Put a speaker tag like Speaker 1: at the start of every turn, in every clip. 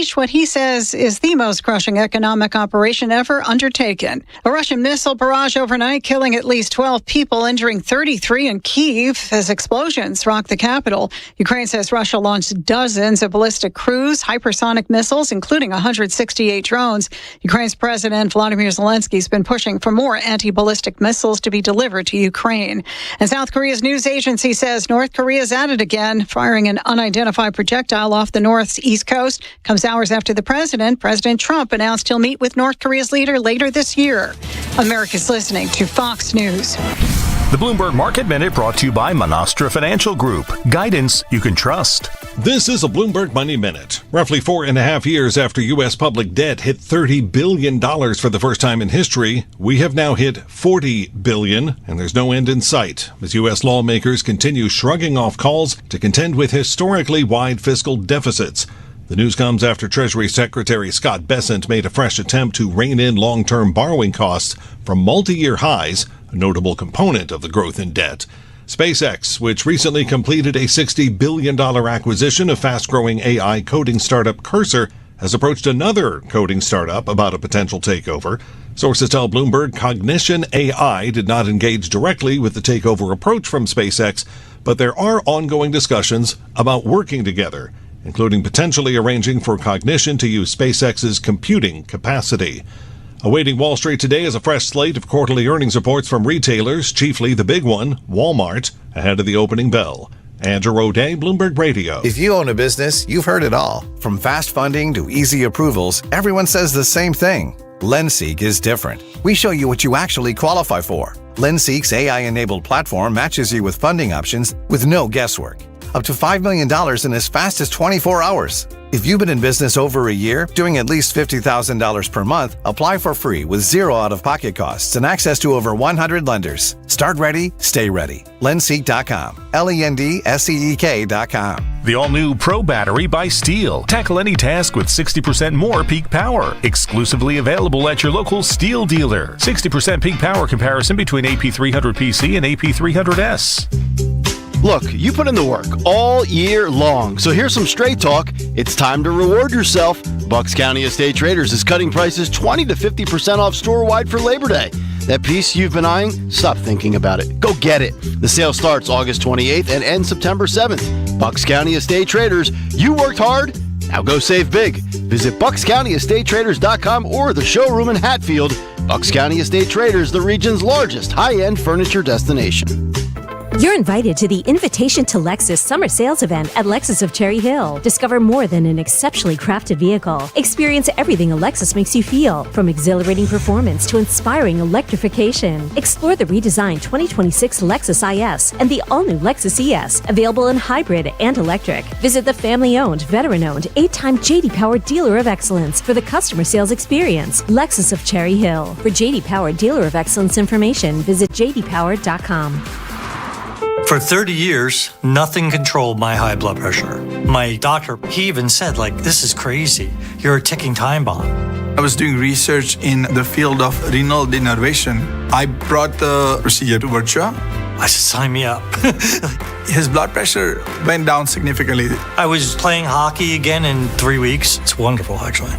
Speaker 1: unleash what he says is the most crushing economic operation ever undertaken. A Russian missile barrage overnight, killing at least 12 people, injuring 33 in Kyiv as explosions rocked the capital. Ukraine says Russia launched dozens of ballistic cruise hypersonic missiles, including 168 drones. Ukraine's President Volodymyr Zelensky has been pushing for more anti-ballistic missiles to be delivered to Ukraine. And South Korea's news agency says North Korea's at it again, firing an unidentified projectile off the North's east coast. Comes hours after President Trump, announced he'll meet with North Korea's leader later this year. America's listening to Fox News.
Speaker 2: The Bloomberg Market Minute brought to you by Monastra Financial Group. Guidance you can trust.
Speaker 3: This is a Bloomberg Money Minute. Roughly 4.5 years after U.S. public debt hit $30 billion for the first time in history, we have now hit $40 billion, and there's no end in sight as U.S. lawmakers continue shrugging off calls to contend with historically wide fiscal deficits. The news comes after Treasury Secretary Scott Bessent made a fresh attempt to rein in long-term borrowing costs from multi-year highs, a notable component of the growth in debt. SpaceX, which recently completed a $60 billion acquisition of fast-growing AI coding startup Cursor, has approached another coding startup about a potential takeover. Sources tell Bloomberg Cognition AI did not engage directly with the takeover approach from SpaceX, but there are ongoing discussions about working together, including potentially arranging for Cognition to use SpaceX's computing capacity. Awaiting Wall Street today is a fresh slate of quarterly earnings reports from retailers, chiefly the big one, Walmart, ahead of the opening bell. Andrew O'Day, Bloomberg Radio.
Speaker 4: If you own a business, you've heard it all. From fast funding to easy approvals, everyone says the same thing. LendSeek is different. We show you what you actually qualify for. LendSeek's AI-enabled platform matches you with funding options with no guesswork. Up to $5 million in as fast as 24 hours. If you've been in business over a year, doing at least $50,000 per month, apply for free with zero out-of-pocket costs and access to over 100 lenders. Start ready, stay ready. Lendseek.com. LendSeek.com.
Speaker 2: The all-new Pro Battery by Steel. Tackle any task with 60% more peak power. Exclusively available at your local Steel dealer. 60% peak power comparison between AP300PC and AP300S.
Speaker 5: Look, you put in the work all year long, so here's some straight talk. It's time to reward yourself. Bucks County Estate Traders is cutting prices 20 to 50% off store-wide for Labor Day. That piece you've been eyeing? Stop thinking about it. Go get it. The sale starts August 28th and ends September 7th. Bucks County Estate Traders, you worked hard. Now go save big. Visit BucksCountyEstateTraders.com or the showroom in Hatfield. Bucks County Estate Traders, the region's largest high-end furniture destination.
Speaker 6: You're invited to the Invitation to Lexus Summer Sales Event at Lexus of Cherry Hill. Discover more than an exceptionally crafted vehicle. Experience everything a Lexus makes you feel, from exhilarating performance to inspiring electrification. Explore the redesigned 2026 Lexus IS and the all-new Lexus ES, available in hybrid and electric. Visit the family-owned, veteran-owned, 8-time J.D. Power Dealer of Excellence for the customer sales experience. Lexus of Cherry Hill. For J.D. Power Dealer of Excellence information, visit jdpower.com.
Speaker 7: For 30 years, nothing controlled my high blood pressure. My doctor, he even said, this is crazy. You're a ticking time bomb.
Speaker 8: I was doing research in the field of renal denervation. I brought the procedure to Virtua.
Speaker 7: I said, sign me up.
Speaker 8: His blood pressure went down significantly.
Speaker 7: I was playing hockey again in 3 weeks. It's wonderful, actually.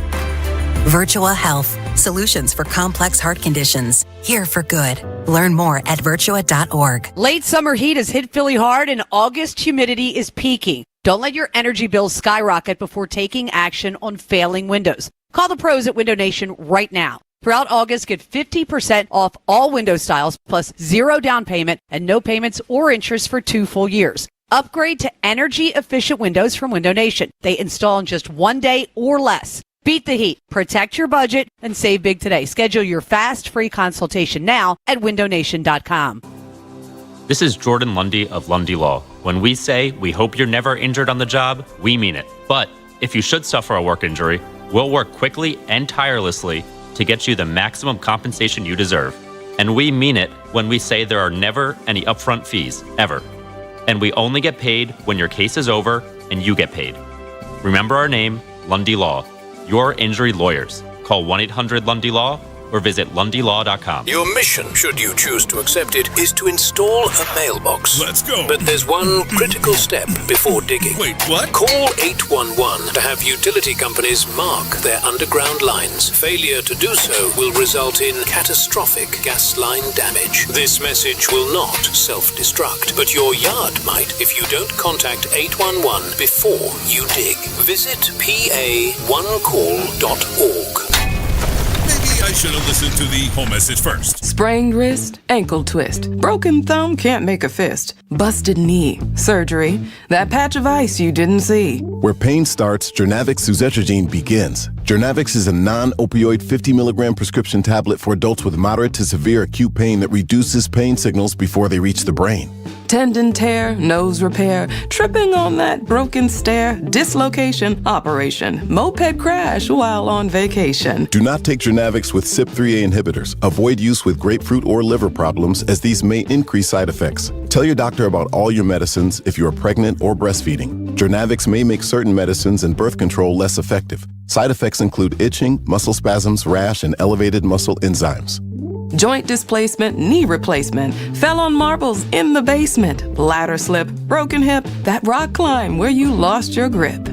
Speaker 9: Virtua Health. Solutions for complex heart conditions. Here for good. Learn more at virtua.org.
Speaker 10: Late summer heat has hit Philly hard and August humidity is peaking. Don't let your energy bills skyrocket before taking action on failing windows. Call the pros at Window Nation right now. Throughout August, get 50% off all window styles plus zero down payment and no payments or interest for 2 full years. Upgrade to energy-efficient windows from Window Nation. They install in just 1 day or less. Beat the heat, protect your budget, and save big today. Schedule your fast, free consultation now at windownation.com.
Speaker 11: This is Jordan Lundy of Lundy Law. When we say we hope you're never injured on the job, we mean it. But if you should suffer a work injury, we'll work quickly and tirelessly to get you the maximum compensation you deserve. And we mean it when we say there are never any upfront fees, ever. And we only get paid when your case is over and you get paid. Remember our name, Lundy Law. Your injury lawyers. Call 1-800-LUNDY-LAW or visit lundylaw.com.
Speaker 12: Your mission, should you choose to accept it, is to install a mailbox.
Speaker 13: Let's go.
Speaker 12: But there's one critical step before digging.
Speaker 13: Wait, what?
Speaker 12: Call 811 to have utility companies mark their underground lines. Failure to do so will result in catastrophic gas line damage. This message will not self-destruct, but your yard might if you don't contact 811 before you dig. Visit pa1call.org.
Speaker 13: Maybe I should have listened to the home message first.
Speaker 14: Sprained wrist, ankle twist. Broken thumb, can't make a fist. Busted knee, surgery. That patch of ice you didn't see.
Speaker 15: Where pain starts, Jernavix suzetrigine begins. Jernavix is a non-opioid 50 milligram prescription tablet for adults with moderate to severe acute pain that reduces pain signals before they reach the brain.
Speaker 14: Tendon tear, nose repair, tripping on that broken stair, dislocation, operation, moped crash while on vacation.
Speaker 15: Do not take Jernavix with CYP3A inhibitors. Avoid use with grapefruit or liver problems as these may increase side effects. Tell your doctor about all your medicines if you are pregnant or breastfeeding. Jernavix may make certain medicines and birth control less effective. Side effects include itching, muscle spasms, rash, and elevated muscle enzymes.
Speaker 14: Joint displacement, knee replacement, fell on marbles in the basement, ladder slip, broken hip, that rock climb where you lost your grip.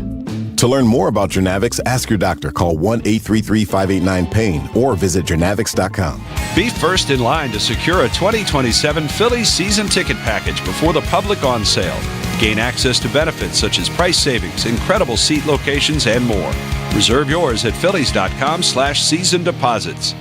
Speaker 15: To learn more about Jernavix, ask your doctor. Call 1-833-589-PAIN or visit jernavix.com.
Speaker 16: Be first in line to secure a 2027 Phillies season ticket package before the public on sale. Gain access to benefits such as price savings, incredible seat locations, and more. Reserve yours at phillies.com/season deposits.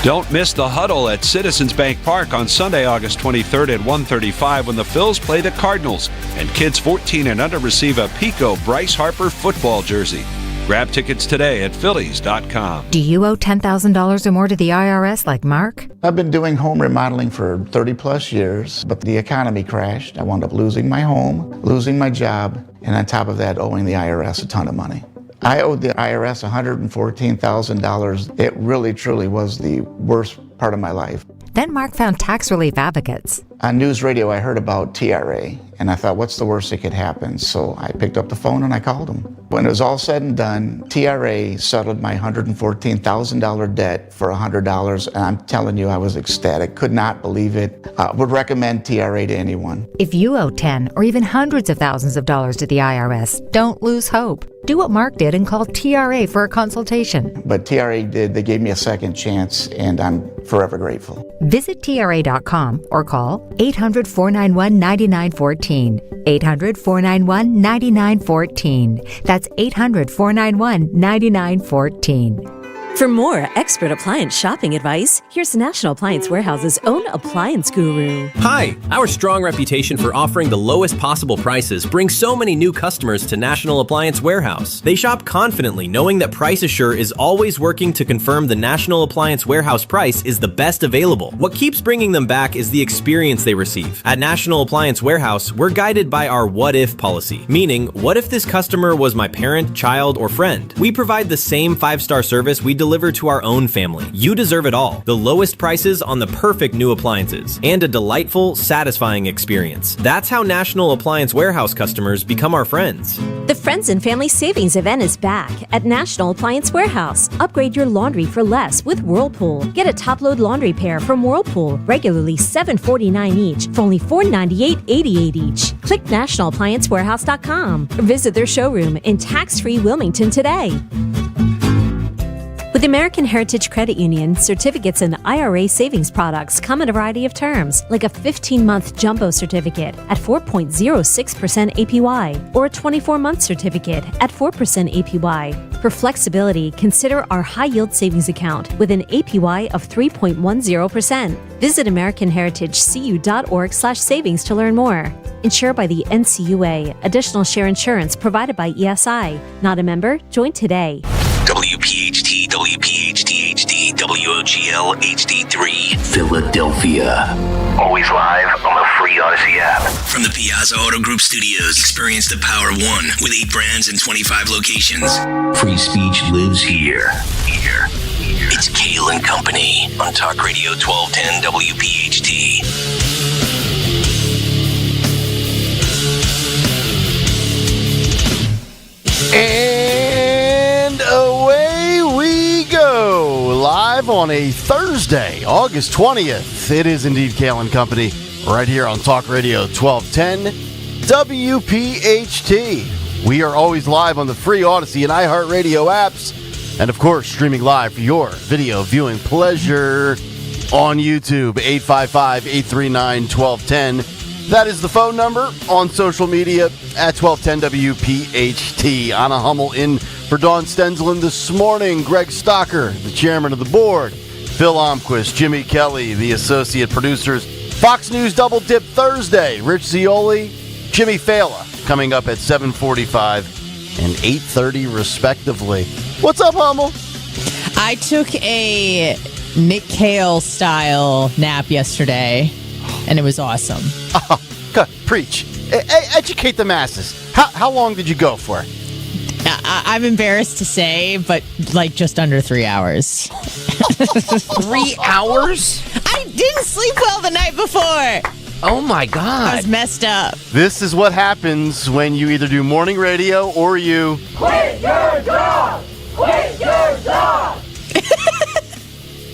Speaker 16: Don't miss the huddle at Citizens Bank Park on Sunday, August 23rd at 1:35 when the Phils play the Cardinals, and kids 14 and under receive a Pico Bryce Harper football jersey. Grab tickets today at phillies.com.
Speaker 17: Do you owe $10,000 or more to the IRS like Mark?
Speaker 18: I've been doing home remodeling for 30 plus years, but the economy crashed. I wound up losing my home, losing my job, and on top of that, owing the IRS a ton of money. I owed the IRS $114,000. It really, truly was the worst part of my life.
Speaker 17: Then Mark found tax relief advocates.
Speaker 18: On news radio, I heard about TRA, and I thought, what's the worst that could happen? So I picked up the phone and I called them. When it was all said and done, TRA settled my $114,000 debt for $100, and I'm telling you, I was ecstatic. Could not believe it. Would recommend TRA to anyone.
Speaker 17: If you owe 10 or even hundreds of thousands of dollars to the IRS, don't lose hope. Do what Mark did and call TRA for a consultation.
Speaker 18: But TRA did. They gave me a second chance, and I'm forever grateful.
Speaker 17: Visit TRA.com or call 800-491-9914. 800-491-9914. That's 800-491-9914.
Speaker 6: For more expert appliance shopping advice, here's National Appliance Warehouse's own appliance guru.
Speaker 19: Hi! Our strong reputation for offering the lowest possible prices brings so many new customers to National Appliance Warehouse. They shop confidently knowing that Price Assure is always working to confirm the National Appliance Warehouse price is the best available. What keeps bringing them back is the experience they receive. At National Appliance Warehouse, we're guided by our what if policy, meaning what if this customer was my parent, child, or friend? We provide the same 5-star service we deliver to our own family. You deserve it all. The lowest prices on the perfect new appliances and a delightful, satisfying experience. That's how National Appliance Warehouse customers become our friends.
Speaker 6: The Friends and Family Savings event is back at National Appliance Warehouse. Upgrade your laundry for less with Whirlpool. Get a top-load laundry pair from Whirlpool, regularly $749 each for only $498.88 each. Click nationalappliancewarehouse.com or visit their showroom in tax-free Wilmington today. With American Heritage Credit Union, certificates and IRA savings products come in a variety of terms, like a 15-month jumbo certificate at 4.06% APY or a 24-month certificate at 4% APY. For flexibility, consider our high-yield savings account with an APY of 3.10%. Visit AmericanHeritageCU.org/savings to learn more. Insured by the NCUA. Additional share insurance provided by ESI. Not a member? Join today.
Speaker 12: WPHT, WPHT HD, WOGL HD3, Philadelphia. Always live on the free Odyssey app. From the Piazza Auto Group Studios, experience the power of one with 8 brands and 25 locations. Free speech lives here. It's Kayal and Company on Talk Radio 1210 WPHT.
Speaker 5: And away we go, live live on a Thursday, August 20th. It is indeed Kayal and Company right here on Talk Radio 1210 WPHT. We are always live on the free Odyssey and iHeartRadio apps. And, of course, streaming live for your video viewing pleasure on YouTube, 855-839-1210. That is the phone number. On social media at 1210 WPHT. Anna Hummel in for Dawn Stenzlin this morning. Greg Stocker, the chairman of the board. Phil Omquist, Jimmy Kelly, the associate producers. Fox News Double Dip Thursday. Rich Zioli, Jimmy Fala, coming up at 7:45 and 8:30 respectively. What's up, Hummel?
Speaker 20: I took a Nick Kayal style nap yesterday, and it was awesome.
Speaker 5: Preach. Educate the masses. How long did you go for?
Speaker 20: I'm embarrassed to say, but like just under 3 hours.
Speaker 21: 3 hours?
Speaker 20: I didn't sleep well the night before.
Speaker 21: Oh my God.
Speaker 20: I was messed up.
Speaker 5: This is what happens when you either do morning radio or you
Speaker 22: quit your job! Quit your job!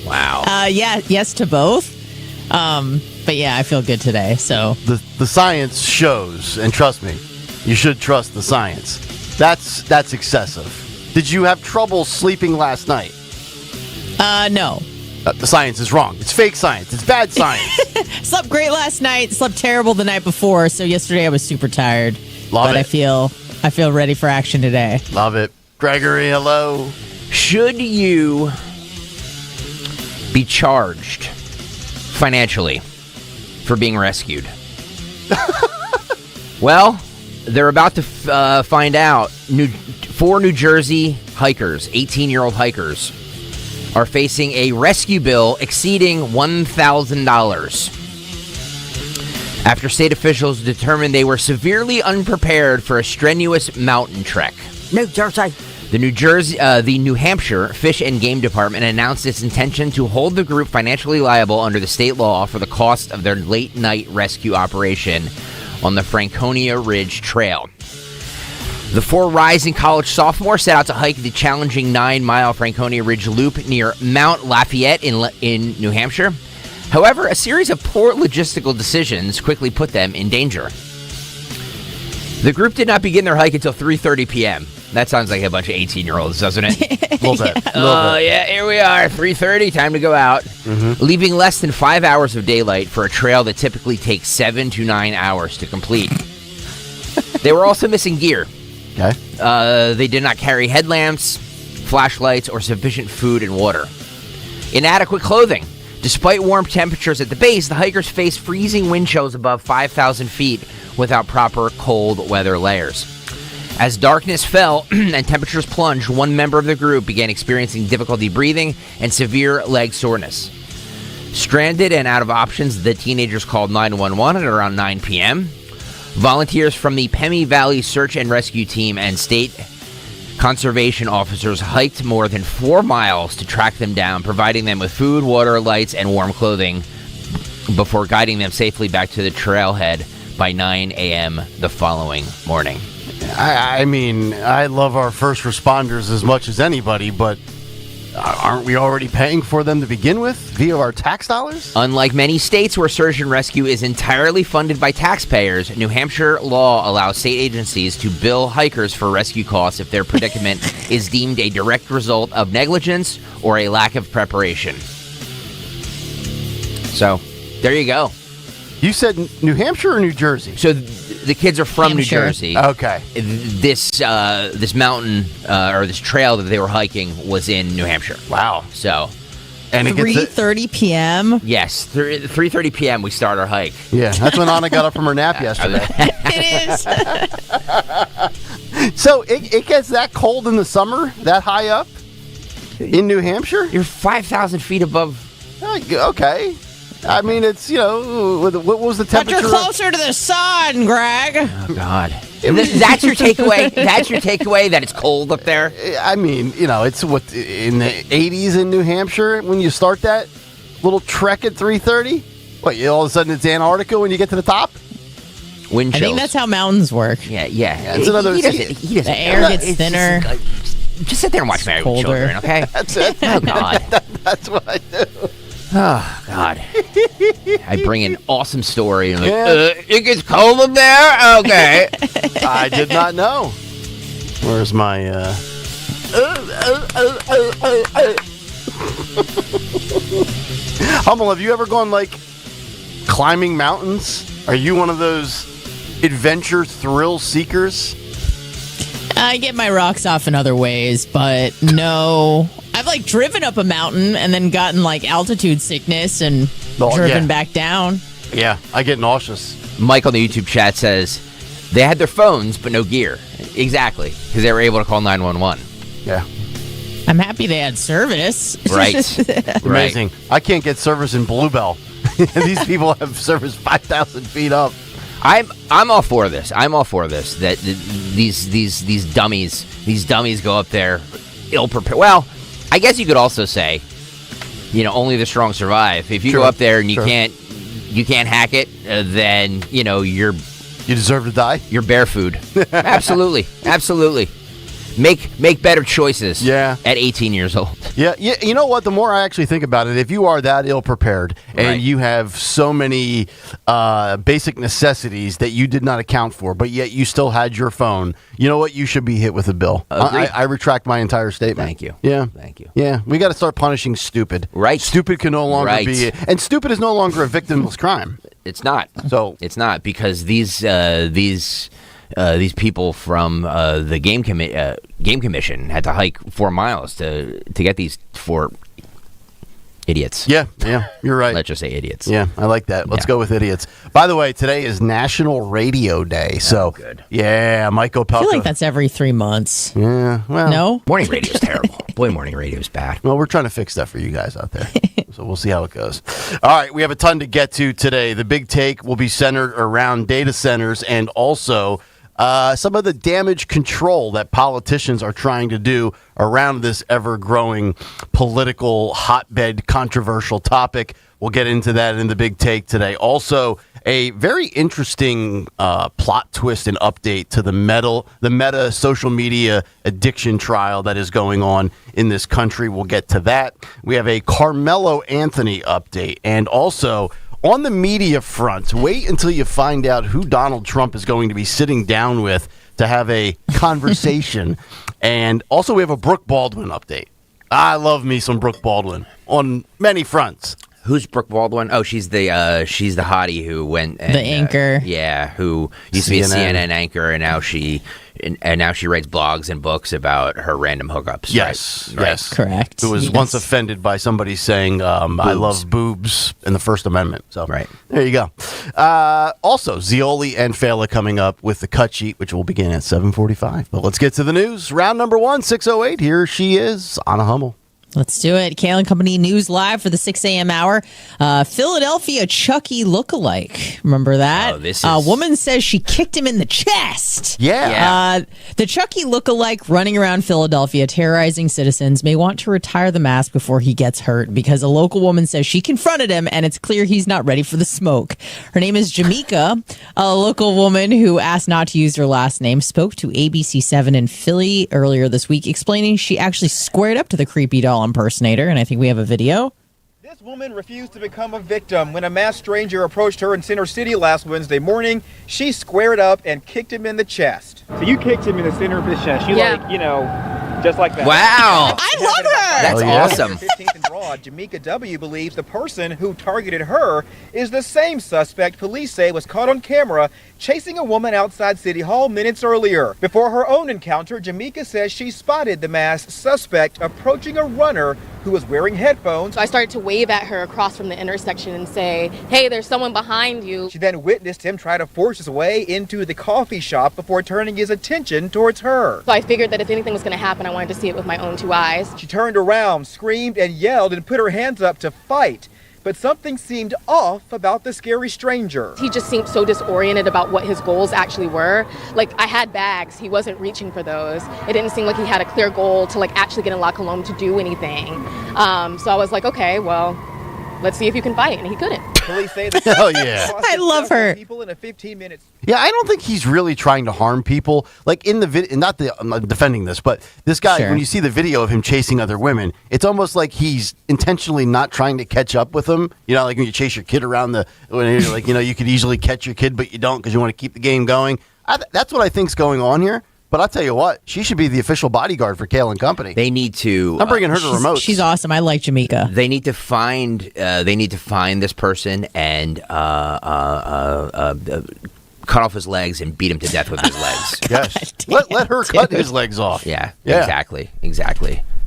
Speaker 21: Wow.
Speaker 20: Yes to both. But yeah, I feel good today. So
Speaker 5: the science shows, and trust me, you should trust the science. That's excessive. Did you have trouble sleeping last night?
Speaker 20: No.
Speaker 5: The science is wrong. It's fake science. It's bad science.
Speaker 20: Slept great last night. Slept terrible the night before. So yesterday I was super tired. But I feel ready for action today.
Speaker 5: Love it. Gregory, hello.
Speaker 21: Should you be charged financially for being rescued? Well, they're about to find out. Four New Jersey hikers, 18-year-old hikers, are facing a rescue bill exceeding $1,000 after state officials determined they were severely unprepared for a strenuous mountain trek. New Jersey. The New Hampshire Fish and Game Department announced its intention to hold the group financially liable under the state law for the cost of their late-night rescue operation on the Franconia Ridge Trail. The four rising college sophomores set out to hike the challenging 9-mile Franconia Ridge Loop near Mount Lafayette in New Hampshire. However, a series of poor logistical decisions quickly put them in danger. The group did not begin their hike until 3:30 p.m. That sounds like a bunch of 18-year-olds, doesn't it?
Speaker 5: A little bit.
Speaker 21: Yeah, here we are, 3:30, time to go out. Mm-hmm. Leaving less than 5 hours of daylight for a trail that typically takes 7 to 9 hours to complete. They were also missing gear.
Speaker 5: Okay.
Speaker 21: They did not carry headlamps, flashlights, or sufficient food and water. Inadequate clothing. Despite warm temperatures at the base, the hikers faced freezing wind chills above 5,000 feet without proper cold weather layers. As darkness fell and temperatures plunged, one member of the group began experiencing difficulty breathing and severe leg soreness. Stranded and out of options, the teenagers called 911 at around 9 p.m. Volunteers from the Pemi Valley Search and Rescue Team and state conservation officers hiked more than 4 miles to track them down, providing them with food, water, lights, and warm clothing before guiding them safely back to the trailhead by 9 a.m. the following morning.
Speaker 5: I mean, I love our first responders as much as anybody, but aren't we already paying for them to begin with via our tax dollars?
Speaker 21: Unlike many states where search and rescue is entirely funded by taxpayers, New Hampshire law allows state agencies to bill hikers for rescue costs if their predicament is deemed a direct result of negligence or a lack of preparation. So, there you go.
Speaker 5: You said New Hampshire or New Jersey?
Speaker 21: So the kids are from New Jersey.
Speaker 5: Okay.
Speaker 21: This mountain or this trail that they were hiking was in New Hampshire.
Speaker 5: Wow.
Speaker 21: So,
Speaker 5: and
Speaker 20: 3:30 p.m.
Speaker 21: Yes, 3:30 p.m. we start our hike.
Speaker 5: Yeah, that's when Anna got up from her nap yesterday.
Speaker 20: It
Speaker 5: is. So it gets that cold in the summer, that high up in New Hampshire?
Speaker 21: You're 5,000 feet above.
Speaker 5: Okay. I mean, it's, what was the temperature?
Speaker 20: But you're closer to the sun, Greg.
Speaker 21: Oh, God. That's your takeaway? That's your takeaway, that it's cold up there?
Speaker 5: I mean, it's what, in the 80s in New Hampshire when you start that little trek at 3:30? What, all of a sudden it's Antarctica when you get to the top?
Speaker 21: Wind chills.
Speaker 20: I think that's how mountains work.
Speaker 21: Yeah.
Speaker 5: It's another.
Speaker 21: He doesn't.
Speaker 20: The air gets thinner.
Speaker 21: Just sit there and watch Married with Children, okay?
Speaker 5: That's it.
Speaker 21: Oh, God.
Speaker 5: That's what I do.
Speaker 21: Oh, God. I bring an awesome story. And
Speaker 5: It
Speaker 21: gets cold up there? Okay.
Speaker 5: I did not know. Where's my... Hummel, have you ever gone, climbing mountains? Are you one of those adventure thrill seekers?
Speaker 20: I get my rocks off in other ways, but no. I've driven up a mountain and then gotten altitude sickness and driven back down.
Speaker 5: Yeah, I get nauseous.
Speaker 21: Mike on the YouTube chat says they had their phones but no gear. Exactly, because they were able to call 911.
Speaker 5: Yeah.
Speaker 20: I'm happy they had service.
Speaker 21: Right.
Speaker 5: Amazing. I can't get service in Bluebell. These people have service 5,000 feet up.
Speaker 21: I'm all for this. I'm all for this. That these dummies go up there ill prepared. Well, I guess you could also say, only the strong survive. If you go up there and you can't hack it, then you
Speaker 5: deserve to die.
Speaker 21: You're bear food. Absolutely. Make better choices.
Speaker 5: Yeah.
Speaker 21: At 18 years old.
Speaker 5: Yeah. You know what? The more I actually think about it, if you are that ill prepared and you have so many basic necessities that you did not account for, but yet you still had your phone, you know what? You should be hit with a bill. I retract my entire statement.
Speaker 21: Thank you.
Speaker 5: Yeah.
Speaker 21: Thank you.
Speaker 5: Yeah. We got to start punishing stupid.
Speaker 21: Right.
Speaker 5: Stupid can no longer be, and stupid is no longer a victimless crime.
Speaker 21: It's not.
Speaker 5: So
Speaker 21: it's not, because these people from the game commission had to hike 4 miles to get these 4 idiots.
Speaker 5: Yeah, you're right.
Speaker 21: Let's just say idiots.
Speaker 5: Yeah, I like that. Let's go with idiots. By the way, today is National Radio Day. So
Speaker 21: good.
Speaker 5: Yeah, Mike Opelka.
Speaker 20: I feel like that's every 3 months.
Speaker 5: Yeah, well.
Speaker 20: No?
Speaker 21: Morning radio's terrible. Boy, morning radio's bad.
Speaker 5: Well, we're trying to fix that for you guys out there. So we'll see how it goes. All right, we have a ton to get to today. The big take will be centered around data centers and also some of the damage control that politicians are trying to do around this ever-growing political hotbed controversial topic. We'll get into that in the big take today. Also, a very interesting plot twist and update to the Meta social media addiction trial that is going on in this country. We'll get to that. We have a Carmelo Anthony update, and also on the media front, wait until you find out who Donald Trump is going to be sitting down with to have a conversation. And also we have a Brooke Baldwin update. I love me some Brooke Baldwin on many fronts.
Speaker 21: Who's Brooke Baldwin? Oh, she's the hottie who went and,
Speaker 20: the anchor.
Speaker 21: Who used to be a CNN anchor, and now she writes blogs and books about her random hookups.
Speaker 5: Yes,
Speaker 21: right?
Speaker 5: yes,
Speaker 20: correct.
Speaker 5: Who was once offended by somebody saying, "I love boobs" in the First Amendment. So there you go. Also, Zioli and Fela coming up with the cut sheet, which will begin at 7:45. But let's get to the news. Round number 1, 6:08. Here she is, Anna Hummel.
Speaker 20: Let's do it. Kayal and Company News Live for the 6 a.m. hour. Philadelphia Chucky lookalike. Remember that?
Speaker 21: Oh, this is...
Speaker 20: A woman says she kicked him in the chest.
Speaker 5: Yeah.
Speaker 20: The Chucky lookalike running around Philadelphia terrorizing citizens may want to retire the mask before he gets hurt, because a local woman says she confronted him and it's clear he's not ready for the smoke. Her name is Jamaica. A local woman who asked not to use her last name spoke to ABC7 in Philly earlier this week, explaining she actually squared up to the creepy doll impersonator, and I think we have a video.
Speaker 1: This woman refused to become a victim. When a masked stranger approached her in Center City last Wednesday morning, she squared up and kicked him in the chest. So you kicked him in the center of his chest. Just like that.
Speaker 21: Wow.
Speaker 20: I love her.
Speaker 21: That's awesome.
Speaker 1: 15th and Broad, Jamaica W. believes the person who targeted her is the same suspect police say was caught on camera chasing a woman outside City Hall minutes earlier. Before her own encounter, Jamaica says she spotted the masked suspect approaching a runner who was wearing headphones.
Speaker 3: So I started to wave at her across from the intersection and say, "Hey, there's someone behind you."
Speaker 1: She then witnessed him try to force his way into the coffee shop before turning his attention towards her.
Speaker 3: So I figured that if anything was going to happen, I wanted to see it with my own 2 eyes.
Speaker 1: She turned around, screamed, and yelled and put her hands up to fight. But something seemed off about the scary stranger.
Speaker 3: He just seemed so disoriented about what his goals actually were. Like, I had bags, he wasn't reaching for those. It didn't seem like he had a clear goal to actually get in La Colombe to do anything. So I was like, okay, well, let's see if you can fight. And he couldn't.
Speaker 1: Police say the
Speaker 5: Hell yeah.
Speaker 20: I love her.
Speaker 1: People in a 15-minute.
Speaker 5: Yeah, I don't think he's really trying to harm people. Like in the video, I'm not defending this, but this guy,
Speaker 20: Sure.
Speaker 5: when you see the video of him chasing other women, it's almost like he's intentionally not trying to catch up with them. You know, like when you chase your kid around when you're like, you could easily catch your kid, but you don't because you want to keep the game going. That's what I think's going on here. But I'll tell you what, she should be the official bodyguard for Kale and Company.
Speaker 21: They need to.
Speaker 5: I'm bringing her to remote.
Speaker 20: She's awesome. I like Jamaica.
Speaker 21: They need to find. They need to find this person and cut off his legs and beat him to death with his legs.
Speaker 5: Yes. Let her cut his legs off.
Speaker 21: Yeah.
Speaker 5: Yeah.
Speaker 21: Exactly.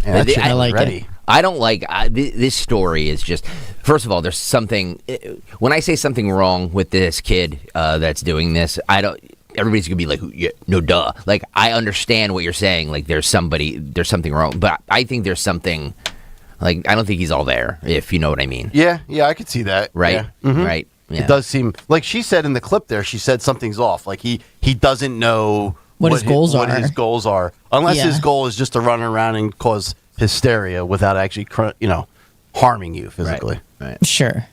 Speaker 5: Yeah, that should
Speaker 20: I
Speaker 5: be
Speaker 20: like
Speaker 5: ready.
Speaker 20: it.
Speaker 21: I don't like this story. Is just first of all, there's something. When I say something wrong with this kid that's doing this, I don't. Everybody's gonna be like, yeah, no, duh. Like, I understand what you're saying. Like, there's something wrong. But I think there's something. Like, I don't think he's all there. If you know what I mean.
Speaker 5: Yeah, I could see that.
Speaker 21: Right.
Speaker 5: Yeah. Mhm.
Speaker 21: Right. Yeah.
Speaker 5: It does seem like she said in the clip there. She said something's off. Like he doesn't know
Speaker 20: What his goals
Speaker 5: what
Speaker 20: are.
Speaker 5: his goals are, unless
Speaker 20: Yeah.
Speaker 5: his goal is just to run around and cause hysteria without actually, harming you physically.
Speaker 21: Right.
Speaker 20: Sure.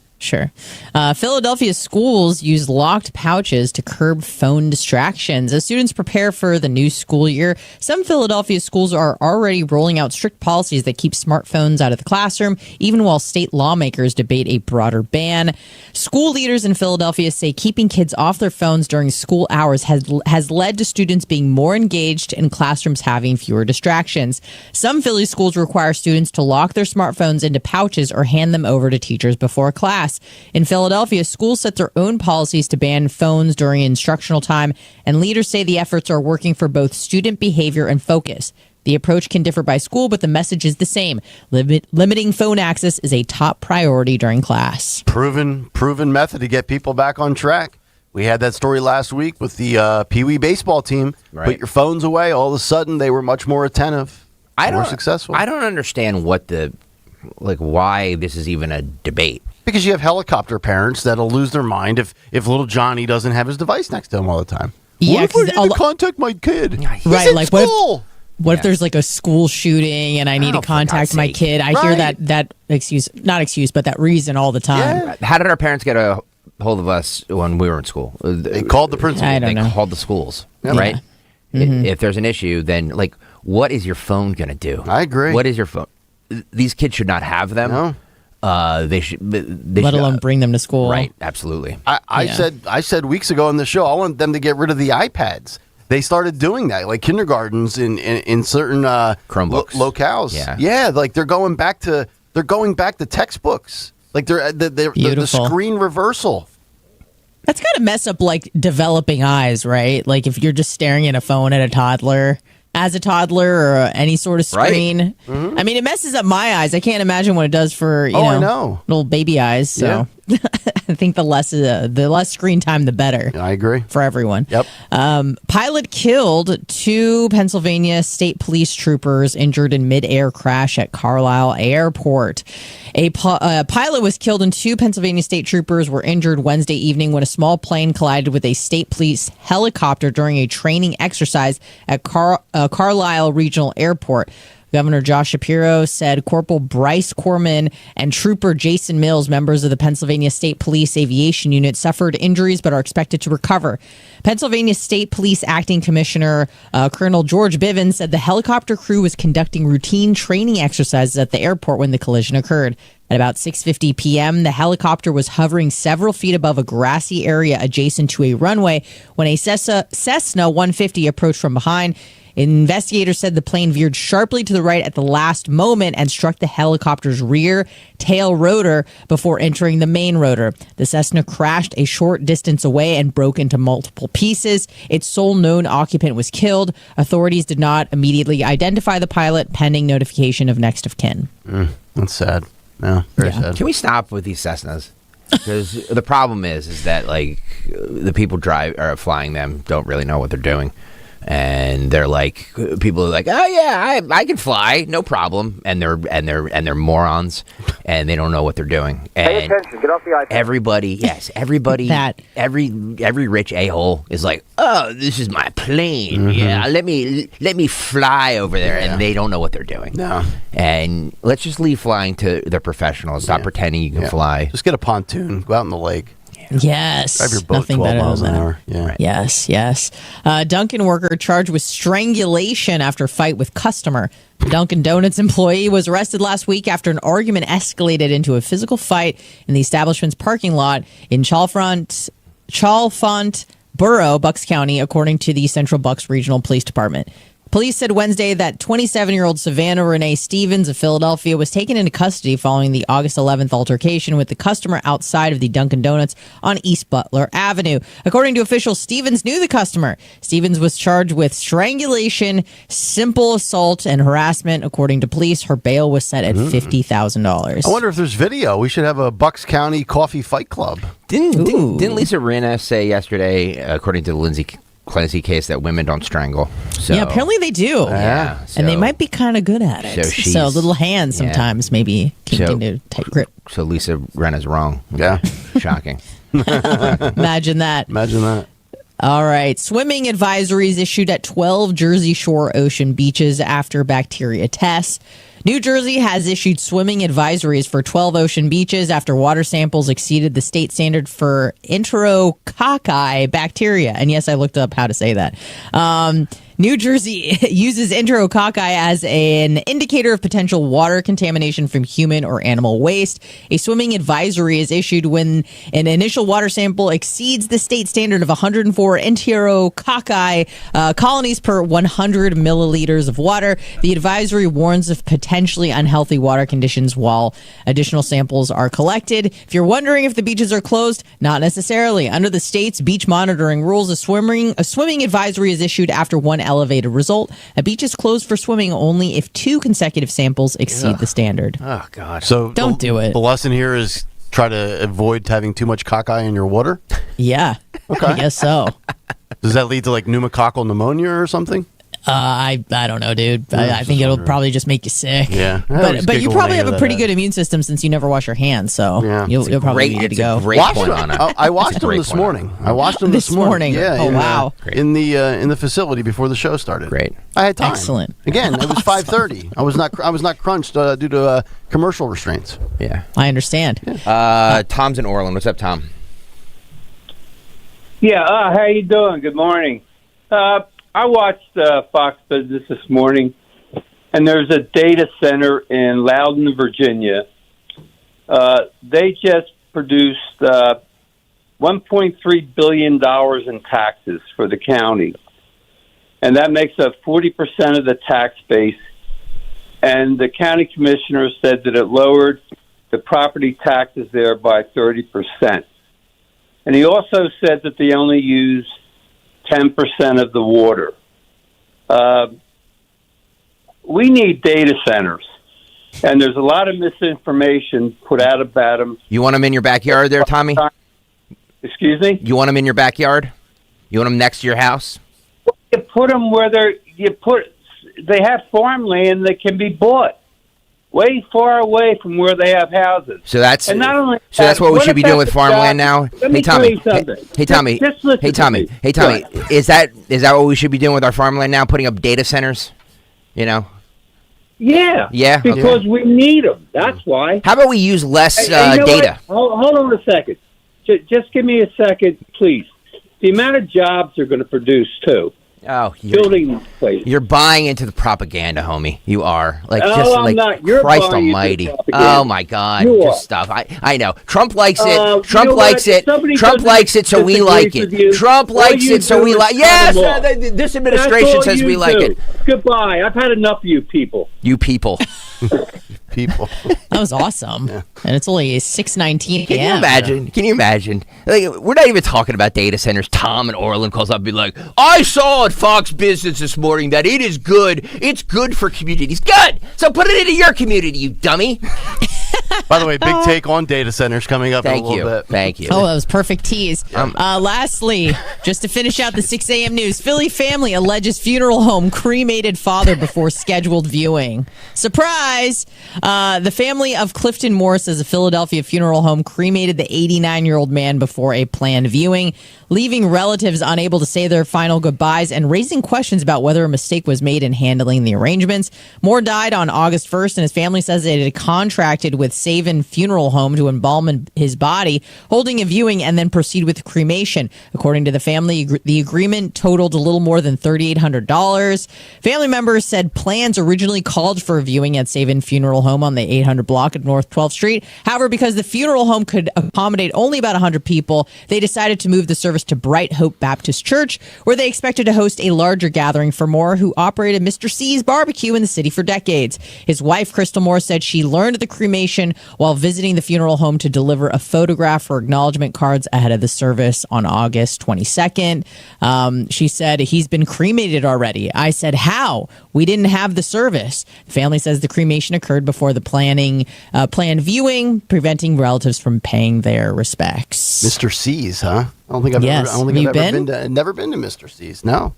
Speaker 20: Philadelphia schools use locked pouches to curb phone distractions. As students prepare for the new school year, some Philadelphia schools are already rolling out strict policies that keep smartphones out of the classroom, even while state lawmakers debate a broader ban. School leaders in Philadelphia say keeping kids off their phones during school hours has led to students being more engaged and classrooms having fewer distractions. Some Philly schools require students to lock their smartphones into pouches or hand them over to teachers before class. In Philadelphia, schools set their own policies to ban phones during instructional time, and leaders say the efforts are working for both student behavior and focus. The approach can differ by school, but the message is the same. Limiting phone access is a top priority during class.
Speaker 5: Proven method to get people back on track. We had that story last week with the Pee Wee baseball team.
Speaker 21: Right.
Speaker 5: Put your phones away. All of a sudden, they were much more attentive. More successful.
Speaker 21: I don't understand why this is even a debate.
Speaker 5: Because you have helicopter parents that'll lose their mind if little Johnny doesn't have his device next to him all the time.
Speaker 20: Yeah,
Speaker 5: what if I need to contact my kid? He's
Speaker 20: Right,
Speaker 5: in
Speaker 20: like
Speaker 5: school.
Speaker 20: what if there's like a school shooting and I need to contact my kid? I hear that reason all the time.
Speaker 21: Yeah. How did our parents get a hold of us when we were in school?
Speaker 5: They called the principal.
Speaker 20: I don't know.
Speaker 21: They called the schools,
Speaker 20: Yeah.
Speaker 21: right?
Speaker 20: Mhm.
Speaker 21: If there's an issue, then what is your phone going to do?
Speaker 5: I agree.
Speaker 21: What is your phone? These kids should not have them.
Speaker 5: No.
Speaker 21: They should.
Speaker 20: Let alone bring them to school.
Speaker 21: Right. Absolutely.
Speaker 5: I said weeks ago on the show, I want them to get rid of the iPads. They started doing that, like kindergartens in certain
Speaker 21: Chromebooks
Speaker 5: locales.
Speaker 21: Yeah.
Speaker 5: Like they're going back to textbooks. Like they're the screen reversal.
Speaker 20: That's kind of mess up like developing eyes, right? Like if you're just staring at a phone at a toddler. As a toddler or any sort of screen.
Speaker 5: Right. Mm-hmm.
Speaker 20: I mean, it messes up my eyes. I can't imagine what it does for,
Speaker 5: I know.
Speaker 20: little baby eyes. So I think the less screen time, the better.
Speaker 5: I agree.
Speaker 20: For everyone.
Speaker 5: Yep.
Speaker 20: Pilot killed 2 Pennsylvania state police troopers injured in mid-air crash at Carlisle Airport. A pilot was killed and 2 Pennsylvania state troopers were injured Wednesday evening when a small plane collided with a state police helicopter during a training exercise at Carlisle Regional Airport. Governor Josh Shapiro said Corporal Bryce Corman and Trooper Jason Mills, members of the Pennsylvania State Police Aviation Unit, suffered injuries but are expected to recover. Pennsylvania State Police Acting Commissioner Colonel George Bivens said the helicopter crew was conducting routine training exercises at the airport when the collision occurred. At about 6:50 p.m., the helicopter was hovering several feet above a grassy area adjacent to a runway when a Cessna 150 approached from behind. Investigators said the plane veered sharply to the right at the last moment and struck the helicopter's rear tail rotor before entering the main rotor. The Cessna crashed a short distance away and broke into multiple pieces. Its sole known occupant was killed. Authorities did not immediately identify the pilot, pending notification of next of kin.
Speaker 5: That's sad. Yeah, very sad.
Speaker 21: Can we stop with these Cessnas? Because the problem is that the people flying them don't really know what they're doing. And they're like, people are like, oh yeah, I can fly, no problem. And they're morons, and they don't know what they're doing. And
Speaker 2: pay attention. Get off the iPad.
Speaker 21: everybody, every rich a-hole is like, oh, this is my plane. Yeah, let me fly over there, and they don't know what they're doing.
Speaker 5: No.
Speaker 21: And let's just leave flying to the professionals. Stop pretending you can fly.
Speaker 5: Just get a pontoon, go out in the lake.
Speaker 20: Yes.
Speaker 5: Drive your boat
Speaker 20: Nothing
Speaker 5: 12
Speaker 20: better
Speaker 5: miles
Speaker 20: than
Speaker 5: an
Speaker 20: that.
Speaker 5: hour. Yeah.
Speaker 20: Right. Yes. Dunkin' worker charged with strangulation after fight with customer. The Dunkin' Donuts employee was arrested last week after an argument escalated into a physical fight in the establishment's parking lot in Chalfont Borough, Bucks County, according to the Central Bucks Regional Police Department. Police said Wednesday that 27-year-old Savannah Renee Stevens of Philadelphia was taken into custody following the August 11th altercation with the customer outside of the Dunkin' Donuts on East Butler Avenue. According to officials, Stevens knew the customer. Stevens was charged with strangulation, simple assault, and harassment. According to police, her bail was set at $50,000.
Speaker 5: I wonder if there's video. We should have a Bucks County coffee fight club.
Speaker 21: Didn't Lisa Rinna say yesterday, according to the Lindsay Clancy case, that women don't strangle? So,
Speaker 20: yeah, apparently they do.
Speaker 21: Yeah,
Speaker 20: and they might be kind of good at it. So little hands sometimes maybe continue to tight grip.
Speaker 21: So Lisa Rinna's wrong.
Speaker 5: Yeah.
Speaker 21: Shocking.
Speaker 20: Imagine that.
Speaker 5: Imagine that.
Speaker 20: All right. Swimming advisories issued at 12 Jersey Shore ocean beaches after bacteria tests. New Jersey has issued swimming advisories for 12 ocean beaches after water samples exceeded the state standard for enterococci bacteria. And yes, I looked up how to say that. New Jersey uses enterococci as an indicator of potential water contamination from human or animal waste. A swimming advisory is issued when an initial water sample exceeds the state standard of 104 enterococci colonies per 100 milliliters of water. The advisory warns of potentially unhealthy water conditions while additional samples are collected. If you're wondering if the beaches are closed, not necessarily. Under the state's beach monitoring rules, a swimming advisory is issued after one elevated result. A beach is closed for swimming only if 2 consecutive samples exceed the standard.
Speaker 5: Oh, God. So
Speaker 20: don't do it.
Speaker 5: The lesson here is try to avoid having too much cockeye in your water?
Speaker 20: Yeah.
Speaker 5: Okay.
Speaker 20: I guess so.
Speaker 5: Does that lead to like pneumococcal pneummonia or something?
Speaker 20: I don't know, dude. I think it'll probably just make you sick.
Speaker 5: Yeah.
Speaker 20: But you probably have a pretty good immune system since you never wash your hands, so you'll probably be good to go.
Speaker 5: I washed them this morning. I washed them this morning. Yeah.
Speaker 20: Oh, wow.
Speaker 5: In the facility before the show started.
Speaker 21: Great.
Speaker 5: I had time.
Speaker 20: Excellent.
Speaker 5: Again, it was 5:30. I was not crunched due to commercial restraints.
Speaker 21: Yeah.
Speaker 20: I understand.
Speaker 21: Tom's in Orland. What's up, Tom?
Speaker 2: Yeah. How you doing? Good morning. I watched Fox Business this morning, and there's a data center in Loudon, Virginia. They just produced $1.3 billion in taxes for the county, and that makes up 40% of the tax base. And the county commissioner said that it lowered the property taxes there by 30%. And he also said that they only use 10% of the water. We need data centers, and there's a lot of misinformation put out about them.
Speaker 21: You want them in your backyard there, Tommy?
Speaker 2: Excuse me?
Speaker 21: You want them in your backyard? You want them next to your house?
Speaker 2: You put them where they have farmland that can be bought way far away from where they have houses.
Speaker 21: So that's
Speaker 2: and not only
Speaker 21: that's what we should be doing with farmland now.
Speaker 2: Hey Tommy,
Speaker 21: hey Tommy, is that what we should be doing with our farmland now? Putting up data centers, Yeah. Yeah.
Speaker 2: Because we need them. That's why.
Speaker 21: How about we use less data?
Speaker 2: Hold on a second. Just give me a second, please. The amount of jobs they're going to produce too.
Speaker 21: Oh,
Speaker 2: building places.
Speaker 21: You're buying into the propaganda, homie. You are
Speaker 2: I'm not. You're
Speaker 21: Christ
Speaker 2: buying
Speaker 21: Almighty.
Speaker 2: Into the propaganda.
Speaker 21: Oh my God,
Speaker 2: You
Speaker 21: just
Speaker 2: are.
Speaker 21: stuff. I know. Trump likes it. Trump likes it.
Speaker 2: Somebody
Speaker 21: Trump likes it, so we like it. Trump likes it, so we like. Yes, this administration says we like it.
Speaker 2: Goodbye. I've had enough of you people.
Speaker 21: You people.
Speaker 5: People.
Speaker 20: That was awesome. Yeah. And it's only 6:19 p.m.
Speaker 21: Can you imagine? Like, we're not even talking about data centers. Tom and Orland calls up and be like, I saw at Fox Business this morning that it is good. It's good for communities. Good. So put it into your community, you dummy.
Speaker 5: By the way, big take on data centers coming up in a little bit.
Speaker 21: Thank you.
Speaker 20: Oh, that was perfect tease. Lastly, just to finish out the 6 a.m. news, Philly family alleges funeral home cremated father before scheduled viewing. Surprise! The family of Clifton Moore says a Philadelphia funeral home cremated the 89-year-old man before a planned viewing, leaving relatives unable to say their final goodbyes and raising questions about whether a mistake was made in handling the arrangements. Moore died on August 1st, and his family says it had contracted with Savin Funeral Home to embalm his body, holding a viewing and then proceed with cremation. According to the family, the agreement totaled a little more than $3,800. Family members said plans originally called for a viewing at Savin Funeral Home on the 800 block of North 12th Street. However, because the funeral home could accommodate only about 100 people, they decided to move the service to Bright Hope Baptist Church, where they expected to host a larger gathering for Moore, who operated Mr. C's Barbecue in the city for decades. His wife, Crystal Moore, said she learned of the cremation while visiting the funeral home to deliver a photograph for acknowledgement cards ahead of the service on August 22nd. She said, he's been cremated already. I said, how? We didn't have the service. The family says the cremation occurred before the planned viewing, preventing relatives from paying their respects.
Speaker 5: Mr. C's, huh? I don't think I've never been to Mr. C's. No.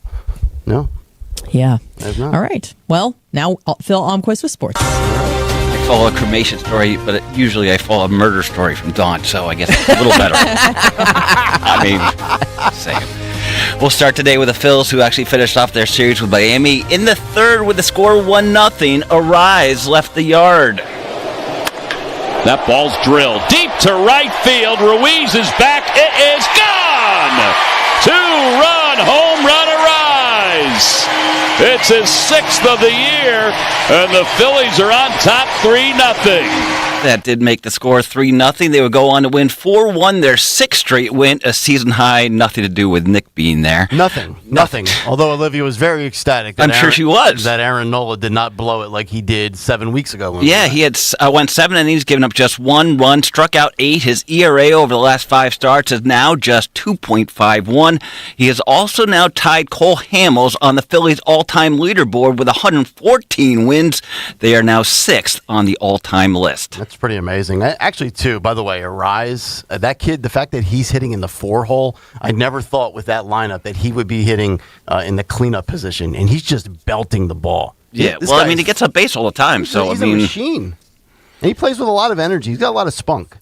Speaker 20: Yeah.
Speaker 5: I've not.
Speaker 20: All right. Well, now Phil Almquist with sports.
Speaker 4: I follow a cremation story, but usually I follow a murder story from Dawn, so I guess it's a little better. I mean, same. We'll start today with the Phils, who actually finished off their series with Miami in the third with the score 1-0. Arise left the yard.
Speaker 16: That ball's drilled deep to right field. Ruiz is back. It is gone. 2-run home run Arise. It's his 6th of the year, and the Phillies are on top 3-0.
Speaker 4: That did make the score 3-0. They would go on to win 4-1, their 6th straight win, a season high. Nothing to do with Nick being there.
Speaker 5: Nothing. Although Olivia was very ecstatic.
Speaker 4: I'm sure she was.
Speaker 5: That Aaron Nola did not blow it like he did 7 weeks ago.
Speaker 4: Yeah, he had went 7 innings, given up just 1 run, struck out 8. His ERA over the last 5 starts is now just 2.51. He has also now tied Cole Hamels on the Phillies' all-time leaderboard with 114 wins. They are now 6th on the all-time list.
Speaker 5: That's pretty amazing. Actually, too, by the way, Arise, that kid, the fact that he's hitting in the 4-hole, I never thought with that lineup that he would be hitting in the cleanup position, and he's just belting the ball.
Speaker 4: Yeah, well, I mean, he gets up base all the time, so
Speaker 5: he's
Speaker 4: I mean,
Speaker 5: a machine. And he plays with a lot of energy. He's got a lot of spunk.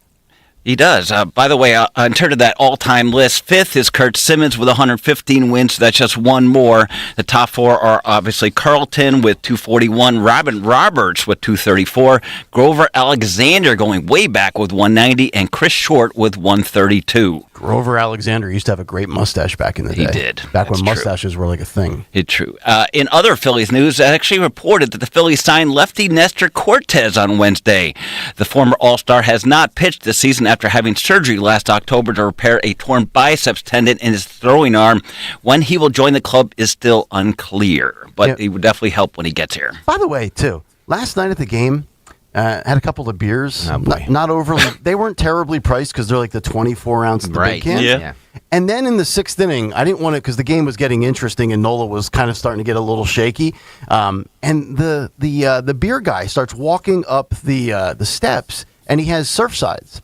Speaker 4: He does. By the way, in terms of that all-time list, 5th is Kurt Simmons with 115 wins, so that's just 1 more. The top 4 are obviously Carlton with 241, Robin Roberts with 234, Grover Alexander going way back with 190, and Chris Short with 132.
Speaker 5: Grover Alexander used to have a great mustache back in the day.
Speaker 4: He did.
Speaker 5: Back when mustaches were like a thing.
Speaker 4: It's true. In other Phillies news, it actually reported that the Phillies signed lefty Nestor Cortez on Wednesday. The former All-Star has not pitched this season after having surgery last October to repair a torn biceps tendon in his throwing arm. When he will join the club is still unclear, but it would definitely help when he gets here.
Speaker 5: By the way, too, last night at the game, had a couple of beers. Not overly. They weren't terribly priced because they're like the 24-ounce the big cans.
Speaker 4: Yeah.
Speaker 5: And then in the 6th inning, I didn't want to because the game was getting interesting and Nola was kind of starting to get a little shaky. And the beer guy starts walking up the steps and he has Surfsides.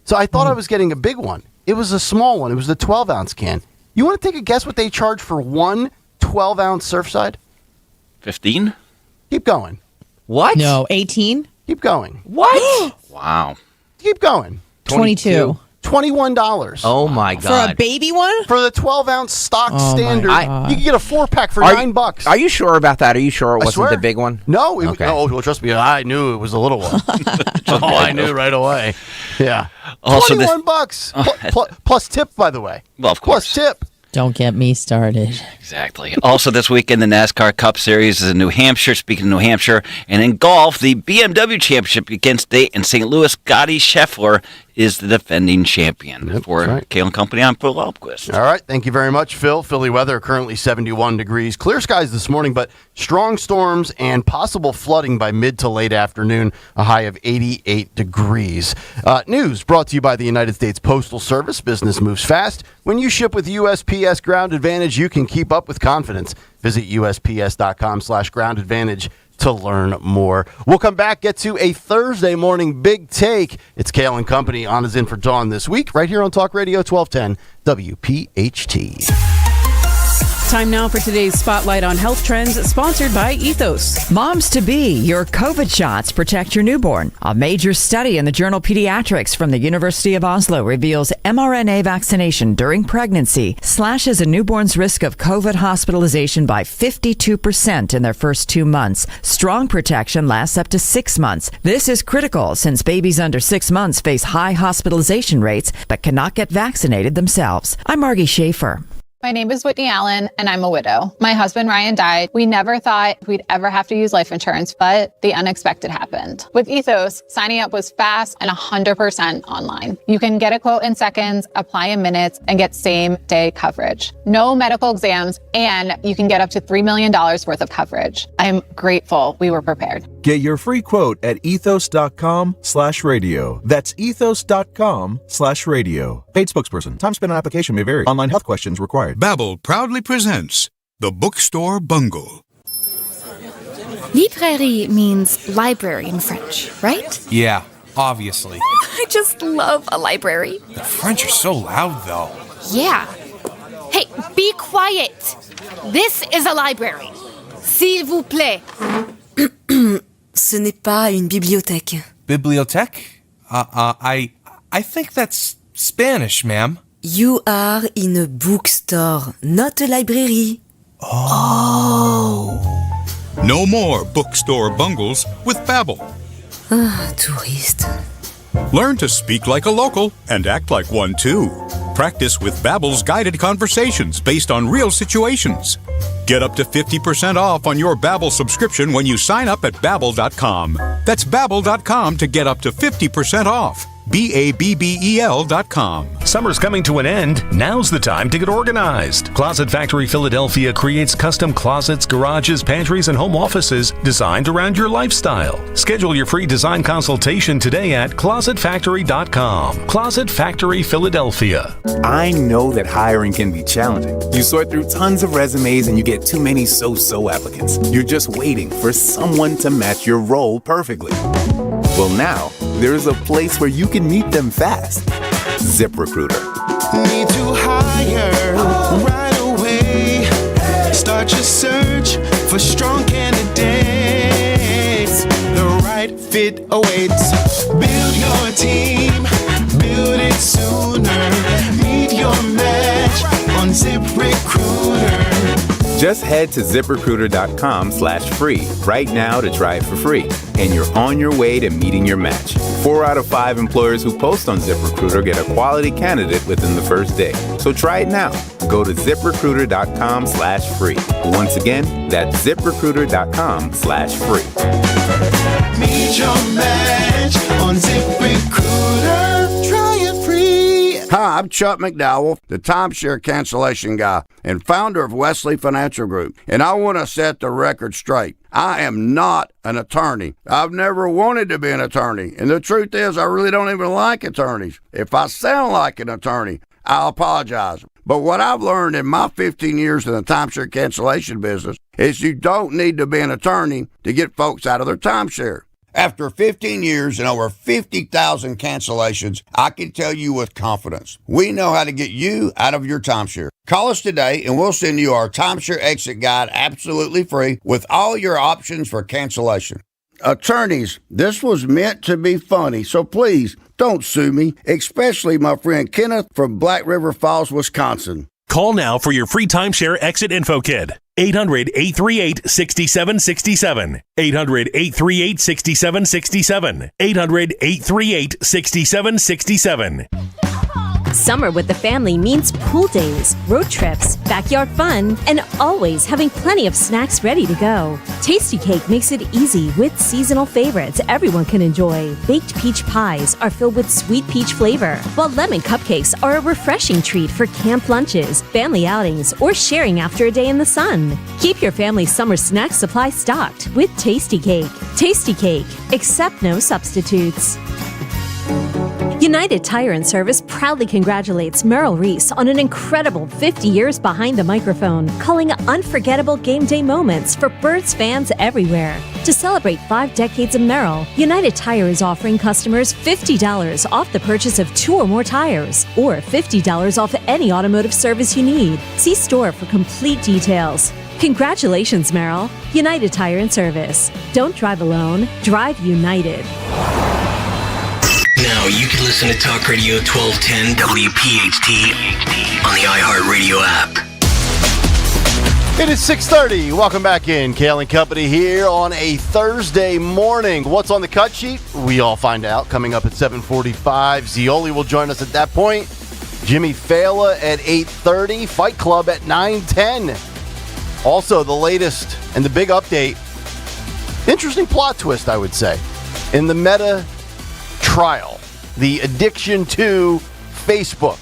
Speaker 5: So I thought I was getting a big one. It was a small one. It was the 12-ounce can. You want to take a guess what they charge for one 12-ounce Surfside?
Speaker 4: 15?
Speaker 5: Keep going.
Speaker 21: What?
Speaker 20: No, 18?
Speaker 5: Keep going.
Speaker 21: What?
Speaker 4: Wow.
Speaker 5: Keep going.
Speaker 20: 22.
Speaker 5: $21.
Speaker 21: Oh, my God.
Speaker 20: For a baby one?
Speaker 5: For the 12-ounce stock standard, you can get a 4-pack for $9.
Speaker 21: Are you sure about that? Are you sure it wasn't the big one?
Speaker 5: No.
Speaker 21: Okay.
Speaker 5: Well, trust me, I knew it was a little one. I knew right away. Yeah.
Speaker 4: Also
Speaker 5: $21 plus tip, by the way.
Speaker 4: Well, of course.
Speaker 5: Plus tip.
Speaker 20: Don't get me started.
Speaker 4: Exactly. Also this weekend, the NASCAR Cup Series is in New Hampshire. Speaking of New Hampshire, and in golf, the BMW Championship against Date in St. Louis, Scotty Scheffler is the defending champion. For Kayal and Company, I'm Phil Almquist.
Speaker 5: All right. Thank you very much, Phil. Philly weather currently 71 degrees. Clear skies this morning, but strong storms and possible flooding by mid to late afternoon, a high of 88 degrees. News brought to you by the United States Postal Service. Business moves fast. When you ship with USPS Ground Advantage, you can keep up with confidence. Visit USPS.com/Ground Advantage to learn more. We'll come back, get to a Thursday morning big take. It's Kayal and Company on is in for Dawn this week, right here on Talk Radio 1210 WPHT.
Speaker 7: Time now for today's Spotlight on Health Trends, sponsored by Ethos.
Speaker 8: Moms-to-be, your COVID shots protect your newborn. A major study in the journal Pediatrics from the University of Oslo reveals mRNA vaccination during pregnancy slashes a newborn's risk of COVID hospitalization by 52% in their first 2 months. Strong protection lasts up to 6 months. This is critical since babies under 6 months face high hospitalization rates but cannot get vaccinated themselves. I'm Margie Schaefer.
Speaker 23: My name is Whitney Allen, and I'm a widow. My husband, Ryan, died. We never thought we'd ever have to use life insurance, but the unexpected happened. With Ethos, signing up was fast and 100% online. You can get a quote in seconds, apply in minutes, and get same-day coverage. No medical exams, and you can get up to $3 million worth of coverage. I'm grateful we were prepared.
Speaker 24: Get your free quote at ethos.com/radio. That's ethos.com/radio. Paid spokesperson. Time spent on application may vary. Online health questions required.
Speaker 13: Babbel proudly presents The Bookstore Bungle.
Speaker 25: Librairie means library in French, right?
Speaker 26: Yeah, obviously.
Speaker 25: I just love a library.
Speaker 26: The French are so loud, though.
Speaker 25: Yeah. Hey, be quiet. This is a library. S'il vous plaît.
Speaker 27: Ce n'est pas une bibliothèque.
Speaker 26: Bibliothèque? I think that's Spanish, ma'am.
Speaker 27: You are in a bookstore, not a library.
Speaker 26: Oh.
Speaker 13: No more bookstore bungles with Babbel.
Speaker 27: Touriste.
Speaker 13: Learn to speak like a local and act like one too. Practice with Babbel's guided conversations based on real situations. Get up to 50% off on your Babbel subscription when you sign up at Babbel.com. That's Babbel.com to get up to 50% off. Babbel.com.
Speaker 28: Summer's coming to an end. Now's the time to get organized. Closet Factory Philadelphia creates custom closets, garages, pantries, and home offices designed around your lifestyle. Schedule your free design consultation today at closetfactory.com. Closet Factory Philadelphia.
Speaker 29: I know that hiring can be challenging. You sort through tons of resumes and you get too many so-so applicants. You're just waiting for someone to match your role perfectly. Well, now, there's a place where you can meet them fast. ZipRecruiter.
Speaker 30: Need to hire right away. Start your search for strong candidates. The right fit awaits. Build your team. Build it sooner. Meet your match on ZipRecruiter.
Speaker 29: Just head to ZipRecruiter.com/free right now to try it for free. And you're on your way to meeting your match. 4 out of 5 employers who post on ZipRecruiter get a quality candidate within the first day. So try it now. Go to ZipRecruiter.com/free. Once again, that's ZipRecruiter.com/free.
Speaker 30: Meet your match on ZipRecruiter. Try it free.
Speaker 31: Hi, I'm Chuck McDowell, the timeshare cancellation guy and founder of Wesley Financial Group. And I want to set the record straight. I am not an attorney. I've never wanted to be an attorney. And the truth is, I really don't even like attorneys. If I sound like an attorney, I'll apologize. But what I've learned in my 15 years in the timeshare cancellation business is you don't need to be an attorney to get folks out of their timeshare. After 15 years and over 50,000 cancellations, I can tell you with confidence, we know how to get you out of your timeshare. Call us today and we'll send you our timeshare exit guide absolutely free with all your options for cancellation. Attorneys, this was meant to be funny, so please don't sue me, especially my friend Kenneth from Black River Falls, Wisconsin.
Speaker 28: Call now for your free timeshare exit info kit. 800-838-6767. 800-838-6767. 800-838-6767.
Speaker 6: Summer with the family means pool days, road trips, backyard fun, and always having plenty of snacks ready to go. Tasty Cake makes it easy with seasonal favorites everyone can enjoy. Baked peach pies are filled with sweet peach flavor, while lemon cupcakes are a refreshing treat for camp lunches, family outings, or sharing after a day in the sun. Keep your family's summer snack supply stocked with Tasty Cake. Tasty Cake, accept no substitutes. United Tire and Service proudly congratulates Merrill Reese on an incredible 50 years behind the microphone, calling unforgettable game day moments for Birds fans everywhere. To celebrate 5 decades of Merrill, United Tire is offering customers $50 off the purchase of 2 or more tires, or $50 off any automotive service you need. See store for complete details. Congratulations, Merrill. United Tire and Service. Don't drive alone. Drive United.
Speaker 3: Now you can listen to Talk Radio 1210 WPHT on the iHeartRadio app.
Speaker 5: It is 6:30. Welcome back in. Kayal and Company here on a Thursday morning. What's on the cut sheet? We all find out coming up at 7:45. Zioli will join us at that point. Jimmy Fallon at 8:30. Fight Club at 9:10. Also, the latest and the big update. Interesting plot twist, I would say, in the Meta trial, the addiction to Facebook.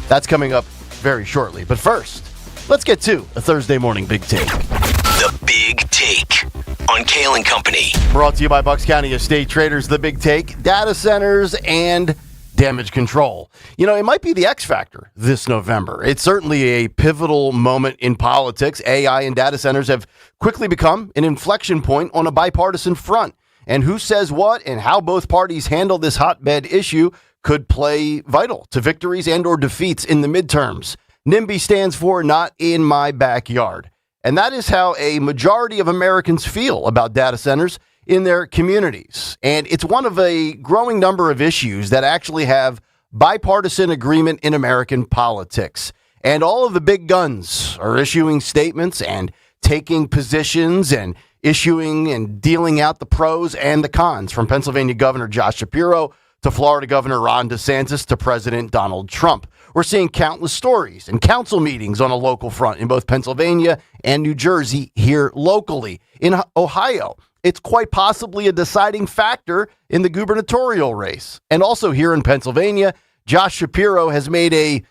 Speaker 5: That's coming up very shortly. But first, let's get to a Thursday morning Big Take.
Speaker 3: The Big Take on Kayal and Company.
Speaker 5: Brought to you by Bucks County Estate Traders. The Big Take, data centers and damage control. You know, it might be the X factor this November. It's certainly a pivotal moment in politics. AI and data centers have quickly become an inflection point on a bipartisan front. And who says what and how both parties handle this hotbed issue could play vital to victories and or defeats in the midterms. NIMBY stands for Not in My Backyard. And that is how a majority of Americans feel about data centers in their communities. And it's one of a growing number of issues that actually have bipartisan agreement in American politics. And all of the big guns are issuing statements and taking positions and issuing and dealing out the pros and the cons, from Pennsylvania Governor Josh Shapiro to Florida Governor Ron DeSantis to President Donald Trump. We're seeing countless stories and council meetings on a local front in both Pennsylvania and New Jersey here locally. In Ohio, it's quite possibly a deciding factor in the gubernatorial race. And also here in Pennsylvania, Josh Shapiro has made a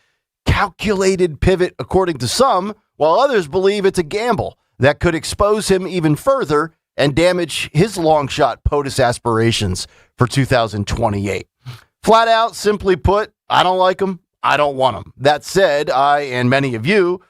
Speaker 5: calculated pivot, according to some, while others believe it's a gamble that could expose him even further and damage his long-shot POTUS aspirations for 2028. Flat out, simply put, I don't like him. I don't want him. That said, I and many of you,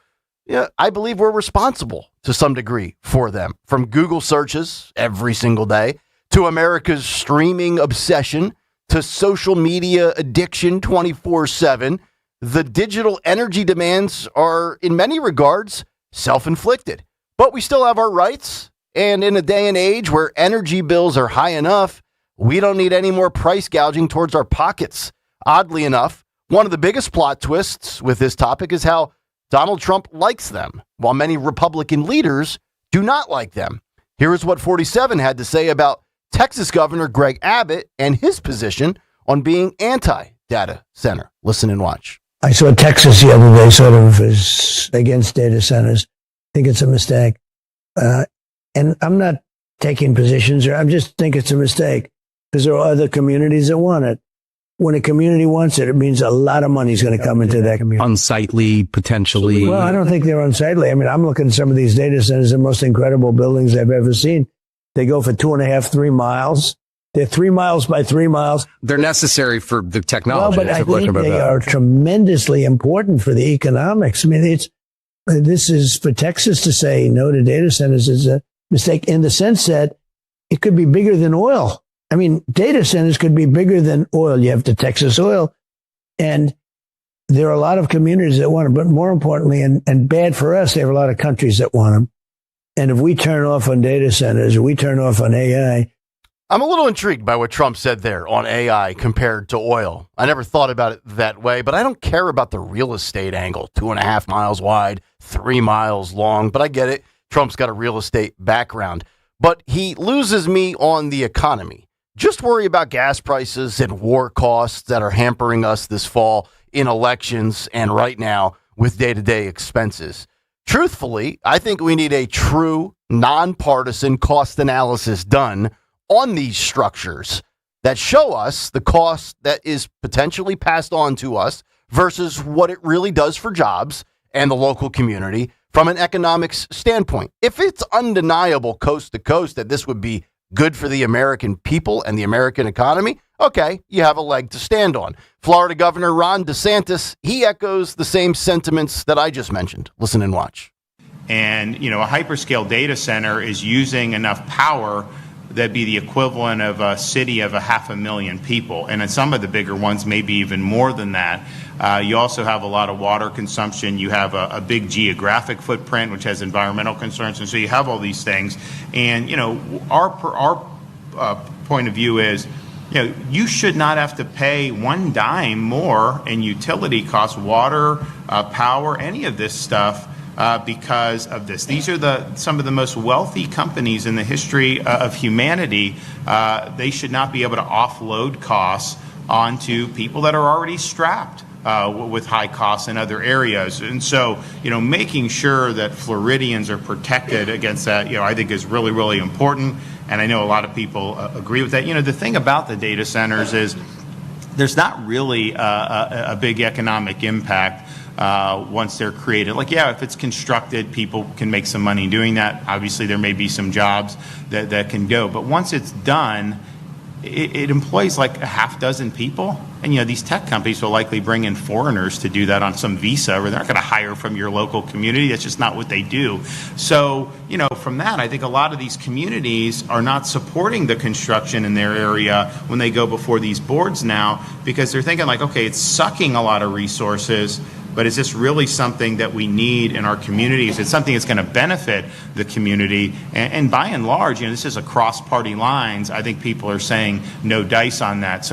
Speaker 5: I believe we're responsible to some degree for them. From Google searches every single day to America's streaming obsession to social media addiction 24/7, the digital energy demands are, in many regards, self-inflicted. But we still have our rights, and in a day and age where energy bills are high enough, we don't need any more price gouging towards our pockets. Oddly enough, one of the biggest plot twists with this topic is how Donald Trump likes them, while many Republican leaders do not like them. Here is what 47 had to say about Texas Governor Greg Abbott and his position on being anti-data center. Listen and watch.
Speaker 9: I saw Texas the other day sort of is against data centers. I think it's a mistake. And I'm not taking positions, or I just think it's a mistake because there are other communities that want it. When a community wants it, it means a lot of money is going to come into that community.
Speaker 10: Unsightly, potentially.
Speaker 9: Well, I don't think they're unsightly. I mean, I'm looking at some of these data centers, the most incredible buildings I've ever seen. They go for 2.5, 3 miles. They're 3 miles by 3 miles.
Speaker 10: They're necessary for the technology.
Speaker 9: Well, but I think they are tremendously important for the economics. I mean, this is for Texas to say no to data centers is a mistake in the sense that it could be bigger than oil. I mean, data centers could be bigger than oil. You have the Texas oil, and there are a lot of communities that want them. But more importantly, and bad for us, there are a lot of countries that want them. And if we turn off on data centers, or we turn off on AI.
Speaker 5: I'm a little intrigued by what Trump said there on AI compared to oil. I never thought about it that way, but I don't care about the real estate angle. 2.5 miles wide, 3 miles long, but I get it. Trump's got a real estate background, but he loses me on the economy. Just worry about gas prices and war costs that are hampering us this fall in elections and right now with day-to-day expenses. Truthfully, I think we need a true, nonpartisan cost analysis done on these structures that show us the cost that is potentially passed on to us versus what it really does for jobs and the local community from an economics standpoint. If it's undeniable coast to coast that this would be good for the American people and the American economy, Okay, you have a leg to stand on. Florida Governor Ron DeSantis, he echoes the same sentiments that I just mentioned. Listen and watch.
Speaker 1: And, a hyperscale data center is using enough power that'd be the equivalent of a city of 500,000 people. And in some of the bigger ones, maybe even more than that. You also have a lot of water consumption. You have a big geographic footprint, which has environmental concerns. And so you have all these things. And, our point of view is, you should not have to pay one dime more in utility costs, water, power, any of this stuff because of this. These are some of the most wealthy companies in the history of humanity. They should not be able to offload costs onto people that are already strapped with high costs in other areas. And so, making sure that Floridians are protected against that, I think is really, really important. And I know a lot of people agree with that. The thing about the data centers is there's not really a big economic impact once they're created. If it's constructed, people can make some money doing that. Obviously, there may be some jobs that can go. But once it's done, it employs like a half dozen people. And, these tech companies will likely bring in foreigners to do that on some visa, or they're not going to hire from your local community. That's just not what they do. So, from that, I think a lot of these communities are not supporting the construction in their area when they go before these boards now, because they're thinking okay, it's sucking a lot of resources, but is this really something that we need in our communities? It's something that's going to benefit the community. And by and large, this is across party lines. I think people are saying no dice on that.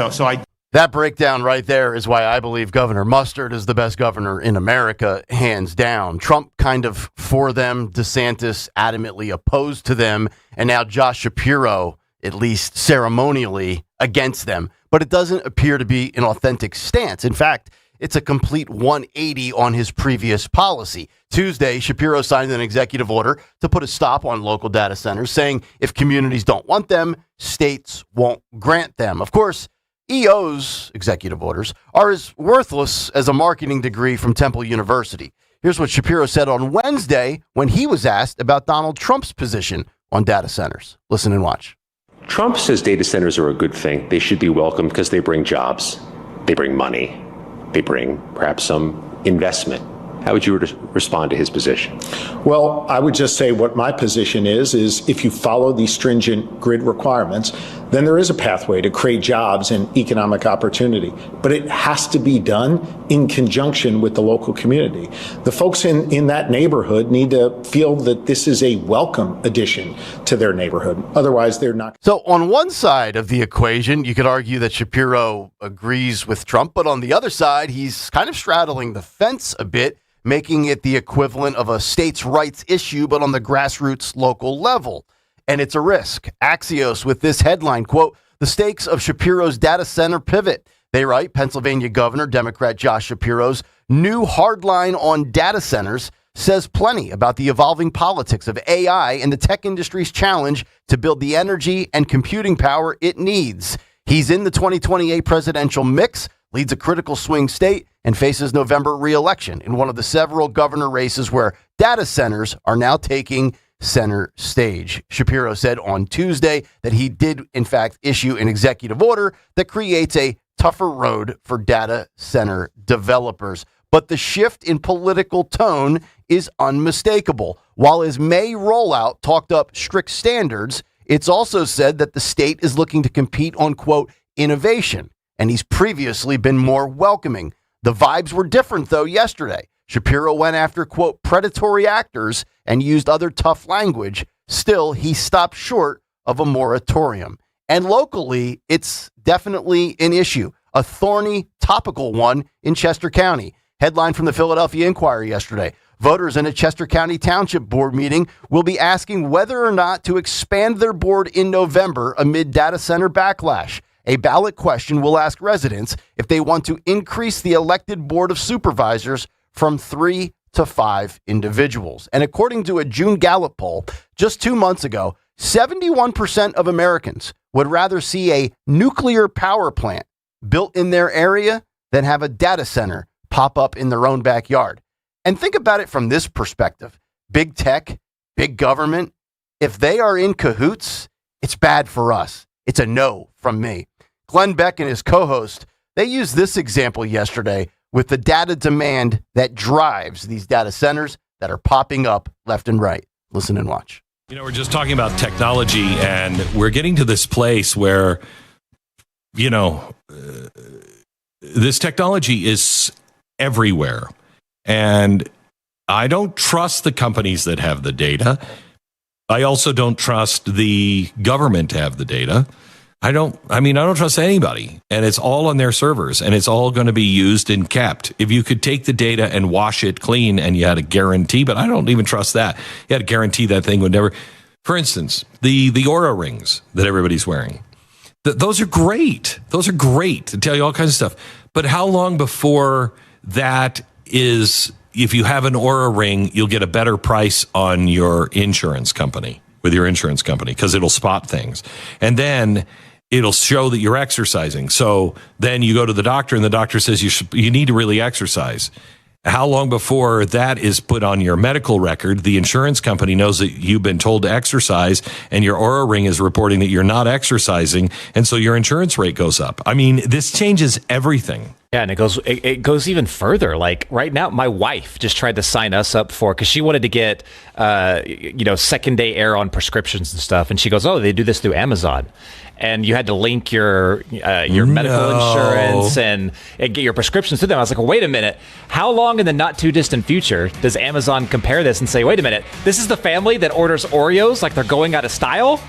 Speaker 5: That breakdown right there is why I believe Governor Mustard is the best governor in America, hands down. Trump kind of for them, DeSantis adamantly opposed to them, and now Josh Shapiro, at least ceremonially, against them. But it doesn't appear to be an authentic stance. In fact, it's a complete 180 on his previous policy. Tuesday, Shapiro signed an executive order to put a stop on local data centers, saying if communities don't want them, states won't grant them. Of course, EO's executive orders are as worthless as a marketing degree from Temple University. Here's what Shapiro said on Wednesday when he was asked about Donald Trump's position on data centers. Listen and watch.
Speaker 2: Trump says data centers are a good thing. They should be welcomed because they bring jobs, they bring money, they bring perhaps some investment. How would you respond to his position?
Speaker 11: Well, I would just say what my position is if you follow these stringent grid requirements, then there is a pathway to create jobs and economic opportunity. But it has to be done in conjunction with the local community. The folks in that neighborhood need to feel that this is a welcome addition to their neighborhood. Otherwise, they're not.
Speaker 5: So on one side of the equation, you could argue that Shapiro agrees with Trump, but on the other side, he's kind of straddling the fence a bit, making it the equivalent of a states' rights issue, but on the grassroots local level. And it's a risk. Axios with this headline, quote, the stakes of Shapiro's data center pivot. They write, Pennsylvania Governor, Democrat Josh Shapiro's new hardline on data centers says plenty about the evolving politics of AI and the tech industry's challenge to build the energy and computing power it needs. He's in the 2028 presidential mix, leads a critical swing state, and faces November re-election in one of the several governor races where data centers are now taking center stage. Shapiro said on Tuesday that he did, in fact, issue an executive order that creates a tougher road for data center developers. But the shift in political tone is unmistakable. While his May rollout talked up strict standards, it's also said that the state is looking to compete on, quote, innovation. And he's previously been more welcoming. The vibes were different, though, yesterday. Shapiro went after, quote, predatory actors and used other tough language. Still, he stopped short of a moratorium. And locally, it's definitely an issue, a thorny, topical one in Chester County. Headline from the Philadelphia Inquirer yesterday. Voters in a Chester County Township Board meeting will be asking whether or not to expand their board in November amid data center backlash. A ballot question will ask residents if they want to increase the elected Board of Supervisors from 3 to 5 individuals. And according to a June Gallup poll just 2 months ago, 71% of Americans would rather see a nuclear power plant built in their area than have a data center pop up in their own backyard. And think about it from this perspective. Big tech, big government, if they are in cahoots, it's bad for us. It's a no from me. Glenn Beck and his co-host, they used this example yesterday with the data demand that drives these data centers that are popping up left and right. Listen and watch.
Speaker 4: We're just talking about technology, and we're getting to this place where, this technology is everywhere. And I don't trust the companies that have the data. I also don't trust the government to have the data. I don't trust anybody, and it's all on their servers, and it's all going to be used and kept. If you could take the data and wash it clean and you had a guarantee, but I don't even trust that. You had a guarantee that thing would never, for instance, the Oura rings that everybody's wearing. Those are great. Those are great to tell you all kinds of stuff. But how long before that is, if you have an Oura ring, you'll get a better price on your insurance company, with your insurance company, because it'll spot things. And then it'll show that you're exercising. So then you go to the doctor and the doctor says you need to really exercise. How long before that is put on your medical record, the insurance company knows that you've been told to exercise, and your Oura ring is reporting that you're not exercising, and so your insurance rate goes up. I mean, this changes everything.
Speaker 12: Yeah, and it goes even further. Like right now, my wife just tried to sign us up because she wanted to get second day air on prescriptions and stuff, and she goes, "Oh, they do this through Amazon." And you had to link your medical insurance and get your prescriptions to them. I was like, well, wait a minute. How long in the not too distant future does Amazon compare this and say, wait a minute, this is the family that orders Oreos like they're going out of style?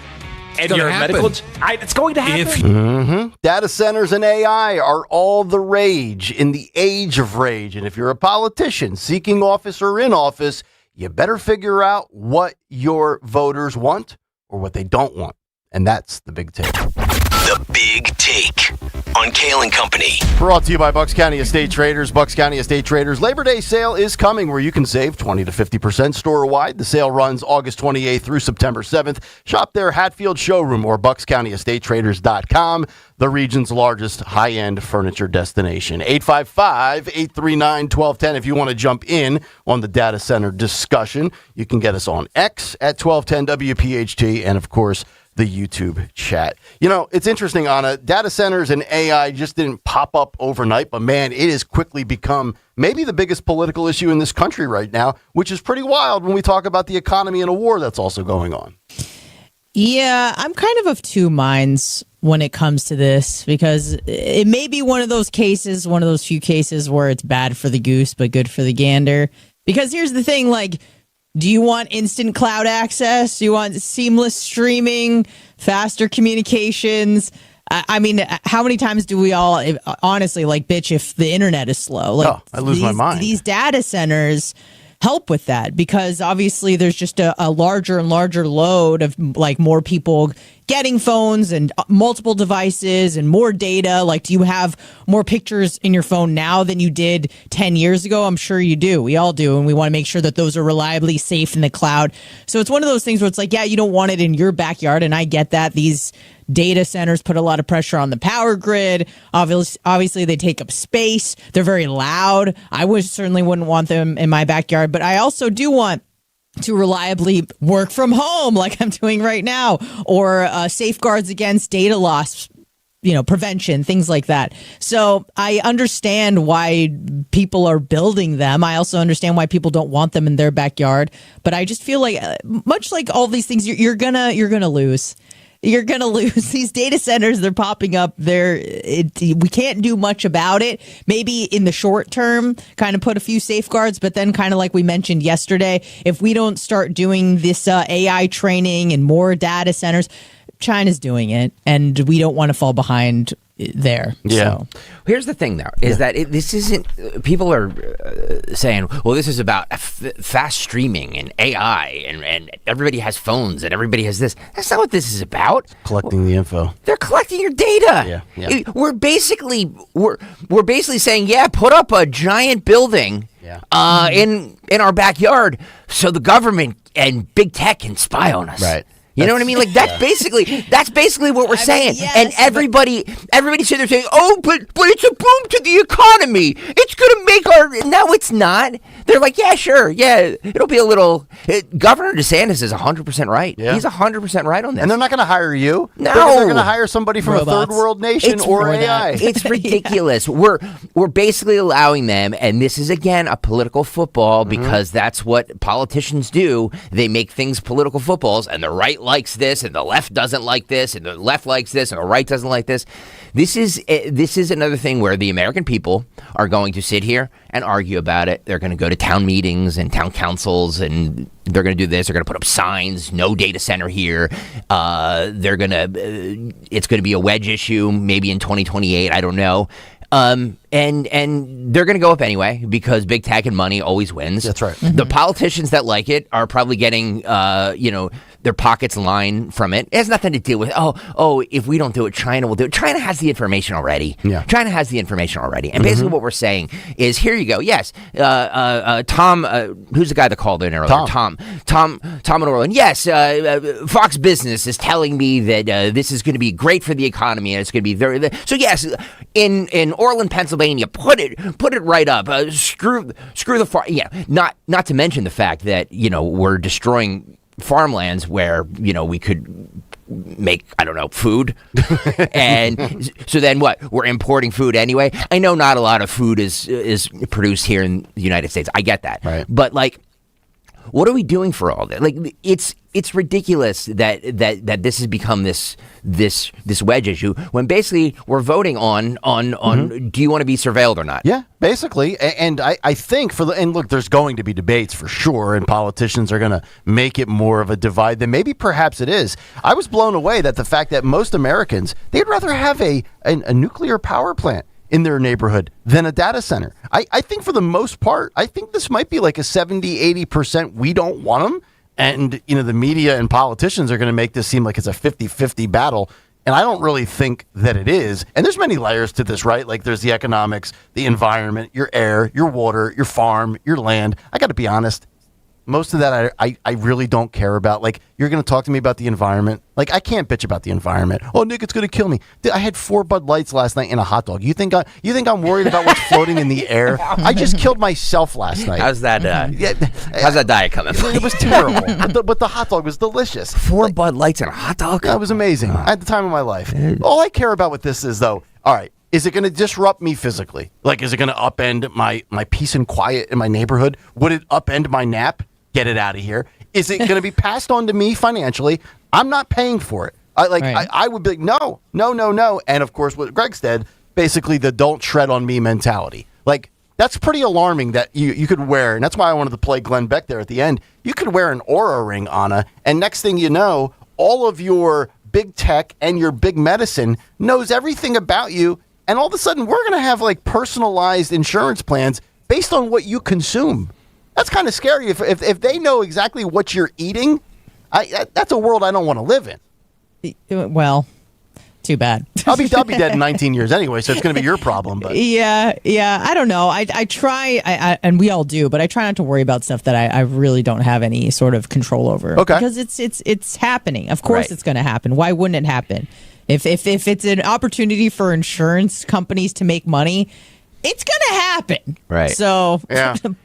Speaker 12: And your medical, it's going to happen.
Speaker 5: Data centers and AI are all the rage in the age of rage. And if you're a politician seeking office or in office, you better figure out what your voters want or what they don't want. And that's the big take.
Speaker 3: The Big Take on Kayal and Company.
Speaker 5: Brought to you by Bucks County Estate Traders. Bucks County Estate Traders Labor Day sale is coming, where you can save 20 to 50% store-wide. The sale runs August 28th through September 7th. Shop their Hatfield showroom or buckscountyestatetraders.com, the region's largest high-end furniture destination. 855-839-1210. If you want to jump in on the data center discussion, you can get us on X at 1210 WPHT, and of course, the YouTube chat. It's interesting, Anna. Data centers and AI just didn't pop up overnight, but man, it has quickly become maybe the biggest political issue in this country right now, which is pretty wild when we talk about the economy and a war that's also going on.
Speaker 14: Yeah, I'm kind of two minds when it comes to this, because it may be one of those few cases where it's bad for the goose, but good for the gander. Because here's the thing, do you want instant cloud access? Do you want seamless streaming, faster communications? I mean, how many times do we all, honestly, bitch if the internet is slow?
Speaker 5: I lose my mind.
Speaker 14: These data centers help with that, because obviously there's just a larger and larger load of more people getting phones and multiple devices and more data. Do you have more pictures in your phone now than you did 10 years ago? I'm sure you do. We all do. And we want to make sure that those are reliably safe in the cloud. So it's one of those things where it's you don't want it in your backyard. And I get that. These data centers put a lot of pressure on the power grid. Obviously, they take up space. They're very loud. I certainly wouldn't want them in my backyard. But I also do want to reliably work from home like I'm doing right now, or safeguards against data loss, prevention, things like that. So I understand why people are building them. I also understand why people don't want them in their backyard. But I just feel much like all these things, you're gonna lose. You're going to lose these data centers. They're popping up. We can't do much about it. Maybe in the short term, kind of put a few safeguards, but then kind of like we mentioned yesterday, if we don't start doing this AI training and more data centers, China's doing it, and we don't want to fall behind there.
Speaker 15: Yeah.
Speaker 14: So.
Speaker 15: Here's the thing, though, is that this isn't. People are saying, "Well, this is about fast streaming and AI, and everybody has phones and everybody has this." That's not what this is about.
Speaker 5: Collecting the info.
Speaker 15: They're collecting your data.
Speaker 5: Yeah.
Speaker 15: We're basically saying, yeah, put up a giant building. In our backyard, so the government and big tech can spy on us.
Speaker 5: Right.
Speaker 15: You know what I mean? Like that's basically what we're saying.
Speaker 14: Yes,
Speaker 15: and everybody sitting there saying, "Oh, but it's a boom to the economy. It's gonna make our." No, it's not. They're like, "Yeah, sure, yeah, it'll be a little." Governor DeSantis is 100% right.
Speaker 7: Yeah.
Speaker 15: He's 100% right on this.
Speaker 7: And they're not going to hire you.
Speaker 15: No,
Speaker 7: they're going to hire somebody from
Speaker 14: Robots.
Speaker 7: a third world nation or AI.
Speaker 15: It's ridiculous. We're basically allowing them, and this is again a political football because that's what politicians do. They make things political footballs, and the right likes this, and the left doesn't like this, and the left likes this, and the right doesn't like this. This is another thing where the American people are going to sit here and argue about it. They're going to go to town meetings and town councils, and they're going to do this. They're going to put up signs, no data center here. It's going to be a wedge issue maybe in 2028. I don't know. And they're going to go up anyway because big tech and money always wins.
Speaker 7: That's right.
Speaker 15: The politicians that like it are probably getting, their pockets lined from it. It has nothing to do with, if we don't do it, China will do it. China has the information already.
Speaker 7: Yeah.
Speaker 15: China has the information already. And basically what we're saying is, here you go. Yes, Tom, who's the guy that called in earlier? Tom in Orland. Yes, Fox Business is telling me that this is going to be great for the economy and it's going to be very. So yes, in Orland, Pennsylvania, put it right up. Screw the farm. Yeah, not to mention the fact that we're destroying farmlands where we could make food and so then what, we're importing food anyway. I know not a lot of food is produced here in the United States, I get that,
Speaker 7: right.
Speaker 15: But what are we doing for all that? It's ridiculous that this has become this wedge issue when basically we're voting on do you want to be surveilled or not?
Speaker 7: Yeah, basically. And I think look, there's going to be debates for sure, and politicians are going to make it more of a divide than maybe perhaps it is. I was blown away that the fact that most Americans, they'd rather have a nuclear power plant in their neighborhood than a data center. I think for the most part, I think this might be like a 70-80% we don't want them. And, the media and politicians are going to make this seem like it's a 50-50 battle. And I don't really think that it is. And there's many layers to this, right? Like there's the economics, the environment, your air, your water, your farm, your land. I got to be honest. Most of that I really don't care about. Like, you're going to talk to me about the environment. Like, I can't bitch about the environment. Oh, Nick, it's going to kill me. I had 4 Bud Lights last night and a hot dog. You think I'm worried about what's floating in the air? I just killed myself last night.
Speaker 15: How's that? How's that diet coming?
Speaker 7: It was terrible, but the hot dog was delicious.
Speaker 15: 4 Bud Lights and a hot dog?
Speaker 7: That was amazing. At the time of my life. All I care about with this is, though, all right, is it going to disrupt me physically? Like, is it going to upend my peace and quiet in my neighborhood? Would it upend my nap? Get it out of here. Is it going to be passed on to me financially? I'm not paying for it. I would be like, no. And of course, what Greg said, basically the don't tread on me mentality. Like, that's pretty alarming that you could wear. And that's why I wanted to play Glenn Beck there at the end. You could wear an Oura ring, Anna. And next thing you know, all of your big tech and your big medicine knows everything about you. And all of a sudden, we're going to have like personalized insurance plans based on what you consume. That's kind of scary. If they know exactly what you're eating, that's a world I don't want to live in.
Speaker 14: Well, too bad.
Speaker 7: I'll be dead in 19 years anyway, so it's going to be your problem. But
Speaker 14: yeah, I don't know. I try, and we all do, but I try not to worry about stuff that I really don't have any sort of control over.
Speaker 7: Okay,
Speaker 14: because it's happening. Of course, It's going to happen. Why wouldn't it happen? If it's an opportunity for insurance companies to make money, it's going to happen.
Speaker 7: Right.
Speaker 14: So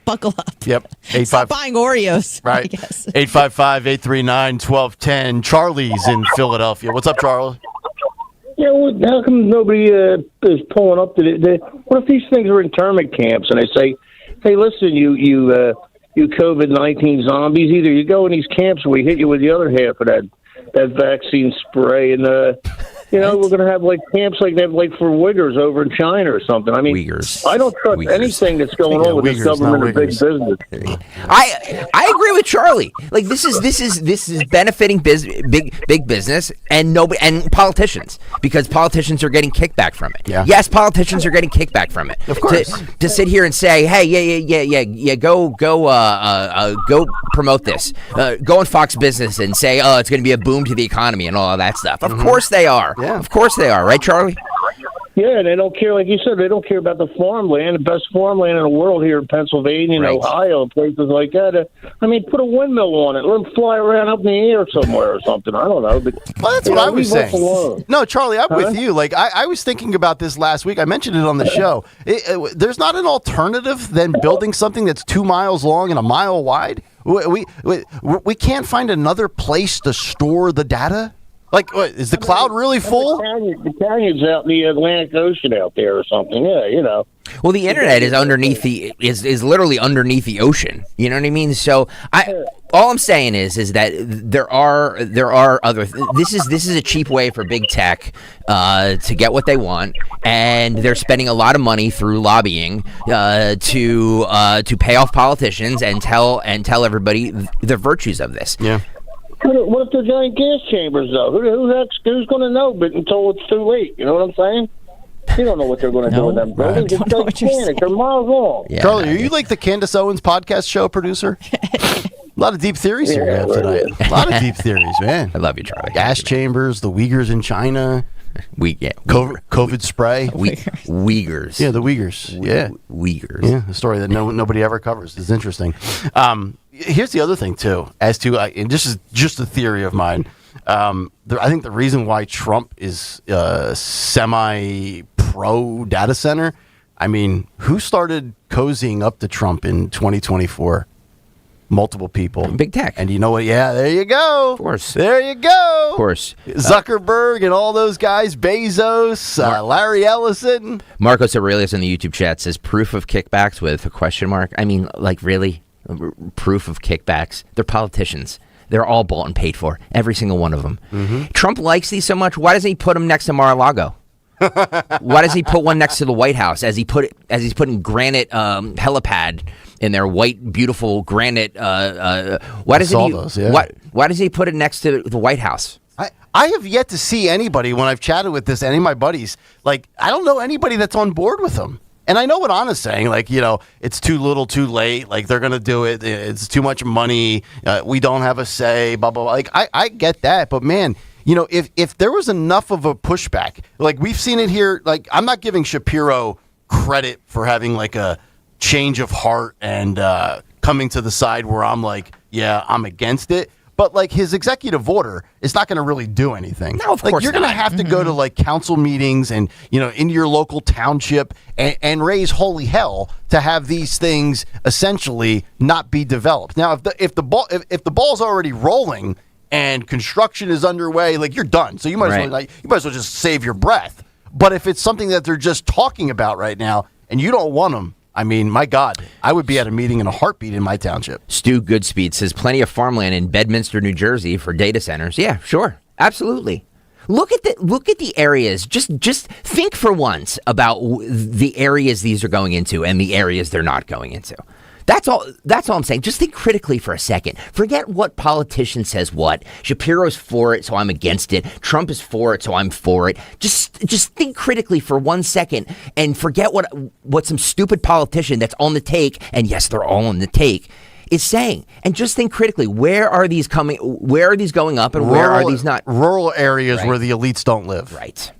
Speaker 14: buckle up.
Speaker 7: Yep.
Speaker 14: Stop buying Oreos.
Speaker 7: Right.
Speaker 14: I guess.
Speaker 7: 855-839-1210. Charlie's in Philadelphia. What's up, Charlie?
Speaker 8: Yeah, how come nobody is pulling up to what if these things are internment camps and they say, hey, listen, you COVID-19 zombies, either you go in these camps or we hit you with the other half of that vaccine spray and we're going to have like camps like they have like for Uyghurs over in China or something. I mean, I don't trust anything that's going on with this government or big business.
Speaker 15: I agree with Charlie. Like this is benefiting big business and politicians because politicians are getting kickback from it.
Speaker 7: Yeah.
Speaker 15: Yes, politicians are getting kickback from it.
Speaker 7: Of course.
Speaker 15: To sit here and say, hey, go promote this. Go on Fox Business and say, oh, it's going to be a boom to the economy and all of that stuff. Of course they are.
Speaker 7: Yeah.
Speaker 15: Of course they are. Right, Charlie?
Speaker 8: Yeah, they don't care, like you said, they don't care about the farmland, the best farmland in the world here in Pennsylvania and Ohio and places like that. I mean, put a windmill on it, let them fly around up in the air somewhere or something. I don't know. But,
Speaker 7: well, that's what I was saying. No, Charlie, I'm with you. Like, I was thinking about this last week. I mentioned it on the show. There's not an alternative than building something that's 2 miles long and a mile wide. We can't find another place to store the data. Like, what, is the cloud really full?
Speaker 8: The canyon's out in the Atlantic Ocean out there or something. Yeah, you know.
Speaker 15: Well, the internet is underneath is literally underneath the ocean. You know what I mean? So all I'm saying is that there are other. This is a cheap way for big tech to get what they want, and they're spending a lot of money through lobbying to pay off politicians and tell everybody the virtues of this.
Speaker 7: Yeah.
Speaker 8: What if they're giant gas chambers, though? Who's going to know but until it's too late? You know what I'm saying? You don't know what they're going to do with them buildings. It's gigantic. They're miles long.
Speaker 7: Yeah, Charlie, are you like the Candace Owens podcast show producer? A lot of deep theories here you have tonight. A lot of deep theories, man.
Speaker 15: I love you, Charlie.
Speaker 7: Gas chambers, the Uyghurs in China. COVID spray.
Speaker 15: Uyghurs.
Speaker 7: Yeah, the Uyghurs. Yeah.
Speaker 15: Uyghurs.
Speaker 7: Yeah, a story that nobody ever covers. It's interesting. Here's the other thing, too, as to, and this is just a theory of mine. I think the reason why Trump is semi-pro data center, I mean, who started cozying up to Trump in 2024? Multiple people.
Speaker 15: Big tech.
Speaker 7: And you know what? Yeah, there you go.
Speaker 15: Of course.
Speaker 7: There you go.
Speaker 15: Of course.
Speaker 7: Zuckerberg and all those guys, Bezos, Larry Ellison.
Speaker 15: Marcos Aurelius in the YouTube chat says, proof of kickbacks with a question mark. I mean, like, really? Proof of kickbacks. They're politicians. They're all bought and paid for. Every single one of them. Mm-hmm. Trump likes these so much. Why doesn't he put them next to Mar-a-Lago? Why does he put one next to the White House as he's putting granite helipad in their white, beautiful granite? Why does he put it next to the White House?
Speaker 7: I have yet to see anybody when I've chatted with any of my buddies. Like, I don't know anybody that's on board with them. And I know what Anna's saying, like, you know, it's too little, too late. Like, they're going to do it. It's too much money. We don't have a say, blah, blah, blah. Like, I get that. But, man, you know, if there was enough of a pushback, like we've seen it here, like, I'm not giving Shapiro credit for having, like, a change of heart and coming to the side where I'm like, yeah, I'm against it. But, like, his executive order is not going to really do anything.
Speaker 15: No, of course
Speaker 7: not. You're going to have to go to, like, council meetings and, you know, in your local township and raise holy hell to have these things essentially not be developed. Now, if the ball's already rolling and construction is underway, like, you're done. So you might as well just save your breath. But if it's something that they're just talking about right now and you don't want them, I mean, my God, I would be at a meeting in a heartbeat in my township.
Speaker 15: Stu Goodspeed says plenty of farmland in Bedminster, New Jersey for data centers. Yeah, sure. Absolutely. Look at the areas. Just think for once about the areas these are going into and the areas they're not going into. That's all I'm saying. Just think critically for a second. Forget what politician says what. Shapiro's for it, so I'm against it. Trump is for it, so I'm for it. Just think critically for 1 second and forget what some stupid politician that's on the take, and yes, they're all on the take, is saying. And just think critically, where are these coming? Where are these going up, and where are these not?
Speaker 7: Rural areas where the elites don't live.
Speaker 15: Right.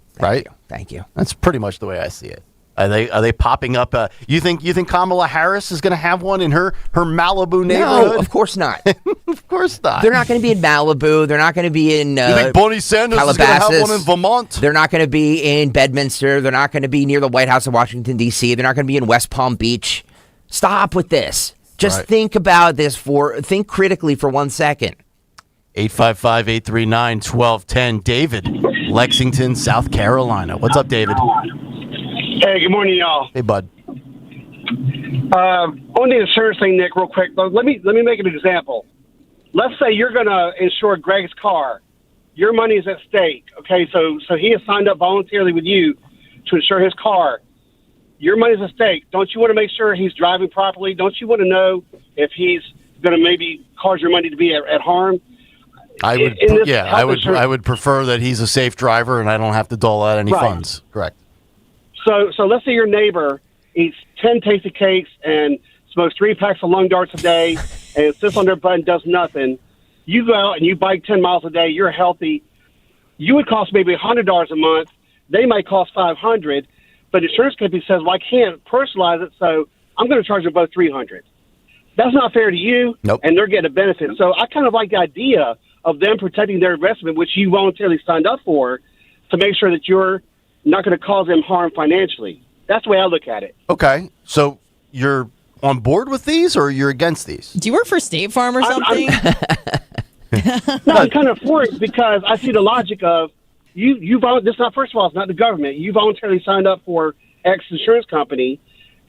Speaker 7: Thank
Speaker 15: you.
Speaker 7: That's pretty much the way I see it. Are they popping up? You think Kamala Harris is going to have one in her Malibu neighborhood?
Speaker 15: No, of course not.
Speaker 7: Of course not.
Speaker 15: They're not going to be in Malibu. They're not going to be in.
Speaker 7: You think Bernie Sanders is going to have one in Vermont?
Speaker 15: They're not going to be in Bedminster. They're not going to be near the White House in Washington D.C. They're not going to be in West Palm Beach. Stop with this. Just think about this. Think critically for 1 second.
Speaker 7: 855-839-1210. David, Lexington, South Carolina. What's up, David?
Speaker 16: Hey, good morning, y'all.
Speaker 7: Hey, bud.
Speaker 16: On the insurance thing, Nick, real quick. Let me make an example. Let's say you're going to insure Greg's car. Your money is at stake. Okay, so he has signed up voluntarily with you to insure his car. Your money is at stake. Don't you want to make sure he's driving properly? Don't you want to know if he's going to maybe cause your money to be at harm?
Speaker 7: I would prefer that he's a safe driver and I don't have to dole out any funds. Correct.
Speaker 16: So let's say your neighbor eats 10 tasty cakes and smokes 3 packs of lung darts a day and sits on their butt and does nothing. You go out and you bike 10 miles a day. You're healthy. You would cost maybe $100 a month they might cost $500, but the insurance company says, well, I can't personalize it, so I'm going to charge them both $300. That's not fair to you, and they're getting a benefit. So I kind of like the idea of them protecting their investment, which you voluntarily signed up for, to make sure that you're not going to cause them harm financially. That's the way I look at it.
Speaker 7: Okay, so you're on board with these, or you're against these?
Speaker 14: Do you work for State Farm or something?
Speaker 16: No, I'm kind of for it because I see the logic of this is not, first of all, it's not the government. You voluntarily signed up for X insurance company,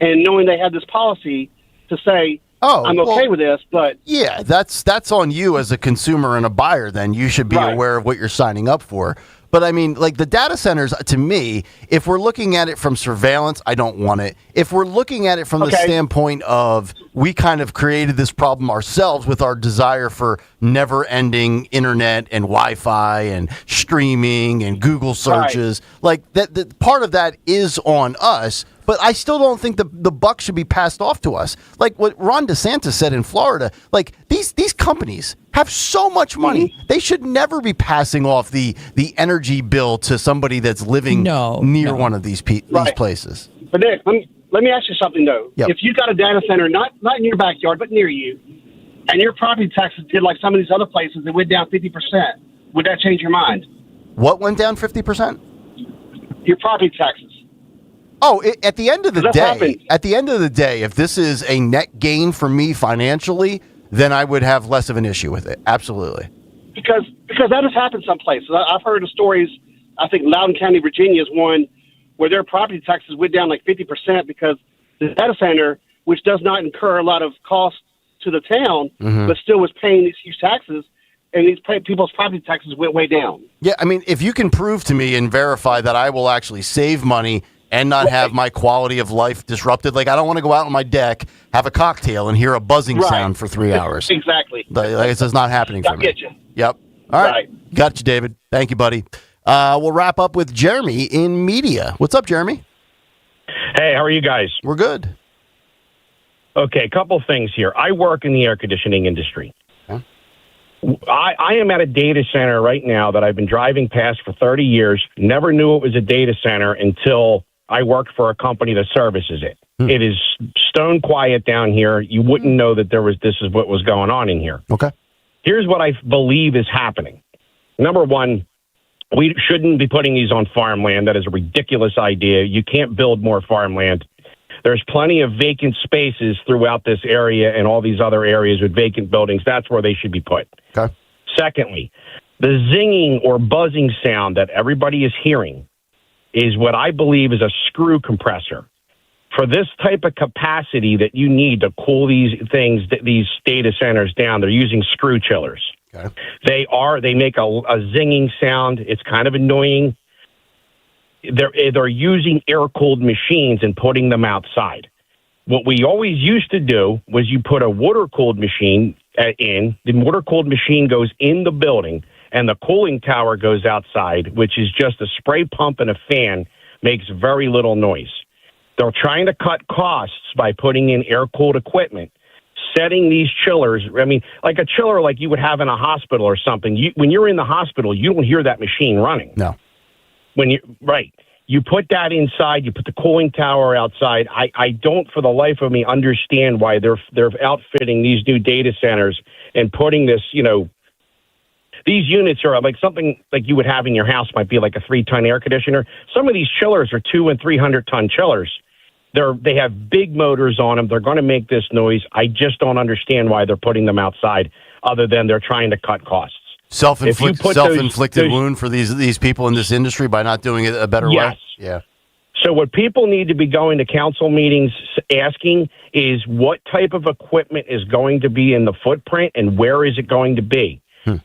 Speaker 16: and knowing they had this policy to say, I'm okay with this, but
Speaker 7: yeah, that's on you as a consumer and a buyer. Then you should be aware of what you're signing up for. But I mean, like the data centers, to me, if we're looking at it from surveillance, I don't want it. If we're looking at it from the standpoint of we kind of created this problem ourselves with our desire for never-ending internet and Wi-Fi and streaming and Google searches, like that part of that is on us. But I still don't think the buck should be passed off to us. Like what Ron DeSantis said in Florida, like these companies have so much money. They should never be passing off the energy bill to somebody that's living near one of these places.
Speaker 16: But Nick, let me ask you something, though.
Speaker 7: Yep.
Speaker 16: If you got a data center, not in your backyard, but near you, and your property taxes did like some of these other places that went down 50%, would that change your mind?
Speaker 7: What went down 50%?
Speaker 16: Your property taxes.
Speaker 7: Oh, at the end of the day, if this is a net gain for me financially, then I would have less of an issue with it. Absolutely.
Speaker 16: Because that has happened some places. I've heard of stories. I think Loudoun County, Virginia, is one where their property taxes went down like 50% because the data center, which does not incur a lot of cost to the town, but still was paying these huge taxes, and these people's property taxes went way down.
Speaker 7: Yeah, I mean, if you can prove to me and verify that I will actually save money and not have my quality of life disrupted. Like, I don't want to go out on my deck, have a cocktail, and hear a buzzing sound for 3 hours.
Speaker 16: Exactly.
Speaker 7: Like, it's just not happening for me.
Speaker 16: Get you.
Speaker 7: Yep. All right. Got you, David. Thank you, buddy. We'll wrap up with Jeremy in media. What's up, Jeremy?
Speaker 17: Hey, how are you guys?
Speaker 7: We're good.
Speaker 17: Okay, a couple things here. I work in the air conditioning industry.
Speaker 7: Huh?
Speaker 17: I am at a data center right now that I've been driving past for 30 years. Never knew it was a data center until I worked for a company that services it. It is stone quiet down here. You wouldn't know that this is what was going on in here.
Speaker 7: Okay.
Speaker 17: Here's what I believe is happening. Number one, we shouldn't be putting these on farmland. That is a ridiculous idea. You can't build more farmland. There's plenty of vacant spaces throughout this area and all these other areas with vacant buildings. That's where they should be put.
Speaker 7: Okay.
Speaker 17: Secondly, the zinging or buzzing sound that everybody is hearing is what I believe is a screw compressor. For this type of capacity that you need to cool these things, these data centers down, they're using screw chillers.
Speaker 7: Okay.
Speaker 17: They make a zinging sound. It's kind of annoying. They're using air-cooled machines and putting them outside. What we always used to do was you put a water-cooled machine in. The water-cooled machine goes in the building, and the cooling tower goes outside, which is just a spray pump and a fan, makes very little noise. They're trying to cut costs by putting in air-cooled equipment, setting these chillers. I mean, like a chiller like you would have in a hospital or something. When you're in the hospital, you don't hear that machine running.
Speaker 7: No.
Speaker 17: You put that inside, you put the cooling tower outside. I don't, for the life of me, understand why they're outfitting these new data centers and putting this, these units are like something like you would have in your house, might be like a 3-ton air conditioner. Some of these chillers are 200- and 300-ton chillers. They have big motors on them. They're going to make this noise. I just don't understand why they're putting them outside, other than they're trying to cut costs.
Speaker 7: Self-inflicted wound for these people in this industry by not doing it a better way? Yeah.
Speaker 17: So what people need to be going to council meetings asking is what type of equipment is going to be in the footprint and where is it going to be?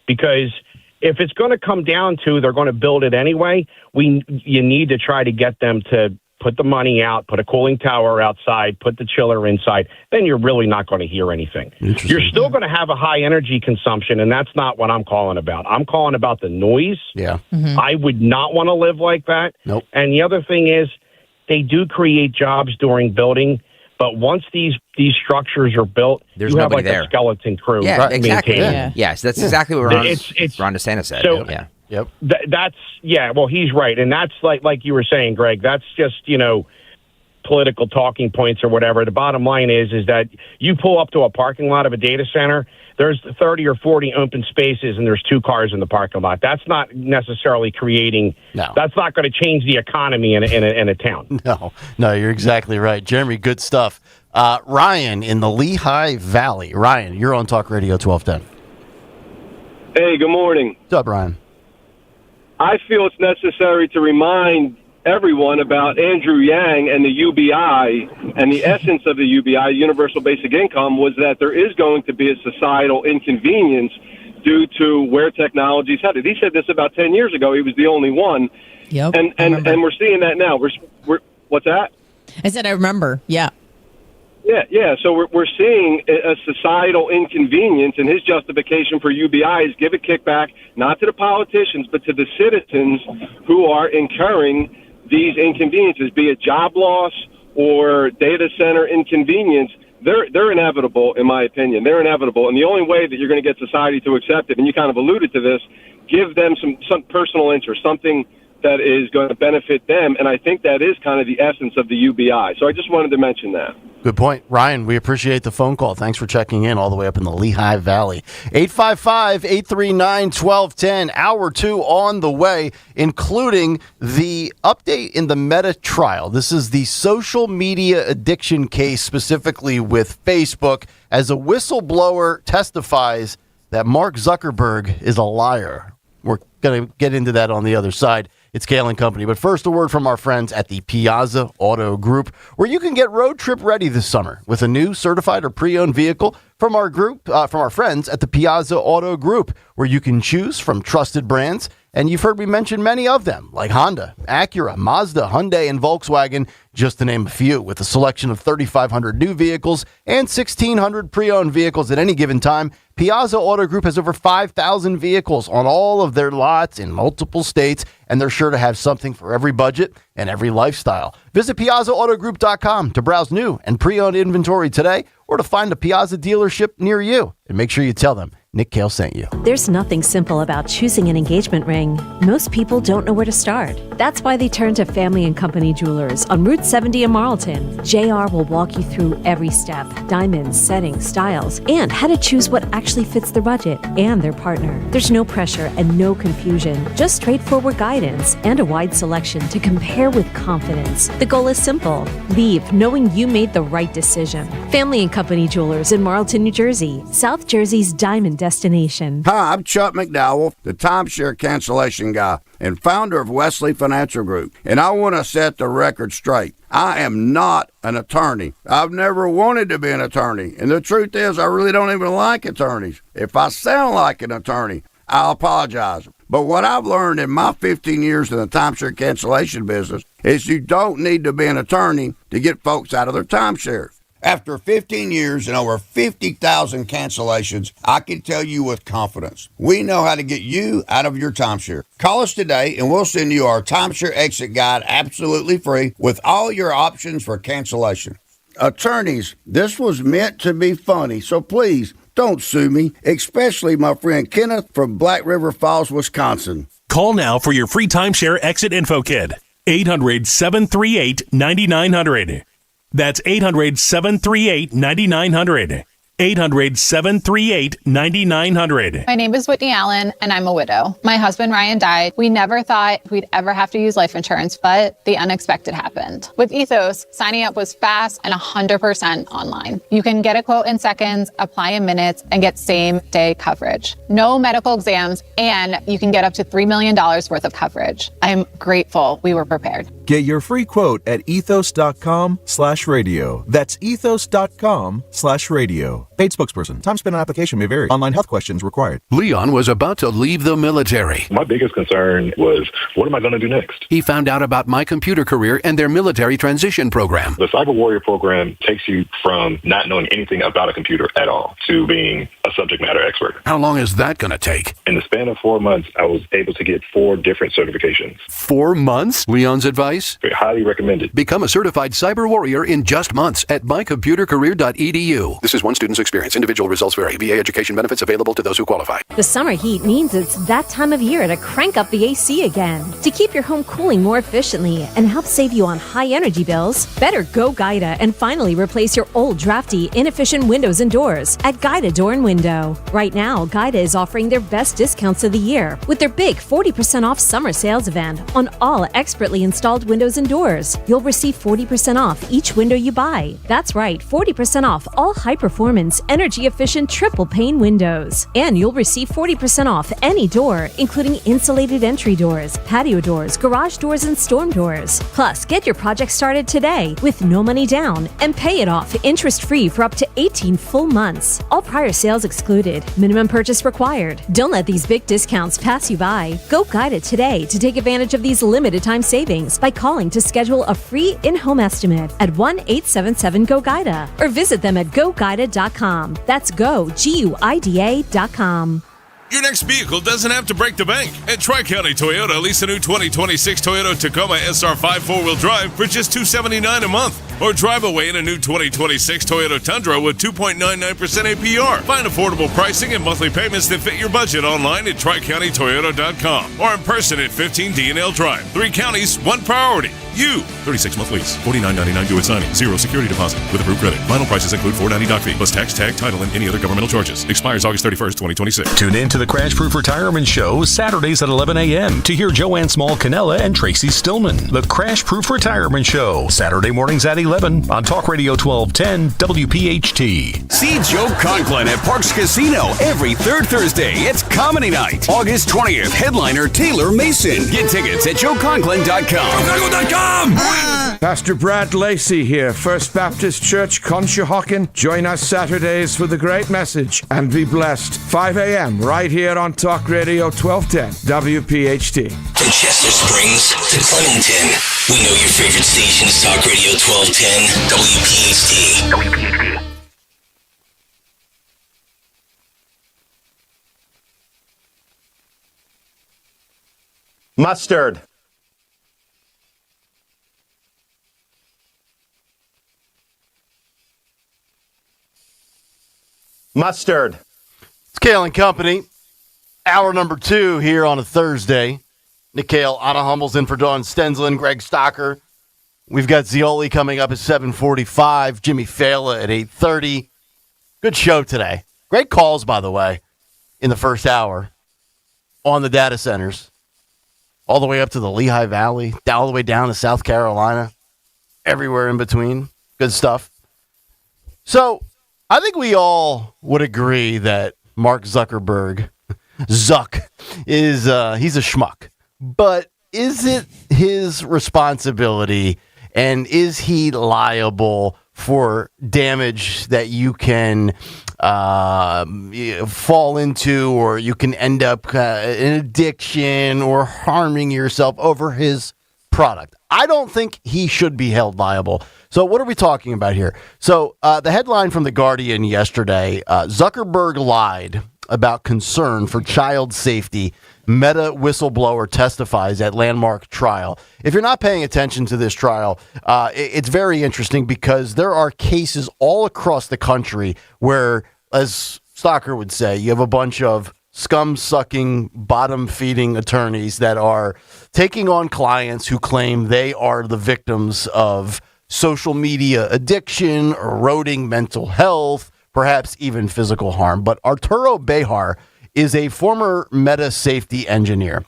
Speaker 17: Because if it's going to come down to they're going to build it anyway, you need to try to get them to put the money out, put a cooling tower outside, put the chiller inside, then you're really not going to hear anything. You're still going to have a high energy consumption, and that's not what I'm calling about. I'm calling about the noise.
Speaker 7: Yeah.
Speaker 17: I would not want to live like that.
Speaker 7: Nope.
Speaker 17: And the other thing is they do create jobs during building, but once these structures are built,
Speaker 15: there's
Speaker 17: you have
Speaker 15: nobody
Speaker 17: like
Speaker 15: there.
Speaker 17: a skeleton crew.
Speaker 15: Yeah, exactly.
Speaker 17: maintaining.
Speaker 15: Yes, that's exactly what Ron DeSantis said.
Speaker 17: So,
Speaker 15: yeah.
Speaker 7: Yep.
Speaker 17: Well, he's right. And that's like you were saying, Greg, that's just, political talking points or whatever. The bottom line is that you pull up to a parking lot of a data center, there's 30 or 40 open spaces and there's 2 cars in the parking lot. That's not necessarily that's not going to change the economy in a town.
Speaker 7: No, you're exactly right. Jeremy, good stuff. Ryan in the Lehigh Valley. Ryan, you're on Talk Radio 1210.
Speaker 13: Hey, good morning.
Speaker 7: What's up, Ryan?
Speaker 13: I feel it's necessary to remind everyone about Andrew Yang and the UBI, and the essence of the UBI, Universal Basic Income, was that there is going to be a societal inconvenience due to where technology's headed. He said this about 10 years ago. He was the only one.
Speaker 14: Yep.
Speaker 13: And we're seeing that now. We're what's that?
Speaker 14: I said I remember. Yeah.
Speaker 13: Yeah. So we're seeing a societal inconvenience, and his justification for UBI is give a kickback not to the politicians but to the citizens who are incurring these inconveniences, be it job loss or data center inconvenience. They're inevitable, in my opinion. They're inevitable, and the only way that you're going to get society to accept it, and you kind of alluded to this, give them some personal interest, something that is going to benefit them, and I think that is kind of the essence of the UBI. So I just wanted to mention that.
Speaker 7: Good point. Ryan, we appreciate the phone call. Thanks for checking in all the way up in the Lehigh Valley. 855-839-1210. Hour 2 on the way, including the update in the Meta trial. This is the social media addiction case, specifically with Facebook, as a whistleblower testifies that Mark Zuckerberg is a liar. We're going to get into that on the other side. It's Kayal and Company. But first, a word from our friends at the Piazza Auto Group, where you can get road trip ready this summer with a new certified or pre-owned vehicle from our friends at the Piazza Auto Group, where you can choose from trusted brands. And you've heard me mention many of them, like Honda, Acura, Mazda, Hyundai, and Volkswagen, just to name a few, with a selection of 3,500 new vehicles and 1,600 pre-owned vehicles at any given time. Piazza Auto Group has over 5,000 vehicles on all of their lots in multiple states, and they're sure to have something for every budget and every lifestyle. Visit PiazzaAutoGroup.com to browse new and pre-owned inventory today, or to find a Piazza dealership near you. And make sure you tell them Nick Kayal sent you.
Speaker 6: There's nothing simple about choosing an engagement ring. Most people don't know where to start. That's why they turn to Family and Company Jewelers on Route 70 in Marlton. JR will walk you through every step: diamonds, settings, styles, and how to choose what actually fits their budget and their partner. There's no pressure and no confusion, just straightforward guidance and a wide selection to compare with confidence. The goal is simple: leave knowing you made the right decision. Family and Company Jewelers in Marlton, New Jersey, South Jersey's diamond destination.
Speaker 31: Hi, I'm Chuck McDowell, the timeshare cancellation guy and founder of Wesley Financial Group, and I want to set the record straight. I am not an attorney. I've never wanted to be an attorney, and the truth is I really don't even like attorneys. If I sound like an attorney, I'll apologize. But what I've learned in my 15 years in the timeshare cancellation business is you don't need to be an attorney to get folks out of their timeshares. After 15 years and over 50,000 cancellations, I can tell you with confidence, we know how to get you out of your timeshare. Call us today and we'll send you our timeshare exit guide absolutely free with all your options for cancellation. Attorneys, this was meant to be funny, so please don't sue me, especially my friend Kenneth from Black River Falls, Wisconsin.
Speaker 28: Call now for your free timeshare exit info kit. 800-738-9900. That's 800-738-9900. 800-738-9900.
Speaker 18: My name is Whitney Allen, and I'm a widow. My husband, Ryan, died. We never thought we'd ever have to use life insurance, but the unexpected happened. With Ethos, signing up was fast and 100% online. You can get a quote in seconds, apply in minutes, and get same-day coverage. No medical exams, and you can get up to $3 million worth of coverage. I'm grateful we were prepared.
Speaker 19: Get your free quote at ethos.com/radio. That's ethos.com/radio. Paid spokesperson. Time spent on application may vary. Online health questions required.
Speaker 20: Leon was about to leave the military.
Speaker 21: My biggest concern was, what am I going to do next?
Speaker 20: He found out about My Computer Career and their military transition program.
Speaker 21: The Cyber Warrior program takes you from not knowing anything about a computer at all to being a subject matter expert.
Speaker 20: How long is that going to take?
Speaker 21: In the span of 4 months, I was able to get 4 different certifications.
Speaker 20: 4 months? Leon's advice?
Speaker 21: Very highly recommended.
Speaker 20: Become a certified cyber warrior in just months at mycomputercareer.edu.
Speaker 22: This is one student's experience.
Speaker 20: experience. Individual results vary. VA education benefits available to those who qualify.
Speaker 6: The summer heat means it's that time of year to crank up the AC again. To keep your home cooling more efficiently and help save you on high energy bills, better go Guida and finally replace your old drafty, inefficient windows and doors at Guida Door and Window. Right now, Guida is offering their best discounts of the year with their big 40% off summer sales event on all expertly installed windows and doors. You'll receive 40% off each window you buy. That's right, 40% off all high-performance, energy-efficient triple-pane windows. And you'll receive 40% off any door, including insulated entry doors, patio doors, garage doors, and storm doors. Plus, get your project started today with no money down and pay it off interest-free for up to 18 full months. All prior sales excluded. Minimum purchase required. Don't let these big discounts pass you by. Go Guida today to take advantage of these limited-time savings by calling to schedule a free in-home estimate at 1-877-GO-GUIDA or visit them at GoGuida.com. That's GoGuida.com.
Speaker 1: Your next vehicle doesn't have to break the bank. At Tri-County Toyota, lease a new 2026 Toyota Tacoma SR5 4-wheel drive for just $279 a month. Or drive away in a new 2026 Toyota Tundra with 2.99% APR. Find affordable pricing and monthly payments that fit your budget online at TriCountyToyota.com or in person at 15 D&L Drive. 3 counties, 1 priority. You. 36-month lease. $49.99 due at signing. 0 security deposit. With approved credit. Final prices include $490 doc fee plus tax, tag, title, and any other governmental charges. Expires August 31st, 2026.
Speaker 28: Tune in to the Crash Proof Retirement Show Saturdays at 11 a.m. to hear Joanne Small-Canella and Tracy Stillman. The Crash Proof Retirement Show. Saturday mornings at 11 on Talk Radio 1210 WPHT.
Speaker 9: See Joe Conklin at Parks Casino every third Thursday. It's Comedy Night. August 20th. Headliner Taylor Mason. Get tickets at joeconklin.com.
Speaker 10: Pastor Brad Lacey here, First Baptist Church, Conshohocken. Join us Saturdays for the great message and be blessed. 5 a.m. right here on Talk Radio 1210 WPHT.
Speaker 3: From Chester Springs to Clementon, we know your favorite station is Talk Radio 1210 WPHT.
Speaker 2: Mustard. Mustard.
Speaker 7: It's Kale and Company. Hour number 2 here on a Thursday. Nick Kale, Anna Hummel's in for Dawn Stensland, Greg Stocker. We've got Zioli coming up at 7:45, Jimmy Fela at 8:30. Good show today. Great calls, by the way, in the first hour on the data centers. All the way up to the Lehigh Valley, all the way down to South Carolina, everywhere in between. Good stuff. So, I think we all would agree that Mark Zuckerberg, Zuck, is he's a schmuck. But is it his responsibility, and is he liable for damage that you can fall into, or you can end up in addiction or harming yourself over his product? I don't think he should be held liable. So what are we talking about here? So the headline from The Guardian yesterday, Zuckerberg lied about concern for child safety. Meta whistleblower testifies at landmark trial. If you're not paying attention to this trial, it's very interesting because there are cases all across the country where, as Stocker would say, you have a bunch of scum-sucking, bottom-feeding attorneys that are taking on clients who claim they are the victims of social media addiction, eroding mental health, perhaps even physical harm. But Arturo Bejar is a former Meta safety engineer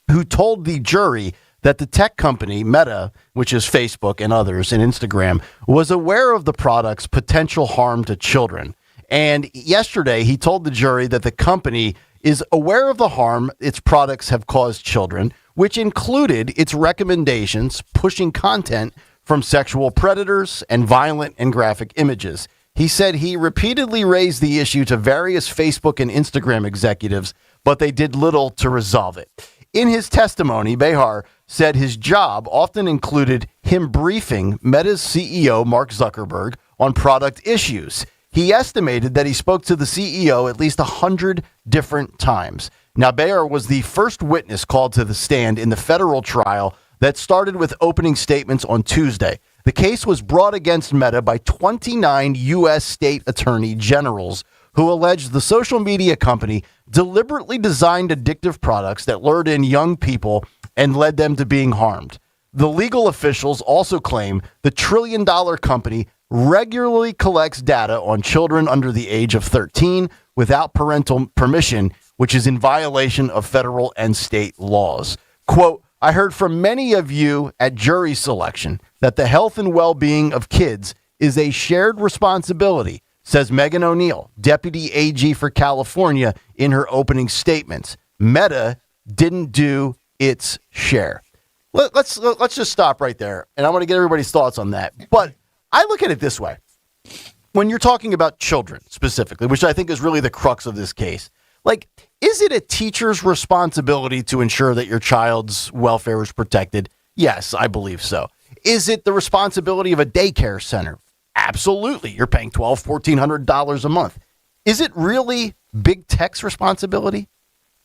Speaker 7: who told the jury that the tech company Meta, which is Facebook and others and Instagram, was aware of the product's potential harm to children. And yesterday, he told the jury that the company is aware of the harm its products have caused children, which included its recommendations pushing content from sexual predators and violent and graphic images. He said he repeatedly raised the issue to various Facebook and Instagram executives, but they did little to resolve it. In his testimony, Bejar said his job often included him briefing Meta's CEO, Mark Zuckerberg, on product issues. He estimated that he spoke to the CEO at least 100 different times. Now, Bejar was the first witness called to the stand in the federal trial that started with opening statements on Tuesday. The case was brought against Meta by 29 U.S. state attorney generals who alleged the social media company deliberately designed addictive products that lured in young people and led them to being harmed. The legal officials also claim the trillion-dollar company regularly collects data on children under the age of 13 without parental permission, which is in violation of federal and state laws. Quote, I heard from many of you at jury selection that the health and well-being of kids is a shared responsibility, says Megan O'Neill, Deputy AG for California, in her opening statements. Meta didn't do its share. Let's just stop right there, and I want to get everybody's thoughts on that. But I look at it this way. When you're talking about children specifically, which I think is really the crux of this case, like, is it a teacher's responsibility to ensure that your child's welfare is protected? Yes, I believe so. Is it the responsibility of a daycare center? Absolutely. You're paying $1,200, $1,400 a month. Is it really big tech's responsibility?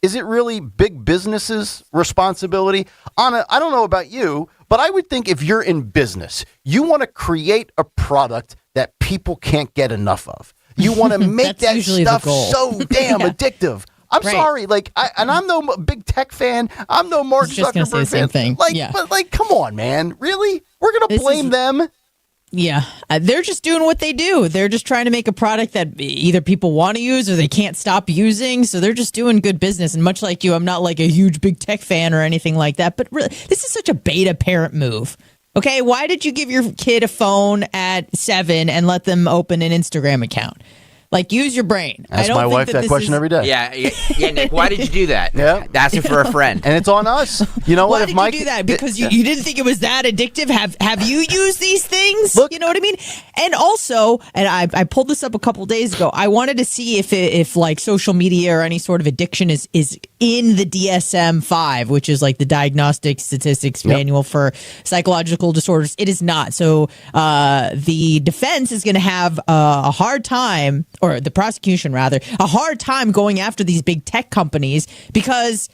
Speaker 7: Is it really big businesses' responsibility? Anna, I don't know about you, but I would think if you're in business, you want to create a product that people can't get enough of. You want to make that stuff so damn addictive. I'm sorry, I'm no big tech fan. I'm no Mark Zuckerberg fan.
Speaker 14: Thing.
Speaker 7: But come on, man. Really? We're going to blame them?
Speaker 14: Yeah, they're just doing what they do. They're just trying to make a product that either people want to use or they can't stop using. So they're just doing good business. And much like you, I'm not like a huge big tech fan or anything like that. But really, this is such a beta parent move. Okay, why did you give your kid a phone at 7 and let them open an Instagram account? Like, use your brain.
Speaker 7: Ask my wife that question every day.
Speaker 15: Yeah, Nick, why did you do that?
Speaker 7: Yeah.
Speaker 15: Ask it for a friend.
Speaker 7: And it's on us. You know what?
Speaker 14: Why did you do that? Because you didn't think it was that addictive? Have you used these things? Look, you know what I mean? And also, and I pulled this up a couple days ago, I wanted to see if like social media or any sort of addiction is in the DSM-5, which is like the Diagnostic Statistics Manual for Psychological Disorders. It is not. So the defense is going to have a hard time, or the prosecution rather, a hard time going after these big tech companies because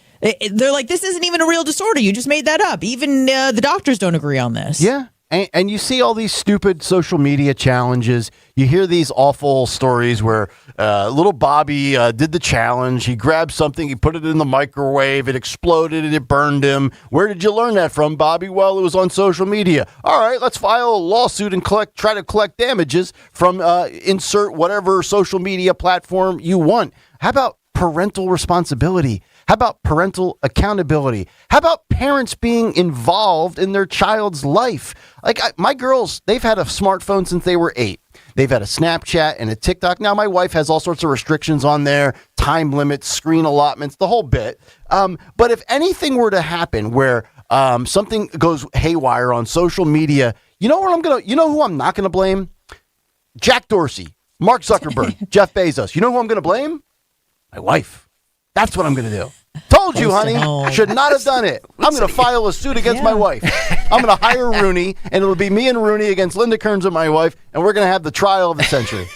Speaker 14: they're like, this isn't even a real disorder. You just made that up. Even the doctors don't agree on this.
Speaker 7: Yeah. And you see all these stupid social media challenges. You hear these awful stories where little Bobby did the challenge. He grabbed something, he put it in the microwave, it exploded, and it burned him. Where did you learn that from, Bobby? Well, it was on social media. All right, let's file a lawsuit and try to collect damages from insert whatever social media platform you want. How about parental responsibility? How about parental accountability? How about parents being involved in their child's life? Like my girls, they've had a smartphone since they were 8. They've had a Snapchat and a TikTok. Now my wife has all sorts of restrictions on there, time limits, screen allotments, the whole bit. But if anything were to happen where something goes haywire on social media, you know who I'm not going to blame? Jack Dorsey, Mark Zuckerberg, Jeff Bezos. You know who I'm going to blame? My wife. That's what I'm going to do. Told you, honey. Should not have done it. I'm going to file a suit against my wife. I'm going to hire Rooney, and it'll be me and Rooney against Linda Kearns and my wife, and we're going to have the trial of the century.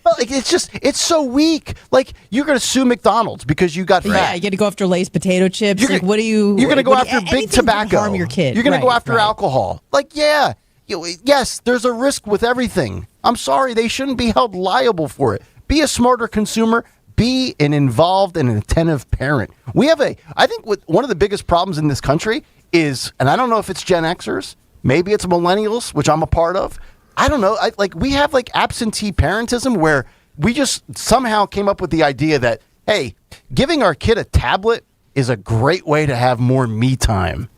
Speaker 7: But it's so weak. Like, you're going to sue McDonald's because you got fat.
Speaker 14: Yeah, you got to go after Lay's potato chips. You're going
Speaker 7: to go after big tobacco.
Speaker 14: Harm your kid.
Speaker 7: You're going to go after alcohol. Like, yes, there's a risk with everything. I'm sorry, they shouldn't be held liable for it. Be a smarter consumer. Be an involved and an attentive parent. I think one of the biggest problems in this country is, and I don't know if it's Gen Xers, maybe it's millennials, which I'm a part of. I don't know. We have absentee parentism where we just somehow came up with the idea that, hey, giving our kid a tablet is a great way to have more me time.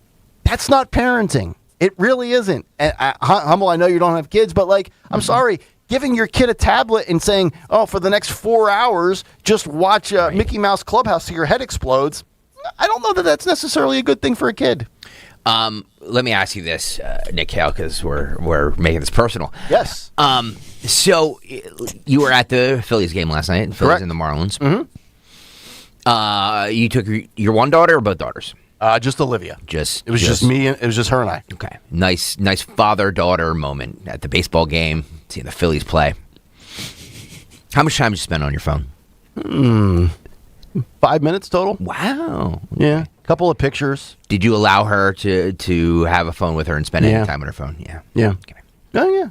Speaker 7: That's not parenting. It really isn't. And Hummel, I know you don't have kids, but I'm sorry. Giving your kid a tablet and saying, oh, for the next 4 hours, just watch Mickey Mouse Clubhouse till your head explodes. I don't know that that's necessarily a good thing for a kid.
Speaker 15: Let me ask you this, Nick Kayal, because we're making this personal.
Speaker 7: Yes.
Speaker 15: So you were at the Phillies game last night, Phillies and the Marlins.
Speaker 7: Mm-hmm.
Speaker 15: You took your one daughter or both daughters?
Speaker 7: Just Olivia.
Speaker 15: It
Speaker 7: was just me. It was just her and I.
Speaker 15: Okay. Nice father-daughter moment at the baseball game, seeing the Phillies play. How much time did you spend on your phone?
Speaker 7: 5 minutes total.
Speaker 15: Wow.
Speaker 7: Yeah. A couple of pictures.
Speaker 15: Did you allow her to have a phone with her and spend any time on her phone? Yeah.
Speaker 7: Yeah.
Speaker 15: Okay.
Speaker 7: Oh, yeah.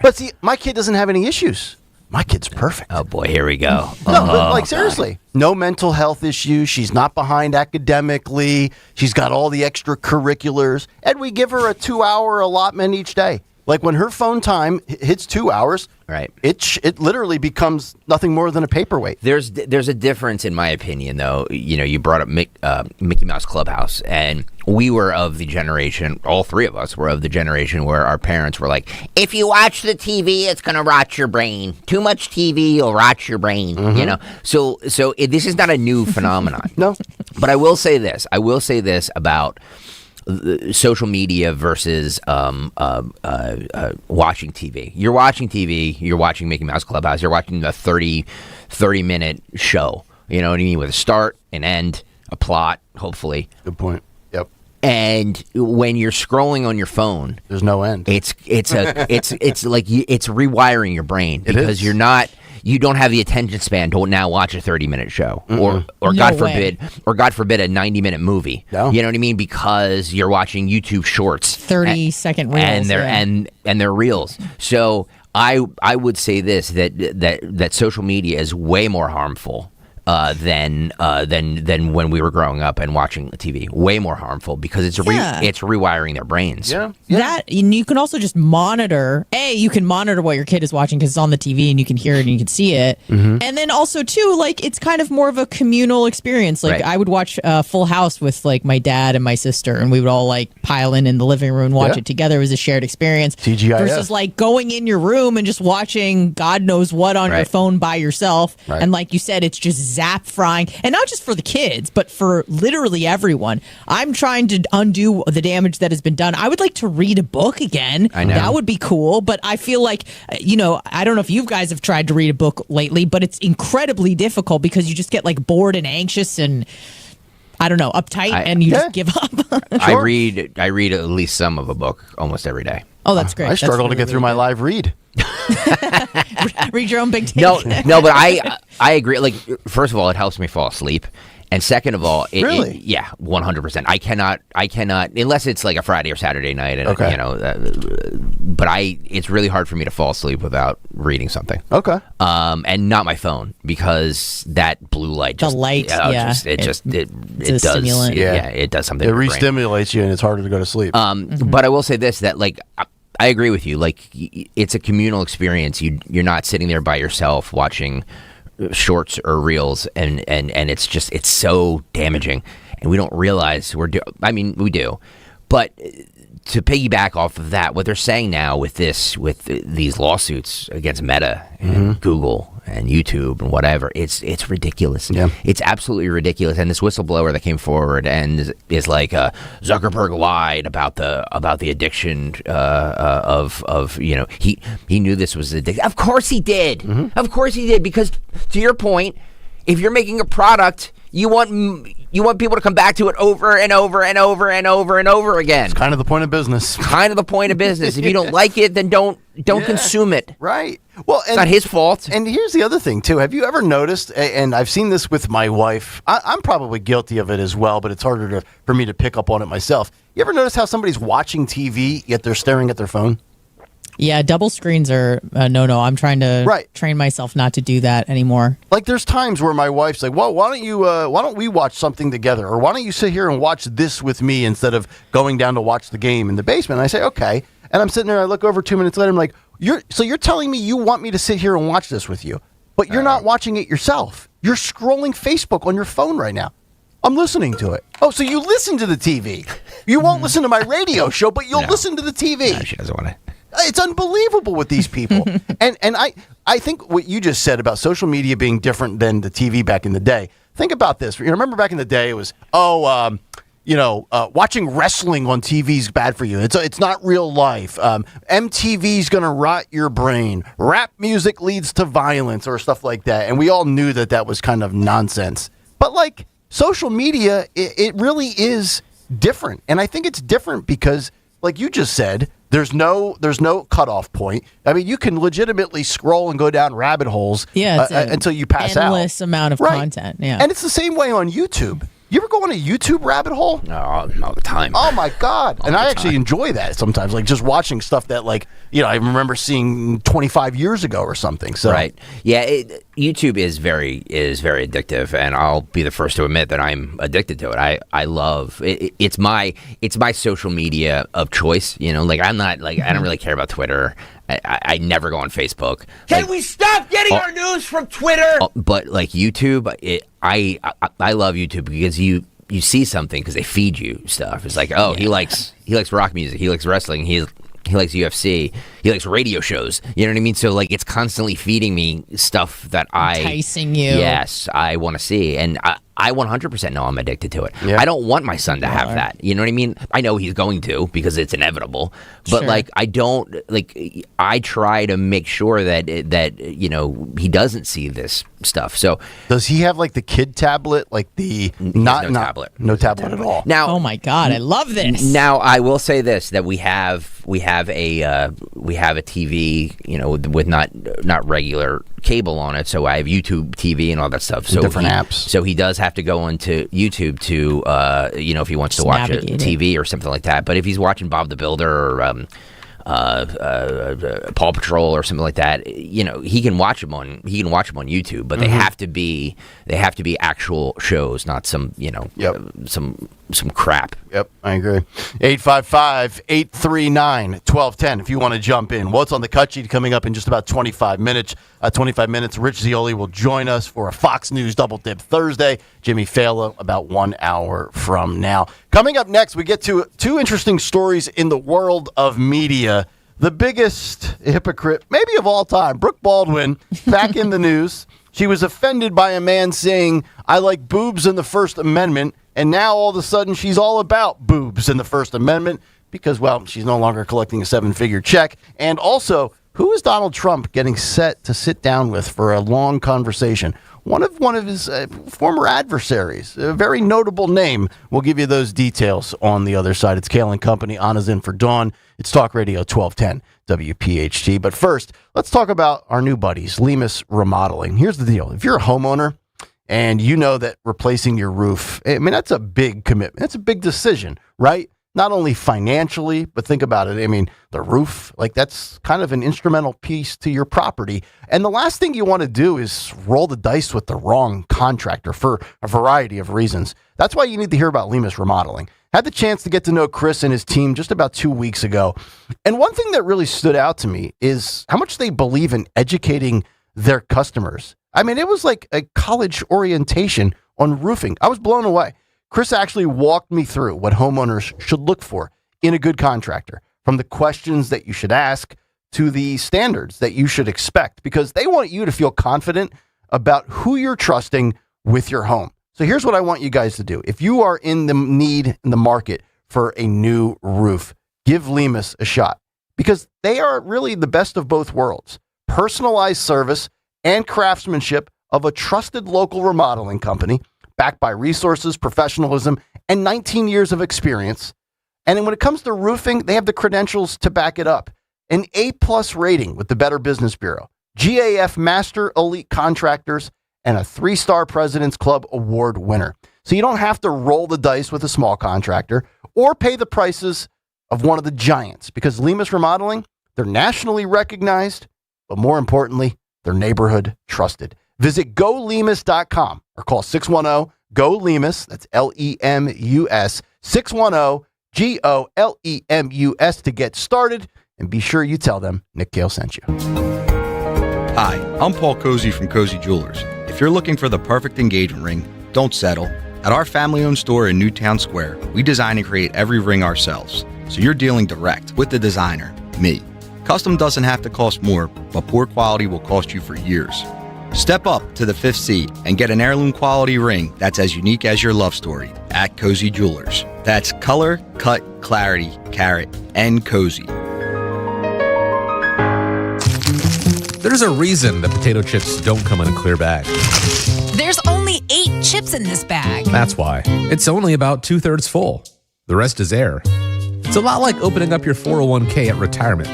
Speaker 7: But see, my kid doesn't have any issues. My kid's perfect.
Speaker 15: Oh, boy, here we go.
Speaker 7: No, but like seriously, no mental health issues. She's not behind academically. She's got all the extracurriculars. And we give her a 2-hour allotment each day. Like when her phone time hits 2 hours,
Speaker 15: right?
Speaker 7: It literally becomes nothing more than a paperweight.
Speaker 15: There's a difference in my opinion, though. You know, you brought up Mickey Mouse Clubhouse, and we were of the generation. All three of us were of the generation where our parents were like, "If you watch the TV, it's gonna rot your brain. Too much TV, will rot your brain." You know, so this is not a new phenomenon.
Speaker 7: No,
Speaker 15: but I will say this. I will say this about social media versus watching TV. You're watching TV, you're watching Mickey Mouse Clubhouse, you're watching a 30-minute show. You know what I mean? With a start, an end, a plot, hopefully.
Speaker 7: Good point. Yep.
Speaker 15: And when you're scrolling on your phone,
Speaker 7: there's no end.
Speaker 15: It's like it's rewiring your brain because you don't have the attention span to now watch a 30-minute show or God forbid a 90-minute movie.
Speaker 7: No.
Speaker 15: You know what I mean? Because you're watching YouTube shorts,
Speaker 14: 30-second reels,
Speaker 15: and they're reels. So I would say this that social media is way more harmful than when we were growing up and watching TV. Way more harmful because it's rewiring their brains.
Speaker 7: Yeah.
Speaker 14: That, and you can also just monitor. You can monitor what your kid is watching because it's on the TV and you can hear it and you can see it. And then also too, like it's kind of more of a communal experience. Like I would watch Full House with like my dad and my sister, and we would all like pile in the living room and watch it together. It was a shared experience.
Speaker 7: TGIF.
Speaker 14: Versus like going in your room and just watching God knows what on your phone by yourself.
Speaker 7: Right.
Speaker 14: And like you said, it's just zap frying, and not just for the kids, but for literally everyone. I'm trying to undo the damage that has been done. I would like to read a book again.
Speaker 15: I know.
Speaker 14: That would be cool, but I feel like, I don't know if you guys have tried to read a book lately, but it's incredibly difficult because you just get like bored and anxious and I don't know, uptight, and you just give up.
Speaker 15: I read at least some of a book almost every day.
Speaker 14: Oh, that's great.
Speaker 7: I struggle to get through my live read.
Speaker 14: Read your own big take.
Speaker 15: No, but I agree. Like, first of all, it helps me fall asleep, and second of all,
Speaker 7: really,
Speaker 15: 100%. I cannot unless it's like a Friday or Saturday night, and but it's really hard for me to fall asleep without reading something.
Speaker 7: Okay,
Speaker 15: and not my phone because that blue light,
Speaker 14: it does.
Speaker 15: It does
Speaker 14: stimulant.
Speaker 15: It does something.
Speaker 7: It
Speaker 15: to your brain.
Speaker 7: re-stimulates you, and it's harder to go to sleep.
Speaker 15: But I will say this: that like. I agree with you. Like, it's a communal experience. You're not sitting there by yourself watching shorts or reels, and it's so damaging, and we don't realize we do. But to piggyback off of that, what they're saying now with these lawsuits against Meta and Google and YouTube and whatever, it's ridiculous.
Speaker 7: Yeah.
Speaker 15: It's absolutely ridiculous. And this whistleblower that came forward and is like, Zuckerberg lied about the addiction he knew this was addiction. Of course he did. Of course he did, because to your point, if you're making a product, you want people to come back to it over and over and over and over and over again.
Speaker 7: It's kind of the point of business.
Speaker 15: If you don't like it, then don't consume it.
Speaker 7: Right. Well,
Speaker 15: it's not his fault.
Speaker 7: And here's the other thing, too. Have you ever noticed, and I've seen this with my wife, I'm probably guilty of it as well, but it's harder for me to pick up on it myself. You ever notice how somebody's watching TV, yet they're staring at their phone?
Speaker 14: Yeah, double screens are no. I'm trying to train myself not to do that anymore.
Speaker 7: Like, there's times where my wife's like, "Well, why don't we watch something together, or why don't you sit here and watch this with me instead of going down to watch the game in the basement?" And I say, "Okay," and I'm sitting there. I look over 2 minutes later. I'm like, "You're telling me you want me to sit here and watch this with you, but you're not watching it yourself. You're scrolling Facebook on your phone right now." I'm listening to it. Oh, so you listen to the TV. You won't listen to my radio show, but you'll listen to the TV.
Speaker 15: No, she doesn't want to.
Speaker 7: It's unbelievable with these people. and I think what you just said about social media being different than the TV back in the day. Think about this. You remember back in the day, it was, watching wrestling on TV is bad for you. It's not real life. MTV's going to rot your brain. Rap music leads to violence or stuff like that. And we all knew that was kind of nonsense. But like social media, it really is different. And I think it's different because, like you just said, There's no cutoff point. I mean, you can legitimately scroll and go down rabbit holes until you pass out.
Speaker 14: Endless amount of content. Yeah.
Speaker 7: And it's the same way on YouTube. You ever go on a YouTube rabbit hole?
Speaker 15: No, all the time.
Speaker 7: Oh my God! And I actually enjoy that sometimes, like just watching stuff that, like, I remember seeing 25 years ago or something. So
Speaker 15: right, yeah. YouTube is very addictive, and I'll be the first to admit that I'm addicted to it. I love it. It's my social media of choice. Like I'm not like I don't really care about Twitter. I never go on Facebook.
Speaker 4: Can we stop getting our news from Twitter?
Speaker 15: But like YouTube, I love YouTube because you see something because they feed you stuff. It's like, he likes rock music, he likes wrestling, he likes UFC, he likes radio shows. You know what I mean? So like it's constantly feeding me stuff that
Speaker 14: enticing you.
Speaker 15: Yes, I want to see, and I 100% know I'm addicted to it. Yeah. I don't want my son to have that. You know what I mean? I know he's going to because it's inevitable. But like I don't like. I try to make sure that he doesn't see this stuff. So
Speaker 7: does he have like the kid tablet? Like the no tablet at all?
Speaker 15: Now,
Speaker 14: oh my God, I love this.
Speaker 15: Now I will say this: that we have a TV, with not regular cable on it. So I have YouTube TV and all that stuff. So
Speaker 7: different apps.
Speaker 15: So he does have to go onto YouTube to, if he wants to watch a TV or something like that. But if he's watching Bob the Builder or Paw Patrol or something like that, he can watch them on YouTube. But they have to be actual shows, not some some crap.
Speaker 7: Yep, I agree. 855-839-1210 if you want to jump in. What's on the cut sheet coming up in just about 25 minutes. Rich Zeoli will join us for a Fox News Double Dip Thursday. Jimmy Fallon about 1 hour from now. Coming up next, we get to two interesting stories in the world of media. The biggest hypocrite, maybe of all time, Brooke Baldwin, back in the news. She was offended by a man saying, "I like boobs in the First Amendment," and now all of a sudden she's all about boobs in the First Amendment because, well, she's no longer collecting a 7-figure check. And also, who is Donald Trump getting set to sit down with for a long conversation? One of his former adversaries, a very notable name. We'll give you those details on the other side. It's Kayal and Company. Anna's in for Dawn. It's Talk Radio 1210 WPHT. But first, let's talk about our new buddies, Lemus Remodeling. Here's the deal. If you're a homeowner and you know that replacing your roof, that's a big commitment. That's a big decision, right? Not only financially, but think about it. The roof, that's kind of an instrumental piece to your property. And the last thing you want to do is roll the dice with the wrong contractor for a variety of reasons. That's why you need to hear about Lemus Remodeling. Had the chance to get to know Chris and his team just about 2 weeks ago. And one thing that really stood out to me is how much they believe in educating their customers. It was like a college orientation on roofing. I was blown away. Chris actually walked me through what homeowners should look for in a good contractor, from the questions that you should ask to the standards that you should expect, because they want you to feel confident about who you're trusting with your home. So here's what I want you guys to do. If you are in the market for a new roof, give Lemus a shot, because they are really the best of both worlds. Personalized service and craftsmanship of a trusted local remodeling company, backed by resources, professionalism, and 19 years of experience. And when it comes to roofing, they have the credentials to back it up. An A+ rating with the Better Business Bureau, GAF Master Elite Contractors, and a 3-star President's Club Award winner. So you don't have to roll the dice with a small contractor or pay the prices of one of the giants, because Lemus Remodeling, they're nationally recognized, but more importantly, they're neighborhood trusted. Visit golemus.com or call 610-GO-LEMUS. That's LEMUS. 610-GOLEMUS to get started. And be sure you tell them Nick Kayal sent you.
Speaker 11: Hi, I'm Paul Cozy from Cozy Jewelers. If you're looking for the perfect engagement ring, don't settle. At our family-owned store in Newtown Square, we design and create every ring ourselves. So you're dealing direct with the designer, me. Custom doesn't have to cost more, but poor quality will cost you for years. Step up to the 5th seat and get an heirloom quality ring that's as unique as your love story at Cozy Jewelers. That's color, cut, clarity, carat, and cozy.
Speaker 12: There's a reason that potato chips don't come in a clear bag.
Speaker 22: There's only 8 chips in this bag.
Speaker 12: That's why. It's only about 2/3 full. The rest is air. It's a lot like opening up your 401k at retirement.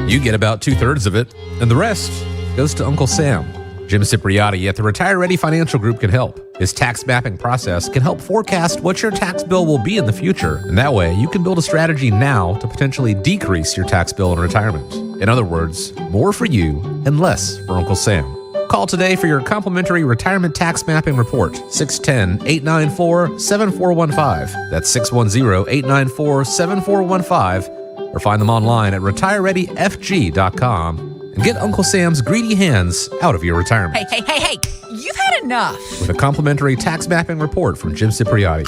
Speaker 12: You get about 2/3 of it, and the rest goes to Uncle Sam. Jim Cipriotti at the Retire Ready Financial Group can help. His tax mapping process can help forecast what your tax bill will be in the future, and that way you can build a strategy now to potentially decrease your tax bill in retirement. In other words, more for you and less for Uncle Sam. Call today for your complimentary retirement tax mapping report, 610-894-7415. That's 610-894-7415, or find them online at retirereadyfg.com. And get Uncle Sam's greedy hands out of your retirement.
Speaker 22: Hey, you've had enough.
Speaker 12: With a complimentary tax mapping report from Jim Cipriotti.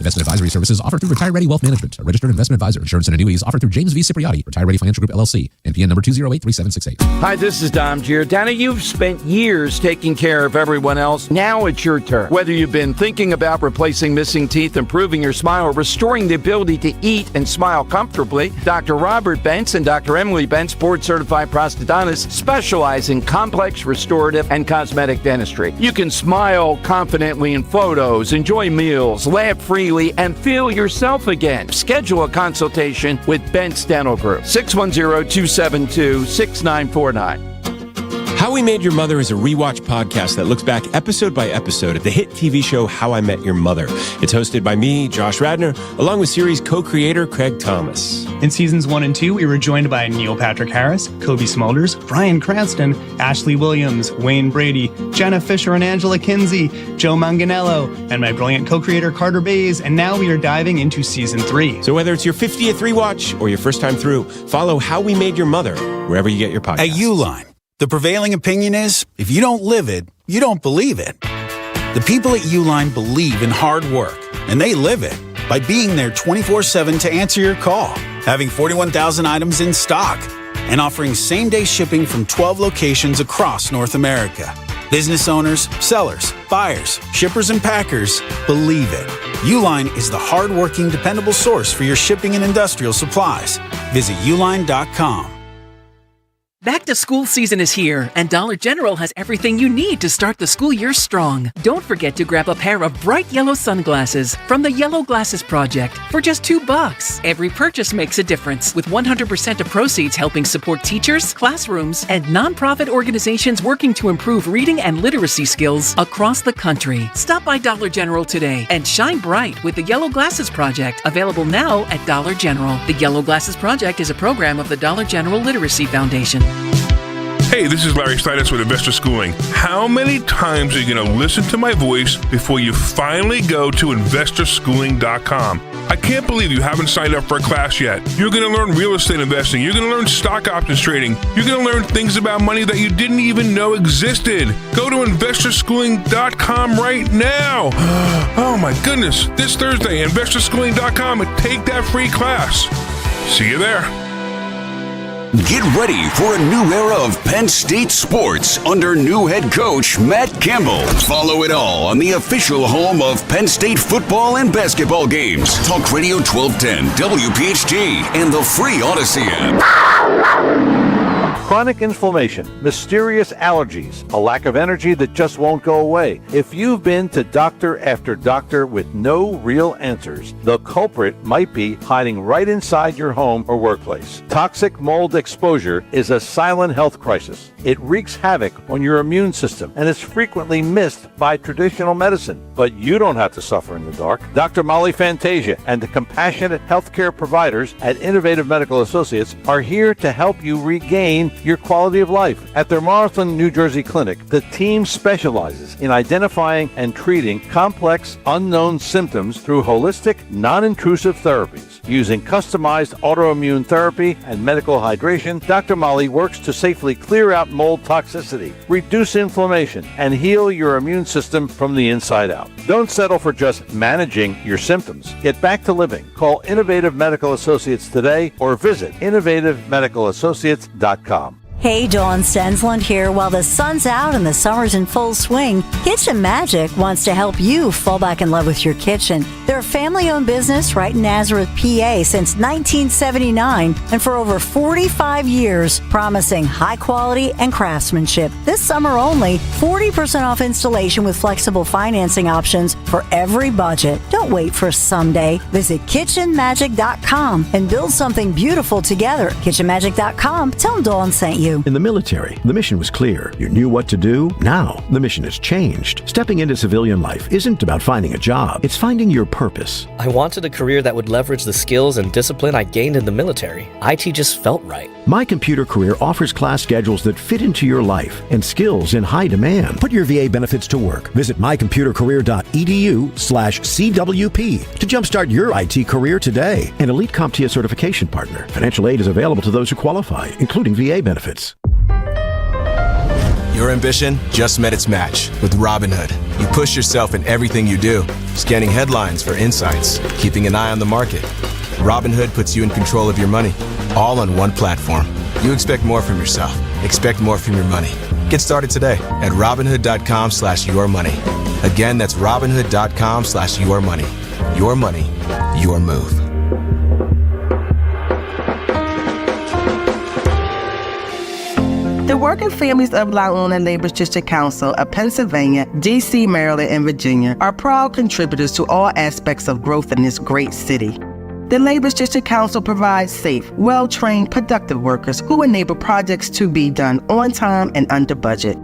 Speaker 12: Investment advisory services offered through Retire Ready Wealth Management, a registered investment advisor. Insurance and annuities offered through James V. Cipriotti, Retire Ready Financial Group, LLC. NPN number 2083768.
Speaker 5: Hi, this is Dom Giordano. You've spent years taking care of everyone else. Now it's your turn. Whether you've been thinking about replacing missing teeth, improving your smile, or restoring the ability to eat and smile comfortably, Dr. Robert Bentz and Dr. Emily Bentz, board-certified prosthodontists, specialize in complex, restorative, and cosmetic dentistry. You can smile confidently in photos, enjoy meals, laugh freely, and feel yourself again. Schedule a consultation with Bentz Dental Group. 610-272-6949.
Speaker 8: How We Made Your Mother is a rewatch podcast that looks back episode by episode at the hit TV show How I Met Your Mother. It's hosted by me, Josh Radnor, along with series co-creator Craig Thomas.
Speaker 16: In seasons 1 and 2, we were joined by Neil Patrick Harris, Kobe Smulders, Bryan Cranston, Ashley Williams, Wayne Brady, Jenna Fisher and Angela Kinsey, Joe Manganiello, and my brilliant co-creator Carter Bays, and now we are diving into season 3.
Speaker 8: So whether it's your 50th rewatch or your first time through, follow How We Made Your Mother wherever you get your podcasts.
Speaker 17: At Uline, the prevailing opinion is, if you don't live it, you don't believe it. The people at Uline believe in hard work, and they live it by being there 24/7 to answer your call, having 41,000 items in stock, and offering same-day shipping from 12 locations across North America. Business owners, sellers, buyers, shippers, and packers believe it. Uline is the hard-working, dependable source for your shipping and industrial supplies. Visit uline.com.
Speaker 23: Back to school season is here, and Dollar General has everything you need to start the school year strong. Don't forget to grab a pair of bright yellow sunglasses from the Yellow Glasses Project for just $2. Every purchase makes a difference, with 100% of proceeds helping support teachers, classrooms, and nonprofit organizations working to improve reading and literacy skills across the country. Stop by Dollar General today and shine bright with the Yellow Glasses Project, available now at Dollar General. The Yellow Glasses Project is a program of the Dollar General Literacy Foundation.
Speaker 31: Hey, this is Larry Steinis with Investor Schooling. How many times are you going to listen to my voice before you finally go to investorschooling.com? I can't believe you haven't signed up for a class yet. You're going to learn real estate investing. You're going to learn stock options trading. You're going to learn things about money that you didn't even know existed. Go to investorschooling.com right now. Oh my goodness. This Thursday, investorschooling.com, and take that free class. See you there.
Speaker 9: Get ready for a new era of Penn State sports under new head coach Matt Campbell. Follow it all on the official home of Penn State football and basketball games. Talk Radio 1210, WPHT, and the free Odyssey app.
Speaker 24: Chronic inflammation, mysterious allergies, a lack of energy that just won't go away. If you've been to doctor after doctor with no real answers, the culprit might be hiding right inside your home or workplace. Toxic mold exposure is a silent health crisis. It wreaks havoc on your immune system and is frequently missed by traditional medicine. But you don't have to suffer in the dark. Dr. Molly Fantasia and the compassionate healthcare providers at Innovative Medical Associates are here to help you regain your quality of life. At their Marlton, New Jersey clinic, the team specializes in identifying and treating complex, unknown symptoms through holistic, non-intrusive therapies. Using customized autoimmune therapy and medical hydration, Dr. Molly works to safely clear out mold toxicity, reduce inflammation, and heal your immune system from the inside out. Don't settle for just managing your symptoms. Get back to living. Call Innovative Medical Associates today or visit innovativemedicalassociates.com.
Speaker 6: Hey, Dawn Stensland here. While the sun's out and the summer's in full swing, Kitchen Magic wants to help you fall back in love with your kitchen. They're a family-owned business right in Nazareth, PA since 1979 and for over 45 years, promising high quality and craftsmanship. This summer only, 40% off installation with flexible financing options for every budget. Don't wait for someday. Visit kitchenmagic.com and build something beautiful together. Kitchenmagic.com. Tell them Dawn sent you.
Speaker 13: In the military, the mission was clear. You knew what to do. Now, the mission has changed. Stepping into civilian life isn't about finding a job. It's finding your purpose.
Speaker 18: I wanted a career that would leverage the skills and discipline I gained in the military. IT just felt right.
Speaker 13: My Computer Career offers class schedules that fit into your life and skills in high demand. Put your VA benefits to work. Visit mycomputercareer.edu/CWP to jumpstart your IT career today. An elite CompTIA certification partner. Financial aid is available to those who qualify, including VA benefits.
Speaker 19: Your ambition just met its match with Robinhood. You push yourself in everything you do, scanning headlines for insights, keeping an eye on the market. Robinhood puts you in control of your money, all on one platform. You expect more from yourself. Expect more from your money. Get started today at Robinhood.com/yourmoney. Again, that's Robinhood.com/yourmoney. Your money, your move.
Speaker 20: The working families of Long Island Labor's District Council of Pennsylvania, D.C., Maryland, and Virginia are proud contributors to all aspects of growth in this great city. The Labor's District Council provides safe, well-trained, productive workers who enable projects to be done on time and under budget.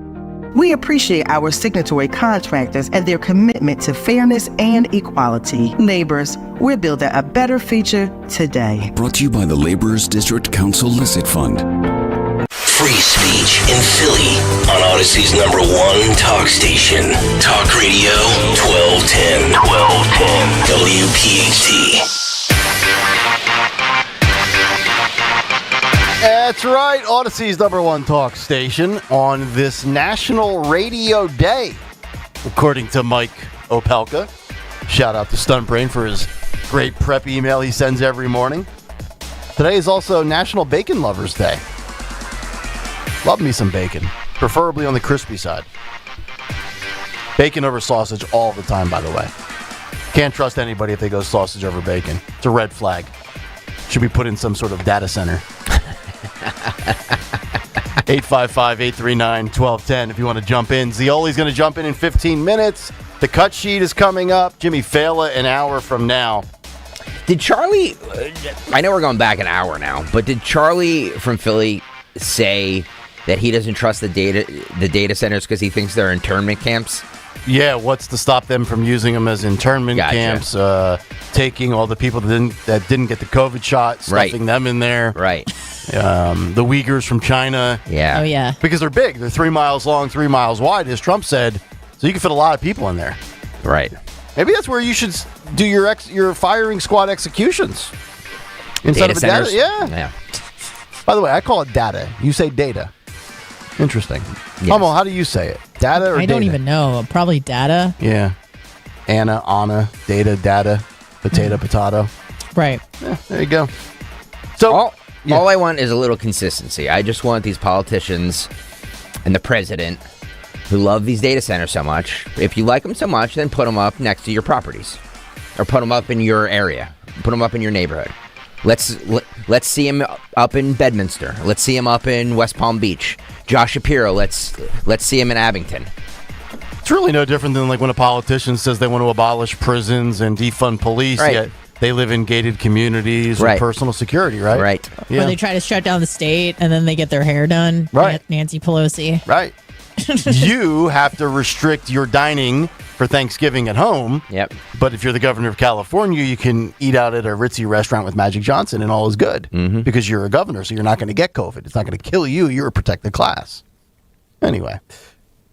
Speaker 20: We appreciate our signatory contractors and their commitment to fairness and equality. Laborers, we're building a better future today.
Speaker 21: Brought to you by the Laborers District Council Licit Fund.
Speaker 3: Free speech in Philly on Odyssey's #1 talk station. Talk Radio 1210. WPHT.
Speaker 7: That's right, Odyssey's #1 talk station on this National Radio Day, according to Mike Opelka. Shout out to Stuntbrain for his great prep email he sends every morning. Today is also National Bacon Lovers Day. Love me some bacon, preferably on the crispy side. Bacon over sausage all the time, by the way. Can't trust anybody if they go sausage over bacon. It's a red flag. Should be put in some sort of data center. 855-839-1210 if you want to jump in. Zioli's going to jump in 15 minutes. The cut sheet is coming up. Jimmy Fallon an hour from now.
Speaker 15: Did Charlie, I know we're going back an hour now, but did Charlie from Philly say that he doesn't trust the data centers because he thinks they're internment camps?
Speaker 7: Yeah, what's to stop them from using them as internment camps, taking all the people that didn't get the COVID shot, stuffing them in there.
Speaker 15: Right.
Speaker 7: The Uyghurs from China.
Speaker 15: Yeah.
Speaker 14: Oh, yeah.
Speaker 7: Because they're big. They're 3 miles long, 3 miles wide, as Trump said. So you can fit a lot of people in there.
Speaker 15: Right.
Speaker 7: Maybe that's where you should do your firing squad executions. Instead
Speaker 15: Data
Speaker 7: of a data.
Speaker 15: centers?
Speaker 7: Yeah. By the way, I call it data. You say data. Interesting.
Speaker 14: Yes.
Speaker 7: Hummel, how do you say it? Data or
Speaker 14: I don't
Speaker 7: data?
Speaker 14: even know. Probably data.
Speaker 7: Yeah. Anna, data, potato, potato.
Speaker 14: Right.
Speaker 7: Yeah, there you go. So
Speaker 15: all I want is a little consistency. I just want these politicians and the president who love these data centers so much. If you like them so much, then put them up next to your properties, or put them up in your area, put them up in your neighborhood. Let's see him up in Bedminster. Let's see him up in West Palm Beach. Josh Shapiro. Let's see him in Abington.
Speaker 7: It's really no different than like when a politician says they want to abolish prisons and defund police, yet they live in gated communities with personal security, right?
Speaker 15: Right.
Speaker 7: Yeah.
Speaker 14: Or they try to shut down the state and then they get their hair done.
Speaker 7: Right.
Speaker 14: Nancy Pelosi.
Speaker 7: Right. You have to restrict your dining for Thanksgiving at home.
Speaker 15: Yep.
Speaker 7: But if you're the governor of California, you can eat out at a ritzy restaurant with Magic Johnson and all is good because you're a governor, so you're not going to get COVID. It's not going to kill you. You're a protected class. Anyway.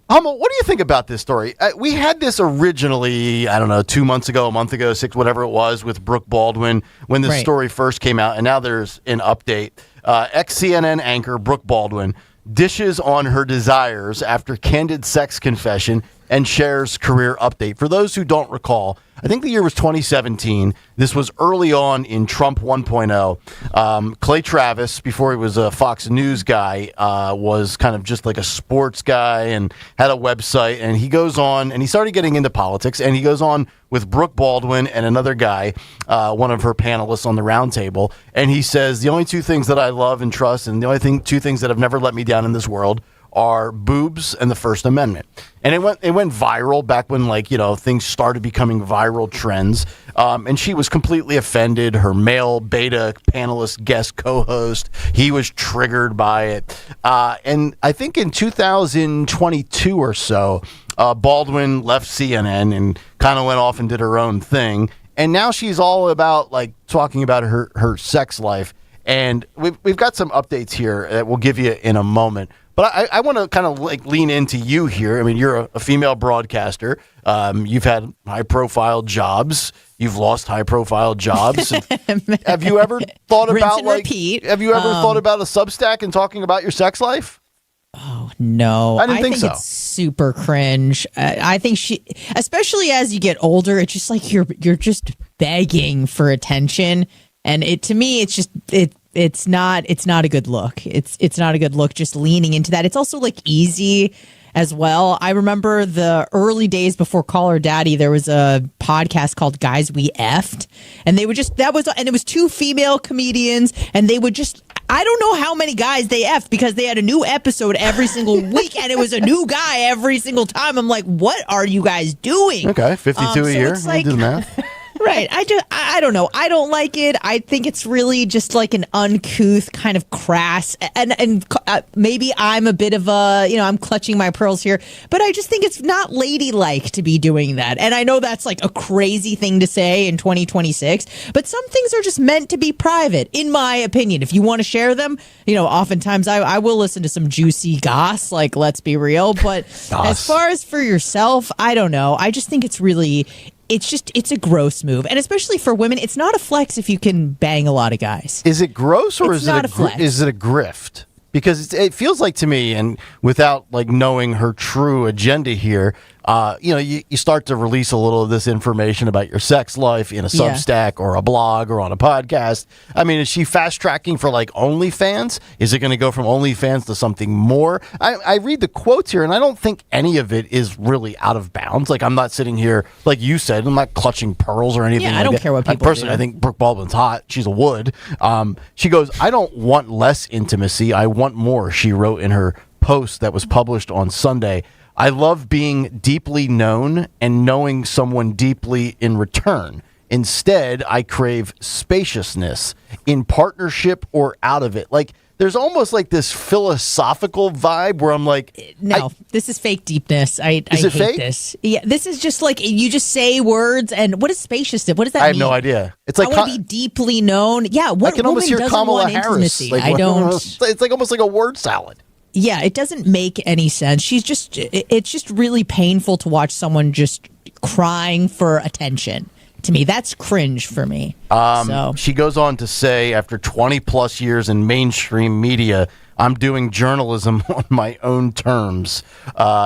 Speaker 7: Hummel, what do you think about this story? We had this originally, I don't know, 2 months ago, a month ago, 6, whatever it was, with Brooke Baldwin when this story first came out, and now there's an update. Ex-CNN anchor Brooke Baldwin dishes on her desires after candid sex confession and shares career update. For those who don't recall, I think the year was 2017. This was early on in Trump 1.0. Clay Travis, before he was a Fox News guy, was kind of just like a sports guy and had a website. And he goes on and he started getting into politics. And he goes on with Brooke Baldwin and another guy, one of her panelists on the round table. And he says, the only two things that I love and trust and the only two things that have never let me down in this world are boobs and the First Amendment. And it went viral back when, like, you know, things started becoming viral trends. And she was completely offended. Her male beta panelist guest co-host, he was triggered by it. And I think in 2022 or so, Baldwin left CNN and kind of went off and did her own thing. And now she's all about, like, talking about her sex life. And we've got some updates here that we'll give you in a moment. But I want to kind of like lean into you here. I mean, you're a female broadcaster. You've had high-profile jobs. You've lost high-profile jobs. Have you ever thought about Have you ever thought about a Substack and talking about your sex life?
Speaker 14: Oh no,
Speaker 7: I didn't think so.
Speaker 14: It's super cringe. I think especially as you get older, it's just like you're just begging for attention, and to me, it's just It's not a good look. It's not a good look just leaning into that. It's also like easy as well. I remember the early days before Call Her Daddy, there was a podcast called Guys We Effed. And they would and it was two female comedians and they would just, I don't know how many guys they effed because they had a new episode every single week and it was a new guy every single time. I'm like, what are you guys doing?
Speaker 7: Okay, 52 a year.
Speaker 14: It's like,
Speaker 7: do the math.
Speaker 14: Right. I don't know. I don't like it. I think it's really just like an uncouth kind of crass and maybe I'm a bit of I'm clutching my pearls here, but I just think it's not ladylike to be doing that. And I know that's like a crazy thing to say in 2026, but some things are just meant to be private, in my opinion. If you want to share them, oftentimes I will listen to some juicy goss, like, let's be real. But as far as for yourself, I don't know. I just think it's a gross move. And especially for women, it's not a flex if you can bang a lot of guys.
Speaker 7: Is it gross or is it a grift? Because it feels like to me, and without like knowing her true agenda here, you start to release a little of this information about your sex life in a Substack or a blog or on a podcast. I mean, is she fast tracking for like OnlyFans? Is it going to go from OnlyFans to something more? I read the quotes here and I don't think any of it is really out of bounds. Like, I'm not sitting here, like you said, I'm not clutching pearls or anything.
Speaker 14: Yeah, I don't care what people
Speaker 7: personally,
Speaker 14: do.
Speaker 7: I think Brooke Baldwin's hot. She's a wood. She goes, I don't want less intimacy. I want more, she wrote in her post that was published on Sunday. I love being deeply known and knowing someone deeply in return. Instead, I crave spaciousness in partnership or out of it. Like, there's almost like this philosophical vibe where I'm like,
Speaker 14: no, this is fake deepness. I hate
Speaker 7: fake?
Speaker 14: this. Yeah, this is just like you just say words. And what is spaciousness? What does that mean?
Speaker 7: I have no idea. It's like
Speaker 14: I want to be deeply known. Yeah, what
Speaker 7: I can almost
Speaker 14: woman
Speaker 7: hear
Speaker 14: doesn't
Speaker 7: Kamala
Speaker 14: want
Speaker 7: Harris.
Speaker 14: intimacy?
Speaker 7: Like,
Speaker 14: I don't.
Speaker 7: It's like almost like a word salad.
Speaker 14: Yeah, it doesn't make any sense. It's just really painful to watch someone just crying for attention. To me, that's cringe for me.
Speaker 7: She goes on to say, after 20 plus years in mainstream media, I'm doing journalism on my own terms.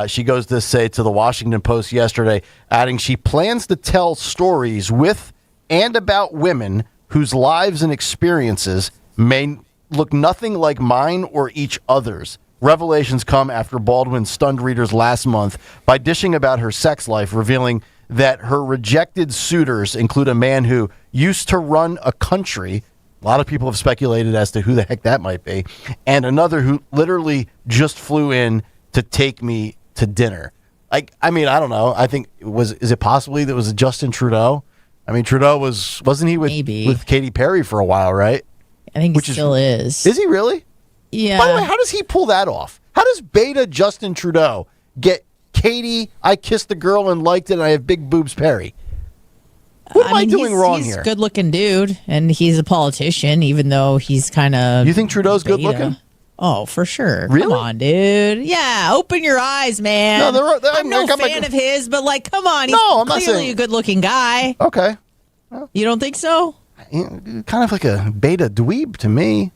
Speaker 7: She goes to say to the Washington Post yesterday, adding she plans to tell stories with and about women whose lives and experiences may look nothing like mine or each other's. Revelations come after Baldwin stunned readers last month by dishing about her sex life, revealing that her rejected suitors include a man who used to run a country. A lot of people have speculated as to who the heck that might be. And another who literally just flew in to take me to dinner. I mean, I don't know. I think is it possibly that was Justin Trudeau? I mean, Trudeau wasn't he with Katy Perry for a while, right?
Speaker 14: I think he still is.
Speaker 7: Is he really?
Speaker 14: Yeah.
Speaker 7: By the way, how does he pull that off? How does beta Justin Trudeau get Katie, I kissed the girl and liked it, and I have big boobs, Perry? What am I doing wrong
Speaker 14: he's
Speaker 7: here?
Speaker 14: He's a good-looking dude, and he's a politician, even though he's kind of...
Speaker 7: You think Trudeau's good-looking?
Speaker 14: Oh, for sure.
Speaker 7: Really?
Speaker 14: Come on, dude. Yeah, open your eyes, man.
Speaker 7: No,
Speaker 14: I'm no fan of his, but, like, come on. He's clearly a good-looking guy.
Speaker 7: Okay.
Speaker 14: Well, you don't think so?
Speaker 7: Kind of like a beta dweeb to me.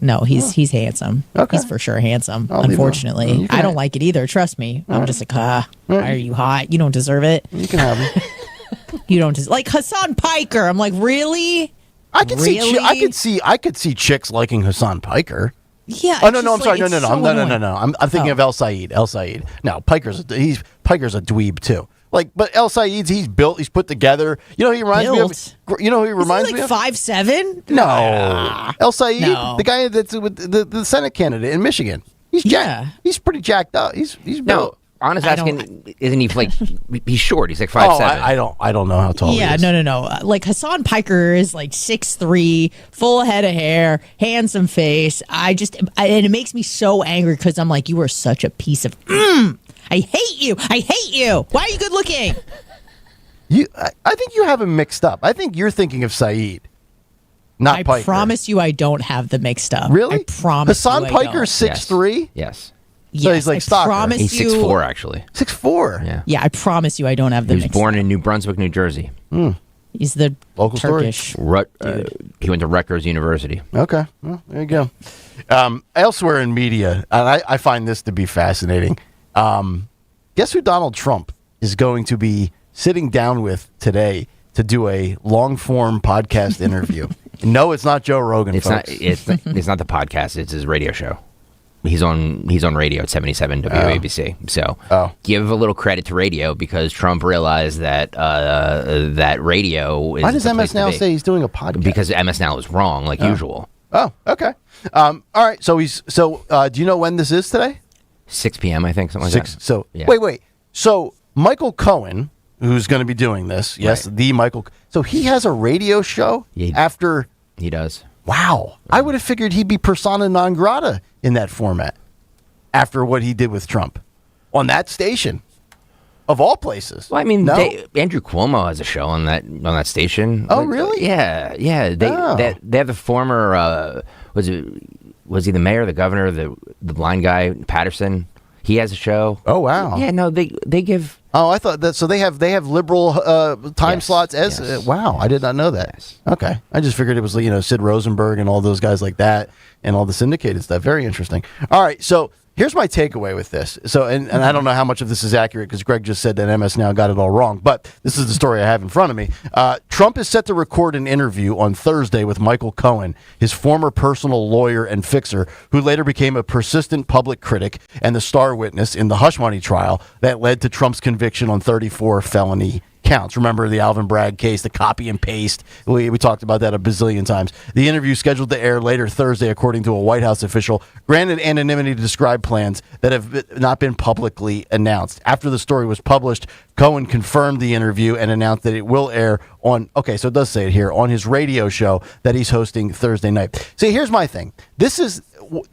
Speaker 14: No, he's handsome.
Speaker 7: Okay.
Speaker 14: He's for sure handsome. Unfortunately, I don't like it either. Trust me. I'm just like, why are you hot? You don't deserve it.
Speaker 7: You can have him.
Speaker 14: You don't like Hassan Piker. I'm like, really?
Speaker 7: I could see chicks liking Hassan Piker.
Speaker 14: Yeah.
Speaker 7: Oh no, I'm sorry. No. I'm thinking of El Sayed. No, Piker's a dweeb too. Like, but El Sayed's he's built, he's put together. You know, he reminds me of. You know, who he reminds me of
Speaker 14: 5'7"?
Speaker 7: No, El Sayed, the guy that's with the Senate candidate in Michigan. He's he's pretty jacked up. He's built.
Speaker 15: Honest asking, isn't he like he's short? He's like 5'7".
Speaker 7: I don't know how tall he is.
Speaker 14: No. Like Hassan Piker is like 6'3", full head of hair, handsome face. And it makes me so angry because I'm like, you are such a piece of. I hate you. Why are you good looking?
Speaker 7: I think you have him mixed up. I think you're thinking of Saeed, not Piker.
Speaker 14: I promise you, I don't have them mixed up.
Speaker 7: Really?
Speaker 14: I promise.
Speaker 7: Hassan Piker 6'3".
Speaker 15: Yes.
Speaker 7: So he's like Stocker.
Speaker 15: He's 6'4", actually.
Speaker 7: 6'4".
Speaker 14: Yeah, I promise you, I don't have them.
Speaker 15: He was born in New Brunswick, New Jersey.
Speaker 14: He's the
Speaker 7: local
Speaker 14: Turkish.
Speaker 15: He went to Rutgers University.
Speaker 7: Okay, well, there you go. Elsewhere in media, and I find this to be fascinating. Guess who Donald Trump is going to be sitting down with today to do a long-form podcast interview? No, it's not Joe Rogan.
Speaker 15: It's
Speaker 7: folks.
Speaker 15: It's not the podcast. It's his radio show. He's on radio at 77 WABC. So give a little credit to radio because Trump realized that that radio is.
Speaker 7: Why does MS Now say he's doing a podcast?
Speaker 15: Because MS Now is wrong, like usual.
Speaker 7: Oh, okay. All right. So do you know when this is today?
Speaker 15: 6 p.m. I think, something like that.
Speaker 7: So
Speaker 15: yeah.
Speaker 7: Wait. So Michael Cohen, who's going to be doing this, yes,
Speaker 15: Right.
Speaker 7: the Michael. So he has a radio show after.
Speaker 15: He does.
Speaker 7: Wow. I would have figured he'd be persona non grata in that format after what he did with Trump on that station, of all places.
Speaker 15: Well, I mean, Andrew Cuomo has a show on that station.
Speaker 7: Oh, really?
Speaker 15: Yeah. They have the former was he the mayor, the governor, the blind guy Patterson? He has a show.
Speaker 7: Oh, wow.
Speaker 15: Yeah, no, they give.
Speaker 7: Oh, I thought that. So they have liberal time slots as. Wow, I did not know that.
Speaker 15: Yes.
Speaker 7: Okay, I just figured it was Sid Rosenberg and all those guys like that and all the syndicated stuff. Very interesting. All right, so here's my takeaway with this. So and I don't know how much of this is accurate because Greg just said that MS Now got it all wrong, but this is the story I have in front of me. Trump is set to record an interview on Thursday with Michael Cohen, his former personal lawyer and fixer, who later became a persistent public critic and the star witness in the hush money trial that led to Trump's conviction on 34 felony counts. Remember the Alvin Bragg case, the copy and paste. We talked about that a bazillion times. The interview scheduled to air later Thursday, according to a White House official, granted anonymity to describe plans that have not been publicly announced. After the story was published, Cohen confirmed the interview and announced that it will air on, okay, so it does say it here, on his radio show that he's hosting Thursday night. See, here's my thing. This is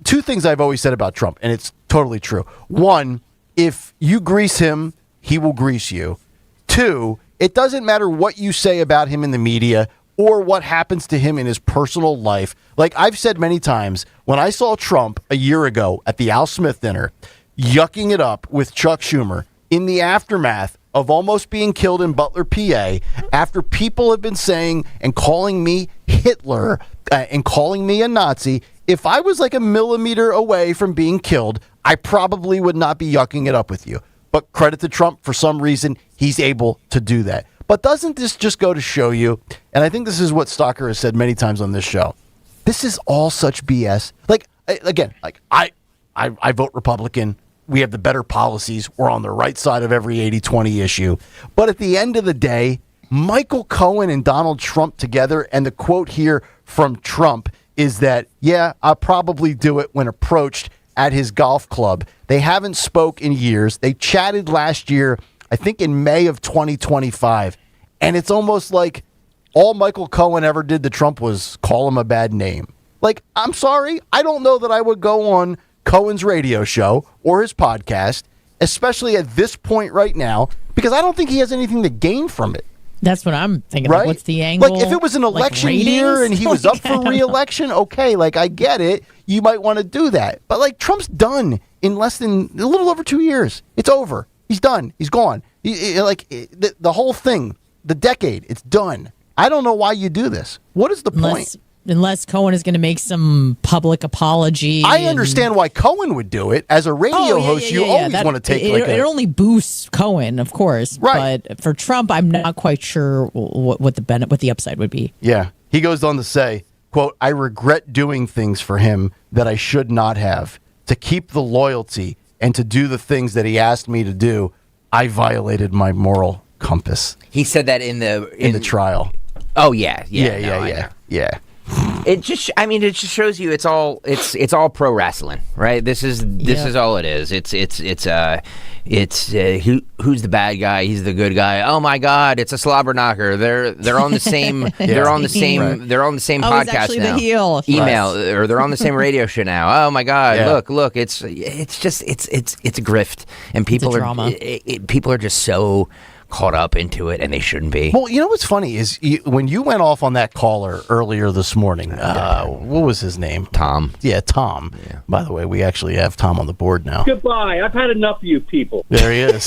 Speaker 7: two things I've always said about Trump, and it's totally true. One, if you grease him, he will grease you. Two, it doesn't matter what you say about him in the media or what happens to him in his personal life. Like I've said many times, when I saw Trump a year ago at the Al Smith dinner, yucking it up with Chuck Schumer in the aftermath of almost being killed in Butler, PA, after people have been saying and calling me Hitler and calling me a Nazi, if I was like a millimeter away from being killed, I probably would not be yucking it up with you. But credit to Trump, for some reason, he's able to do that. But doesn't this just go to show you, and I think this is what Stalker has said many times on this show, this is all such BS. Like, again, like I vote Republican. We have the better policies. We're on the right side of every 80-20 issue. But at the end of the day, Michael Cohen and Donald Trump together, and the quote here from Trump is that, yeah, I'll probably do it when approached at his golf club. They haven't spoke in years. They chatted last year, I think in May of 2025. And it's almost like all Michael Cohen ever did to Trump was call him a bad name. Like, I'm sorry. I don't know that I would go on Cohen's radio show or his podcast, especially at this point right now, because I don't think he has anything to gain from it.
Speaker 14: That's what I'm thinking.
Speaker 7: Right?
Speaker 14: Like, what's the angle?
Speaker 7: Like, if it was an election year and he was up for re-election, okay, like, I get it. You might want to do that. But, like, Trump's done in less than a little over 2 years. It's over. He's done. He's gone. The whole thing, the decade, it's done. I don't know why you do this. What is the point?
Speaker 14: unless Cohen is going to make some public apology.
Speaker 7: I understand why Cohen would do it. As a radio host, you always want to take
Speaker 14: it only boosts Cohen, of course. Right. But for Trump, I'm not quite sure what the upside would be.
Speaker 7: Yeah. He goes on to say, quote, I regret doing things for him that I should not have. To keep the loyalty and to do the things that he asked me to do, I violated my moral compass.
Speaker 15: He said that in the
Speaker 7: trial.
Speaker 15: Oh yeah. It just shows you it's all pro wrestling, right? This is all it is. It's who's the bad guy? He's the good guy. Oh my God, it's a slobber knocker. They're on the same they're on the same podcast
Speaker 14: actually
Speaker 15: now.
Speaker 14: The heel.
Speaker 15: Email or they're on the same radio show now. Oh my God, look, it's a grift, and people are just so caught up into it, and they shouldn't be.
Speaker 7: Well, you know what's funny is when you went off on that caller earlier this morning, what was his name?
Speaker 15: Tom.
Speaker 7: Yeah, Tom. Yeah. By the way, we actually have Tom on the board now.
Speaker 1: Goodbye. I've had enough of you people.
Speaker 7: There he is.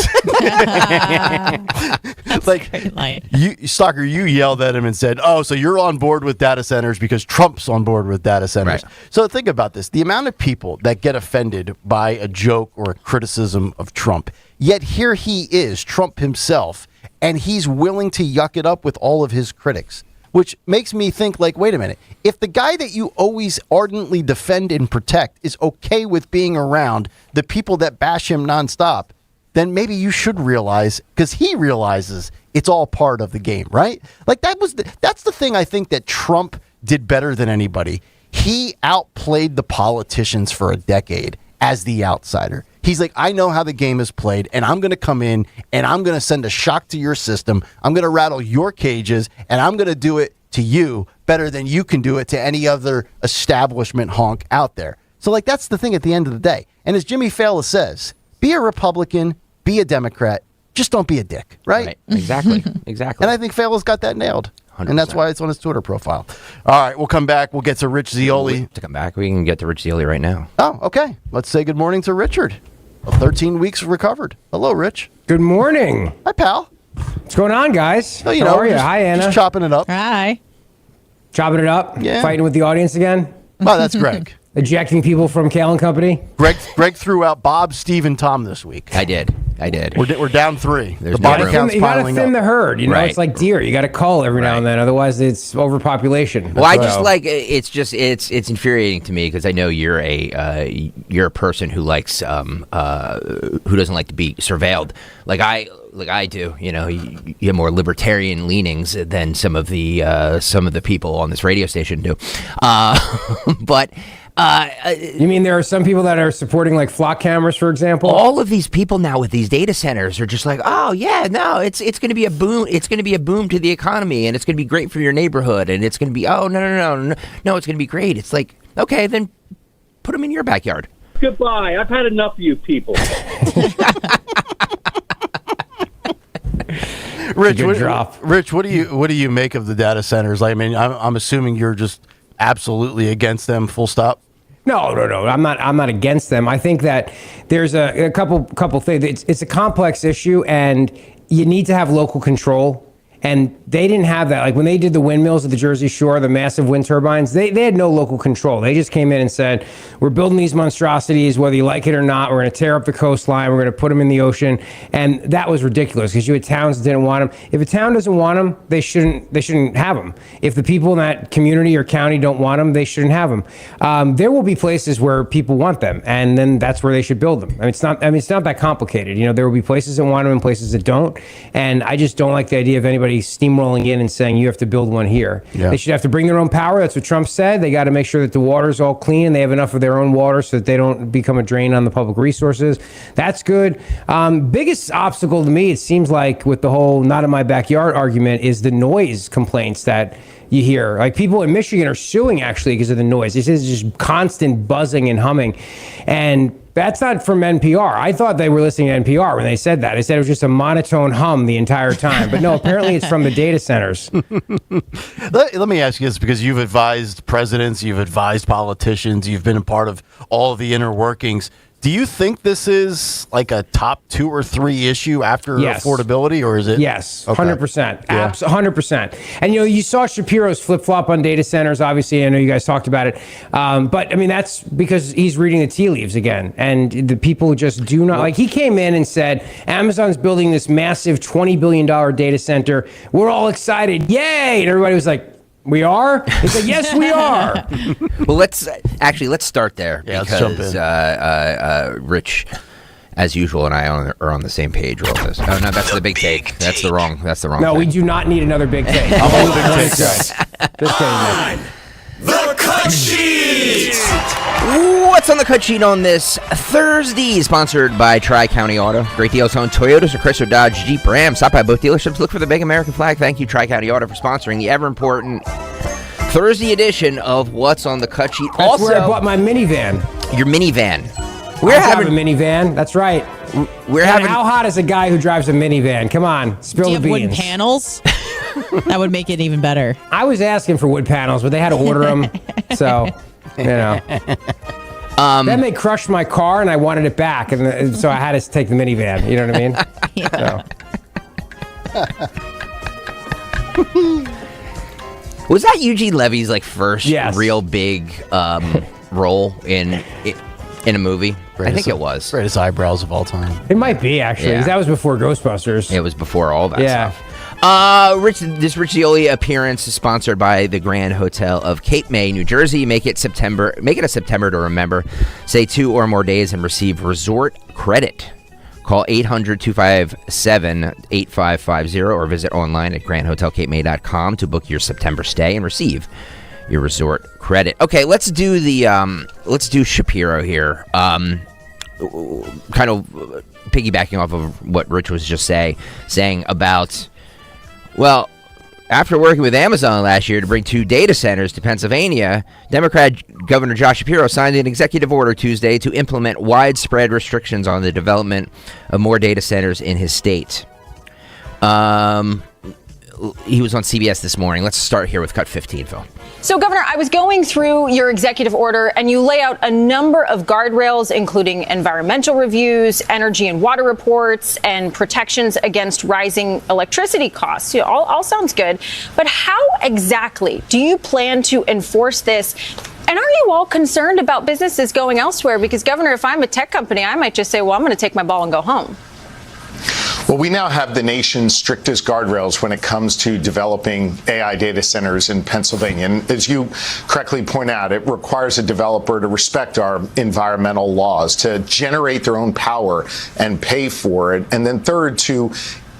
Speaker 7: Stalker, you yelled at him and said, oh, so you're on board with data centers because Trump's on board with data centers. Right. So think about this. The amount of people that get offended by a joke or a criticism of Trump, yet here he is, Trump himself, and he's willing to yuck it up with all of his critics, which makes me think, like, wait a minute. If the guy that you always ardently defend and protect is okay with being around the people that bash him nonstop, then maybe you should realize, because he realizes it's all part of the game, right? Like that's the thing I think that Trump did better than anybody. He outplayed the politicians for a decade as the outsider. He's like, I know how the game is played, and I'm going to come in, and I'm going to send a shock to your system. I'm going to rattle your cages, and I'm going to do it to you better than you can do it to any other establishment honk out there. So, like, that's the thing at the end of the day. And as Jimmy Fallon says, be a Republican, be a Democrat, just don't be a dick, right?
Speaker 15: Exactly.
Speaker 7: And I think Fallon's got that nailed.
Speaker 15: 100%.
Speaker 7: And that's why it's on his Twitter profile. All right, we'll come back. We'll get to Rich Zeoli.
Speaker 15: To come back, we can get to Rich Zeoli right now.
Speaker 7: Oh, okay. Let's say good morning to Richard. 13 weeks recovered. Hello, Rich.
Speaker 2: Good morning.
Speaker 7: Hi, pal.
Speaker 2: What's going on, guys?
Speaker 7: Oh,
Speaker 2: How are you? Hi, Anna.
Speaker 7: Just chopping it up.
Speaker 14: Hi.
Speaker 2: Chopping it up?
Speaker 7: Yeah.
Speaker 2: Fighting with the audience again?
Speaker 7: Oh, that's Greg.
Speaker 2: Ejecting people from Kayal and Company?
Speaker 7: Greg threw out Bob, Steve, and Tom this week.
Speaker 15: I did.
Speaker 7: We're down 3.
Speaker 15: There's
Speaker 7: the body count's
Speaker 2: you
Speaker 7: piling
Speaker 2: gotta thin
Speaker 7: up.
Speaker 2: the herd. You know, it's like deer. You got to cull every now and then. Otherwise, it's overpopulation.
Speaker 15: Well, I just like it's infuriating to me because I know you're a person who likes who doesn't like to be surveilled like I do. You know, you have more libertarian leanings than some of the people on this radio station do. But
Speaker 2: you mean there are some people that are supporting like flock cameras, for example?
Speaker 15: All of these people now with these data centers are just like, oh yeah, no, it's going to be a boom. It's going to be a boom to the economy, and it's going to be great for your neighborhood, and it's going to be no, it's going to be great. It's like, okay, then put them in your backyard.
Speaker 1: Goodbye. I've had enough of you people.
Speaker 7: Rich, what do you make of the data centers? I mean, I'm assuming you're just absolutely against them, full stop.
Speaker 2: No. I'm not against them. I think that there's a couple things. It's a complex issue, and you need to have local control. And they didn't have that. Like when they did the windmills at the Jersey Shore, the massive wind turbines, they had no local control. They just came in and said, we're building these monstrosities, whether you like it or not. We're going to tear up the coastline. We're going to put them in the ocean. And that was ridiculous because you had towns that didn't want them. If a town doesn't want them, they shouldn't have them. If the people in that community or county don't want them, they shouldn't have them. There will be places where people want them, and then that's where they should build them. It's not that complicated. You know, there will be places that want them and places that don't. And I just don't like the idea of anybody steamrolling in and saying you have to build one here. Yeah. They should have to bring their own power. That's what Trump said. They got to make sure that the water's all clean and they have enough of their own water so that they don't become a drain on the public resources. That's good. Biggest obstacle to me, it seems like, with the whole not in my backyard argument is the noise complaints that you hear. Like people in Michigan are suing actually because of the noise. This is just constant buzzing and humming. And that's not from NPR. I thought they were listening to NPR when they said that. They said it was just a monotone hum the entire time. But no, apparently it's from the data centers.
Speaker 7: Let me ask you this, because you've advised presidents, you've advised politicians, you've been a part of all of the inner workings. Do you think this is like a top 2 or 3 issue after affordability, or is it?
Speaker 2: Yes,
Speaker 7: Okay.
Speaker 2: 100%.
Speaker 7: Yeah.
Speaker 2: 100%. And, you saw Shapiro's flip-flop on data centers. Obviously, I know you guys talked about it. But, I mean, that's because he's reading the tea leaves again. And the people just do not, like, he came in and said, Amazon's building this massive $20 billion data center. We're all excited. Yay! And everybody was like, we are? He's like, yes, we are.
Speaker 15: Well, let's start there
Speaker 7: let's jump
Speaker 15: because Rich, as usual, and I are on the same page with this. Oh no, that's the big take. That's the wrong.
Speaker 2: No,
Speaker 15: thing.
Speaker 2: we do not need another big take.
Speaker 7: I'm a big take.
Speaker 2: Just kidding.
Speaker 3: The Cut Sheet!
Speaker 15: What's on the cut sheet on this Thursday? Sponsored by Tri-County Auto. Great deals on Toyotas or Chrysler, Dodge, Jeep, Ram. Stop by both dealerships. Look for the big American flag. Thank you, Tri-County Auto, for sponsoring the ever-important Thursday edition of What's on the Cut Sheet.
Speaker 2: That's
Speaker 15: Also,
Speaker 2: where I bought my minivan.
Speaker 15: Your minivan.
Speaker 2: I have a minivan. That's right.
Speaker 15: We're
Speaker 2: And
Speaker 15: having.
Speaker 2: how hot is a guy who drives a minivan? Come on, spill
Speaker 14: Do you
Speaker 2: the
Speaker 14: have
Speaker 2: beans.
Speaker 14: wooden panels? That would make it even better.
Speaker 2: I was asking for wood panels, but they had to order them. So, Then they crushed my car, and I wanted it back, and so I had to take the minivan. You know what I mean?
Speaker 15: Was that Eugene Levy's first real big role in a movie? I think it was.
Speaker 7: Greatest eyebrows of all time.
Speaker 2: It might be, actually. 'Cause that was before Ghostbusters.
Speaker 15: It was before all that stuff. This Rich Zioli appearance is sponsored by the Grand Hotel of Cape May, New Jersey. Make it a September to remember. Stay 2 or more days and receive resort credit. Call 800-257-8550 or visit online at grandhotelcapemay.com to book your September stay and receive your resort credit. Okay, let's do Shapiro here. Kind of piggybacking off of what Rich was just saying about, well, after working with Amazon last year to bring 2 data centers to Pennsylvania, Democrat Governor Josh Shapiro signed an executive order Tuesday to implement widespread restrictions on the development of more data centers in his state. He was on CBS this morning. Let's start here with Cut 15, Phil.
Speaker 4: So, Governor, I was going through your executive order, and you lay out a number of guardrails, including environmental reviews, energy and water reports, and protections against rising electricity costs. All sounds good. But how exactly do you plan to enforce this? And are you all concerned about businesses going elsewhere? Because, Governor, if I'm a tech company, I might just say, well, I'm going to take my ball and go home.
Speaker 10: Well, we now have the nation's strictest guardrails when it comes to developing AI data centers in Pennsylvania. And as you correctly point out, it requires a developer to respect our environmental laws, to generate their own power and pay for it. And then third, to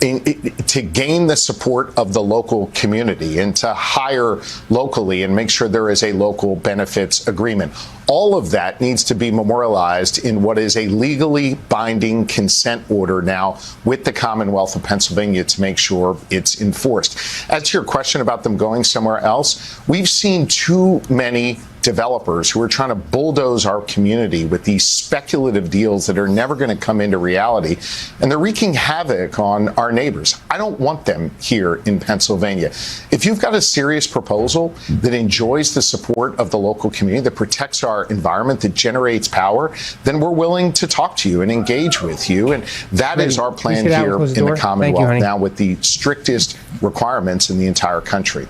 Speaker 10: gain the support of the local community and to hire locally and make sure there is a local benefits agreement. All of that needs to be memorialized in what is a legally binding consent order now with the Commonwealth of Pennsylvania to make sure it's enforced. As to your question about them going somewhere else, we've seen too many developers who are trying to bulldoze our community with these speculative deals that are never going to come into reality, and they're wreaking havoc on our neighbors. I don't want them here in Pennsylvania. If you've got a serious proposal that enjoys the support of the local community, that protects our environment, that generates power, then we're willing to talk to you and engage with you. And that is our plan here in the Commonwealth now with the strictest requirements in the entire country.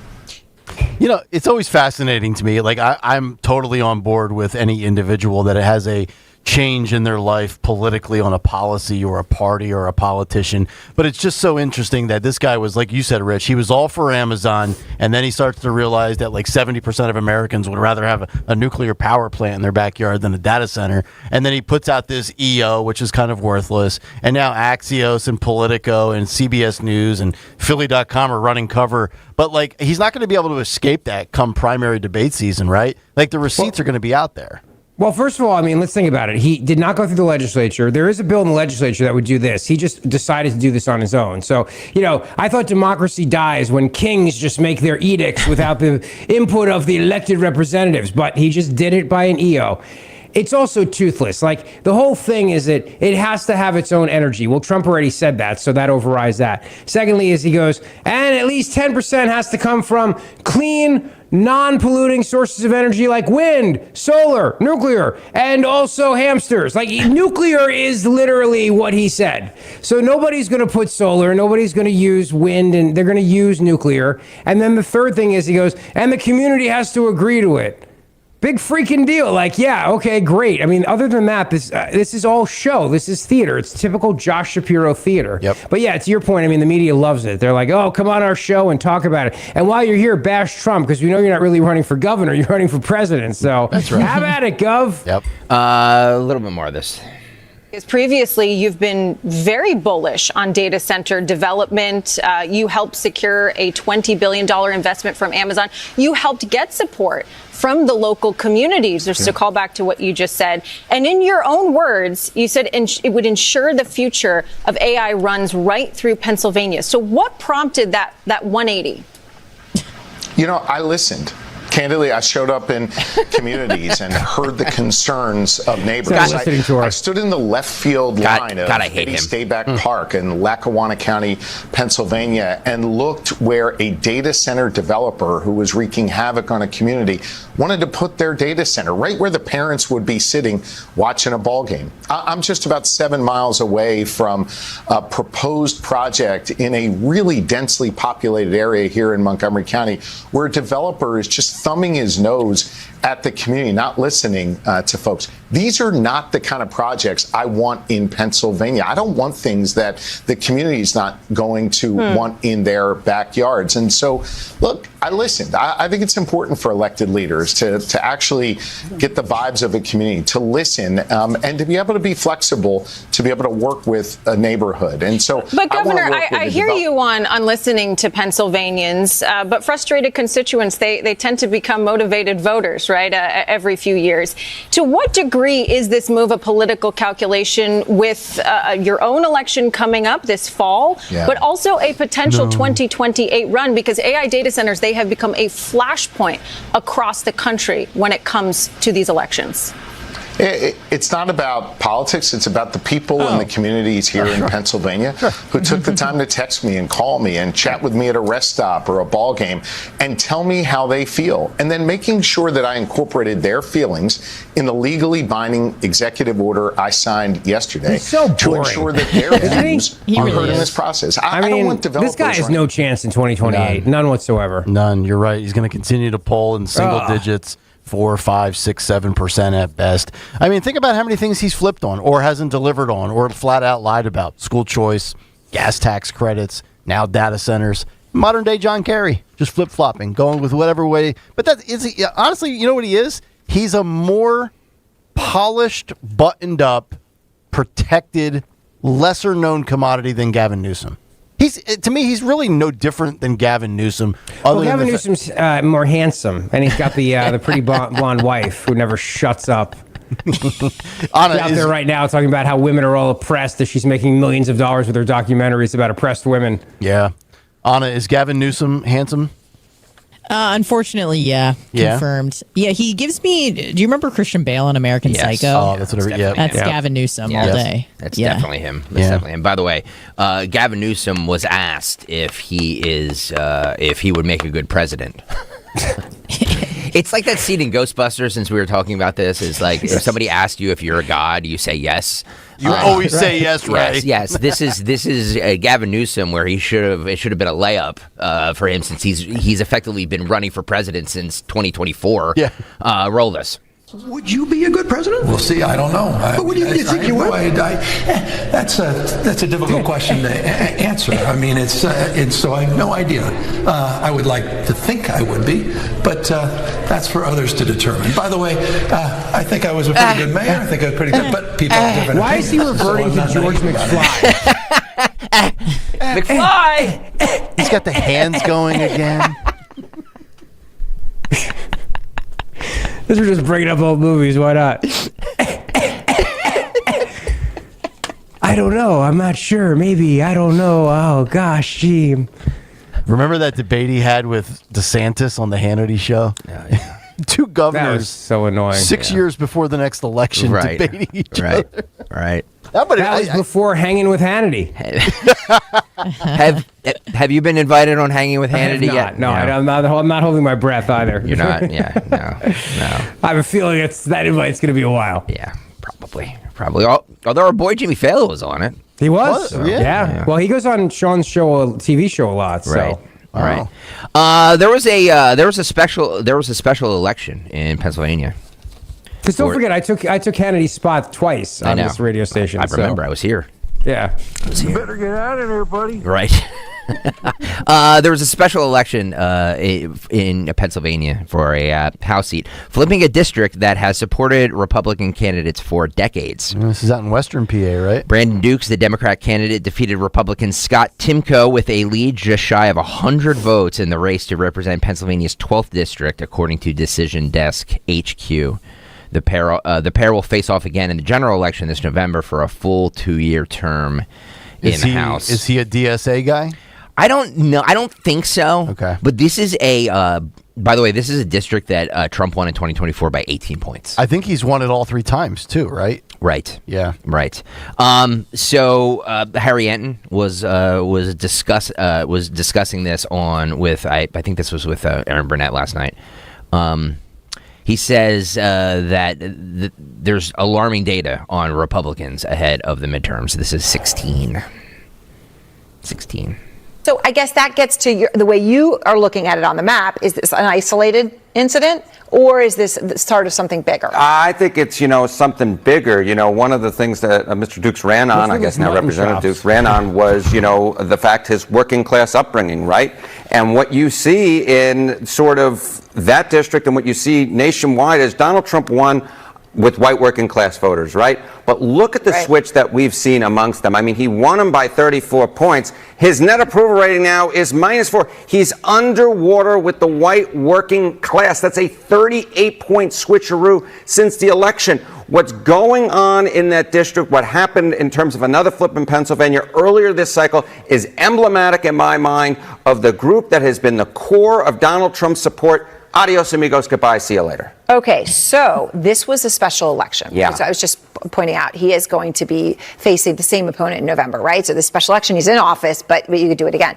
Speaker 7: You know, it's always fascinating to me. Like, I'm totally on board with any individual that has a change in their life politically on a policy or a party or a politician. But it's just so interesting that this guy was, like you said, Rich, he was all for Amazon, and then he starts to realize that like 70% of Americans would rather have a nuclear power plant in their backyard than a data center. And then he puts out this EO, which is kind of worthless. And now Axios and Politico and CBS News and Philly.com are running cover. But like, he's not going to be able to escape that come primary debate season, right? Like, the receipts are going to be out there.
Speaker 2: Well, first of all, I mean, let's think about it. He did not go through the legislature. There is a bill in the legislature that would do this. He just decided to do this on his own. So, you know, I thought democracy dies when kings just make their edicts without the input of the elected representatives, but he just did it by an EO. it's also toothless. Like, the whole thing is that it has to have its own energy. Well, Trump already said that, so that overrides that. Secondly, is he goes, and at least 10% has to come from clean, non-polluting sources of energy like wind, solar, nuclear, and also hamsters. Like, nuclear is literally what he said. So nobody's going to put solar, nobody's going to use wind, and they're going to use nuclear. And then the third thing is he goes, and the community has to agree to it. Big freaking deal. Like, yeah, okay, great. I mean, other than that, this is all show. This is theater. It's typical Josh Shapiro theater.
Speaker 7: Yep.
Speaker 2: But yeah, to your point, I mean, the media loves it. They're like, oh, come on our show and talk about it. And while you're here, bash Trump, because we know you're not really running for governor. You're running for president. So
Speaker 7: that's right.
Speaker 2: Have at it, Gov.
Speaker 7: Yep.
Speaker 15: A little bit more of this.
Speaker 4: Because previously, you've been very bullish on data center development. You helped secure a $20 billion investment from Amazon. You helped get support from the local communities, just to call back to what you just said. And in your own words, you said it would ensure the future of AI runs right through Pennsylvania. So what prompted that 180?
Speaker 10: You know, I listened. Candidly, I showed up in communities and heard the concerns of neighbors. I stood in the left field line of Eddie Stayback Park in Lackawanna County, Pennsylvania, and looked where a data center developer who was wreaking havoc on a community wanted to put their data center right where the parents would be sitting watching a ball game. I'm just about 7 miles away from a proposed project in a really densely populated area here in Montgomery County where a developer is just thumbing his nose at the community, not listening to folks. These are not the kind of projects I want in Pennsylvania. I don't want things that the community is not going to want in their backyards. And so, look, I listened. I think it's important for elected leaders to actually get the vibes of a community, to listen, and to be able to be flexible, to be able to work with a neighborhood. And so,
Speaker 4: but Governor, I hear you on listening to Pennsylvanians, but frustrated constituents, they tend to become motivated voters, right, every few years. To what degree is this move a political calculation with your own election coming up this fall, but also a potential 2028 run? Because AI data centers, they have become a flashpoint across the country when it comes to these elections.
Speaker 10: It's not about politics. It's about the people and the communities here in Pennsylvania who took the time to text me and call me and chat with me at a rest stop or a ball game and tell me how they feel. And then making sure that I incorporated their feelings in the legally binding executive order I signed yesterday to ensure that their views are heard in this process. I mean, don't want developers.
Speaker 2: This guy has no chance in 2028. None whatsoever.
Speaker 7: None. You're right. He's going to continue to poll in single digits. 4, 5, 6, 7% at best. I mean, think about how many things he's flipped on or hasn't delivered on or flat out lied about. School choice, gas tax credits, now data centers. Modern day John Kerry, just flip-flopping, going with whatever way. But that is, honestly, you know what he is? He's a more polished, buttoned up, protected, lesser known commodity than Gavin Newsom. To me, he's really no different than Gavin Newsom.
Speaker 2: Gavin Newsom's more handsome, and he's got the pretty blonde wife who never shuts up. She's out there right now talking about how women are all oppressed, that she's making millions of dollars with her documentaries about oppressed women.
Speaker 7: Yeah. Anna, is Gavin Newsom handsome?
Speaker 14: Unfortunately, yeah. Confirmed. Yeah, he gives me. Do you remember Christian Bale in American Psycho?
Speaker 7: Oh, that's what
Speaker 14: That's Gavin Newsom all day.
Speaker 15: That's definitely him. That's definitely him. By the way, Gavin Newsom was asked if he would make a good president. It's like that scene in Ghostbusters, since we were talking about this, is like if somebody asked you if you're a god, you say yes.
Speaker 7: You always say yes, right?
Speaker 15: Yes. This is Gavin Newsom, where it should have been a layup for him, since he's effectively been running for president since 2024. Yeah. Roll this.
Speaker 5: Would you be a good president? We'll see. I don't know. But would you think you would? That's a difficult question to answer. I mean, it's so I have no idea. I would like to think I would be, but that's for others to determine. By the way, I think I was a pretty good mayor. I think I was pretty good, but people have different
Speaker 2: opinions. Why is he reverting to George McFly?
Speaker 15: McFly!
Speaker 7: He's got the hands going again.
Speaker 2: This is just bringing up old movies. Why not? I don't know. I'm not sure. Maybe. I don't know. Oh, gosh. Gee.
Speaker 7: Remember that debate he had with DeSantis on the Hannity show?
Speaker 15: Yeah.
Speaker 7: two governors.
Speaker 2: That was so annoying.
Speaker 7: 6 years before the next election,
Speaker 15: Right.
Speaker 7: debating each
Speaker 15: Right.
Speaker 7: other.
Speaker 15: Right.
Speaker 7: Yeah, but
Speaker 2: That was before hanging with Hannity.
Speaker 15: Have you been invited on Hanging with
Speaker 2: I have
Speaker 15: Hannity
Speaker 2: not.
Speaker 15: yet?
Speaker 2: No, I'm not holding my breath either.
Speaker 15: You're not. Yeah. No.
Speaker 2: I have a feeling that invite's going to be a while.
Speaker 15: Yeah. Probably. Although our boy Jimmy Fallon was on it.
Speaker 2: He was.
Speaker 15: So,
Speaker 2: yeah. Well, he goes on Sean's show, a TV show, a lot. So.
Speaker 15: Right. All right. There was a special election in Pennsylvania.
Speaker 2: Because don't forget, I took Hannity's spot twice on this radio station.
Speaker 15: I remember. I was here.
Speaker 2: Yeah.
Speaker 24: You better get out of there, buddy.
Speaker 15: Right. There was a special election in Pennsylvania for a House seat, flipping a district that has supported Republican candidates for decades.
Speaker 7: This is out in Western PA, right?
Speaker 15: Brandon Dukes, the Democrat candidate, defeated Republican Scott Timko with a lead just shy of 100 votes in the race to represent Pennsylvania's 12th district, according to Decision Desk HQ. The pair will face off again in the general election this November for a full 2-year term in the House.
Speaker 7: Is he a DSA guy?
Speaker 15: I don't know. I don't think so.
Speaker 7: Okay.
Speaker 15: But this is by the way, this is a district that Trump won in 2024 by 18 points.
Speaker 7: I think he's won it all 3 times too, right?
Speaker 15: Right.
Speaker 7: Yeah.
Speaker 15: Right. So Harry Enton was discussing this with I think this was with Aaron Burnett last night. He says that there's alarming data on Republicans ahead of the midterms. This is 16.
Speaker 8: So I guess that gets to the way you are looking at it on the map. Is this an isolated incident, or is this the start of something bigger?
Speaker 11: I think it's, something bigger. One of the things that Mr. Dukes ran on, I guess now Representative Dukes ran on, was, the fact his working class upbringing, right? And what you see in sort of that district and what you see nationwide is Donald Trump won with white working class voters, right? But look at the switch that we've seen amongst them. I mean, he won them by 34 points. His net approval rating now is -4. He's underwater with the white working class. That's a 38-point switcheroo since the election. What's going on in that district, what happened in terms of another flip in Pennsylvania earlier this cycle, is emblematic in my mind of the group that has been the core of Donald Trump's support. Adios, amigos. Goodbye. See you later.
Speaker 8: Okay, so this was a special election.
Speaker 11: Yeah.
Speaker 8: So I was just pointing out he is going to be facing the same opponent in November, right? So this special election, he's in office, but you could do it again.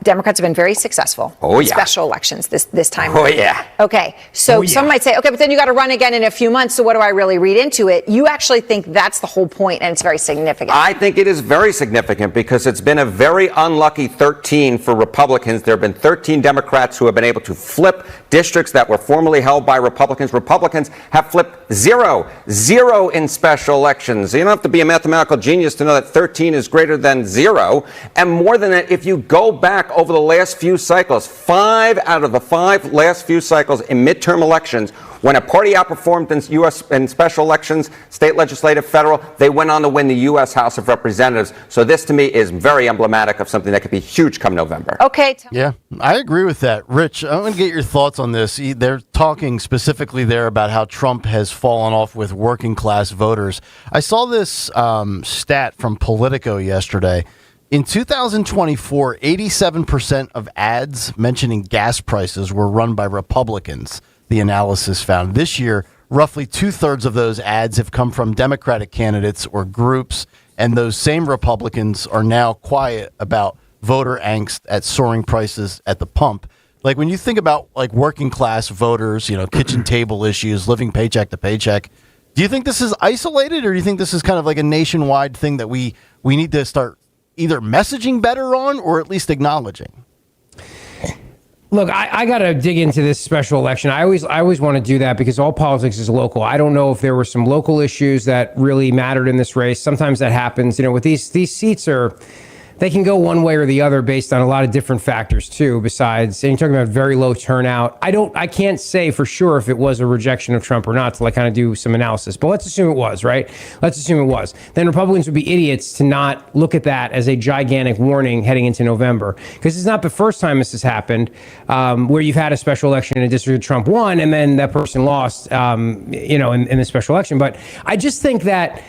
Speaker 8: Democrats have been very successful in special elections this time.
Speaker 11: Oh, yeah.
Speaker 8: Okay, so some might say, okay, but then you got to run again in a few months, so what do I really read into it? You actually think that's the whole point, and it's very significant.
Speaker 11: I think it is very significant because it's been a very unlucky 13 for Republicans. There have been 13 Democrats who have been able to flip districts that were formerly held by Republicans. Republicans have flipped zero in special elections. You don't have to be a mathematical genius to know that 13 is greater than 0. And more than that, if you go back over the last few cycles, 5 out of the 5 last few cycles in midterm elections, when a party outperformed in U.S. in special elections, state legislative, federal, they went on to win the U.S. House of Representatives. So this, to me, is very emblematic of something that could be huge come November.
Speaker 8: Okay.
Speaker 7: Yeah, I agree with that. Rich, I want to get your thoughts on this. They're talking specifically there about how Trump has fallen off with working class voters. I saw this stat from Politico yesterday. In 2024, 87% of ads mentioning gas prices were run by Republicans, the analysis found. This year, roughly 2/3 of those ads have come from Democratic candidates or groups, and those same Republicans are now quiet about voter angst at soaring prices at the pump. Like when you think about like working class voters, kitchen table issues, living paycheck to paycheck, do you think this is isolated, or do you think this is kind of like a nationwide thing that we need to start either messaging better on or at least acknowledging?
Speaker 2: Look, I got to dig into this special election. I always want to do that because all politics is local. I don't know if there were some local issues that really mattered in this race. Sometimes that happens. With these seats they can go one way or the other based on a lot of different factors too. Besides, and you're talking about very low turnout. I can't say for sure if it was a rejection of Trump or not till I kind of do some analysis. But let's assume it was, right? Let's assume it was. Then Republicans would be idiots to not look at that as a gigantic warning heading into November, because it's not the first time this has happened, where you've had a special election in a district that Trump won and then that person lost, in the special election. But I just think that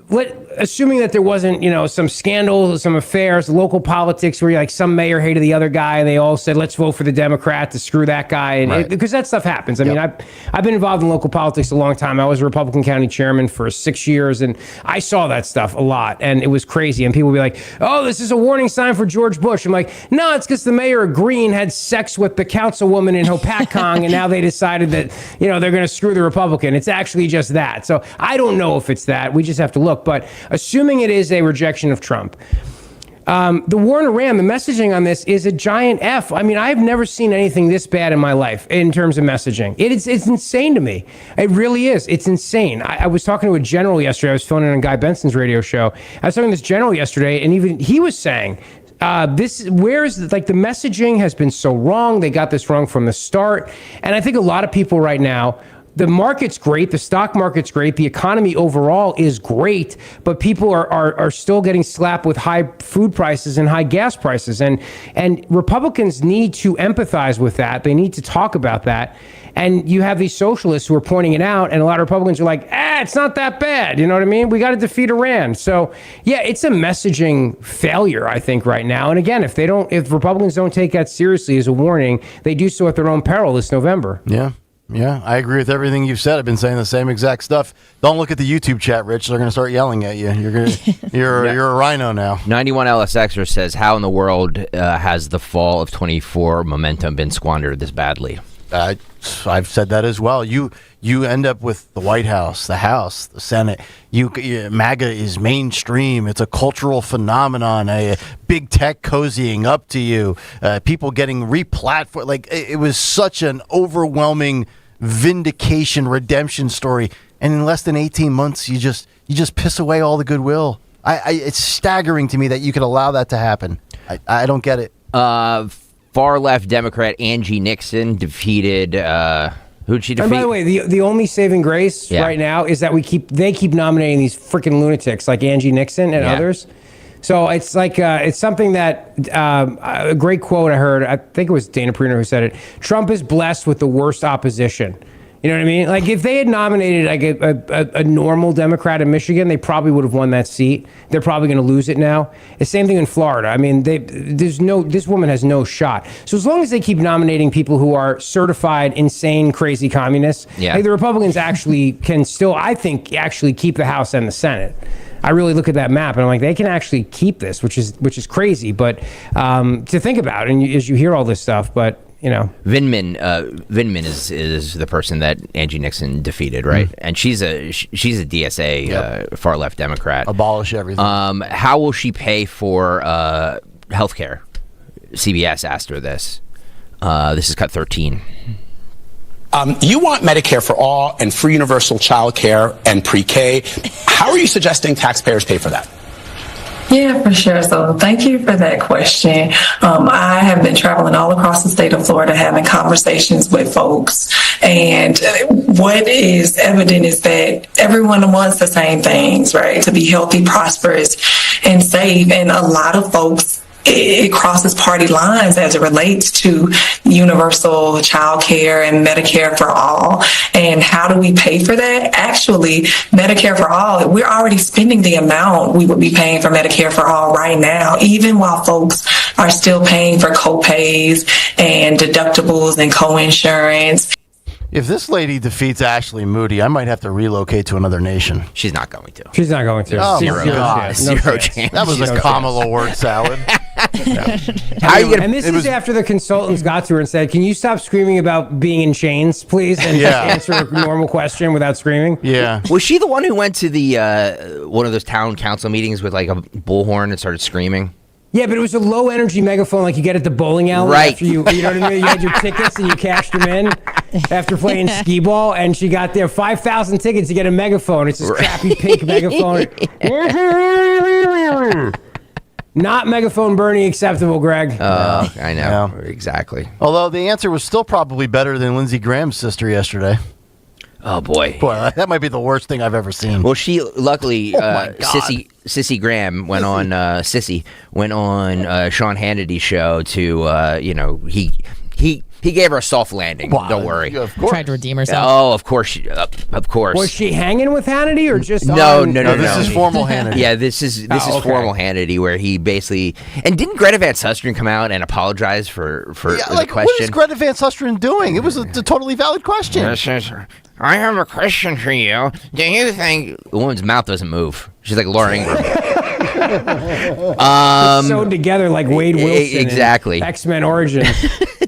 Speaker 2: assuming that there wasn't, some scandals, some affairs, local politics where like some mayor hated the other guy and they all said, let's vote for the Democrat to screw that guy. And because that stuff happens. I mean, I've been involved in local politics a long time. I was a Republican county chairman for 6 years and I saw that stuff a lot and it was crazy. And people would be like, oh, this is a warning sign for George Bush. I'm like, no, it's because the mayor of Greene had sex with the councilwoman in Hopatcong and now they decided that, they're going to screw the Republican. It's actually just that. So I don't know if it's that. We just have to look. But assuming it is a rejection of Trump, the war in Iran, the messaging on this is a giant F. I mean, I've never seen anything this bad in my life in terms of messaging. It's insane to me. It really is. It's insane. I was talking to a general yesterday. I was filming on Guy Benson's radio show. I was talking to this general yesterday, and even he was saying, the messaging has been so wrong. They got this wrong from the start. And I think a lot of people right now, the market's great, the stock market's great, the economy overall is great, but people are still getting slapped with high food prices and high gas prices. And Republicans need to empathize with that. They need to talk about that. And you have these socialists who are pointing it out, and a lot of Republicans are like, it's not that bad. You know what I mean? We got to defeat Iran. So, yeah, it's a messaging failure, I think, right now. And again, if Republicans don't take that seriously as a warning, they do so at their own peril this November.
Speaker 7: Yeah, I agree with everything you've said. I've been saying the same exact stuff. Don't look at the YouTube chat, Rich. They're going to start yelling at you. You're a rhino now.
Speaker 15: 91 LSXer says, how in the world has the fall of 24 momentum been squandered this badly?
Speaker 7: I've said that as well. You end up with the White House, the Senate. MAGA is mainstream. It's a cultural phenomenon. Big tech cozying up to you. People getting replatformed. Like it was such an overwhelming vindication, redemption story. And in less than 18 months, you just piss away all the goodwill. It's staggering to me that you could allow that to happen. I don't get it.
Speaker 15: Far left Democrat Angie Nixon defeated. Who'd she defeat?
Speaker 2: And by the way, the only saving grace right now is that they keep nominating these freaking lunatics like Angie Nixon and others. So it's like it's something that a great quote I heard. I think it was Dana Perino who said it. Trump is blessed with the worst opposition. You know what I mean? Like if they had nominated like a normal Democrat in Michigan, they probably would have won that seat. They're probably going to lose it now. The same thing in Florida. I mean, this woman has no shot. So as long as they keep nominating people who are certified insane, crazy communists, the Republicans actually can still, I think, actually keep the House and the Senate. I really look at that map and I'm like, they can actually keep this, which is crazy, but to think about, and as you hear all this stuff, but.
Speaker 15: Vindman is the person that Angie Nixon defeated, right? And she's a DSA far left Democrat.
Speaker 7: Abolish everything.
Speaker 15: How will she pay for health care? CBS asked her this. This is cut 13.
Speaker 12: You want Medicare for all and free universal child care and pre-K. How are you suggesting taxpayers pay for that?
Speaker 16: Yeah, for sure. So thank you for that question. I have been traveling all across the state of Florida having conversations with folks. And what is evident is that everyone wants the same things, right? To be healthy, prosperous, and safe. And a lot of folks, it crosses party lines as it relates to universal child care and Medicare for all. And how do we pay for that? Actually, Medicare for all, we're already spending the amount we would be paying for Medicare for all right now, even while folks are still paying for co-pays and deductibles and co-insurance.
Speaker 7: If this lady defeats Ashley Moody, I might have to relocate to another nation.
Speaker 15: She's not going to.
Speaker 2: She's not going to.
Speaker 7: Oh,
Speaker 2: Zero chance.
Speaker 7: That was a Kamala word salad.
Speaker 2: How are you gonna, and this is after the consultants got to her and said, can you stop screaming about being in chains, please, and just answer a normal question without screaming?
Speaker 7: Yeah.
Speaker 15: Was she the one who went to the one of those town council meetings with like a bullhorn and started screaming?
Speaker 2: Yeah, but it was a low energy megaphone like you get at the bowling alley.
Speaker 15: Right.
Speaker 2: After you know what I mean? You had your tickets and you cashed them in after playing skee ball, and she got there 5,000 tickets to get a megaphone. It's this crappy pink megaphone. Not megaphone Bernie acceptable, Greg.
Speaker 15: Oh, I know. Yeah. Exactly.
Speaker 7: Although the answer was still probably better than Lindsey Graham's sister yesterday.
Speaker 15: Oh, boy.
Speaker 7: Boy, that might be the worst thing I've ever seen.
Speaker 15: Well, she, luckily, Sissy Graham went on, Sean Hannity's show to, He gave her a soft landing. Don't worry.
Speaker 7: Of course.
Speaker 14: Tried to redeem herself.
Speaker 15: Oh, of course. Of course.
Speaker 2: Was she hanging with Hannity or just
Speaker 15: No.
Speaker 7: This is formal Hannity.
Speaker 15: Yeah, this is
Speaker 2: okay.
Speaker 15: formal Hannity, where he basically didn't Greta Van Susteren come out and apologize for the question?
Speaker 7: What is Greta Van Susteren doing? It was a totally valid question.
Speaker 15: I have a question for you. Do you think the woman's mouth doesn't move? She's like Laura Ingraham.
Speaker 2: Sewed together like Wade Wilson.
Speaker 15: Exactly.
Speaker 2: X-Men Origins.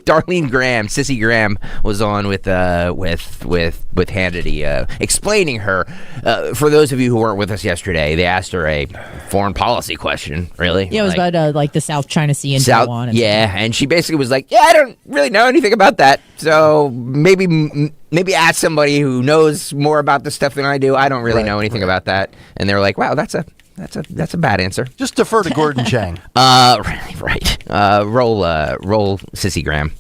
Speaker 15: Darlene Graham, Sissy Graham, was on with Hannity, explaining her. For those of you who weren't with us yesterday, they asked her a foreign policy question. Really?
Speaker 14: Yeah, it was about like the South China Sea and Taiwan.
Speaker 15: And she basically was like, "Yeah, I don't really know anything about that. So maybe ask somebody who knows more about this stuff than I do. I don't really know anything about that." And they're like, "Wow, that's a bad answer."
Speaker 7: Just defer to Gordon Chang.
Speaker 15: Right. Roll Sissy Graham.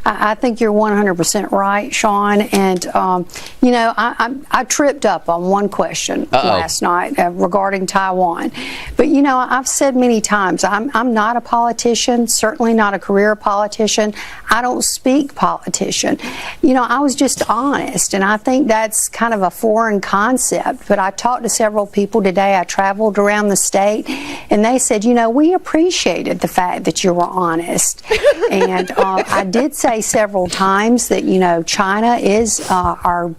Speaker 9: I think you're 100% right, Sean. And, I tripped up on one question last night regarding Taiwan. But, I've said many times, I'm not a politician, certainly not a career politician. I don't speak politician. I was just honest. And I think that's kind of a foreign concept. But I talked to several people today. I traveled around the state. And they said, we appreciated the fact that you were honest. And I did say several times that China is our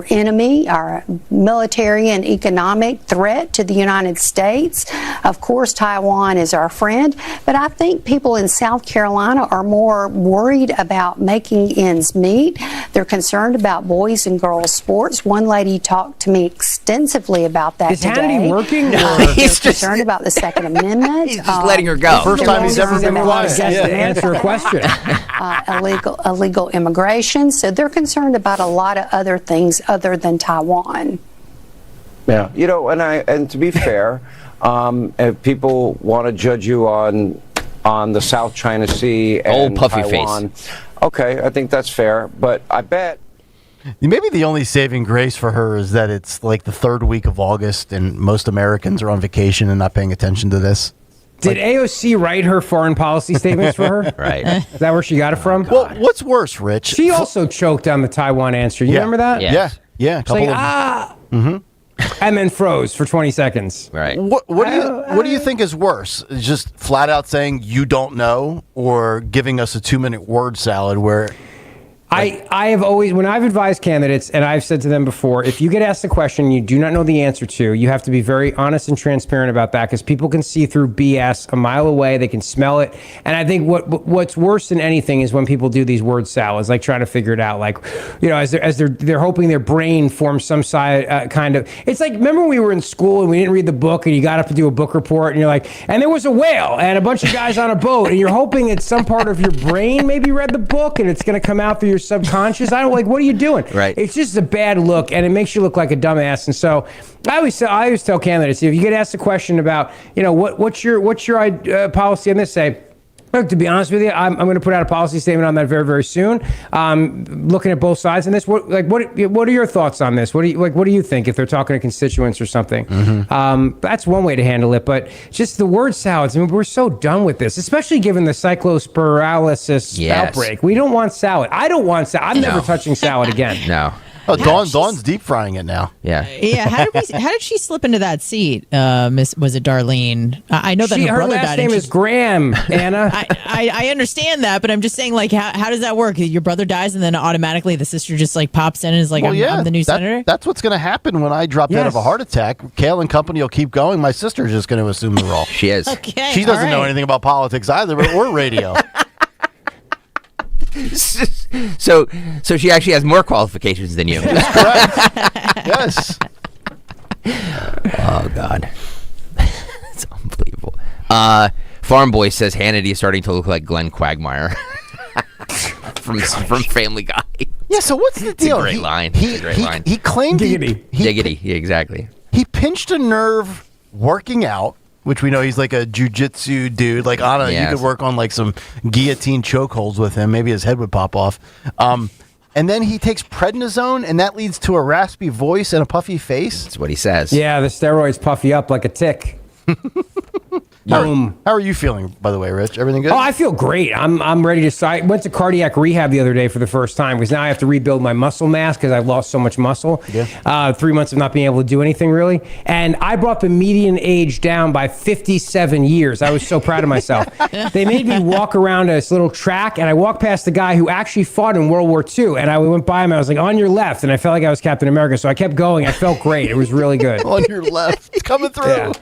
Speaker 9: enemy, our military and economic threat to the United States. Of course, Taiwan is our friend, but I think people in South Carolina are more worried about making ends meet. They're concerned about boys and girls sports. One lady talked to me extensively about that today.
Speaker 2: Is Hannity working?
Speaker 9: He's concerned about the Second Amendment.
Speaker 15: He's just letting her go.
Speaker 7: First time he's ever been quiet.
Speaker 2: To answer a question.
Speaker 9: Illegal immigration. So they're concerned about a lot of other things other than Taiwan.
Speaker 17: Yeah, and to be fair, if people want to judge you on the South China Sea and
Speaker 15: old puffy
Speaker 17: Taiwan,
Speaker 15: face.
Speaker 17: Okay, I think that's fair. But I bet
Speaker 7: maybe the only saving grace for her is that it's like the third week of August and most Americans are on vacation and not paying attention to this.
Speaker 2: Did AOC write her foreign policy statements for her?
Speaker 15: Right.
Speaker 2: Is that where she got it from?
Speaker 7: Well, what's worse, Rich?
Speaker 2: She also choked on the Taiwan answer. You remember that?
Speaker 15: Yes.
Speaker 7: Yeah.
Speaker 2: And then froze for 20 seconds.
Speaker 15: Right.
Speaker 7: What do you think is worse? Just flat out saying you don't know, or giving us a 2-minute word salad where?
Speaker 2: I have always, when I've advised candidates, and I've said to them before, if you get asked a question you do not know the answer to, you have to be very honest and transparent about that, because people can see through BS a mile away. They can smell it. And I think what's worse than anything is when people do these word salads, like trying to figure it out, like, as they're hoping their brain forms some side kind of. It's like, remember when we were in school and we didn't read the book and you got up to do a book report and you're like, and there was a whale and a bunch of guys on a boat, and you're hoping that some part of your brain maybe read the book and it's going to come out through your subconscious. I don't what are you doing?
Speaker 15: Right.
Speaker 2: It's just a bad look, and it makes you look like a dumbass. And so I always tell candidates, if you get asked a question about, what's your policy on this, say, look, to be honest with you, I'm going to put out a policy statement on that very, very soon. Looking at both sides on this, what are your thoughts on this? What do you think if they're talking to constituents or something?
Speaker 7: Mm-hmm.
Speaker 2: That's one way to handle it, but just the word salads. I mean, we're so done with this, especially given the cyclospiralysis outbreak. We don't want salad. I don't want salad. I'm never touching salad again.
Speaker 15: No.
Speaker 7: Oh, Dawn's deep frying it now.
Speaker 15: Yeah.
Speaker 14: Yeah. How did she slip into that seat? Was it Darlene? I know that her brother died.
Speaker 2: Her last name is Graham, Anna.
Speaker 14: I understand that, but I'm just saying, how does that work? Your brother dies, and then automatically the sister just pops in and is like, I'm the new senator?
Speaker 7: That's what's going to happen when I drop dead of a heart attack. Kayal and company will keep going. My sister's just going to assume the role.
Speaker 15: She is.
Speaker 14: Okay,
Speaker 7: she doesn't know anything about politics either, or radio.
Speaker 15: So she actually has more qualifications than you.
Speaker 7: That's correct. Yes.
Speaker 15: Oh God, it's unbelievable. Farm Boy says Hannity is starting to look like Glenn Quagmire from Family Guy.
Speaker 7: Yeah. So what's the deal?
Speaker 15: It's a great line. He
Speaker 7: claimed
Speaker 15: Giggity. Yeah, exactly.
Speaker 7: He pinched a nerve working out, which we know he's like a jujitsu dude. Like, Anna, you could work on like some guillotine chokeholds with him. Maybe his head would pop off. And then he takes prednisone, and that leads to a raspy voice and a puffy face.
Speaker 15: That's what he says.
Speaker 2: Yeah, the steroids puff you up like a tick. Boom.
Speaker 7: How are you feeling, by the way, Rich? Everything good?
Speaker 2: Oh, I feel great. I'm ready to. I went to cardiac rehab the other day for the first time because now I have to rebuild my muscle mass because I've lost so much muscle. Yeah. 3 months of not being able to do anything really, and I brought the median age down by 57 years. I was so proud of myself. They made me walk around this little track, and I walked past the guy who actually fought in World War II, and I went by him. I was like, "On your left," and I felt like I was Captain America. So I kept going. I felt great. It was really good.
Speaker 7: On your left, it's coming through.
Speaker 2: Yeah.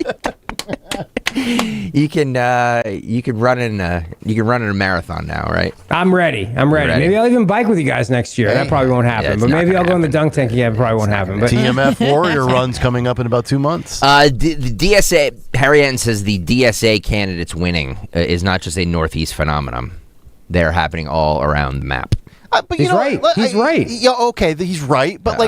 Speaker 15: You can run in a marathon now, right?
Speaker 2: I'm ready. Maybe I'll even bike with you guys next year. That probably won't happen. But maybe I'll go in the dunk tank again. It probably won't happen. But
Speaker 7: TMF Warrior run's coming up in about 2 months.
Speaker 15: The DSA, Harry Ann says the DSA candidates winning is not just a Northeast phenomenon. They're happening all around the map.
Speaker 7: But
Speaker 2: he's right. He's right.
Speaker 7: Yeah, okay, he's right. But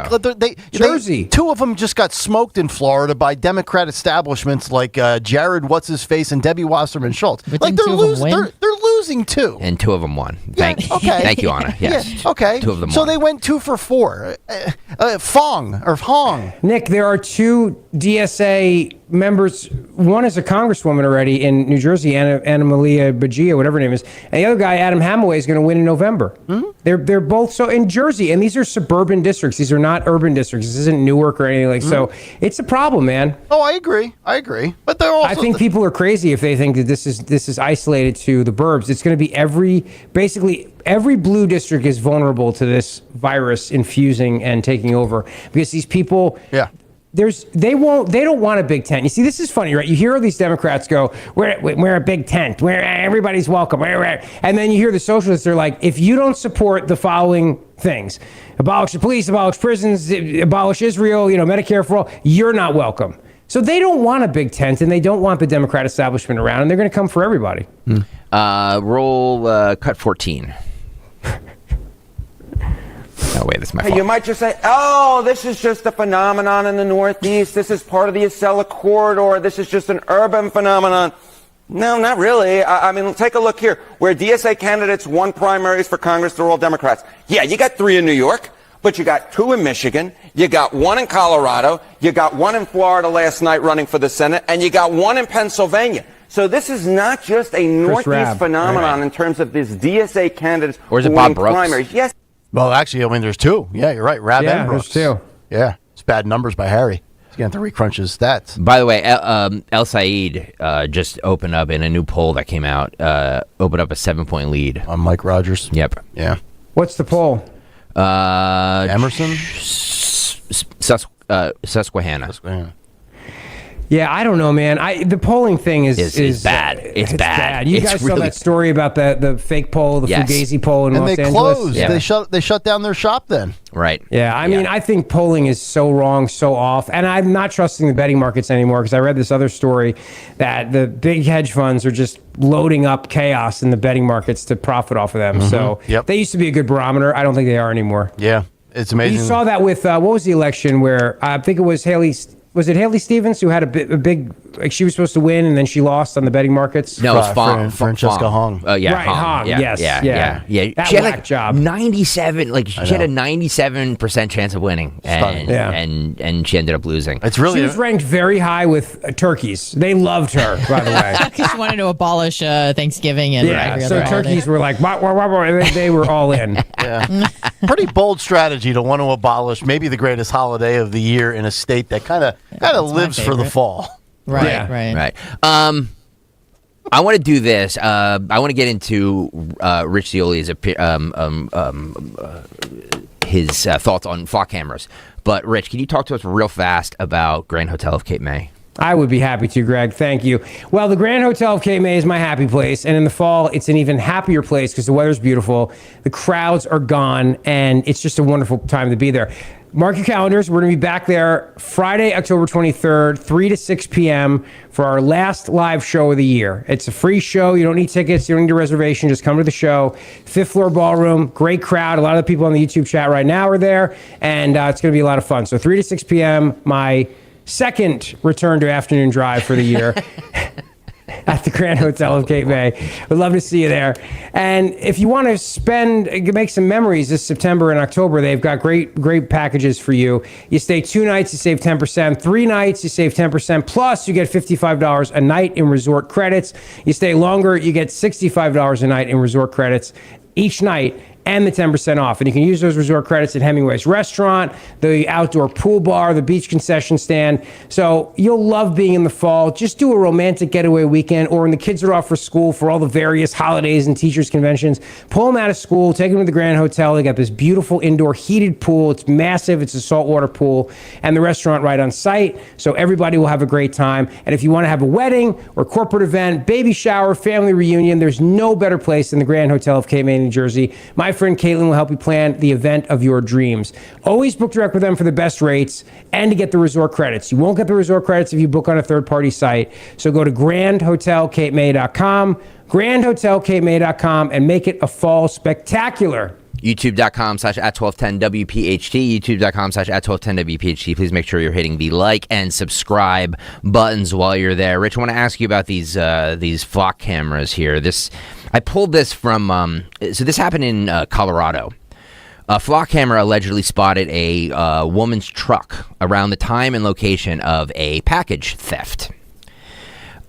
Speaker 2: Jersey.
Speaker 7: Two of them just got smoked in Florida by Democrat establishments like Jared What's-His-Face and Debbie Wasserman Schultz.
Speaker 14: But
Speaker 7: Like
Speaker 14: didn't two of them win?
Speaker 7: they're losing too.
Speaker 15: And 2 of them won. Thank you, Anna. Yes.
Speaker 7: Yeah, okay.
Speaker 15: 2 of them
Speaker 7: so
Speaker 15: won.
Speaker 7: they went 2 for 4. Hong.
Speaker 2: Nick, there are 2 DSA members. One is a congresswoman already in New Jersey, Anna Malia Bagia, whatever her name is. And the other guy, Adam Hamaway, is going to win in November. Mm-hmm. They're both so in Jersey, and these are suburban districts. These are not urban districts. This isn't Newark or anything like. So it's a problem, man.
Speaker 7: Oh, I agree. But they're also.
Speaker 2: I think people are crazy if they think that this is isolated to the burbs. It's going to be basically every blue district is vulnerable to this virus infusing and taking over because these people.
Speaker 7: Yeah.
Speaker 2: They don't want a big tent. You see, this is funny, right? You hear all these Democrats go, we're a big tent, where everybody's welcome, and then you hear the socialists, they're like, if you don't support the following things, abolish the police, abolish prisons, abolish Israel, Medicare for all, you're not welcome. So they don't want a big tent, and they don't want the Democrat establishment around, and they're going to come for everybody.
Speaker 15: Roll cut 14. No, wait, that's my fault.
Speaker 6: You might just say, oh, this is just a phenomenon in the Northeast. This is part of the Acela corridor. This is just an urban phenomenon. No, not really. I mean, take a look here. Where DSA candidates won primaries for Congress, they're all Democrats. Yeah, you got 3 in New York, but you got 2 in Michigan. You got 1 in Colorado. You got 1 in Florida last night running for the Senate. And you got 1 in Pennsylvania. So this is not just a Northeast phenomenon in terms of these DSA candidates
Speaker 15: or is it
Speaker 6: who
Speaker 15: Bob
Speaker 6: won
Speaker 15: Brooks?
Speaker 6: primaries. Yes.
Speaker 7: Well, actually, I mean, there's 2. Yeah, you're right. Rab and Brooks.
Speaker 2: There's 2.
Speaker 7: Yeah, it's bad numbers by Harry. He's going to have to recrunch his stats.
Speaker 15: By the way, El Said just opened up in a new poll that came out, opened up a 7-point lead.
Speaker 7: On Mike Rogers?
Speaker 15: Yep.
Speaker 7: Yeah.
Speaker 2: What's the poll?
Speaker 7: Emerson?
Speaker 15: Susquehanna.
Speaker 2: Yeah, I don't know, man. The polling thing is
Speaker 15: bad. It's bad.
Speaker 2: You
Speaker 15: It's
Speaker 2: guys
Speaker 15: really
Speaker 2: saw that story about the fake poll, the
Speaker 15: Yes.
Speaker 2: Fugazi poll in
Speaker 7: And
Speaker 2: Los
Speaker 7: they
Speaker 2: Angeles?
Speaker 7: closed.
Speaker 15: Yeah.
Speaker 7: They shut down their shop then.
Speaker 15: Right.
Speaker 2: Yeah, I mean, I think polling is so wrong, so off, and I'm not trusting the betting markets anymore because I read this other story that the big hedge funds are just loading up chaos in the betting markets to profit off of them. So they used to be a good barometer. I don't think they are anymore.
Speaker 7: Yeah, it's amazing.
Speaker 2: You saw that with, what was the election where I think it was Haley Stevens who had a big, like she was supposed to win and then she lost on the betting markets?
Speaker 15: No, it was
Speaker 7: Francesca Hong.
Speaker 15: Yeah,
Speaker 2: right,
Speaker 15: Hong.
Speaker 2: Yes.
Speaker 15: Yeah.
Speaker 2: That
Speaker 15: She had
Speaker 2: whack job.
Speaker 15: 97, she had a 97% chance of winning, and she ended up losing.
Speaker 7: It's really
Speaker 2: she was ranked very high with turkeys. They loved her, by the way.
Speaker 14: Because she wanted to abolish Thanksgiving and every
Speaker 2: so
Speaker 14: other holiday.
Speaker 2: turkeys were like, wah, wah, wah, wah, and they were all in.
Speaker 7: Yeah. Pretty bold strategy to want to abolish maybe the greatest holiday of the year in a state that kind of lives for the fall.
Speaker 14: Right.
Speaker 15: I want to do this. I want to get into Rich Zioli's his thoughts on fog cameras. But Rich, can you talk to us real fast about Grand Hotel of Cape May?
Speaker 2: I would be happy to, Greg. Thank you. Well, the Grand Hotel of Cape May is my happy place, and in the fall, it's an even happier place because the weather's beautiful, the crowds are gone, and it's just a wonderful time to be there. Mark your calendars. We're going to be back there Friday, October 23rd, 3 to 6 p.m. for our last live show of the year. It's a free show. You don't need tickets. You don't need a reservation. Just come to the show. 5th floor ballroom. Great crowd. A lot of the people on the YouTube chat right now are there, and it's going to be a lot of fun. So 3 to 6 p.m., my second return to afternoon drive for the year at the Grand Hotel of Cape May. We'd love to see you there. And if you want to make some memories this September and October, they've got great packages for you. You stay 2 nights, you save 10%. 3 nights, you save 10%. Plus, you get $55 a night in resort credits. You stay longer, you get $65 a night in resort credits each night, and the 10% off. And you can use those resort credits at Hemingway's restaurant, the outdoor pool bar, the beach concession stand. So you'll love being in the fall. Just do a romantic getaway weekend, or when the kids are off for school for all the various holidays and teachers' conventions, pull them out of school, take them to the Grand Hotel. They got this beautiful indoor heated pool. It's massive. It's a saltwater pool, and the restaurant right on site. So everybody will have a great time. And if you want to have a wedding or corporate event, baby shower, family reunion, there's no better place than the Grand Hotel of Cape May, New Jersey. My friend Caitlin will help you plan the event of your dreams. Always book direct with them for the best rates and to get the resort credits. You won't get the resort credits if you book on a third-party site. So go to grandhotelcapemay.com, grandhotelcapemay.com, and make it a fall spectacular.
Speaker 15: YouTube.com/@1210WPHT, YouTube.com/@1210WPHT. Please make sure you're hitting the like and subscribe buttons while you're there. Rich, I want to ask you about these flock cameras here. I pulled this from, so this happened in Colorado. A flock camera allegedly spotted a woman's truck around the time and location of a package theft.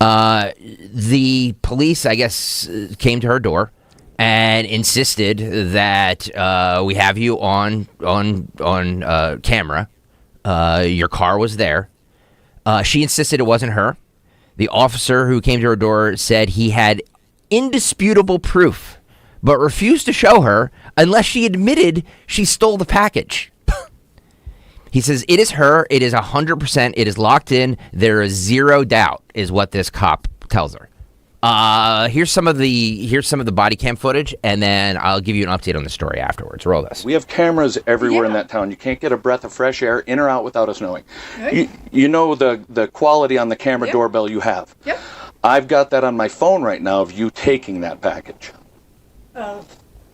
Speaker 15: The police, I guess, came to her door and insisted that we have you on camera. Your car was there. She insisted it wasn't her. The officer who came to her door said he had indisputable proof, but refused to show her unless she admitted she stole the package. He says it is her. It is 100%. It is locked in. There is zero doubt, is what this cop tells her. Here's some of the body cam footage, and then I'll give you an update on the story afterwards. Roll this.
Speaker 13: We have cameras everywhere in that town. You can't get a breath of fresh air in or out without us knowing. You know the quality on the camera doorbell you have. Yep. I've got that on my phone right now of you taking that package.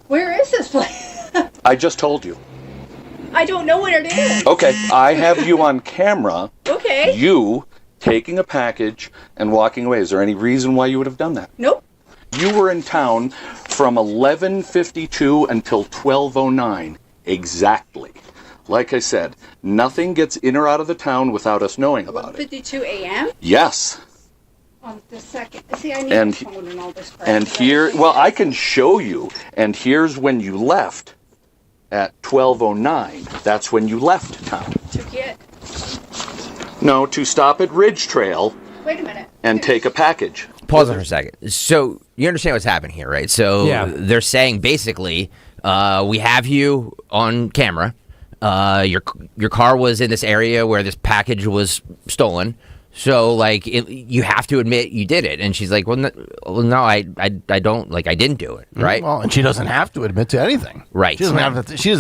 Speaker 18: Where is this place?
Speaker 13: I just told you.
Speaker 18: I don't know what it is.
Speaker 13: Okay, I have you on camera.
Speaker 18: Okay.
Speaker 13: You taking a package and walking away. Is there any reason why you would have done that?
Speaker 18: Nope.
Speaker 13: You were in town from 11:52 until 12:09 exactly. Like I said, nothing gets in or out of the town without us knowing about it.
Speaker 18: 11:52 a.m.?
Speaker 13: Yes.
Speaker 18: On the second. See, I need
Speaker 13: And-
Speaker 18: a phone and all this crap.
Speaker 13: And here, well, I can show you. And here's when you left at 12:09. That's when you left town.
Speaker 18: To get.
Speaker 13: No, to stop at Ridge Trail
Speaker 18: Wait a minute.
Speaker 13: and take a package.
Speaker 15: Pause it for a second. So you understand what's happening here, right? So they're saying basically, we have you on camera. Your car was in this area where this package was stolen. So, like, you have to admit you did it. And she's like, well, no, I don't, like, I didn't do it, right?
Speaker 7: Well, and she doesn't have to admit to anything.
Speaker 15: Right.
Speaker 7: She doesn't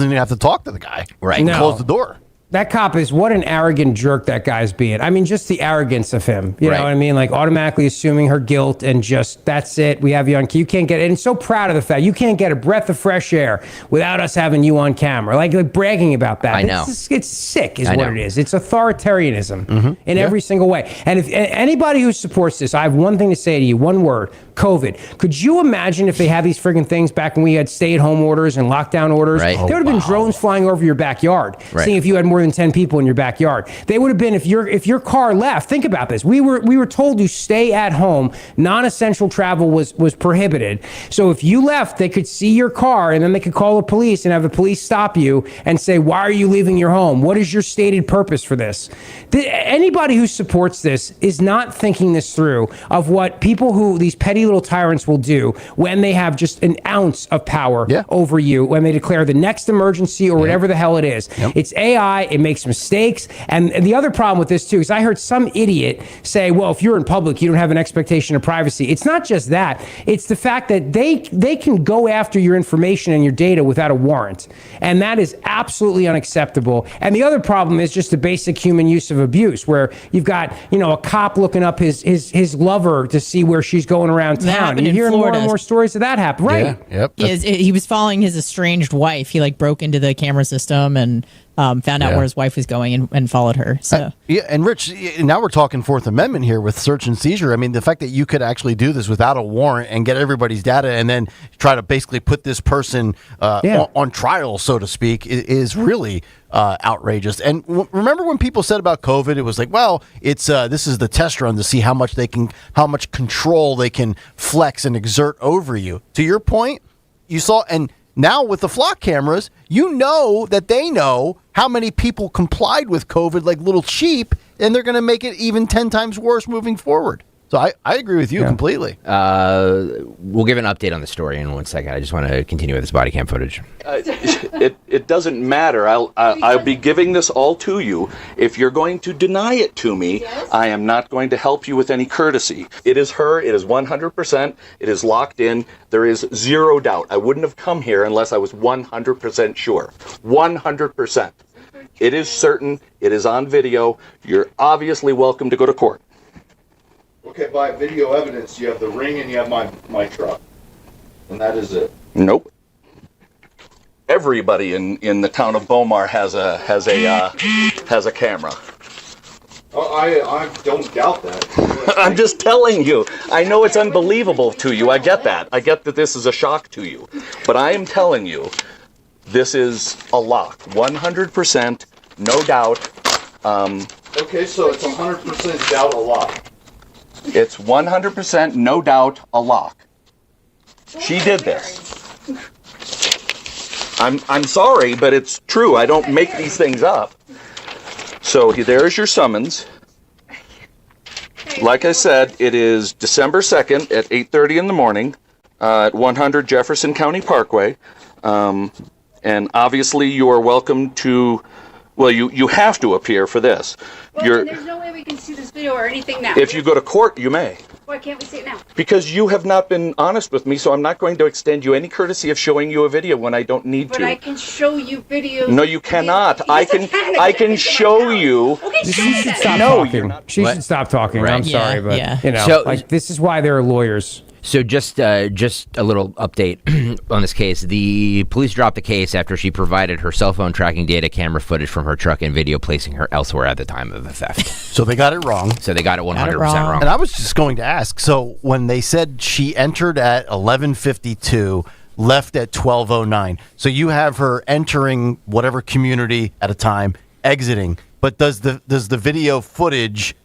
Speaker 7: even have to talk to the guy.
Speaker 15: Right.
Speaker 7: And close the door.
Speaker 2: That cop is, what an arrogant jerk that guy's being. I mean, just the arrogance of him. You know what I mean? Like, automatically assuming her guilt and just, that's it. We have you on. You can't get it. And so proud of the fact you can't get a breath of fresh air without us having you on camera. Like bragging about that.
Speaker 15: I know.
Speaker 2: It's sick is
Speaker 15: I
Speaker 2: what
Speaker 15: know.
Speaker 2: it is. It's authoritarianism in every single way. And if anybody who supports this, I have one thing to say to you, one word. COVID. Could you imagine if they had these friggin' things back when we had stay-at-home orders and lockdown orders?
Speaker 15: Right.
Speaker 2: There would have been drones flying over your backyard, seeing if you had more than 10 people in your backyard. They would have been, if your car left, think about this. We were told to stay at home. Non-essential travel was prohibited. So if you left, they could see your car, and then they could call the police and have the police stop you and say, why are you leaving your home? What is your stated purpose for this? Anybody who supports this is not thinking this through of what people who, these petty little tyrants will do when they have just an ounce of power over you, when they declare the next emergency or whatever the hell it is. It's AI, it makes mistakes. And the other problem with this too is I heard some idiot say, well, if you're in public, you don't have an expectation of privacy. It's not just that. It's the fact that they can go after your information and your data without a warrant. And that is absolutely unacceptable. And the other problem is just the basic human use of abuse, where you've got, a cop looking up his lover to see where she's going around town. And you're hearing more and more stories of that happen. Right.
Speaker 14: He was following his estranged wife. He broke into the camera system and found out
Speaker 7: Yeah.
Speaker 14: where his wife was going and followed her. So
Speaker 7: Yeah, and Rich, now we're talking Fourth Amendment here with search and seizure. I mean, the fact that you could actually do this without a warrant and get everybody's data and then try to basically put this person on trial, so to speak, is really outrageous. And remember when people said about COVID, it was like, well, it's this is the test run to see how much control they can flex and exert over you. To your point, you saw, and now with the flock cameras, you know that they know how many people complied with COVID like little sheep, and they're going to make it even 10 times worse moving forward. So I agree with you completely.
Speaker 15: We'll give an update on the story in 1 second. I just want to continue with this body cam footage.
Speaker 13: It doesn't matter. I'll be giving this all to you. If you're going to deny it to me, I am not going to help you with any courtesy. It is her. It is 100%. It is locked in. There is zero doubt. I wouldn't have come here unless I was 100% sure. 100%. It is certain. It is on video. You're obviously welcome to go to court.
Speaker 19: Okay, by video evidence, you have the ring and you have my truck, and that is it.
Speaker 13: Nope. Everybody in the town of Bomar has a camera.
Speaker 19: Oh, I don't doubt that.
Speaker 13: I'm just telling you. I know it's unbelievable to you. I get that. I get that this is a shock to you, but I am telling you, this is a lock. 100%, no doubt.
Speaker 19: Okay, so it's 100% doubt a lock.
Speaker 13: It's 100%, no doubt, a lock. She did this. I'm sorry, but it's true. I don't make these things up. So there's your summons. Like I said, it is December 2nd at 8:30 in the morning at 100 Jefferson County Parkway. And obviously you are welcome to, well, you have to appear for this.
Speaker 18: Well, there's no way we can see this video or anything now.
Speaker 13: If you go to court, you may.
Speaker 18: Why can't we see it now?
Speaker 13: Because you have not been honest with me, so I'm not going to extend you any courtesy of showing you a video when I don't need
Speaker 18: But
Speaker 13: to.
Speaker 18: I can show you videos.
Speaker 13: No, you cannot. I can show you.
Speaker 18: Okay,
Speaker 2: She should stop
Speaker 13: No,
Speaker 2: talking. She should stop talking.
Speaker 15: Right.
Speaker 2: I'm sorry, but you know,
Speaker 15: So-
Speaker 2: like this is why there are lawyers.
Speaker 15: So just a little update on this case. The police dropped the case after she provided her cell phone tracking data, camera footage from her truck, and video placing her elsewhere at the time of the theft.
Speaker 7: So they got it wrong.
Speaker 15: So they got it 100% wrong.
Speaker 7: And I was just going to ask, so when they said she entered at 11:52, left at 12:09, so you have her entering whatever community at a time, exiting, but does the video footage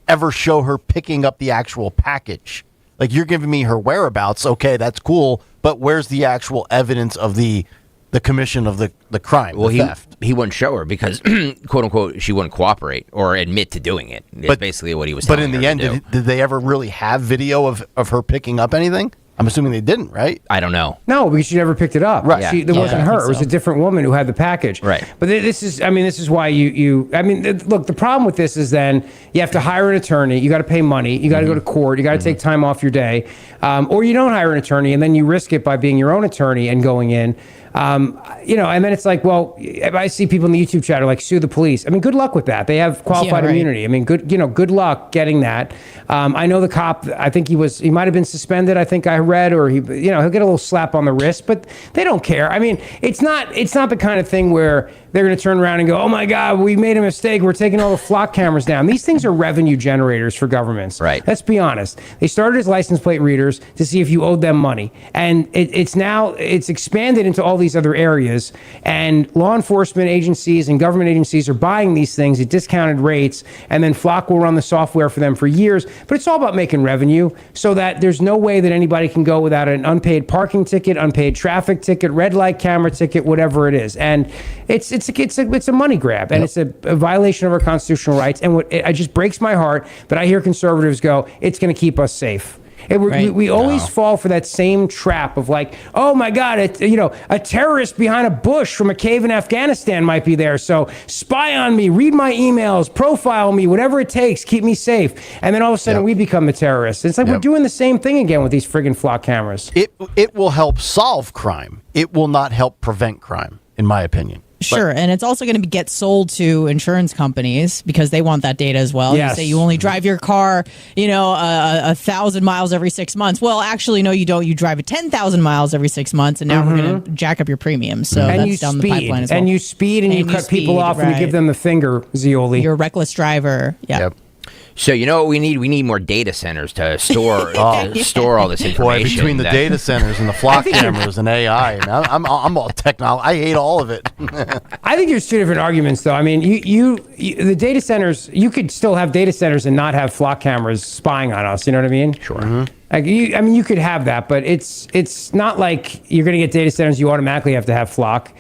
Speaker 7: ever show her picking up the actual package? Like, you're giving me her whereabouts, okay, that's cool, but where's the actual evidence of the commission of the crime,
Speaker 15: Well,
Speaker 7: the theft?
Speaker 15: he wouldn't show her because, quote unquote, she wouldn't cooperate or admit to doing it. It's basically what he was
Speaker 7: But
Speaker 15: telling
Speaker 7: in the
Speaker 15: her
Speaker 7: end,
Speaker 15: to do.
Speaker 7: did they ever really have video of her picking up anything? I'm assuming they didn't, right?
Speaker 15: I don't know.
Speaker 2: No, because she never picked it up.
Speaker 7: Right.
Speaker 2: It wasn't her. It was a different woman who had the package.
Speaker 15: Right.
Speaker 2: But this is why look, the problem with this is then you have to hire an attorney. You got to pay money. You got to go to court. You got to take time off your day. Or you don't hire an attorney and then you risk it by being your own attorney and going in. And then it's like, well, I see people in the YouTube chat are like, sue the police. I mean, good luck with that. They have qualified immunity. I mean, good luck getting that. I know the cop, I think he might have been suspended. I think I read, or he'll get a little slap on the wrist, but they don't care. I mean, it's not the kind of thing where they're going to turn around and go, oh my God, we made a mistake. We're taking all the flock cameras down. These things are revenue generators for governments.
Speaker 15: Right.
Speaker 2: Let's be honest. They started as license plate readers to see if you owed them money. And it's expanded into all these other areas. And law enforcement agencies and government agencies are buying these things at discounted rates. And then Flock will run the software for them for years. But it's all about making revenue so that there's no way that anybody can go without an unpaid parking ticket, unpaid traffic ticket, red light camera ticket, whatever it is. And it's a money grab, and it's a violation of our constitutional rights. And it just breaks my heart that I hear conservatives go, it's going to keep us safe. We always fall for that same trap of like, oh my God, a terrorist behind a bush from a cave in Afghanistan might be there. So spy on me, read my emails, profile me, whatever it takes, keep me safe. And then all of a sudden we become the terrorists. It's like we're doing the same thing again with these friggin' flock cameras.
Speaker 7: It will help solve crime. It will not help prevent crime, in my opinion.
Speaker 14: Sure, and it's also going to get sold to insurance companies because they want that data as well.
Speaker 2: Yes.
Speaker 14: You say you only drive your car, 1,000 miles every 6 months. Well, actually, no, you don't. You drive it 10,000 miles every 6 months, and now we're going to jack up your premium. So
Speaker 2: and
Speaker 14: that's down the pipeline as well.
Speaker 2: And you speed and you cut people off and you give them the finger, Zioli.
Speaker 14: You're a reckless driver. Yeah.
Speaker 15: Yep. So you know what we need? We need more data centers to store store all this information.
Speaker 7: Boy, between the data centers and the flock cameras and AI, I'm all technology. I hate all of it.
Speaker 2: I think there's two different arguments, though. I mean, the data centers. You could still have data centers and not have flock cameras spying on us. You know what I mean?
Speaker 15: Sure.
Speaker 2: Like you could have that, but it's not like you're going to get data centers. You automatically have to have flock.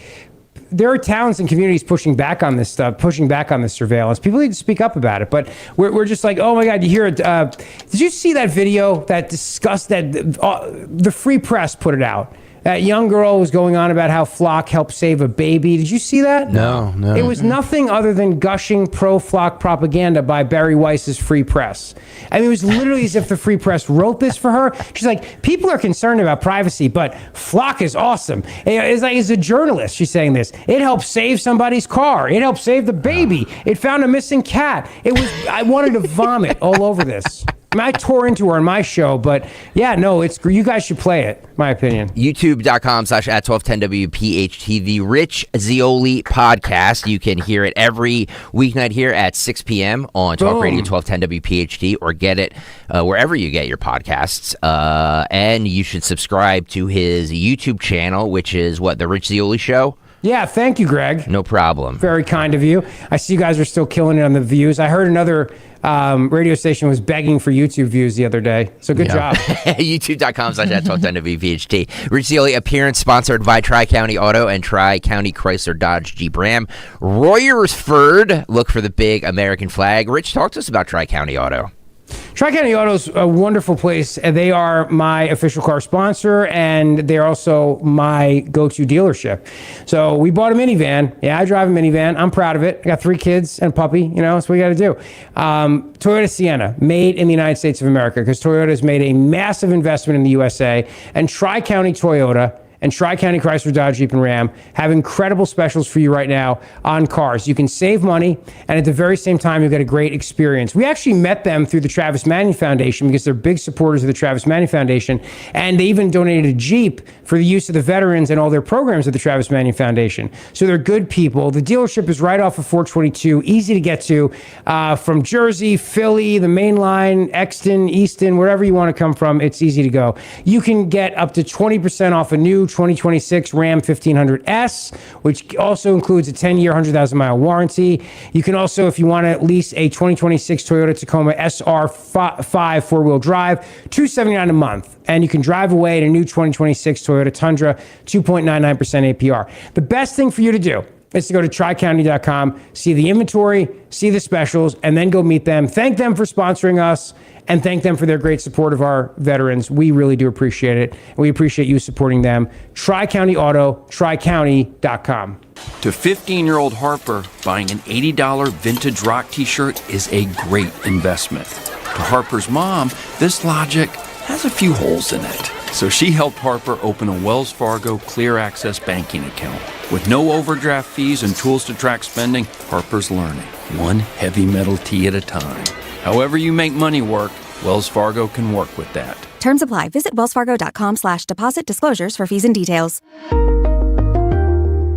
Speaker 2: There are towns and communities pushing back on this stuff, pushing back on this surveillance. People need to speak up about it. But we're just like, oh my God, you hear it. Did you see that video that discussed that? The Free Press put it out. That young girl was going on about how flock helped save a baby. Did you see that?
Speaker 7: No.
Speaker 2: It was nothing other than gushing pro-flock propaganda by Barry Weiss's Free Press. I mean, it was literally as if the Free Press wrote this for her. She's like, people are concerned about privacy, but flock is awesome. It's like, as a journalist, she's saying this. It helped save somebody's car. It helped save the baby. It found a missing cat. I wanted to vomit all over this. I mean, I tore into her on my show, but yeah, no, you guys should play it, my opinion.
Speaker 15: YouTube.com/@1210WPHT, the Rich Zioli podcast. You can hear it every weeknight here at 6 p.m. on Talk Radio 1210 WPHT, or get it wherever you get your podcasts. And you should subscribe to his YouTube channel, which is The Rich Zioli Show?
Speaker 2: Yeah, thank you, Greg.
Speaker 15: No problem.
Speaker 2: Very kind of you. I see you guys are still killing it on the views. I heard another radio station was begging for YouTube views the other day. So good job.
Speaker 15: YouTube.com/@1210WPHT. Rich Zioli appearance sponsored by Tri-County Auto and Tri-County Chrysler Dodge Jeep Ram. Royersford, look for the big American flag. Rich, talk to us about Tri-County Auto.
Speaker 2: Tri-County Auto is a wonderful place. They are my official car sponsor, and they're also my go-to dealership. So we bought a minivan. Yeah, I drive a minivan. I'm proud of it. I got 3 kids and a puppy. That's what we got to do. Toyota Sienna, made in the United States of America, because Toyota has made a massive investment in the USA, and Tri-County Toyota and Tri-County Chrysler Dodge Jeep and Ram have incredible specials for you right now on cars. You can save money, and at the very same time, you'll get a great experience. We actually met them through the Travis Manning Foundation because they're big supporters of the Travis Manning Foundation, and they even donated a Jeep for the use of the veterans and all their programs at the Travis Manning Foundation. So they're good people. The dealership is right off of 422, easy to get to from Jersey, Philly, the main line, Exton, Easton, wherever you want to come from, it's easy to go. You can get up to 20% off a new 2026 Ram 1500S, which also includes a 10-year, 100,000-mile warranty. You can also, if you want to lease a 2026 Toyota Tacoma SR5 four-wheel drive, $279 a month. And you can drive away in a new 2026 Toyota Tundra, 2.99% APR. The best thing for you to do is to go to tricounty.com, see the inventory, see the specials, and then go meet them. Thank them for sponsoring us, and thank them for their great support of our veterans. We really do appreciate it. And we appreciate you supporting them. Tri-County Auto, tricounty.com.
Speaker 20: To 15-year-old Harper, buying an $80 vintage rock t-shirt is a great investment. To Harper's mom, this logic has a few holes in it. So she helped Harper open a Wells Fargo Clear Access banking account. With no overdraft fees and tools to track spending, Harper's learning, one heavy metal tee at a time. However you make money work, Wells Fargo can work with that.
Speaker 21: Terms apply. Visit wellsfargo.com/deposit disclosures for fees and details.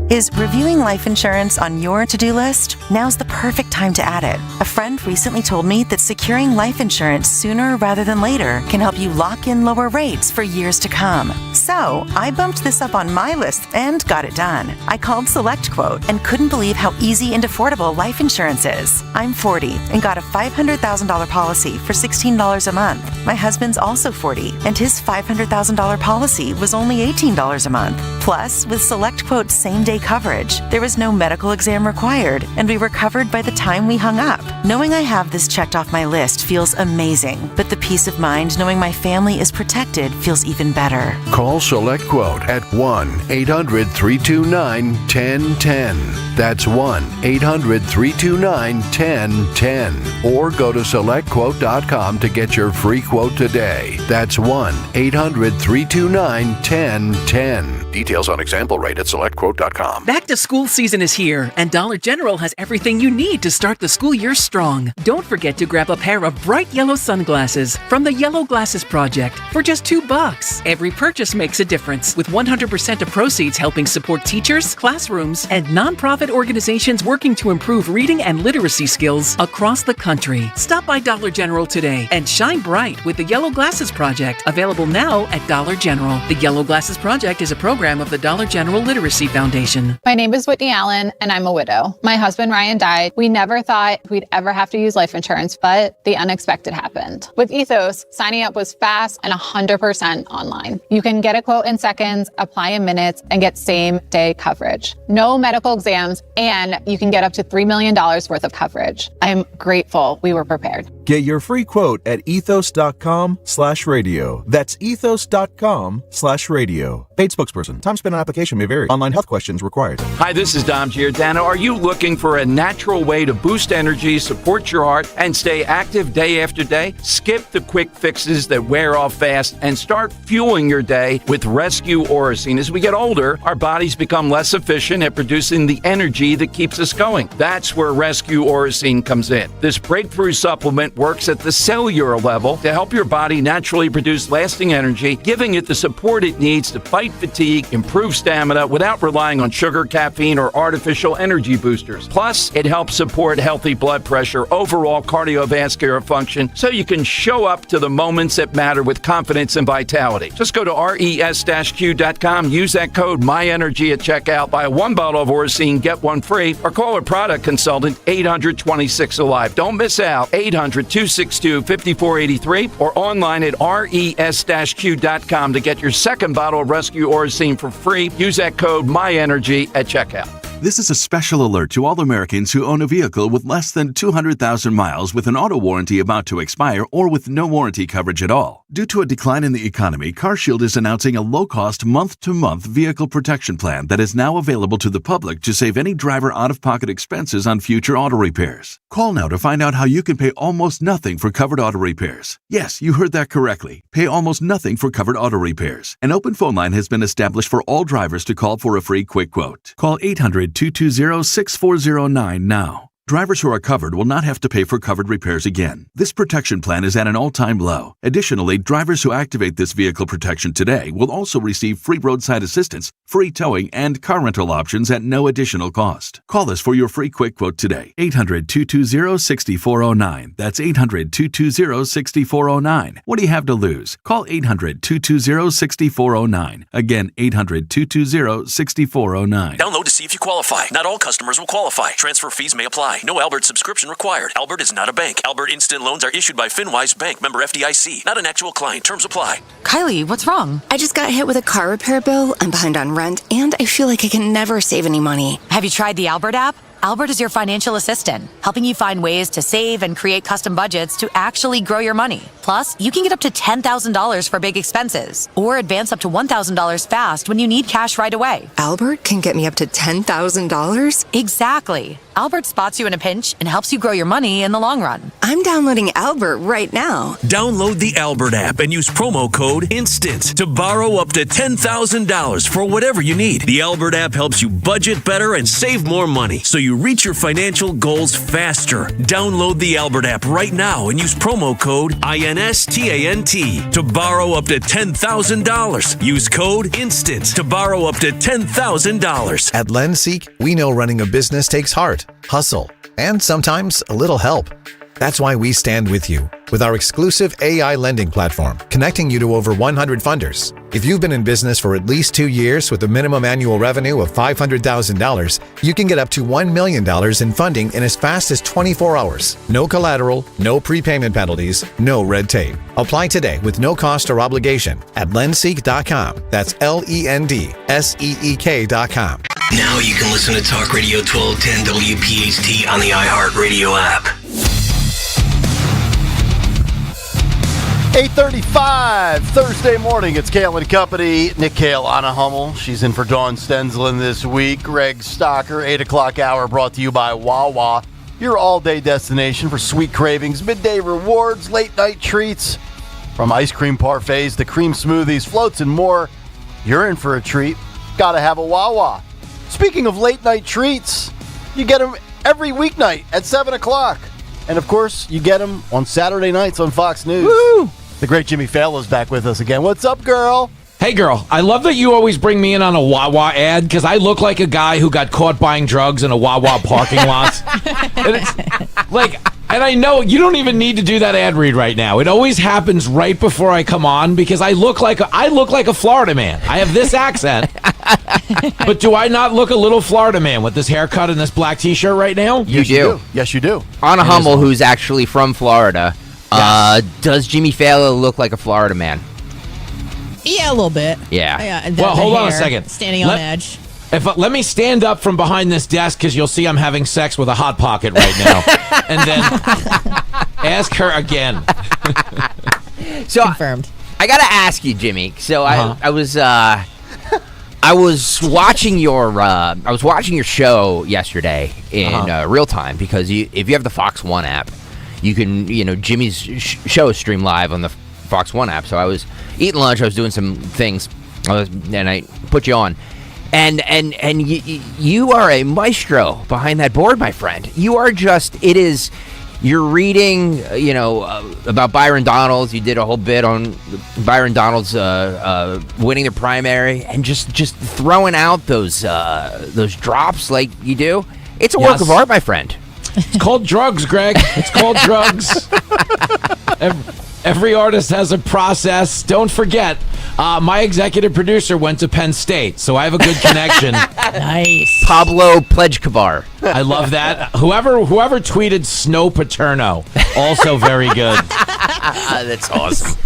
Speaker 21: Is reviewing life insurance on your to-do list? Now's the perfect time to add it. A friend recently told me that securing life insurance sooner rather than later can help you lock in lower rates for years to come. So I bumped this up on my list and got it done. I called SelectQuote and couldn't believe how easy and affordable life insurance is. I'm 40 and got a $500,000 policy for $16 a month. My husband's also 40 and his $500,000 policy was only $18 a month. Plus, with SelectQuote's same-day coverage, there was no medical exam required, and we were covered by the time we hung up. Knowing I have this checked off my list feels amazing, but the peace of mind knowing my family is protected feels even better.
Speaker 22: Call SelectQuote at 1-800-329-1010. That's 1-800-329-1010. Or go to SelectQuote.com to get your free quote today. That's 1-800-329-1010. Details on example rate at SelectQuote.com.
Speaker 1: DollarGeneral.com.
Speaker 3: Back to school season is here, and Dollar General has everything you need to start the school year strong. Don't forget to grab a pair of bright yellow sunglasses from the Yellow Glasses Project for just $2. Every purchase makes a difference, with 100% of proceeds helping support teachers, classrooms, and nonprofit organizations working to improve reading and literacy skills across the country. Stop by Dollar General today and shine bright with the Yellow Glasses Project, available now at Dollar General. The Yellow Glasses Project is a program of the Dollar General Literacy Foundation.
Speaker 4: My name is Whitney Allen, and I'm a widow. My husband Ryan died. We never thought we'd ever have to use life insurance, but the unexpected happened. With Ethos, signing up was fast and 100% online. You can get a quote in seconds, apply in minutes, and get same-day coverage. No medical exams, and you can get up to $3 million worth of coverage. I'm grateful we were prepared.
Speaker 23: Get your free quote at ethos.com/radio. That's ethos.com/radio. Paid spokesperson. Time spent on application may vary. Online health questions required.
Speaker 20: Hi, this is Dom Giordano. Are you looking for a natural way to boost energy, support your heart, and stay active day after day? Skip the quick fixes that wear off fast and start fueling your day with Rescue Orosine. As we get older, our bodies become less efficient at producing the energy that keeps us going. That's where Rescue Orosine comes in. This breakthrough supplement works at the cellular level to help your body naturally produce lasting energy, giving it the support it needs to fight fatigue, improve stamina without relying on sugar, caffeine, or artificial energy boosters. Plus, it helps support healthy blood pressure, overall cardiovascular function, so you can show up to the moments that matter with confidence and vitality. Just go to res-q.com, use that code MyEnergy at checkout, buy one bottle of Orosine, get one free, or call a product consultant 800-26-ALIVE. Don't miss out. 800-262-5483 or online at res-q.com to get your second bottle of Rescue Orosine for free. Use that code MyEnergy at checkout.
Speaker 25: This is a special alert to all Americans who own a vehicle with less than 200,000 miles with an auto warranty about to expire or with no warranty coverage at all. Due to a decline in the economy, CarShield is announcing a low-cost month-to-month vehicle protection plan that is now available to the public to save any driver out-of-pocket expenses on future auto repairs. Call now to find out how you can pay almost nothing for covered auto repairs. Yes, you heard that correctly. Pay almost nothing for covered auto repairs. An open phone line has been established for all drivers to call for a free quick quote. Call 800-220-6409 now. Drivers who are covered will not have to pay for covered repairs again. This protection plan is at an all-time low. Additionally, drivers who activate this vehicle protection today will also receive free roadside assistance, free towing, and car rental options at no additional cost. Call us for your free quick quote today. 800-220-6409. That's 800-220-6409. What do you have to lose? Call 800-220-6409. Again, 800-220-6409.
Speaker 1: Download to see if you qualify. Not all customers will qualify. Transfer fees may apply. No Albert subscription required. Albert is not a bank. Albert Instant Loans are issued by FinWise Bank, member FDIC. Not an actual client. Terms apply.
Speaker 26: Kylie, what's wrong? I just got hit with a car repair bill. I'm behind on rent, and I feel like I can never save any money.
Speaker 21: Have you tried the Albert app? Albert is your financial assistant, helping you find ways to save and create custom budgets to actually grow your money. Plus, you can get up to $10,000 for big expenses, or advance up to $1,000 fast when you need cash right away.
Speaker 26: Albert can get me up to $10,000?
Speaker 21: Exactly. Albert spots you in a pinch and helps you grow your money in the long run.
Speaker 26: I'm downloading Albert right now.
Speaker 1: Download the Albert app and use promo code INSTANT to borrow up to $10,000 for whatever you need. The Albert app helps you budget better and save more money, so you reach your financial goals faster. Download the Albert app right now and use promo code INSTANT to borrow up to $10,000. Use code INSTANT to borrow up to $10,000.
Speaker 27: At LendSeek, we know running a business takes heart, hustle, and sometimes a little help. That's why we stand with you with our exclusive AI lending platform, connecting you to over 100 funders. If you've been in business for at least 2 years with a minimum annual revenue of $500,000, you can get up to $1 million in funding in as fast as 24 hours. No collateral, no prepayment penalties, no red tape. Apply today with no cost or obligation at lendseek.com. That's LENDSEEK.com.
Speaker 1: Now you can listen to Talk Radio 1210 WPHT on the iHeartRadio app.
Speaker 7: 8:35 Thursday morning. It's Kayal and Company. Nick Kayal, Anna Hummel. She's in for Dawn Stensland this week. Greg Stocker, 8 o'clock hour, brought to you by Wawa, your all-day destination for sweet cravings, midday rewards, late-night treats. From ice cream parfaits to cream smoothies, floats, and more, you're in for a treat. Gotta have a Wawa. Speaking of late night treats, you get them every weeknight at 7 o'clock. And of course, you get them on Saturday nights on Fox News.
Speaker 5: Woo!
Speaker 7: The great Jimmy Fallon is back with us again. What's up, girl?
Speaker 5: Hey, girl, I love that you always bring me in on a Wawa ad because I look like a guy who got caught buying drugs in a Wawa parking lot. And it's like, and I know you don't even need to do that ad read right now. It always happens right before I come on because I look like a Florida man. I have this accent. But do I not look a little Florida man with this haircut and this black T-shirt right now?
Speaker 15: You do.
Speaker 7: Yes, you do.
Speaker 15: Anna Hummel, who's actually from Florida, does Jimmy Fallon look like a Florida man?
Speaker 14: Yeah, a little bit.
Speaker 15: Yeah.
Speaker 14: Well,
Speaker 5: hold on a second.
Speaker 14: Standing on edge.
Speaker 5: Let me stand up from behind this desk because you'll see I'm having sex with a Hot Pocket right now. And then ask her again.
Speaker 15: So
Speaker 14: confirmed.
Speaker 15: I got to ask you, Jimmy. So I was watching your show yesterday in real time because if you have the Fox One app, you can Jimmy's show is streamed live on the Fox One app. So I was eating lunch. I was doing some things, and I put you on. And you are a maestro behind that board, my friend. You are you're reading, about Byron Donalds. You did a whole bit on Byron Donalds winning the primary, and just throwing out those drops like you do. It's a work of art, my friend.
Speaker 5: It's called drugs, Greg. It's called drugs. Every artist has a process. Don't forget, my executive producer went to Penn State, so I have a good connection.
Speaker 14: Nice.
Speaker 15: Pablo Plejkavar.
Speaker 5: I love that. Whoever tweeted Snow Paterno, also very good.
Speaker 15: That's awesome.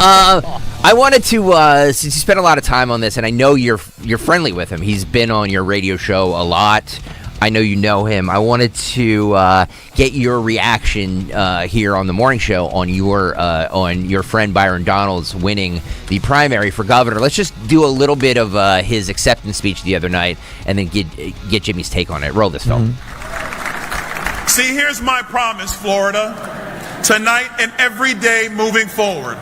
Speaker 15: I wanted to, since you spent a lot of time on this, and I know you're friendly with him. He's been on your radio show a lot. I know you know him. I wanted to get your reaction here on the morning show on your friend Byron Donalds winning the primary for governor. Let's just do a little bit of his acceptance speech the other night, and then get Jimmy's take on it. Roll this film.
Speaker 8: See, here's my promise, Florida. Tonight and every day moving forward,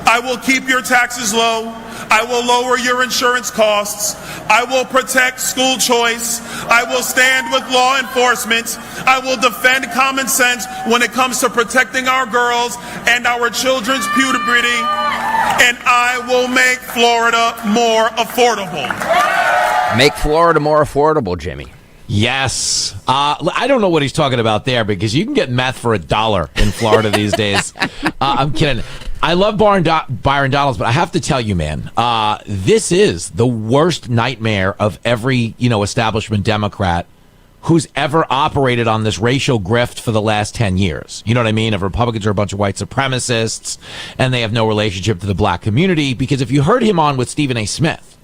Speaker 8: I will keep your taxes low. I will lower your insurance costs. I will protect school choice. I will stand with law enforcement. I will defend common sense when it comes to protecting our girls and our children's puberty. And I will make Florida more affordable.
Speaker 15: Make Florida more affordable, Jimmy.
Speaker 5: Yes. I don't know what he's talking about there because you can get meth for $1 in Florida these days. I'm kidding. I love Byron Donalds, but I have to tell you, man, this is the worst nightmare of every, establishment Democrat who's ever operated on this racial grift for the last 10 years. You know what I mean? If Republicans are a bunch of white supremacists and they have no relationship to the black community, because if you heard him on with Stephen A. Smith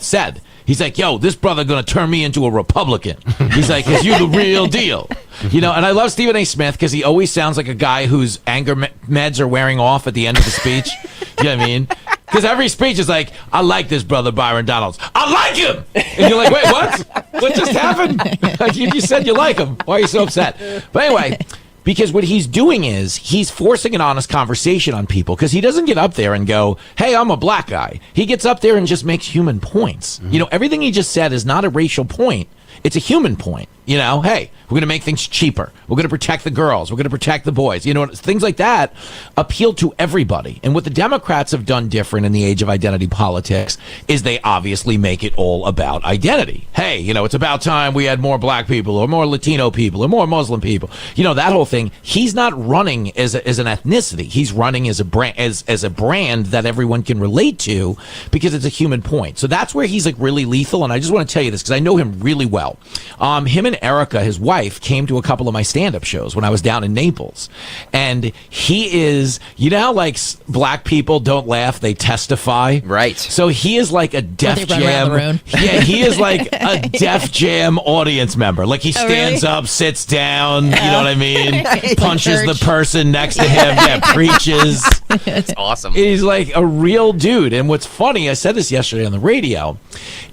Speaker 5: said, he's like, yo, this brother going to turn me into a Republican. He's like, because you're the real deal. And I love Stephen A. Smith because he always sounds like a guy whose anger meds are wearing off at the end of the speech. You know what I mean? Because every speech is like, I like this brother Byron Donalds. I like him! And you're like, wait, what? What just happened? Like, you said you like him. Why are you so upset? But anyway, because what he's doing is he's forcing an honest conversation on people because he doesn't get up there and go, hey, I'm a black guy. He gets up there and just makes human points. Everything he just said is not a racial point. It's a human point. Hey, we're going to make things cheaper. We're going to protect the girls. We're going to protect the boys. Things like that appeal to everybody. And what the Democrats have done different in the age of identity politics is they obviously make it all about identity. Hey, it's about time we had more black people or more Latino people or more Muslim people. That whole thing. He's not running as an ethnicity. He's running as a brand, as a brand that everyone can relate to because it's a human point. So that's where he's like really lethal. And I just want to tell you this because I know him really well. Him and Erica, his wife, came to a couple of my stand-up shows when I was down in Naples. And he is, how like black people don't laugh, they testify?
Speaker 15: Right.
Speaker 5: So he is like a Def Jam. Yeah, he is like a Def Jam audience member. Like he stands up, sits down, you know what I mean? Punches the person next to him, preaches.
Speaker 15: It's awesome.
Speaker 5: He's like a real dude. And what's funny, I said this yesterday on the radio,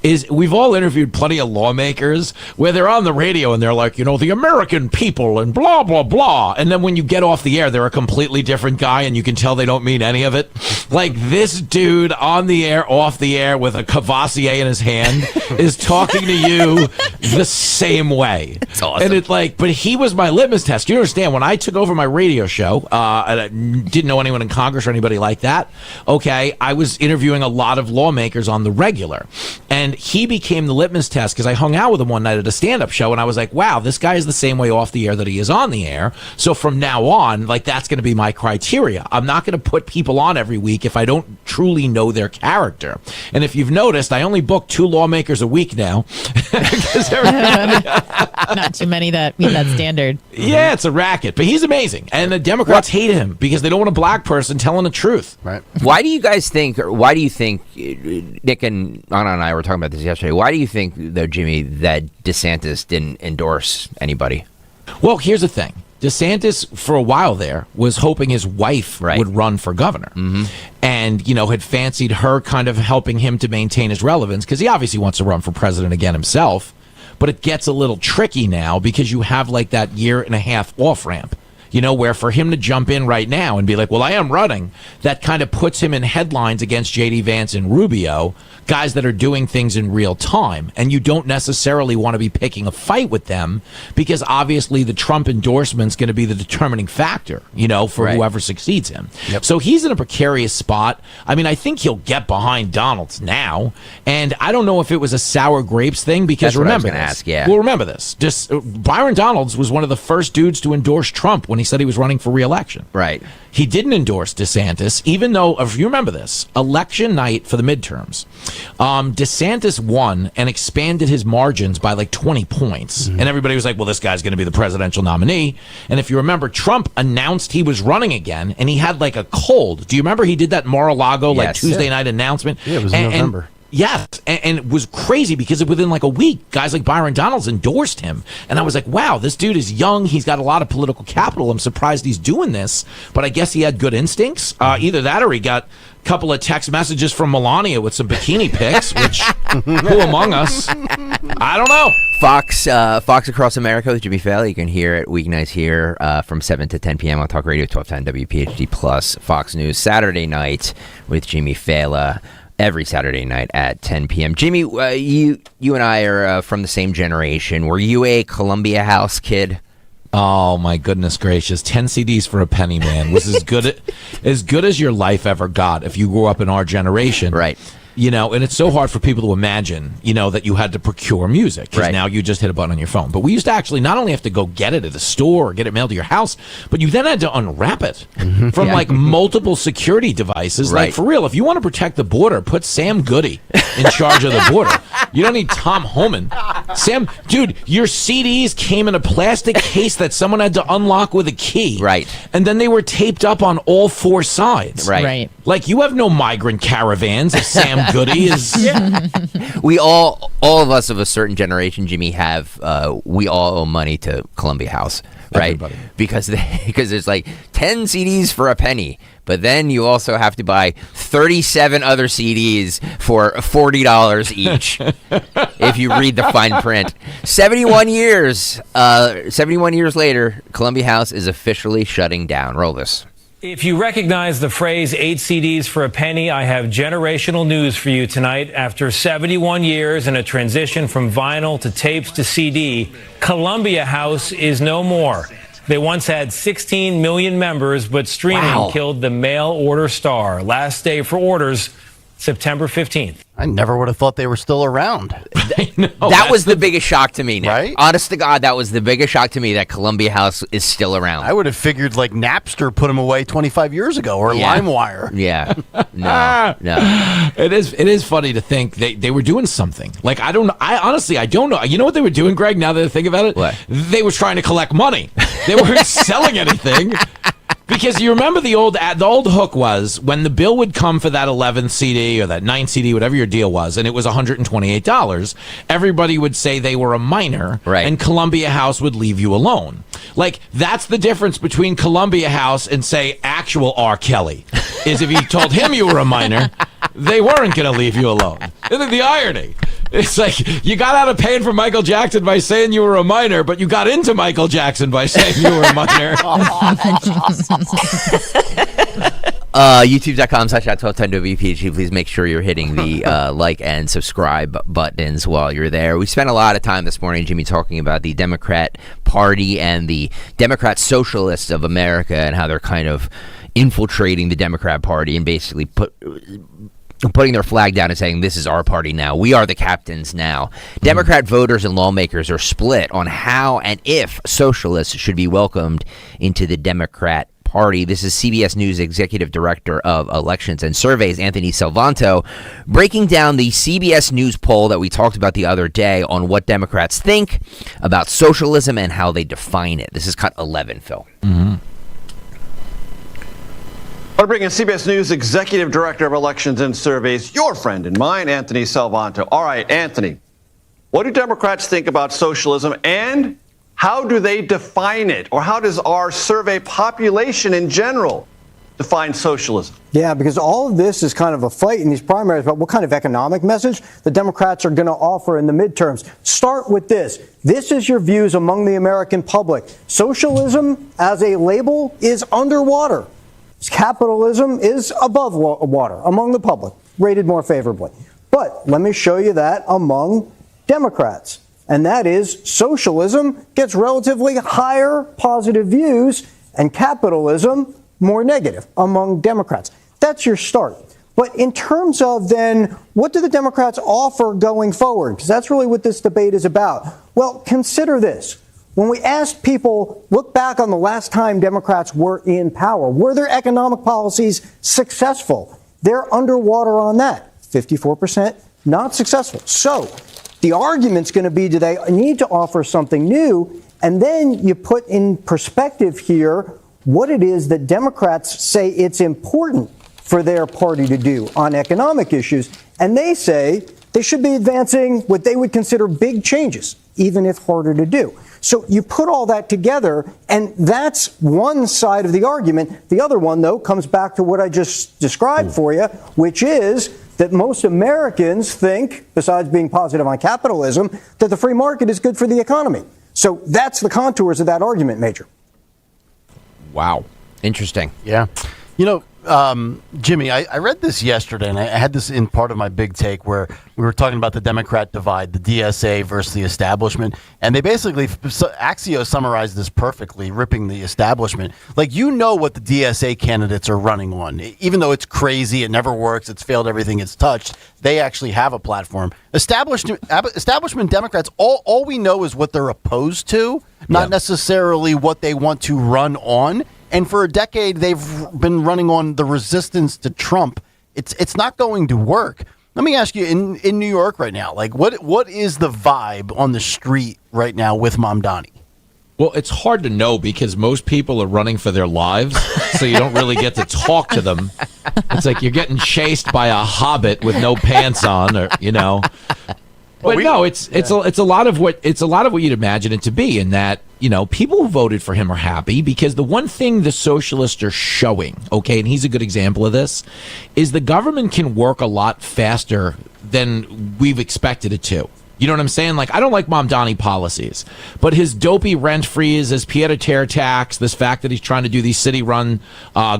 Speaker 5: is we've all interviewed plenty of lawmakers where they're on the radio and they're like, the American people and blah, blah, blah. And then when you get off the air, they're a completely different guy and you can tell they don't mean any of it. Like this dude on the air, off the air with a Cavassier in his hand is talking to you the same way.
Speaker 15: It's awesome.
Speaker 5: And it's like, but he was my litmus test. You understand, when I took over my radio show, and I didn't know anyone in Congress or anybody like that, okay, I was interviewing a lot of lawmakers on the regular. And he became the litmus test because I hung out with him one night at a stand-up show, and I was like, wow, this guy is the same way off the air that he is on the air. So from now on, like, that's going to be my criteria. I'm not going to put people on every week if I don't truly know their character. And if you've noticed, I only book 2 lawmakers a week now.
Speaker 14: Not too many that meet that standard.
Speaker 5: Yeah, it's a racket, but he's amazing. And the Democrats hate him because they don't want a black person telling the truth.
Speaker 7: Right.
Speaker 15: Why do you guys think, or why do you think, Nick and Anna and I were talking about this yesterday, why do you think, though, Jimmy, that DeSantis didn't endorse anybody?
Speaker 5: Well, here's the thing. DeSantis, for a while there, was hoping his wife would run for governor. And, you know, had fancied her kind of helping him to maintain his relevance because he obviously wants to run for president again himself. But it gets a little tricky now because you have like that 1.5 year off ramp, you know, where for him to jump in right now and be like, well, I am running, that kind of puts him in headlines against J.D. Vance and Rubio, guys that are doing things in real time. And you don't necessarily want to be picking a fight with them because obviously the Trump endorsement is going to be the determining factor, you know, for whoever succeeds him. So he's in a precarious spot. I mean, I think he'll get behind Donald's now. And I don't know if it was a sour grapes thing because remember this. Well, remember this. Just Byron Donalds was one of the first dudes to endorse Trump when he said he was running for re-election.
Speaker 15: Right.
Speaker 5: He didn't endorse DeSantis, even though, if you remember this, election night for the midterms, DeSantis won and expanded his margins by like 20 points. And everybody was like, well, this guy's going to be the presidential nominee. And if you remember, Trump announced he was running again, and he had like a cold. Do you remember he did that Mar-a-Lago like Tuesday night announcement?
Speaker 7: Yeah, it was in November.
Speaker 5: Yes, and it was crazy because within like a week, guys like Byron Donalds endorsed him. And I was like, wow, this dude is young. He's got a lot of political capital. I'm surprised he's doing this. But I guess he had good instincts. Either that or he got a couple of text messages from Melania with some bikini pics, which, who among us? I don't know.
Speaker 15: Fox Across America with Jimmy Fallon. You can hear it weeknights here from 7 to 10 p.m. on Talk Radio 1210 WPHT Plus. Fox News Saturday night with Jimmy Fallon. Every Saturday night at 10 p.m. Jimmy, you and I are from the same generation. Were you a Columbia House kid?
Speaker 5: Oh my goodness gracious! 10 CDs for a penny, man, was as good as your life ever got. If you grew up in our generation,
Speaker 15: right?
Speaker 5: You know, and it's so hard for people to imagine, you know, that you had to procure music because now you just hit a button on your phone. But we used to actually not only have to go get it at the store or get it mailed to your house, but you then had to unwrap it from like multiple security devices. Like for real, if you want to protect the border, put Sam Goody in charge of the border. You don't need Tom Homan. Sam, dude, your CDs came in a plastic case that someone had to unlock with a key.
Speaker 15: Right.
Speaker 5: And then they were taped up on all 4 sides.
Speaker 15: Right.
Speaker 5: Like you have no migrant caravans if Sam Goody is.
Speaker 15: We all of us of a certain generation, Jimmy, we all owe money to Columbia House, right? Everybody. Because there's like 10 CDs for a penny, but then you also have to buy 37 other CDs for $40 each if you read the fine print. 71 years later, Columbia House is officially shutting down. Roll this.
Speaker 9: If you recognize the phrase 8 CDs for a penny, I have generational news for you tonight. After 71 years and a transition from vinyl to tapes to CD, Columbia House is no more. They once had 16 million members, but streaming killed the mail order star. Last day for orders, September 15th.
Speaker 7: I never would have thought they were still around.
Speaker 15: That was the biggest shock to me, Nick.
Speaker 7: Right?
Speaker 15: Honest to God, that was the biggest shock to me that Columbia House is still around.
Speaker 7: I would have figured like Napster put them away 25 years ago or LimeWire.
Speaker 15: Yeah. No.
Speaker 5: It is funny to think they were doing something. Like, I honestly don't know. You know what they were doing, Greg, now that I think about it?
Speaker 15: What?
Speaker 5: They were trying to collect money. They weren't selling anything. Because you remember the old hook was when the bill would come for that 11th CD or that 9th CD, whatever your deal was, and it was $128, everybody would say they were a minor, and Columbia House would leave you alone. Like, that's the difference between Columbia House and, say, actual R. Kelly, is if you told him you were a minor, they weren't going to leave you alone. Isn't it the irony? It's like you got out of paying for Michael Jackson by saying you were a minor, but you got into Michael Jackson by saying you were a minor.
Speaker 15: YouTube.com/1210WPHT. Please make sure you're hitting the like and subscribe buttons while you're there. We spent a lot of time this morning, Jimmy, talking about the Democrat Party and the Democrat Socialists of America and how they're kind of infiltrating the Democrat Party and basically putting their flag down and saying, this is our party now. We are the captains now. Democrat voters and lawmakers are split on how and if socialists should be welcomed into the Democrat Party. This is CBS News Executive Director of Elections and Surveys, Anthony Salvanto, breaking down the CBS News poll that we talked about the other day on what Democrats think about socialism and how they define it. This is cut 11, Phil.
Speaker 6: I want to bring in CBS News Executive Director of Elections and Surveys, your friend and mine, Anthony Salvanto. All right, Anthony, what do Democrats think about socialism and how do they define it? Or how does our survey population in general define socialism?
Speaker 10: Yeah, because all of this is kind of a fight in these primaries about what kind of economic message the Democrats are going to offer in the midterms. Start with this. This is your views among the American public. Socialism as a label is underwater. Capitalism is above water among the public, rated more favorably. But let me show you that among Democrats. And that is socialism gets relatively higher positive views and capitalism more negative among Democrats. That's your start. But in terms of then, what do the Democrats offer going forward? Because that's really what this debate is about. Well, consider this. When we asked people, look back on the last time Democrats were in power, were their economic policies successful? They're underwater on that. 54% not successful. So the argument's going to be, do they need to offer something new? And then you put in perspective here what it is that Democrats say it's important for their party to do on economic issues. And they say they should be advancing what they would consider big changes, even if harder to do. So you put all that together, and that's one side of the argument. The other one, though, comes back to what I just described for you, which is that most Americans think, besides being positive on capitalism, that the free market is good for the economy. So that's the contours of that argument, Major.
Speaker 15: Wow. Interesting.
Speaker 7: Yeah. You know, Jimmy, I read this yesterday, and I had this in part of my big take where we were talking about the Democrat divide, the DSA versus the establishment. And they basically, Axios summarized this perfectly, ripping the establishment. Like, you know what the DSA candidates are running on. Even though it's crazy, it never works, it's failed everything it's touched, they actually have a platform. Establishment Democrats, all we know is what they're opposed to, not necessarily what they want to run on. And for a decade, they've been running on the resistance to Trump. It's not going to work. Let me ask you, in New York right now, like what is the vibe on the street right now with Mamdani?
Speaker 5: Well, it's hard to know because most people are running for their lives, so you don't really get to talk to them. It's like you're getting chased by a hobbit with no pants on, or you know. But no, it's a lot of what you'd imagine it to be, in that, you know, people who voted for him are happy because the one thing the socialists are showing, okay, and he's a good example of this, is the government can work a lot faster than we've expected it to. You know what I'm saying? Like, I don't like Mamdani policies, but his dopey rent freeze, his pied-à-terre tax, this fact that he's trying to do these city-run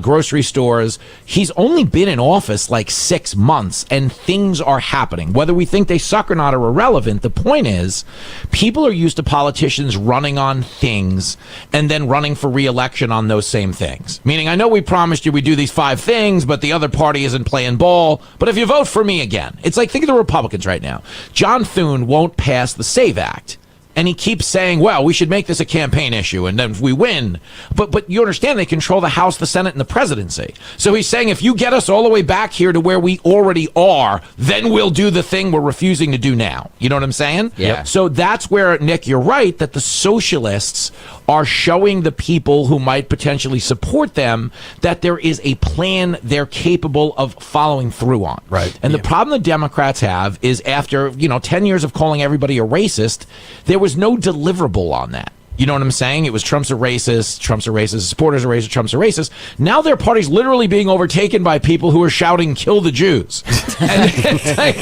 Speaker 5: grocery stores, he's only been in office like 6 months, and things are happening. Whether we think they suck or not are irrelevant. The point is, people are used to politicians running on things and then running for re-election on those same things. Meaning, I know we promised you we'd do these 5 things, but the other party isn't playing ball. But if you vote for me again, it's like, think of the Republicans right now. John Thune won't pass the SAVE Act. And he keeps saying, well, we should make this a campaign issue, and then if we win. But you understand they control the House, the Senate, and the presidency. So he's saying, if you get us all the way back here to where we already are, then we'll do the thing we're refusing to do now. You know what I'm saying?
Speaker 15: Yeah.
Speaker 5: So that's where, Nick, you're right, that the socialists are showing the people who might potentially support them that there is a plan they're capable of following through on.
Speaker 7: Right.
Speaker 5: And the problem the Democrats have is, after 10 years of calling everybody a racist, there was no deliverable on that. You know what I'm saying? It was Trump's a racist, supporters are racist, Trump's a racist. Now their party's literally being overtaken by people who are shouting, kill the Jews. And it's like,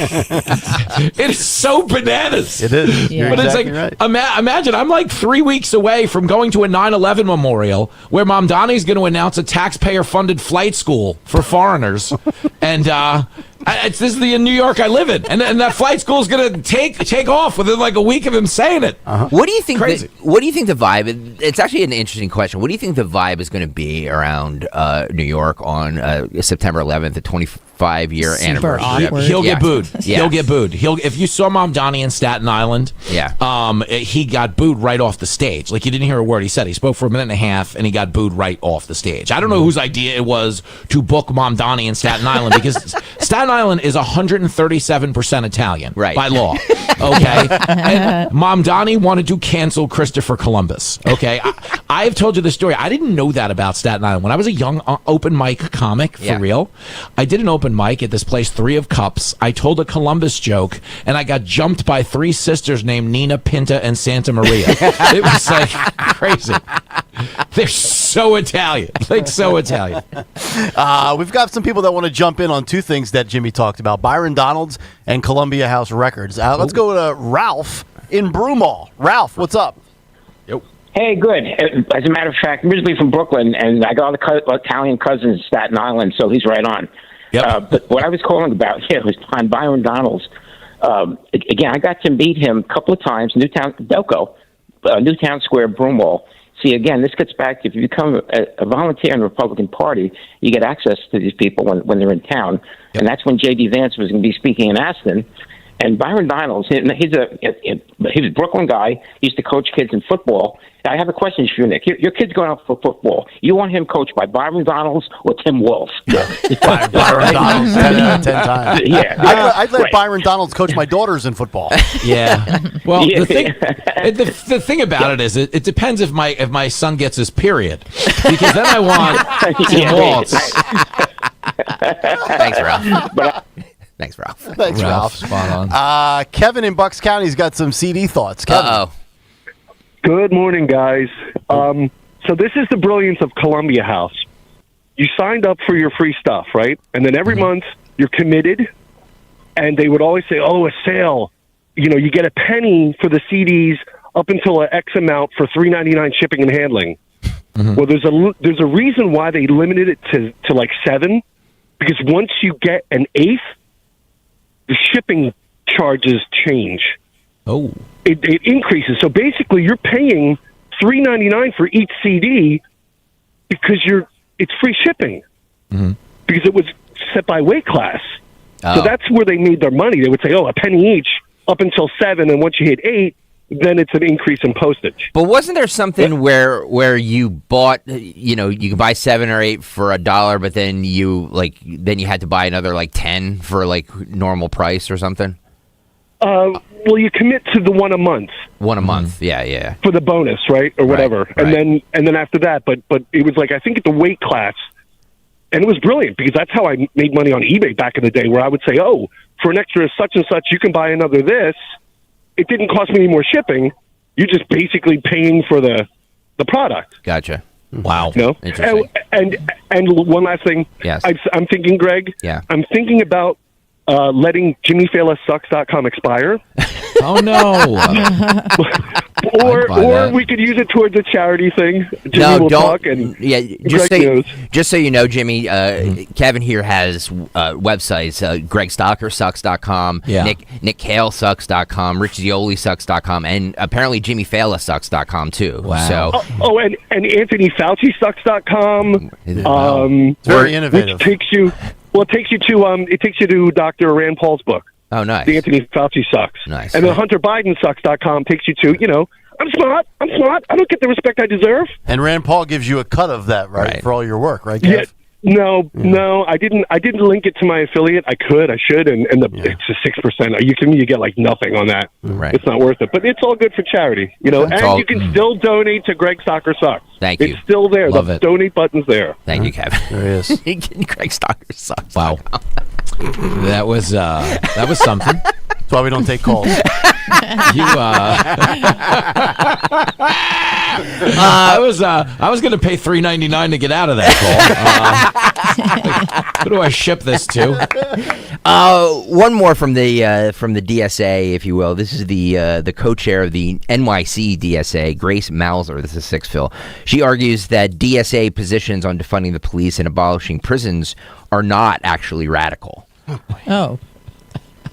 Speaker 5: it's so bananas.
Speaker 7: It is.
Speaker 14: Yeah.
Speaker 5: But
Speaker 7: Exactly
Speaker 5: it's like, imagine I'm like 3 weeks away from going to a 9/11 memorial where Mamdani's going to announce a taxpayer-funded flight school for foreigners, and this is the New York I live in, and that flight school is going to take off within like a week of him saying it.
Speaker 15: What do you think?
Speaker 5: Crazy.
Speaker 15: What do you think the vibe? It's actually an interesting question. What do you think the vibe is going to be around New York on September 11th, the 25-year
Speaker 14: Super
Speaker 15: anniversary?
Speaker 14: awkward.
Speaker 5: He'll get booed.
Speaker 15: Yeah.
Speaker 5: He'll get booed. If you saw Mamdani in Staten Island, he got booed right off the stage. Like, you didn't hear a word he said. He spoke for a minute and a half, and he got booed right off the stage. I don't know whose idea it was to book Mamdani in Staten Island, because Staten Island is 137% Italian by law. Okay, and Mamdani wanted to cancel Christopher Columbus. Okay, I have told you the story. I didn't know that about Staten Island when I was a young open mic comic. For real, I did an open mic at this place, 3 of Cups. I told a Columbus joke, and I got jumped by 3 sisters named Nina, Pinta, and Santa Maria. It was like crazy. They're so Italian, like so Italian.
Speaker 7: We've got some people that want to jump in on 2 things that Jimmy talked about: Byron Donalds and Columbia House Records. Let's go to Ralph in Broomall. Ralph, what's up?
Speaker 11: Hey, good. As a matter of fact, I'm originally from Brooklyn, and I got all the Italian cousins in Staten Island, so he's right on. But what I was calling about was on Byron Donalds. Again, I got to meet him a couple of times, Newtown Square, Broomall. See, again, this gets back to if you become a volunteer in the Republican Party, you get access to these people when they're in town. And that's when J.D. Vance was going to be speaking in Aston. And Byron Donalds, he's a Brooklyn guy. He used to coach kids in football. I have a question for you, Nick. Your kid's going out for football. You want him coached by Byron Donalds or Tim Wolf?
Speaker 7: Byron Donalds 10 times.
Speaker 11: Yeah.
Speaker 7: I'd let Byron Donalds coach my daughters in football.
Speaker 5: Yeah. Well, the thing about it is, it depends if my son gets his period, because then I want Tim Waltz.
Speaker 15: Thanks, Ralph. Thanks, Ralph.
Speaker 7: Thanks, Ralph.
Speaker 5: Spot on.
Speaker 7: Kevin in Bucks County's got some CD thoughts. Kevin.
Speaker 12: Good morning, guys. So this is the brilliance of Columbia House. You signed up for your free stuff, right? And then every month you're committed, and they would always say, "Oh, a sale. You know, you get a penny for the CDs up until an X amount for $3.99 shipping and handling." Well, there's a reason why they limited it to like 7, because once you get an 1/8, the shipping charges change.
Speaker 5: Oh.
Speaker 12: It increases. So basically, you're paying $3.99 for each CD because it's free shipping because it was set by weight class. So that's where they made their money. They would say, "Oh, a penny each up until 7, and once you hit 8, then it's an increase in postage."
Speaker 15: But wasn't there something where you bought, you could buy 7 or 8 for $1, but then you had to buy another like 10 for like normal price or something?
Speaker 12: Well, you commit to the one a month.
Speaker 15: One a month, yeah.
Speaker 12: For the bonus, right, or whatever,
Speaker 15: right.
Speaker 12: and then after that, but it was like I think at the weight class, and it was brilliant because that's how I made money on eBay back in the day, where I would say, "Oh, for an extra such and such, you can buy another this." It didn't cost me any more shipping. You're just basically paying for the product.
Speaker 15: Gotcha.
Speaker 5: Wow.
Speaker 12: Interesting. And one last thing.
Speaker 15: Yes.
Speaker 12: I'm thinking, Greg.
Speaker 15: Yeah.
Speaker 12: I'm thinking about letting JimmyFallahSucks.com expire.
Speaker 5: Oh no.
Speaker 12: or we could use it towards a charity thing. Jimmy will talk and
Speaker 15: just so you know, Jimmy, Kevin here has websites, GregStockerSucks.com, NickKayalSucks.com, RichZioliSucks.com, and apparently JimmyFallahSucks.com too.
Speaker 5: Wow.
Speaker 12: So. And AnthonyFauciSucks.com.
Speaker 7: It's very innovative.
Speaker 12: Which takes you to Dr. Rand Paul's book.
Speaker 15: Oh, nice.
Speaker 12: The Anthony Fauci Sucks.
Speaker 15: Nice.
Speaker 12: And then HunterBidenSucks.com takes you to, I'm smart. I don't get the respect I deserve.
Speaker 7: And Rand Paul gives you a cut of that, right? For all your work, right, Kev?
Speaker 12: Yeah. No, I didn't link it to my affiliate. I should, and it's a 6%. You get like nothing on that.
Speaker 15: Right.
Speaker 12: It's not worth it. But it's all good for charity, and you can still donate to Greg Stocker Sucks.
Speaker 15: Thank you.
Speaker 12: It's still there.
Speaker 5: Love
Speaker 12: the
Speaker 5: it.
Speaker 12: donate button's there.
Speaker 15: Thank you, Kevin.
Speaker 7: There he is.
Speaker 15: Greg Stocker Sucks.
Speaker 5: Wow. That was something.
Speaker 7: That's why we don't take calls.
Speaker 5: I was going to pay $3.99 to get out of that call. Who do I ship this to?
Speaker 15: One more from the DSA, if you will. This is the co-chair of the NYC DSA, Grace Mauser. This is 6 Phil. She argues that DSA positions on defunding the police and abolishing prisons are not actually radical.
Speaker 14: Oh.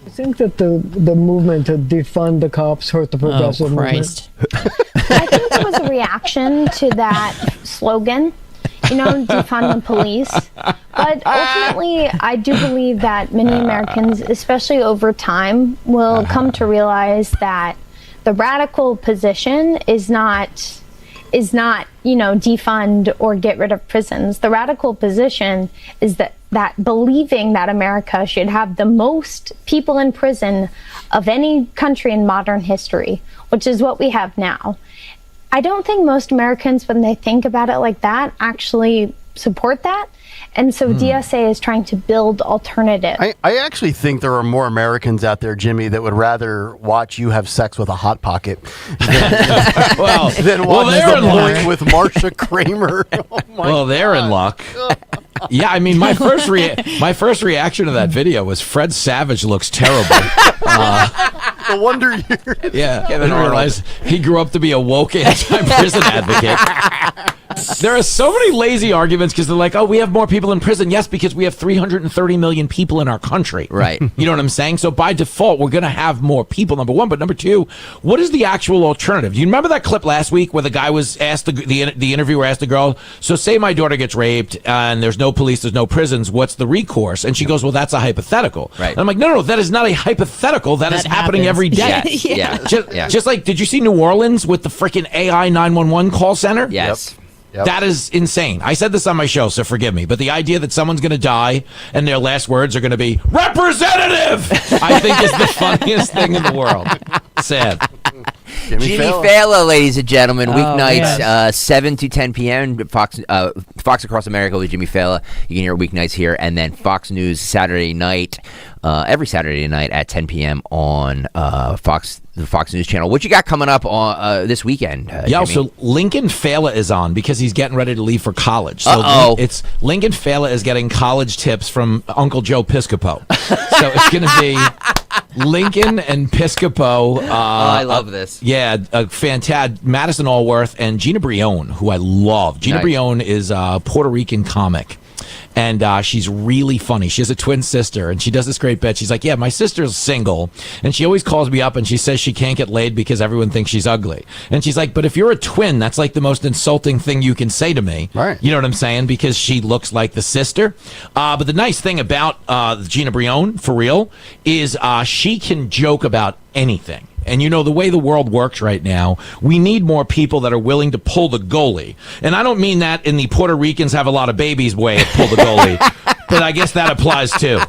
Speaker 2: I think that the movement to defund the cops hurt the progressive movement.
Speaker 13: I think it was a reaction to that slogan, defund the police. But ultimately, I do believe that many Americans, especially over time, will come to realize that the radical position is not defund or get rid of prisons. The radical position is that believing that America should have the most people in prison of any country in modern history, which is what we have now. I don't think most Americans, when they think about it like that, actually support that. And so DSA is trying to build alternatives.
Speaker 7: I actually think there are more Americans out there, Jimmy, that would rather watch you have sex with a Hot Pocket than watch The Point with Marsha Kramer.
Speaker 5: They're in luck. Yeah, I mean, my first reaction to that video was Fred Savage looks terrible.
Speaker 7: The Wonder Years.
Speaker 5: Yeah, I didn't realize he grew up to be a woke anti-prison advocate. There are so many lazy arguments because they're like, oh, we have more people in prison. Yes, because we have 330 million people in our country. Right. You know what I'm saying? So by default, we're going to have more people, number one. But number two, what is the actual alternative? You remember that clip last week where the guy was asked, the interviewer asked the girl, so say my daughter gets raped and there's no police, there's no prisons, what's the recourse? And she goes, well, that's a hypothetical. Right. And I'm like, no, that is not a hypothetical. That is happening every day. Just like, did you see New Orleans with the freaking AI 911 call center?
Speaker 15: Yes.
Speaker 7: Yep.
Speaker 5: That is insane. I said this on my show, so forgive me. But the idea that someone's going to die and their last words are going to be representative, I think is the funniest thing in the world. Sad.
Speaker 15: Jimmy Fallon, ladies and gentlemen, weeknights 7 to 10 p.m. Fox Across America with Jimmy Fallon. You can hear weeknights here, and then Fox News Saturday night, every Saturday night at 10 p.m. on the Fox News channel. What you got coming up on this weekend? Jimmy?
Speaker 5: So Lincoln Fala is on because he's getting ready to leave for college. So it's Lincoln Fala is getting college tips from Uncle Joe Piscopo. So it's going to be Lincoln and Piscopo.
Speaker 15: I love this.
Speaker 5: Yeah, fantastic. Madison Allworth and Gina Brion, who I love. Gina Brion is a Puerto Rican comic. And she's really funny. She has a twin sister, and she does this great bit. She's like, yeah, my sister's single, and she always calls me up, and she says she can't get laid because everyone thinks she's ugly. And she's like, but if you're a twin, that's like the most insulting thing you can say to me. Right. You know what I'm saying? Because she looks like the sister. But the nice thing about Gina Brion, for real, is she can joke about anything. And you know, the way the world works right now, we need more people that are willing to pull the goalie. And I don't mean that in the Puerto Ricans have a lot of babies way of pull the goalie. But I guess that applies too.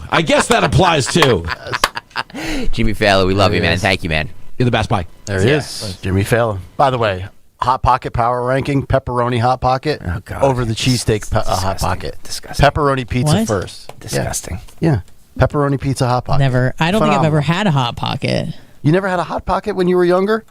Speaker 15: Jimmy Fallon, we love you, man. Thank you, man.
Speaker 5: You're the best. Bye.
Speaker 7: There he is. Jimmy Fallon. By the way, Hot Pocket power ranking, pepperoni Hot Pocket over the cheesesteak Hot Pocket. Disgusting. Pepperoni pizza first.
Speaker 15: Disgusting.
Speaker 7: Yeah. Pepperoni pizza Hot Pocket.
Speaker 14: Never. I don't think I've ever had a Hot Pocket.
Speaker 7: You never had a Hot Pocket when you were younger?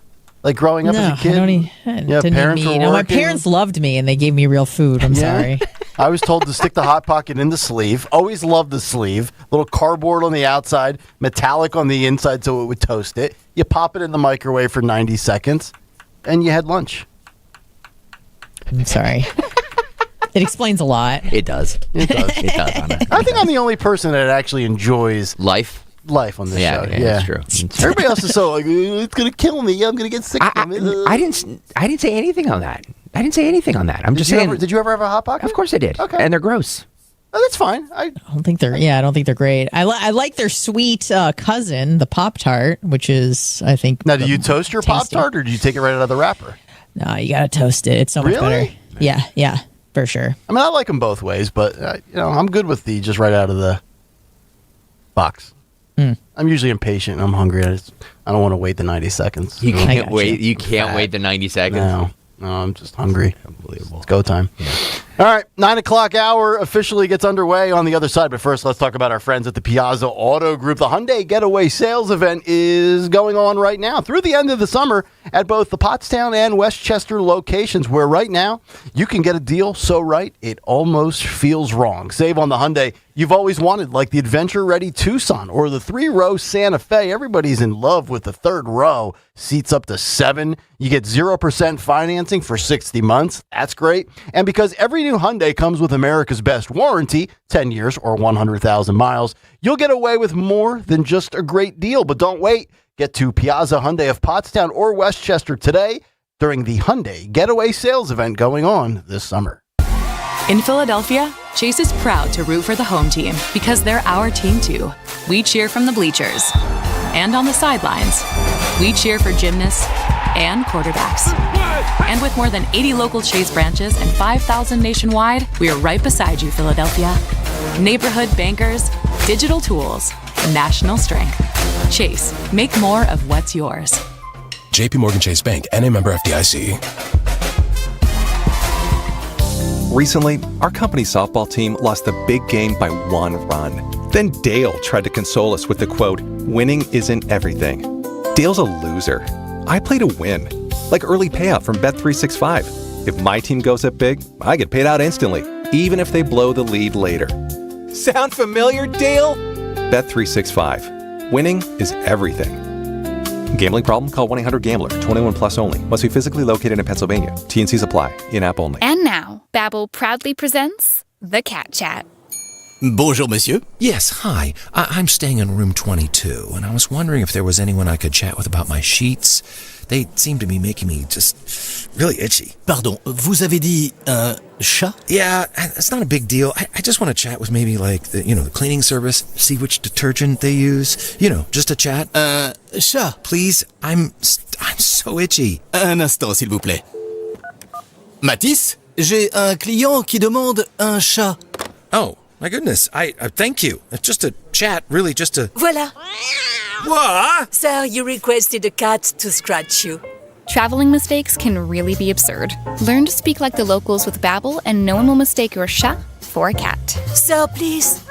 Speaker 7: Like growing up as a kid? Parents were working?
Speaker 14: My parents loved me and they gave me real food. I'm sorry.
Speaker 7: I was told to stick the Hot Pocket in the sleeve. Always loved the sleeve. Little cardboard on the outside, metallic on the inside so it would toast it. You pop it in the microwave for 90 seconds, and you had lunch.
Speaker 14: I'm sorry. It explains a lot.
Speaker 15: It does.
Speaker 7: It does. I think I'm the only person that actually enjoys
Speaker 15: life on
Speaker 7: this
Speaker 15: show. Yeah, that's true.
Speaker 7: Everybody else is so like, it's gonna kill me. I'm gonna get sick from it.
Speaker 15: I didn't say anything on that. I'm just saying.
Speaker 7: Did you ever have a Hot Pocket?
Speaker 15: Of course I did. Okay. And they're gross.
Speaker 7: Oh, that's fine.
Speaker 14: I don't think they're great. I like their sweet cousin, the Pop-Tart, which is, I think.
Speaker 7: Now, do you toast your Pop-Tart or do you take it right out of the wrapper?
Speaker 14: No, you gotta toast it. It's so much better. Yeah, for sure.
Speaker 7: I mean, I like them both ways, but I'm good with the just right out of the box. I'm usually impatient and I'm hungry. I don't want to wait the 90 seconds.
Speaker 15: You can't wait. You can't wait the 90 seconds.
Speaker 7: No, I'm just hungry. Unbelievable. It's go time.
Speaker 15: Yeah.
Speaker 7: All right, 9 o'clock hour officially gets underway on the other side. But first, let's talk about our friends at the Piazza Auto Group. The Hyundai Getaway Sales Event is going on right now through the end of the summer at both the Pottstown and Westchester locations, where right now you can get a deal so right it almost feels wrong. Save on the Hyundai you've always wanted, like the adventure-ready Tucson or the 3-row Santa Fe. Everybody's in love with the third row. Seats up to 7. You get 0% financing for 60 months. That's great. And because every new Hyundai comes with America's best warranty, 10 years or 100,000 miles, you'll get away with more than just a great deal. But don't wait. Get to Piazza Hyundai of Pottstown or Westchester today during the Hyundai Getaway Sales Event going on this summer.
Speaker 3: In Philadelphia, Chase is proud to root for the home team because they're our team too. We cheer from the bleachers and on the sidelines. We cheer for gymnasts and quarterbacks. And with more than 80 local Chase branches and 5,000 nationwide, we are right beside you, Philadelphia. Neighborhood bankers, digital tools, national strength. Chase, make more of what's yours.
Speaker 16: JP Morgan Chase Bank, N.A. member FDIC. Recently, our company's softball team lost the big game by 1 run. Then Dale tried to console us with the quote, "Winning isn't everything." Dale's a loser. I play to win, like early payout from Bet365. If my team goes up big, I get paid out instantly, even if they blow the lead later. Sound familiar, Dale? Bet365. Winning is everything. Gambling problem? Call 1-800-GAMBLER. 21 plus only. Must be physically located in Pennsylvania. T&Cs apply. In-app only.
Speaker 17: And now, Babbel proudly presents The Cat Chat.
Speaker 18: Bonjour, monsieur. Yes, hi. I'm staying in room 22, and I was wondering if there was anyone I could chat with about my sheets. They seem to be making me just really itchy. Pardon, vous avez dit un chat? Yeah, it's not a big deal. I just want to chat with maybe like the cleaning service, see which detergent they use. Just a chat. Chat. Please, I'm so itchy. Un instant, s'il vous plaît. Mathis, j'ai un client qui demande un chat. Oh, my goodness. I thank you. It's just a chat, really just a...
Speaker 19: Voilà.
Speaker 18: What?
Speaker 19: Sir, you requested a cat to scratch you.
Speaker 17: Traveling mistakes can really be absurd. Learn to speak like the locals with Babbel, and no one will mistake your chat for a cat.
Speaker 19: Sir, please.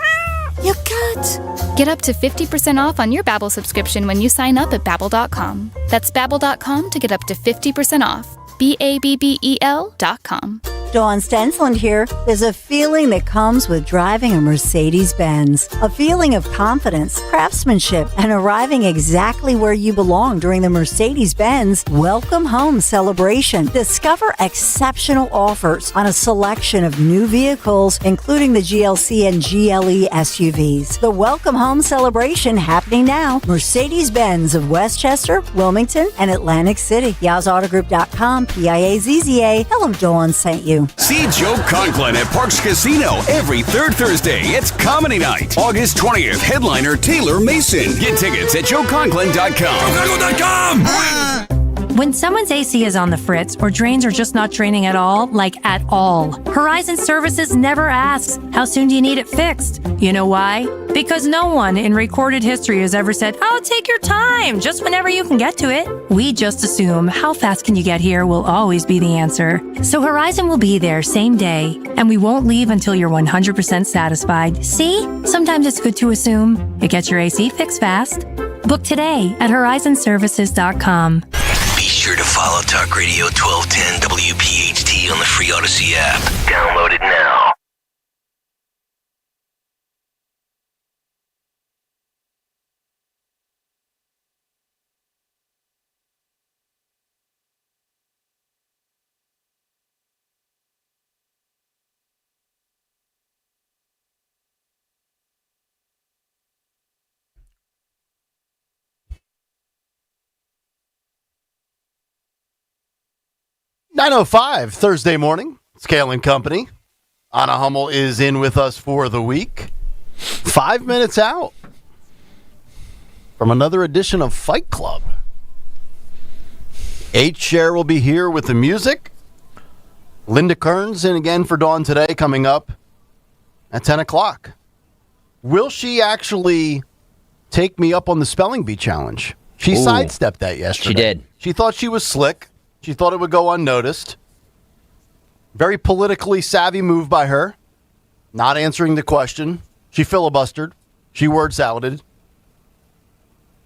Speaker 19: Your cat.
Speaker 17: Get up to 50% off on your Babbel subscription when you sign up at Babbel.com. That's Babbel.com to get up to 50% off. Babbel.com.
Speaker 22: Dawn Stensland here. There's a feeling that comes with driving a Mercedes-Benz. A feeling of confidence, craftsmanship, and arriving exactly where you belong during the Mercedes-Benz Welcome Home celebration. Discover exceptional offers on a selection of new vehicles, including the GLC and GLE SUVs. The Welcome Home celebration happening now. Mercedes-Benz of Westchester, Wilmington, and Atlantic City. YazAutogroup.com, PIAZZA. Tell them Dawn sent you.
Speaker 24: See Joe Conklin at Parks Casino every third Thursday. It's Comedy Night. August 20th, headliner Taylor Mason. Get tickets at joeconklin.com.
Speaker 28: When someone's AC is on the fritz or drains are just not draining at all, like at all, Horizon Services never asks, how soon do you need it fixed? You know why? Because no one in recorded history has ever said, oh, take your time, just whenever you can get to it. We just assume how fast can you get here will always be the answer. So Horizon will be there same day, and we won't leave until you're 100% satisfied. See? Sometimes it's good to assume. It gets your AC fixed fast. Book today at horizonservices.com.
Speaker 29: Be sure to follow Talk Radio 1210 WPHT on the free Odyssey app. Download it now.
Speaker 7: .905 Thursday morning. It's Kayal and Company. Anna Hummel is in with us for the week. 5 minutes out from another edition of Fight Club. H-Share will be here with the music. Linda Kearns in again for Dawn today, coming up at 10 o'clock. Will she actually take me up on the spelling bee challenge? She sidestepped that yesterday.
Speaker 15: She did.
Speaker 7: She thought she was slick. She thought it would go unnoticed. Very politically savvy move by her. Not answering the question. She filibustered. She word saladed.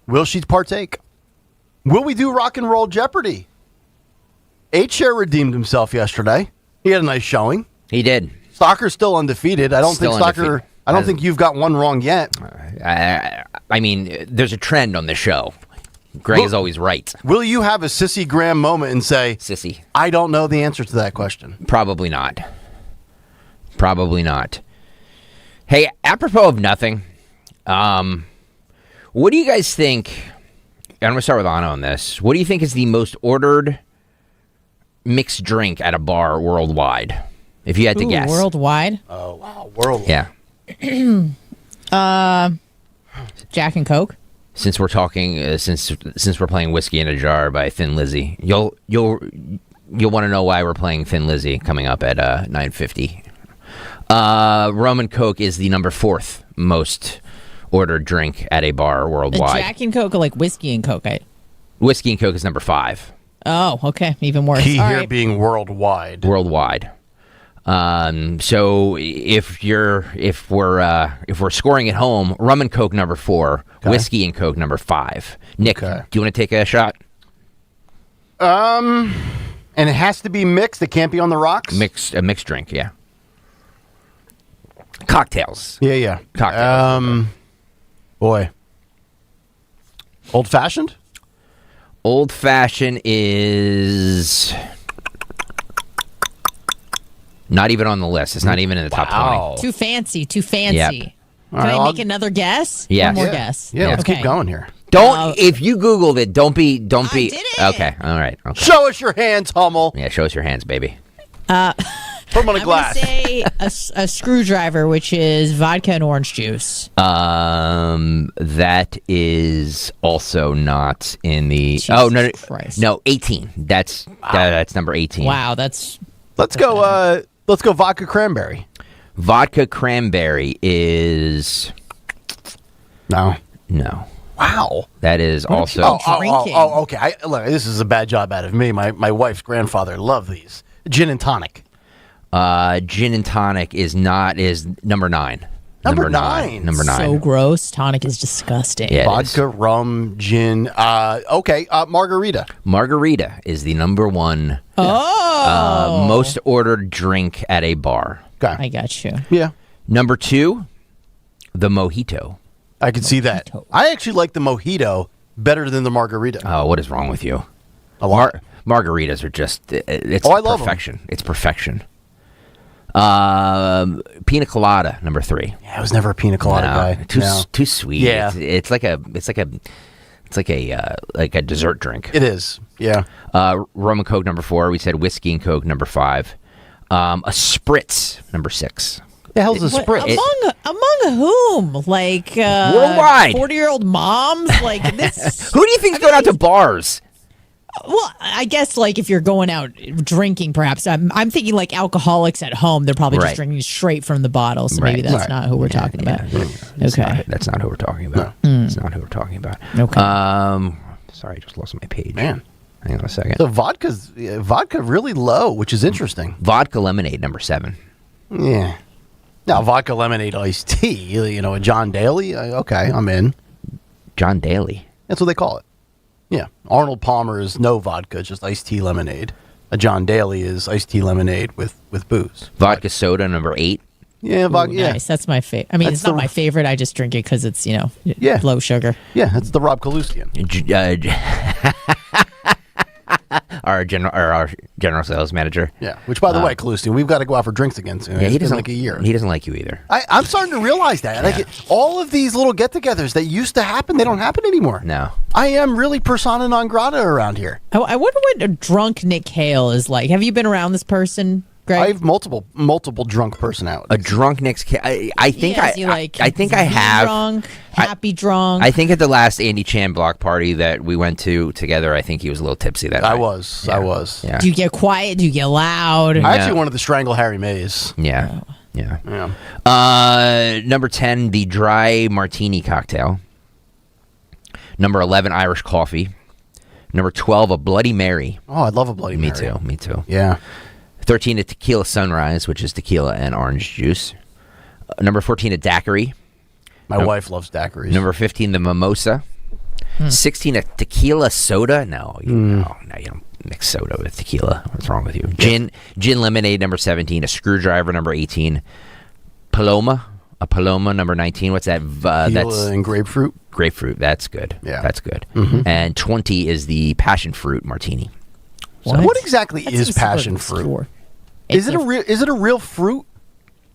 Speaker 7: Will she partake? Will we do Rock and Roll Jeopardy? H-Share redeemed himself yesterday. He had a nice showing.
Speaker 15: He did.
Speaker 7: Stocker's still undefeated. I don't think Stocker. I don't think you've got one wrong yet.
Speaker 15: I mean, there's a trend on the show. Greg is always right.
Speaker 7: Will you have a Sissy Graham moment and say,
Speaker 15: Sissy,
Speaker 7: I don't know the answer to that question?
Speaker 15: Probably not. Probably not. Hey, apropos of nothing, what do you guys think? I'm going to start with Anna on this. What do you think is the most ordered mixed drink at a bar worldwide? If you had to guess.
Speaker 14: Worldwide?
Speaker 7: Oh, wow. Worldwide.
Speaker 15: Yeah.
Speaker 14: Jack and Coke?
Speaker 15: Since we're talking, since we're playing Whiskey in a Jar by Thin Lizzy, you'll want to know why we're playing Thin Lizzy coming up at 9:50. Rum and Coke is the number 4th most ordered drink at a bar worldwide.
Speaker 14: Jack and Coke, or like Whiskey and Coke?
Speaker 15: Whiskey and Coke is number 5.
Speaker 14: Oh, okay, even worse.
Speaker 7: Key
Speaker 14: All
Speaker 7: here
Speaker 14: right.
Speaker 7: being worldwide.
Speaker 15: Worldwide. So if we're scoring at home, Rum and Coke number 4, Whiskey and Coke number 5. Nick, do you want to take a shot?
Speaker 7: And it has to be mixed. It can't be on the rocks.
Speaker 15: A mixed drink, yeah. Cocktails.
Speaker 7: Yeah.
Speaker 15: Cocktails.
Speaker 7: Boy. Old fashioned?
Speaker 15: Old fashioned is not even on the list. It's not even in the top 20.
Speaker 14: Too fancy.
Speaker 15: Yep.
Speaker 14: Can I make another guess?
Speaker 15: Yes.
Speaker 14: One more guess.
Speaker 7: Yeah, let's keep going here.
Speaker 15: Don't. If you Googled it, don't be. Okay. All right. Okay.
Speaker 7: Show us your hands, Hummel.
Speaker 15: Yeah. Show us your hands, baby.
Speaker 7: Put them on a glass.
Speaker 14: I'm going to say a screwdriver, which is vodka and orange juice.
Speaker 15: That is also not in the.
Speaker 14: Jesus Christ.
Speaker 15: No, 18. That's number 18.
Speaker 14: Wow, that's.
Speaker 7: Let's go. Let's go. Vodka cranberry.
Speaker 15: Vodka cranberry is
Speaker 7: no.
Speaker 15: Wow. That is also.
Speaker 7: Okay. Look, this is a bad job out of me. My wife's grandfather loved these. Gin and tonic.
Speaker 15: Gin and tonic is number 9.
Speaker 7: Number 9.
Speaker 15: Number 9.
Speaker 14: So gross. Tonic is disgusting.
Speaker 15: Yeah,
Speaker 7: vodka, rum, gin. Margarita.
Speaker 15: Margarita is the number 1 most ordered drink at a bar.
Speaker 7: Okay.
Speaker 14: I got you.
Speaker 7: Yeah.
Speaker 15: Number 2, the mojito.
Speaker 7: I can see that. I actually like the mojito better than the margarita.
Speaker 15: Oh, what is wrong with you? Margaritas are just, it's
Speaker 7: I love
Speaker 15: perfection. Them. It's perfection. Pina colada, number 3.
Speaker 7: Yeah, I was never a pina colada guy.
Speaker 15: Too sweet.
Speaker 7: Yeah.
Speaker 15: It's like a dessert drink.
Speaker 7: It is. Yeah.
Speaker 15: Rum and Coke, number 4. We said Whiskey and Coke, number 5. A spritz, number 6.
Speaker 7: The hell's a spritz?
Speaker 14: Among whom? Like
Speaker 15: worldwide.
Speaker 14: 40-year-old moms? Like this.
Speaker 15: Who do you think's going out to bars?
Speaker 14: Well, I guess like if you're going out drinking, perhaps I'm thinking like alcoholics at home. They're probably just drinking straight from the bottle. So maybe that's not who we're talking about. Okay,
Speaker 15: that's not who we're talking about. That's not who we're talking about.
Speaker 14: Okay.
Speaker 15: Sorry, I just lost my page.
Speaker 7: Man,
Speaker 15: hang on a second.
Speaker 7: So vodka really low, which is interesting.
Speaker 15: Vodka lemonade, number 7.
Speaker 7: Yeah. Now vodka lemonade iced tea. A John Daly. Okay, I'm in.
Speaker 15: John Daly.
Speaker 7: That's what they call it. Yeah. Arnold Palmer is no vodka, just iced tea lemonade. A John Daly is iced tea lemonade with booze.
Speaker 15: Vodka soda, number 8.
Speaker 7: Yeah, vodka. Yeah.
Speaker 14: Nice. That's my favorite. I mean, it's not my favorite. I just drink it because it's low sugar.
Speaker 7: Yeah, that's the Rob Kalustian.
Speaker 15: Our general sales manager.
Speaker 7: Yeah. Which, by the way, Kalustian, we've got to go out for drinks again soon.
Speaker 15: Yeah, he doesn't
Speaker 7: like a year.
Speaker 15: He doesn't like you either.
Speaker 7: I'm starting to realize that.
Speaker 15: Yeah.
Speaker 7: All of these little get-togethers that used to happen, they don't happen anymore.
Speaker 15: No.
Speaker 7: I am really persona non grata around here.
Speaker 14: I wonder what a drunk Nick Kayal is like. Have you been around this person, Greg?
Speaker 7: I have multiple drunk personalities.
Speaker 15: A drunk Nick Kayal. I think I have.
Speaker 14: Drunk, happy drunk.
Speaker 15: I think at the last Andy Chan block party that we went to together, I think he was a little tipsy that night.
Speaker 7: I was.
Speaker 15: Yeah.
Speaker 14: Do you get quiet? Do you get loud?
Speaker 7: I actually wanted to strangle Harry Mays.
Speaker 15: Yeah.
Speaker 14: Oh.
Speaker 15: Yeah. Number 10, the dry martini cocktail. Number 11, Irish coffee. Number 12, a Bloody Mary.
Speaker 7: Oh, I love a Bloody Mary.
Speaker 15: Me too.
Speaker 7: Yeah.
Speaker 15: 13, a tequila sunrise, which is tequila and orange juice. Number 14, a daiquiri.
Speaker 7: My wife loves daiquiris.
Speaker 15: Number 15, the mimosa. 16, a tequila soda. No, you don't mix soda with tequila. What's wrong with you? Gin lemonade, number 17. A screwdriver, number 18. Paloma, number 19. What's that?
Speaker 7: Tequila and grapefruit.
Speaker 15: Grapefruit. That's good.
Speaker 7: Yeah.
Speaker 15: That's good. And 20 is the passion fruit martini.
Speaker 7: What exactly is passion fruit? Is it a real fruit?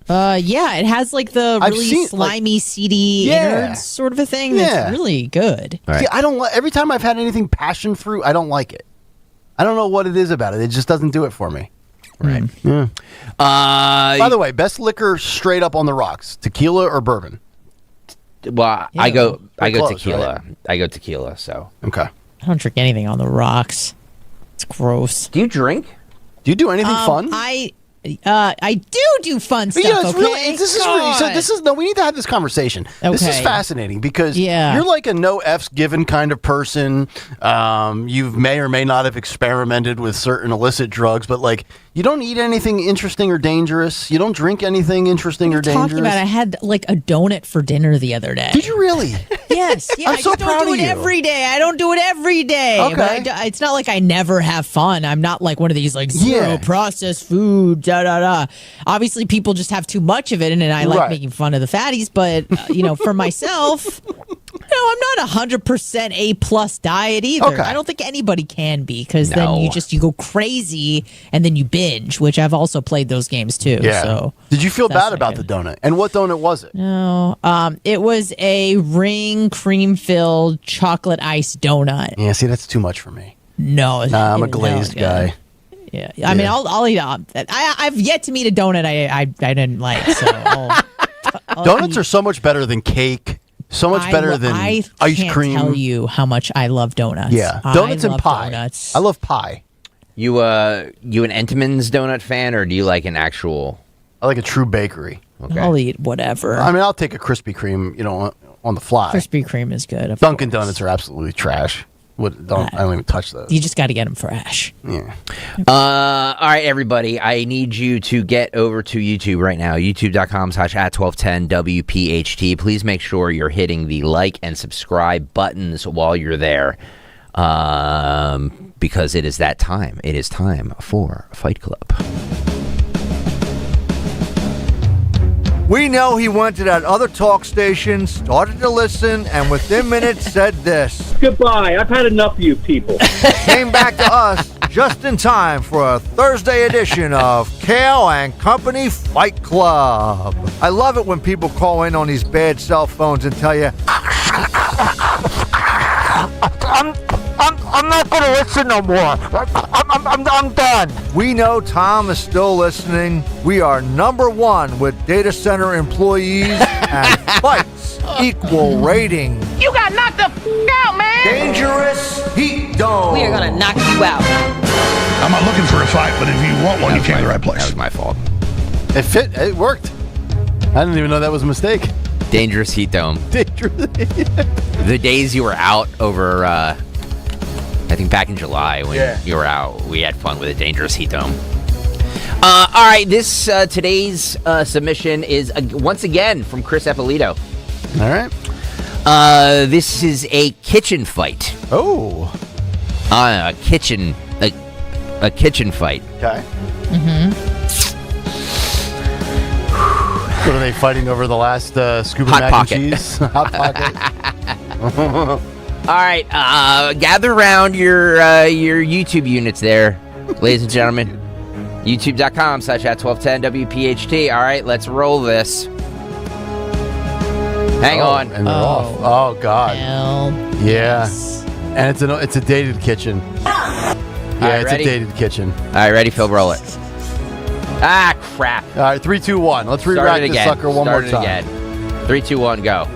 Speaker 14: Yeah, it has like the really slimy, seedy innards sort of a thing. That's really good.
Speaker 7: See, I don't. Every time I've had anything passion fruit, I don't like it. I don't know what it is about it. It just doesn't do it for me.
Speaker 15: Right.
Speaker 7: Yeah. By the way, best liquor straight up on the rocks: tequila or bourbon?
Speaker 15: Well, I go
Speaker 7: close,
Speaker 15: tequila.
Speaker 7: right?
Speaker 15: I go tequila. So
Speaker 7: okay.
Speaker 14: I don't drink anything on the rocks. It's gross.
Speaker 15: Do you drink?
Speaker 7: Do you do anything fun?
Speaker 14: I do fun stuff.
Speaker 7: Yeah, it's
Speaker 14: okay?
Speaker 7: really. We need to have this conversation. This is
Speaker 14: Okay.
Speaker 7: fascinating because
Speaker 14: Yeah.
Speaker 7: you're like a no F's given kind of person. You may or may not have experimented with certain illicit drugs, but like you don't eat anything interesting or dangerous. You don't drink anything interesting or dangerous.
Speaker 14: Talking about, I had like a donut for dinner the other day.
Speaker 7: Did you really?
Speaker 14: Yes. Yeah,
Speaker 7: I'm
Speaker 14: I
Speaker 7: so
Speaker 14: just
Speaker 7: proud
Speaker 14: don't do
Speaker 7: of
Speaker 14: it
Speaker 7: you.
Speaker 14: every day. I don't do it every day.
Speaker 7: Okay.
Speaker 14: But it's not like I never have fun. I'm not like one of these like zero
Speaker 7: Yeah.
Speaker 14: processed food. Da da da. Obviously, people just have too much of it, and I like
Speaker 7: Right.
Speaker 14: making fun of the fatties. But for myself. No, I'm not 100% A+ diet either.
Speaker 7: Okay.
Speaker 14: I don't think anybody can be because then
Speaker 15: No.
Speaker 14: you go crazy and then you binge, which I've also played those games too.
Speaker 7: Yeah.
Speaker 14: So
Speaker 7: Did you feel
Speaker 14: that's
Speaker 7: bad about the donut? And what donut was it?
Speaker 14: no, it was a ring cream filled chocolate ice donut.
Speaker 7: Yeah, see, that's too much for me.
Speaker 14: No,
Speaker 7: Nah, I'm a
Speaker 14: no,
Speaker 7: glazed
Speaker 14: yeah.
Speaker 7: guy.
Speaker 14: Yeah, I mean, I'll eat. I've yet to meet a donut I didn't like. So I'll
Speaker 7: Donuts
Speaker 14: eat.
Speaker 7: are so much better than cake. So much better than
Speaker 14: I
Speaker 7: ice
Speaker 14: can't
Speaker 7: cream.
Speaker 14: tell you how much I love donuts.
Speaker 7: Yeah, donuts
Speaker 14: I
Speaker 7: and
Speaker 14: love
Speaker 7: pie.
Speaker 14: Donuts.
Speaker 7: I love pie.
Speaker 15: You an Entenmann's donut fan, or do you like an actual?
Speaker 7: I like a true bakery.
Speaker 15: Okay.
Speaker 14: I'll eat whatever.
Speaker 7: I mean, I'll take a Krispy Kreme, on the fly.
Speaker 14: Krispy Kreme is good. of
Speaker 7: Dunkin'
Speaker 14: course.
Speaker 7: Donuts are absolutely trash. I don't even touch those.
Speaker 14: You just got to get them fresh.
Speaker 7: Yeah.
Speaker 15: All right, everybody. I need you to get over to YouTube right now. YouTube.com/@1210WPHT. Please make sure you're hitting the like and subscribe buttons while you're there. Because it is that time. It is time for Fight Club.
Speaker 1: We know he went to that other talk station, started to listen, and within minutes said this.
Speaker 4: Goodbye. I've had enough of you people.
Speaker 1: Came back to us just in time for a Thursday edition of Kale and Company Fight Club. I love it when people call in on these bad cell phones and tell you, I'm not going to listen no more. I'm done. We know Tom is still listening. We are #1 with data center employees and fights equal rating.
Speaker 8: You got knocked the out, man!
Speaker 1: Dangerous Heat Dome.
Speaker 8: We are gonna knock you out.
Speaker 20: I'm not looking for a fight, but if you want one, you came to the right place.
Speaker 15: That was my fault.
Speaker 7: It fit. It worked. I didn't even know that was a mistake.
Speaker 15: Dangerous Heat Dome.
Speaker 7: Dangerous.
Speaker 15: The days you were out over, I think back in July when you were out, we had fun with a Dangerous Heat Dome. All right, this today's submission is once again from Chris Eppolito.
Speaker 7: All right.
Speaker 15: This is a kitchen fight.
Speaker 7: Oh.
Speaker 15: A kitchen fight.
Speaker 7: Okay.
Speaker 14: Mm-hmm.
Speaker 7: What are they fighting over the last scoop of
Speaker 15: Hot
Speaker 7: mac
Speaker 15: Pocket.
Speaker 7: and cheese? Hot Pocket.
Speaker 15: All right, gather around your YouTube units there, ladies and gentlemen. YouTube.com/@1210WPHT. All right, let's roll this. Hang on.
Speaker 7: And they're off. Oh God.
Speaker 14: Hell
Speaker 7: Yeah. And it's a dated kitchen. Yeah, it's
Speaker 15: ready?
Speaker 7: a dated kitchen.
Speaker 15: All right, ready, Phil? Roll it. Ah, crap.
Speaker 7: All right, 3, 2, 1. Let's
Speaker 15: Start
Speaker 7: re-rack
Speaker 15: it
Speaker 7: this
Speaker 15: again.
Speaker 7: sucker one more
Speaker 15: Start it
Speaker 7: time.
Speaker 15: again. 3, 2, 1, go.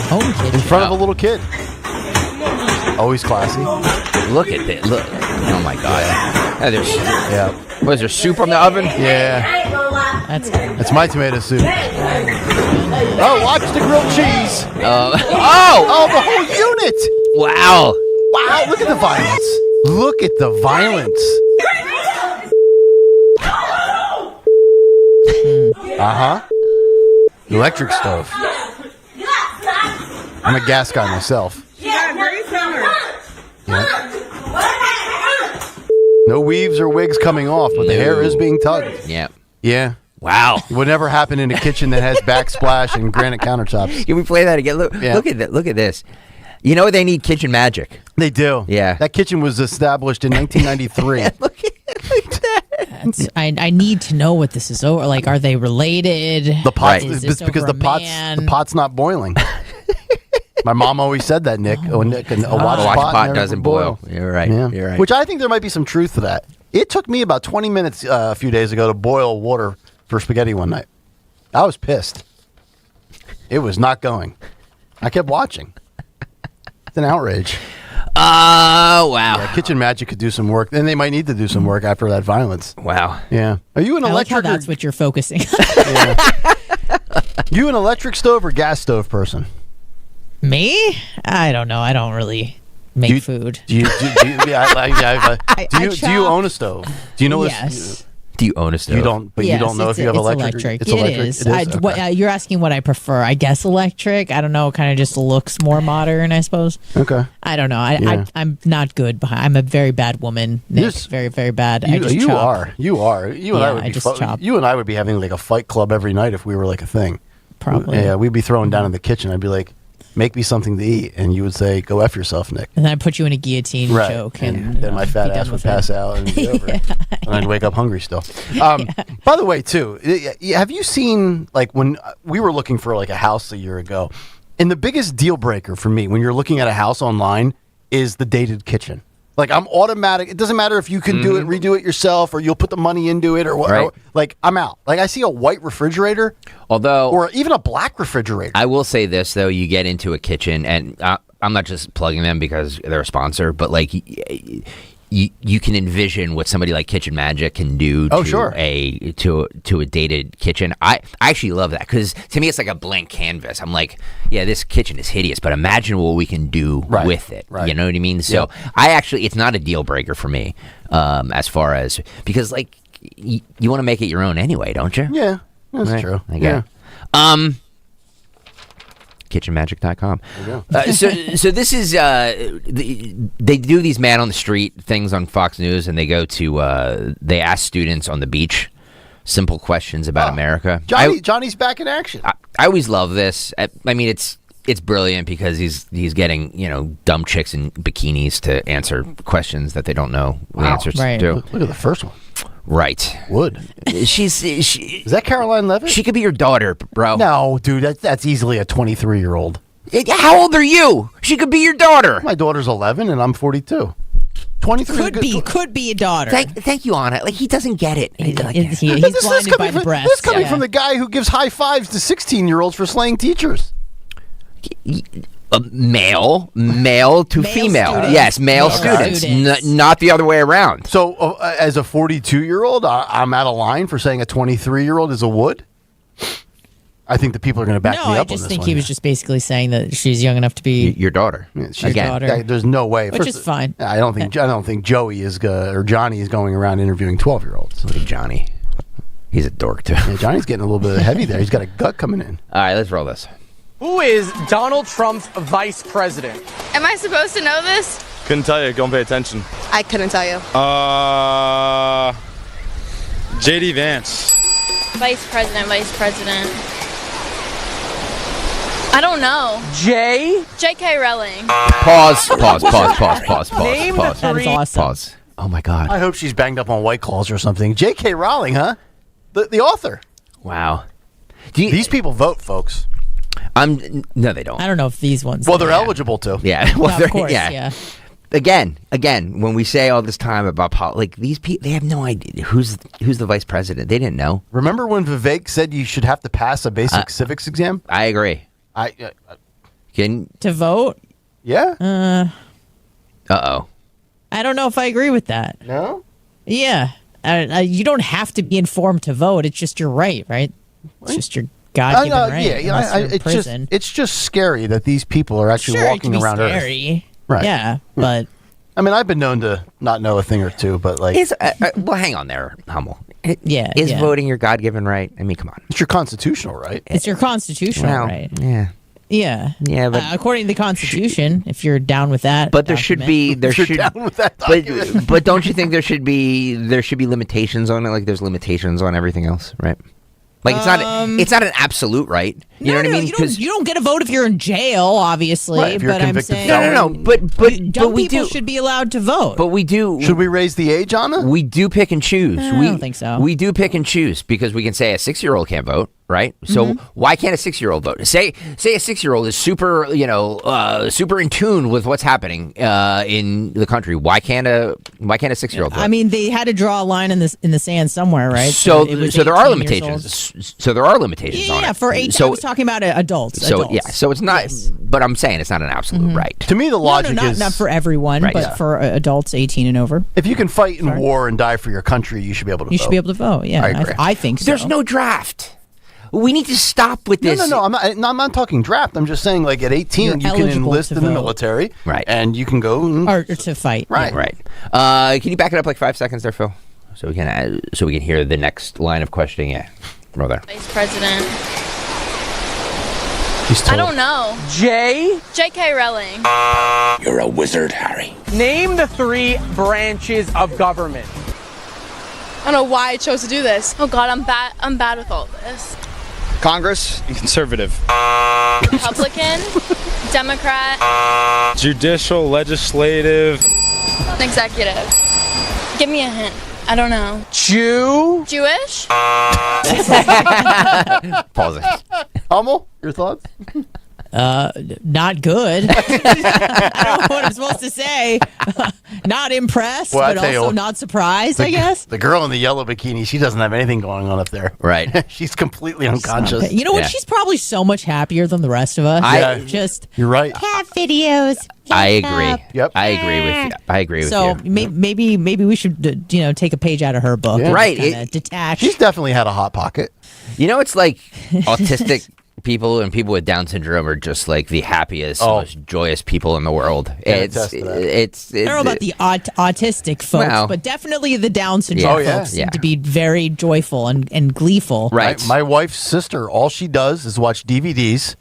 Speaker 14: Home kitchen.
Speaker 7: In front of a little kid. Always classy.
Speaker 15: Look at this. Look. Oh my God.
Speaker 7: Yeah.
Speaker 15: What is there, soup on the oven?
Speaker 7: Yeah.
Speaker 14: That's good.
Speaker 7: That's my tomato soup. Oh, watch the grilled cheese.
Speaker 15: Oh!
Speaker 7: Oh, the whole unit.
Speaker 15: Wow.
Speaker 7: Wow, look at the violence. Look at the violence. Electric stove. I'm a gas guy myself. Yeah. No weaves or wigs coming off, but the hair is being tugged.
Speaker 15: Yeah.
Speaker 7: Yeah.
Speaker 15: Wow.
Speaker 7: It would never happen in a kitchen that has backsplash and granite countertops.
Speaker 15: Can we play that again? Look at that. Look at this. You know they need kitchen magic.
Speaker 7: They do.
Speaker 15: Yeah.
Speaker 7: That kitchen was established in 1993.
Speaker 15: Look at that.
Speaker 14: I need to know what this is over. Like, are they related?
Speaker 7: The pot
Speaker 14: Is
Speaker 7: it's
Speaker 14: this
Speaker 7: because
Speaker 14: over
Speaker 7: the
Speaker 14: a
Speaker 7: pot's not boiling. My mom always said that, Nick. A watch
Speaker 15: pot
Speaker 7: never
Speaker 15: doesn't boil. You're right.
Speaker 7: Yeah.
Speaker 15: You're right.
Speaker 7: Which I think there might be some truth to that. It took me about 20 minutes a few days ago to boil water for spaghetti one night. I was pissed. It was not going. I kept watching. It's an outrage.
Speaker 15: Oh, wow.
Speaker 7: Yeah, kitchen magic could do some work. Then they might need to do some work after that violence.
Speaker 15: Wow.
Speaker 7: Yeah. Are you an
Speaker 14: I like how
Speaker 7: electric?
Speaker 14: that's what you're focusing
Speaker 7: You an electric stove or gas stove person?
Speaker 14: Me? I don't know. I don't really make food.
Speaker 7: Do you own a stove? Do you know
Speaker 14: Yes.
Speaker 15: Do you own a stove?
Speaker 7: You don't, but you don't know if you have electric.
Speaker 14: It's electric. It is. You're asking what I prefer. I guess electric. I don't know. It kind of just looks more modern, I suppose.
Speaker 7: Okay.
Speaker 14: I don't know. I'm not good behind. I'm a very bad woman, Nick. Very, very bad. I just chop.
Speaker 7: You are. You and I would be. You and I would be having like a fight club every night if we were like a thing.
Speaker 14: Probably.
Speaker 7: Yeah, we'd be throwing down in the kitchen. I'd be like, "Make me something to eat," and you would say, "Go F yourself, Nick."
Speaker 14: And then I put you in a guillotine choke, and
Speaker 7: then my fat ass would pass out and be over. And I'd wake up hungry still. By the way, too, have you seen like when we were looking for like a house a year ago, and the biggest deal breaker for me when you're looking at a house online is the dated kitchen. Like I'm automatic. It doesn't matter if you can do it, redo it yourself, or you'll put the money into it, or what.
Speaker 15: Right.
Speaker 7: Like I'm out. Like I see a white refrigerator, or even a black refrigerator.
Speaker 15: I will say this though: you get into a kitchen, and I'm not just plugging them because they're a sponsor, but like you can envision what somebody like Kitchen Magic can do to a dated kitchen. I actually love that because to me it's like a blank canvas. I'm like, yeah, this kitchen is hideous, but imagine what we can do with it. Right. You know what I mean? So it's not a deal breaker for me as far as because like you want to make it your own anyway, don't you?
Speaker 7: Yeah, that's true.
Speaker 15: Okay. kitchenmagic.com. So this is they do these man on the street things on Fox News, and they go to they ask students on the beach simple questions about America.
Speaker 7: Johnny's back in action.
Speaker 15: I always love this. I mean, it's brilliant because he's getting dumb chicks in bikinis to answer questions that they don't know the answers to.
Speaker 7: Look at the first one.
Speaker 15: Right.
Speaker 7: Wood.
Speaker 15: Is
Speaker 7: that Caroline Levitt?
Speaker 15: She could be your daughter, bro.
Speaker 7: No, dude, that's easily a 23-year-old.
Speaker 15: How old are you? She could be your daughter.
Speaker 7: My daughter's 11 and I'm 42. 23
Speaker 14: could be a daughter.
Speaker 15: Thank you, Anna. Like he doesn't get it.
Speaker 14: He's blinded by the breast.
Speaker 7: This is coming from the guy who gives high fives to 16-year-olds for slaying teachers.
Speaker 15: Male to female.
Speaker 14: Students.
Speaker 15: Yes, male students. Not the other way around.
Speaker 7: So, as a 42-year-old, I'm out of line for saying a 23-year-old is a wood? I think the people are going to back me up on this one.
Speaker 14: No, I just think he was just basically saying that she's young enough to be
Speaker 15: your daughter.
Speaker 7: She's daughter. There's no way.
Speaker 14: Which is fine.
Speaker 7: I don't think Joey is or Johnny is going around interviewing 12-year-olds.
Speaker 15: Look at Johnny. He's a dork too.
Speaker 7: Yeah, Johnny's getting a little bit heavy there. He's got a gut coming in.
Speaker 15: All right, let's roll this.
Speaker 6: Who is Donald Trump's vice president?
Speaker 9: Am I supposed to know this?
Speaker 10: Couldn't tell you. Don't pay attention.
Speaker 9: I couldn't tell you.
Speaker 10: JD Vance.
Speaker 9: Vice president. I don't know. J.K. Rowling.
Speaker 15: Pause.
Speaker 9: Name
Speaker 15: pause.
Speaker 14: That is awesome.
Speaker 15: Pause. Oh my God.
Speaker 7: I hope she's banged up on White Claws or something. J.K. Rowling, huh? The author.
Speaker 15: Wow.
Speaker 7: These people vote, folks.
Speaker 15: No, they don't.
Speaker 14: I don't know if these ones.
Speaker 7: Well, they're eligible to.
Speaker 15: Yeah. Well,
Speaker 14: of course. Yeah.
Speaker 15: Again, when we say all this time about like these people, they have no idea who's the vice president. They didn't know.
Speaker 7: Remember when Vivek said you should have to pass a basic civics exam?
Speaker 15: I agree.
Speaker 14: To vote?
Speaker 7: Yeah.
Speaker 15: Uh-oh.
Speaker 14: I don't know if I agree with that.
Speaker 7: No?
Speaker 14: Yeah. You don't have to be informed to vote. It's just your right? It's just your God-given right.
Speaker 7: It's just scary that these people are actually walking around Earth.
Speaker 14: Scary.
Speaker 7: Right.
Speaker 14: Yeah, but
Speaker 7: I mean, I've been known to not know a thing or two, but like,
Speaker 15: well, hang on there, Hummel.
Speaker 14: Yeah,
Speaker 15: Is
Speaker 14: yeah.
Speaker 15: voting your God-given right? I mean, come on.
Speaker 7: It's your constitutional right.
Speaker 14: It's your constitutional right.
Speaker 15: Yeah.
Speaker 14: Yeah.
Speaker 15: Yeah, but
Speaker 14: according to the Constitution, if you're down with that,
Speaker 15: but there should be
Speaker 7: down with that document.
Speaker 15: but don't you think there should be limitations on it? Like there's limitations on everything else, right? Like it's not an absolute right. You know what I mean?
Speaker 14: You don't get a vote if you're in jail, obviously.
Speaker 7: Right, if you're
Speaker 14: but I'm
Speaker 7: convicted
Speaker 14: saying
Speaker 15: no. But
Speaker 14: dumb
Speaker 15: we
Speaker 14: people
Speaker 15: do.
Speaker 14: should be allowed to vote.
Speaker 15: But we do.
Speaker 7: Should we raise the age on it?
Speaker 15: We do pick and choose.
Speaker 14: I don't think so.
Speaker 15: We do pick and choose because we can say a 6-year-old can't vote, right? So why can't a 6-year-old vote? Say a 6-year-old is super, super in tune with what's happening in the country. Why can't a 6-year-old vote?
Speaker 14: I mean, they had to draw a line in the sand somewhere, right?
Speaker 15: So
Speaker 14: it was
Speaker 15: there are
Speaker 14: 18 years old.
Speaker 15: limitations. So there are limitations on it.
Speaker 14: Yeah, for 18.
Speaker 15: So
Speaker 14: I was talking about adults.
Speaker 15: So
Speaker 14: adults.
Speaker 15: so it's not. But I'm saying it's not an absolute right.
Speaker 7: To me, the logic
Speaker 14: no,
Speaker 7: is
Speaker 14: not for everyone,
Speaker 15: Right.
Speaker 14: but
Speaker 15: Yeah.
Speaker 14: for adults 18 and over.
Speaker 7: if you can fight in war and die for your country, you should be able to.
Speaker 14: You
Speaker 7: vote.
Speaker 14: should be able to vote. Yeah,
Speaker 7: I agree.
Speaker 14: I think so.
Speaker 15: There's no draft. We need to stop with this.
Speaker 7: No. I'm not talking draft. I'm just saying, like at 18,
Speaker 14: You're
Speaker 7: you can
Speaker 14: eligible
Speaker 7: enlist
Speaker 14: to
Speaker 7: in the
Speaker 14: vote.
Speaker 7: military,
Speaker 15: Right.
Speaker 7: And you can go
Speaker 14: or to fight.
Speaker 7: Right.
Speaker 15: Right. Can you back it up like 5 seconds there, Phil? So we can hear the next line of questioning. Yeah, roll there.
Speaker 9: Vice President.
Speaker 7: I
Speaker 9: don't know. J.K. Rowling.
Speaker 18: You're a wizard, Harry.
Speaker 6: Name the 3 branches of government.
Speaker 9: I don't know why I chose to do this. Oh God, I'm bad with all this.
Speaker 10: Congress and conservative.
Speaker 9: Republican, Democrat,
Speaker 10: Judicial, legislative.
Speaker 9: executive. Give me a hint. I don't know. Jewish?
Speaker 15: Pause it.
Speaker 7: Hummel, your thoughts?
Speaker 14: Not good. I don't know what I'm supposed to say. Not impressed,
Speaker 7: Well, I
Speaker 14: but
Speaker 7: tell you
Speaker 14: also
Speaker 7: what,
Speaker 14: not surprised, I guess.
Speaker 7: The girl in the yellow bikini, she doesn't have anything going on up there.
Speaker 15: Right.
Speaker 7: She's completely unconscious.
Speaker 14: You know what?
Speaker 15: Yeah.
Speaker 14: She's probably so much happier than the rest of us. Just
Speaker 7: You're right.
Speaker 14: cat videos.
Speaker 15: I agree.
Speaker 7: Yep.
Speaker 15: I agree with you. I agree with
Speaker 14: So
Speaker 15: you.
Speaker 14: maybe we should take a page out of her book.
Speaker 7: Yeah.
Speaker 14: And
Speaker 15: Right.
Speaker 14: kinda detach.
Speaker 7: She's definitely had a hot pocket.
Speaker 15: You know, it's like autistic people and people with Down syndrome are just like the happiest, most joyous people in the world. It's
Speaker 7: attest to that.
Speaker 15: it's.
Speaker 14: I don't know about the autistic folks,
Speaker 15: Well,
Speaker 14: but definitely the Down syndrome
Speaker 15: yeah.
Speaker 14: folks
Speaker 15: Yeah.
Speaker 14: seem to be very joyful and gleeful.
Speaker 15: Right.
Speaker 7: My wife's sister, all she does is watch DVDs,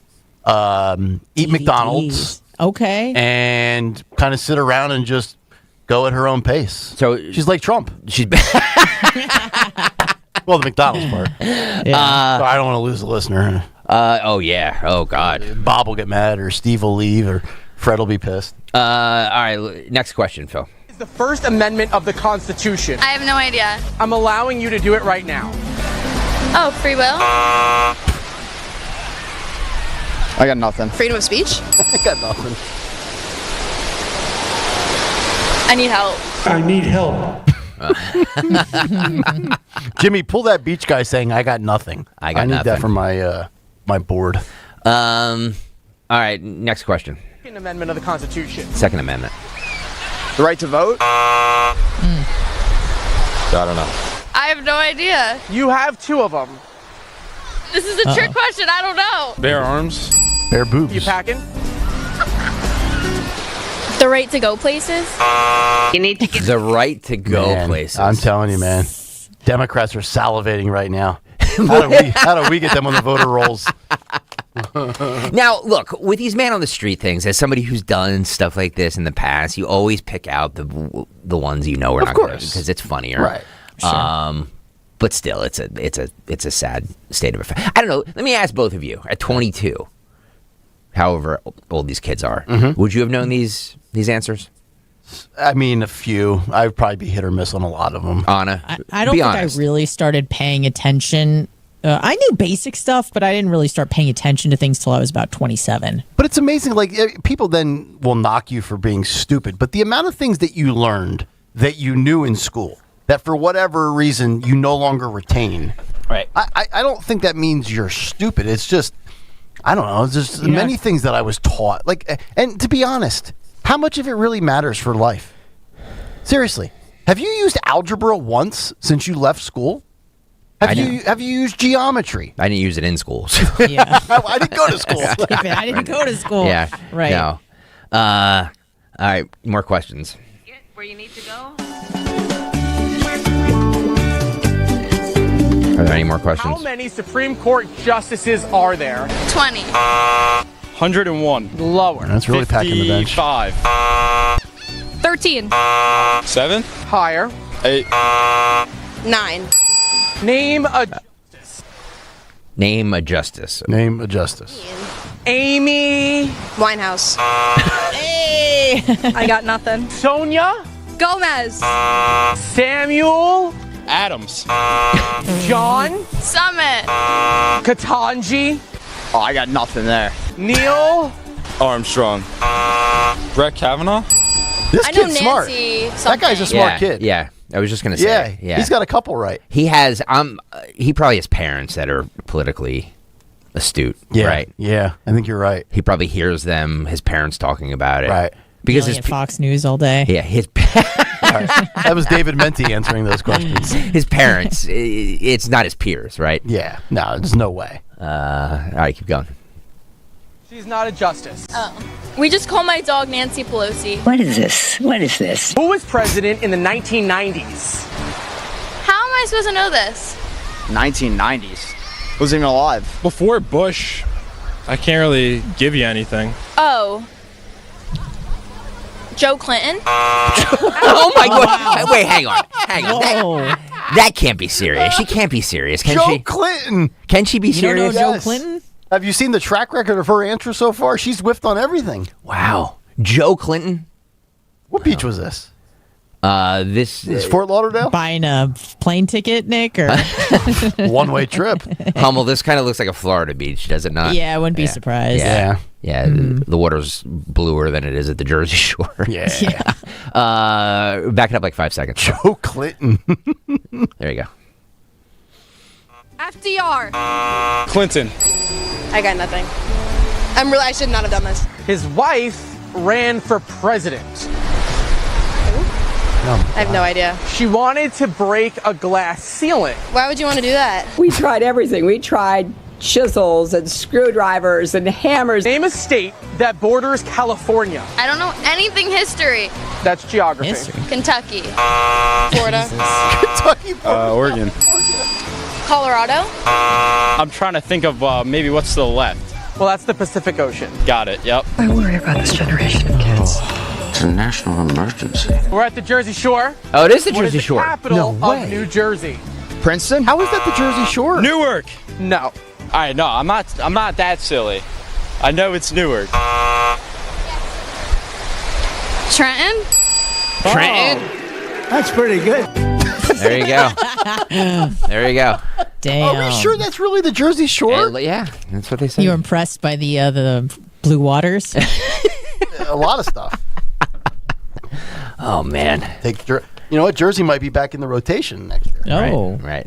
Speaker 7: eat McDonald's,
Speaker 14: Okay.
Speaker 7: and kind of sit around and just go at her own pace.
Speaker 15: So
Speaker 7: she's like Trump.
Speaker 15: She's
Speaker 7: well, the McDonald's part.
Speaker 14: Yeah.
Speaker 7: So I don't want to lose a listener.
Speaker 15: Oh yeah. Oh God.
Speaker 7: Bob will get mad, or Steve will leave, or Fred will be pissed.
Speaker 15: All right. Next question, Phil.
Speaker 6: It's the First Amendment of the Constitution.
Speaker 9: I have no idea.
Speaker 6: I'm allowing you to do it right now.
Speaker 9: Oh, free will?
Speaker 10: I got nothing.
Speaker 9: Freedom of speech?
Speaker 7: I got nothing.
Speaker 9: I need help.
Speaker 20: I need help.
Speaker 7: Jimmy, pull that beach guy saying, "I got nothing."
Speaker 15: I got
Speaker 7: need
Speaker 15: nothing.
Speaker 7: that for my my board.
Speaker 15: All right. Next question.
Speaker 6: Second Amendment of the Constitution.
Speaker 15: Second Amendment.
Speaker 10: The right to vote? I don't know.
Speaker 9: I have no idea.
Speaker 6: You have 2 of them.
Speaker 9: This is a trick question. I don't know.
Speaker 10: Bare arms?
Speaker 7: Bare boobs.
Speaker 6: You packing?
Speaker 9: The right to go places?
Speaker 8: You need to get
Speaker 15: The right to go
Speaker 7: Man,
Speaker 15: places.
Speaker 7: I'm telling you, man. Democrats are salivating right now. How do we get them on the voter rolls?
Speaker 15: Now, look, with these man on the street things, as somebody who's done stuff like this in the past, you always pick out the ones you know are not good because it's funnier,
Speaker 7: Right.
Speaker 15: Sure. But still, it's a sad state of affairs. I don't know. Let me ask both of you. At 22, however old these kids are, would you have known these answers?
Speaker 7: I mean, a few. I'd probably be hit or miss on a lot of them.
Speaker 15: Anna,
Speaker 14: I don't
Speaker 15: be
Speaker 14: think
Speaker 15: honest.
Speaker 14: I really started paying attention. I knew basic stuff, but I didn't really start paying attention to things till I was about 27.
Speaker 7: But it's amazing. Like people then will knock you for being stupid, but the amount of things that you learned that you knew in school that for whatever reason you no longer retain.
Speaker 15: Right.
Speaker 7: I don't think that means you're stupid. It's just I don't know. It's just many things that I was taught. Like, and to be honest, how much of it really matters for life? Seriously, have you used algebra once since you left school? Have you used geometry?
Speaker 15: I didn't use it in school.
Speaker 14: Yeah.
Speaker 7: I didn't go to school.
Speaker 14: I didn't go to school.
Speaker 15: Yeah.
Speaker 14: Right.
Speaker 15: No. All right. More questions.
Speaker 8: Where you need to go?
Speaker 15: Are there any more questions?
Speaker 6: How many Supreme Court justices are there?
Speaker 9: 20.
Speaker 6: 101. Lower.
Speaker 7: That's really packing the bench.
Speaker 6: 55.
Speaker 8: 13.
Speaker 6: 7. Higher. 8.
Speaker 8: 9.
Speaker 6: Name a
Speaker 15: Name a justice.
Speaker 7: Name a justice.
Speaker 6: Amy
Speaker 8: Winehouse.
Speaker 9: Hey! I got nothing.
Speaker 6: Sonia
Speaker 9: Gomez.
Speaker 6: Samuel
Speaker 10: Adams.
Speaker 6: John
Speaker 9: Summit.
Speaker 6: Katanji
Speaker 10: Oh, I got nothing there.
Speaker 6: Neil
Speaker 10: Armstrong. Brett Kavanaugh.
Speaker 7: This
Speaker 9: I know
Speaker 7: kid's smart.
Speaker 9: Nancy
Speaker 7: That guy's a smart kid.
Speaker 15: Yeah, I was just gonna say.
Speaker 7: Yeah, he's got a couple right.
Speaker 15: He has. He probably has parents that are politically astute.
Speaker 7: Yeah,
Speaker 15: Right.
Speaker 7: Yeah, I think you're right.
Speaker 15: He probably hears his parents talking about it.
Speaker 7: Right.
Speaker 15: Because
Speaker 14: Yelling at Fox News all day.
Speaker 15: Yeah, his.
Speaker 7: That was David Menti answering those questions.
Speaker 15: His parents. It's not his peers, right?
Speaker 7: Yeah. No, there's no way.
Speaker 15: All right, keep going.
Speaker 6: She's not a justice.
Speaker 9: Oh. We just call my dog Nancy Pelosi.
Speaker 19: What is this? What is this?
Speaker 6: Who was president in the 1990s?
Speaker 9: How am I supposed to know this?
Speaker 10: 1990s. Wasn't even alive.
Speaker 2: Before Bush, I can't really give you anything.
Speaker 9: Oh. Joe Clinton?
Speaker 15: Oh my God! Wait, hang on. That can't be serious. She can't be serious, can she?
Speaker 7: Joe Clinton.
Speaker 15: Can she be
Speaker 14: You don't know
Speaker 15: serious?
Speaker 14: Joe Clinton?
Speaker 7: Have you seen the track record of her answer so far? She's whiffed on everything.
Speaker 15: Wow, Joe Clinton.
Speaker 7: What beach was this?
Speaker 15: This
Speaker 7: is Fort Lauderdale.
Speaker 14: Buying a plane ticket, Nick, or
Speaker 7: one-way trip.
Speaker 15: Hummel, this kind of looks like a Florida beach, does it not?
Speaker 14: Yeah, I wouldn't be surprised.
Speaker 15: Yeah. The water's bluer than it is at the Jersey Shore.
Speaker 7: Yeah.
Speaker 15: Back it up like 5 seconds.
Speaker 7: Joe Clinton.
Speaker 15: There you go.
Speaker 8: FDR.
Speaker 10: Clinton.
Speaker 8: I got nothing. I should not have done this.
Speaker 6: His wife ran for president.
Speaker 8: I have no idea.
Speaker 6: She wanted to break a glass ceiling.
Speaker 9: Why would you want to do that?
Speaker 11: We tried everything. We tried chisels and screwdrivers and hammers.
Speaker 6: Name a state that borders California.
Speaker 9: I don't know anything history.
Speaker 6: That's geography.
Speaker 9: Kentucky. Florida.
Speaker 7: Kentucky.
Speaker 10: Oregon.
Speaker 9: Colorado.
Speaker 10: I'm trying to think of maybe what's to the left.
Speaker 6: Well, that's the Pacific Ocean.
Speaker 10: Got it. Yep.
Speaker 19: I worry about this generation of kids.
Speaker 29: It's a national emergency.
Speaker 6: We're at the Jersey Shore.
Speaker 15: Oh, it is the
Speaker 6: What
Speaker 15: Jersey
Speaker 6: is the
Speaker 15: Shore.
Speaker 6: capital
Speaker 7: No way.
Speaker 6: of New Jersey?
Speaker 10: Princeton.
Speaker 7: How is that the Jersey Shore?
Speaker 10: Newark.
Speaker 6: No.
Speaker 10: All right. No, I'm not that silly. I know it's Newark.
Speaker 9: Trenton.
Speaker 15: Trenton.
Speaker 19: That's pretty good.
Speaker 15: There you go. There you go.
Speaker 14: Damn.
Speaker 7: Are we sure that's really the Jersey Shore?
Speaker 15: Yeah, that's what they say.
Speaker 14: You were impressed by the blue waters?
Speaker 7: A lot of stuff.
Speaker 15: Oh man.
Speaker 7: You know what? Jersey might be back in the rotation next year.
Speaker 14: Oh.
Speaker 15: Right.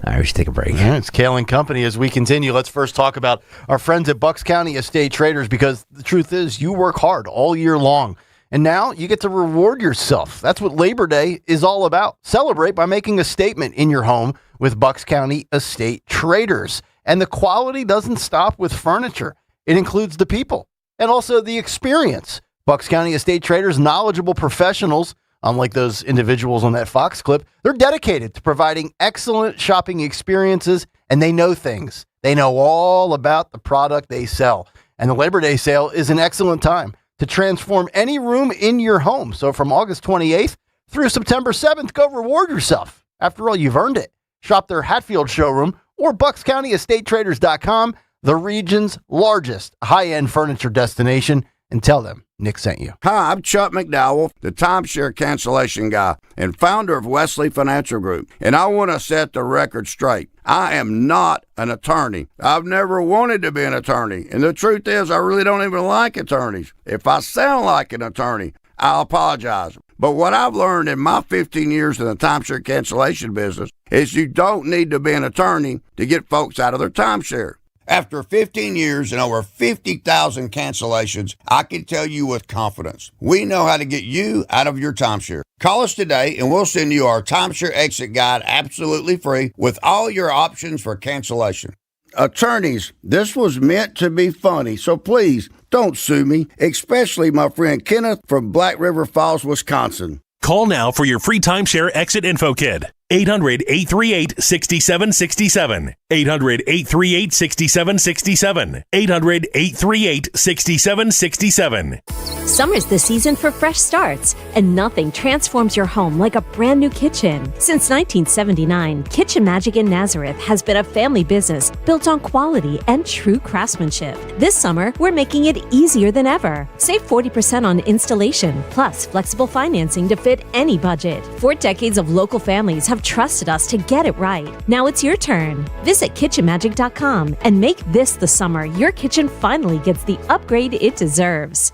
Speaker 15: All right, we should take a break.
Speaker 7: Yeah, it's Kayal and Company. As we continue, let's first talk about our friends at Bucks County Estate Traders, because the truth is you work hard all year long. And now you get to reward yourself. That's what Labor Day is all about. Celebrate by making a statement in your home with Bucks County Estate Traders. And the quality doesn't stop with furniture. It includes the people and also the experience. Bucks County Estate Traders, knowledgeable professionals, unlike those individuals on that Fox clip, they're dedicated to providing excellent shopping experiences, and they know things. They know all about the product they sell. And the Labor Day sale is an excellent time to transform any room in your home. So from August 28th through September 7th, go reward yourself. After all, you've earned it. Shop their Hatfield showroom or BucksCountyEstateTraders.com, the region's largest high-end furniture destination, and tell them Nick sent you.
Speaker 12: Hi, I'm Chuck McDowell, the timeshare cancellation guy and founder of Wesley Financial Group, and I want to set the record straight. I am not an attorney. I've never wanted to be an attorney, and the truth is I really don't even like attorneys. If I sound like an attorney, I'll apologize. But what I've learned in my 15 years in the timeshare cancellation business is you don't need to be an attorney to get folks out of their timeshare. After 15 years and over 50,000 cancellations, I can tell you with confidence, we know how to get you out of your timeshare. Call us today and we'll send you our timeshare exit guide absolutely free with all your options for cancellation. Attorneys, this was meant to be funny, so please don't sue me, especially my friend Kenneth from Black River Falls, Wisconsin.
Speaker 3: Call now for your free timeshare exit info kit. 800-838-6767. 800-838-6767. 800-838-6767.
Speaker 5: Summer's the season for fresh starts, and nothing transforms your home like a brand new kitchen. Since 1979, Kitchen Magic in Nazareth has been a family business built on quality and true craftsmanship. This summer, we're making it easier than ever. Save 40% on installation, plus flexible financing to fit any budget. 4 decades of local families have trusted us to get it right. Now it's your turn. Visit kitchenmagic.com and make this the summer your kitchen finally gets the upgrade it deserves.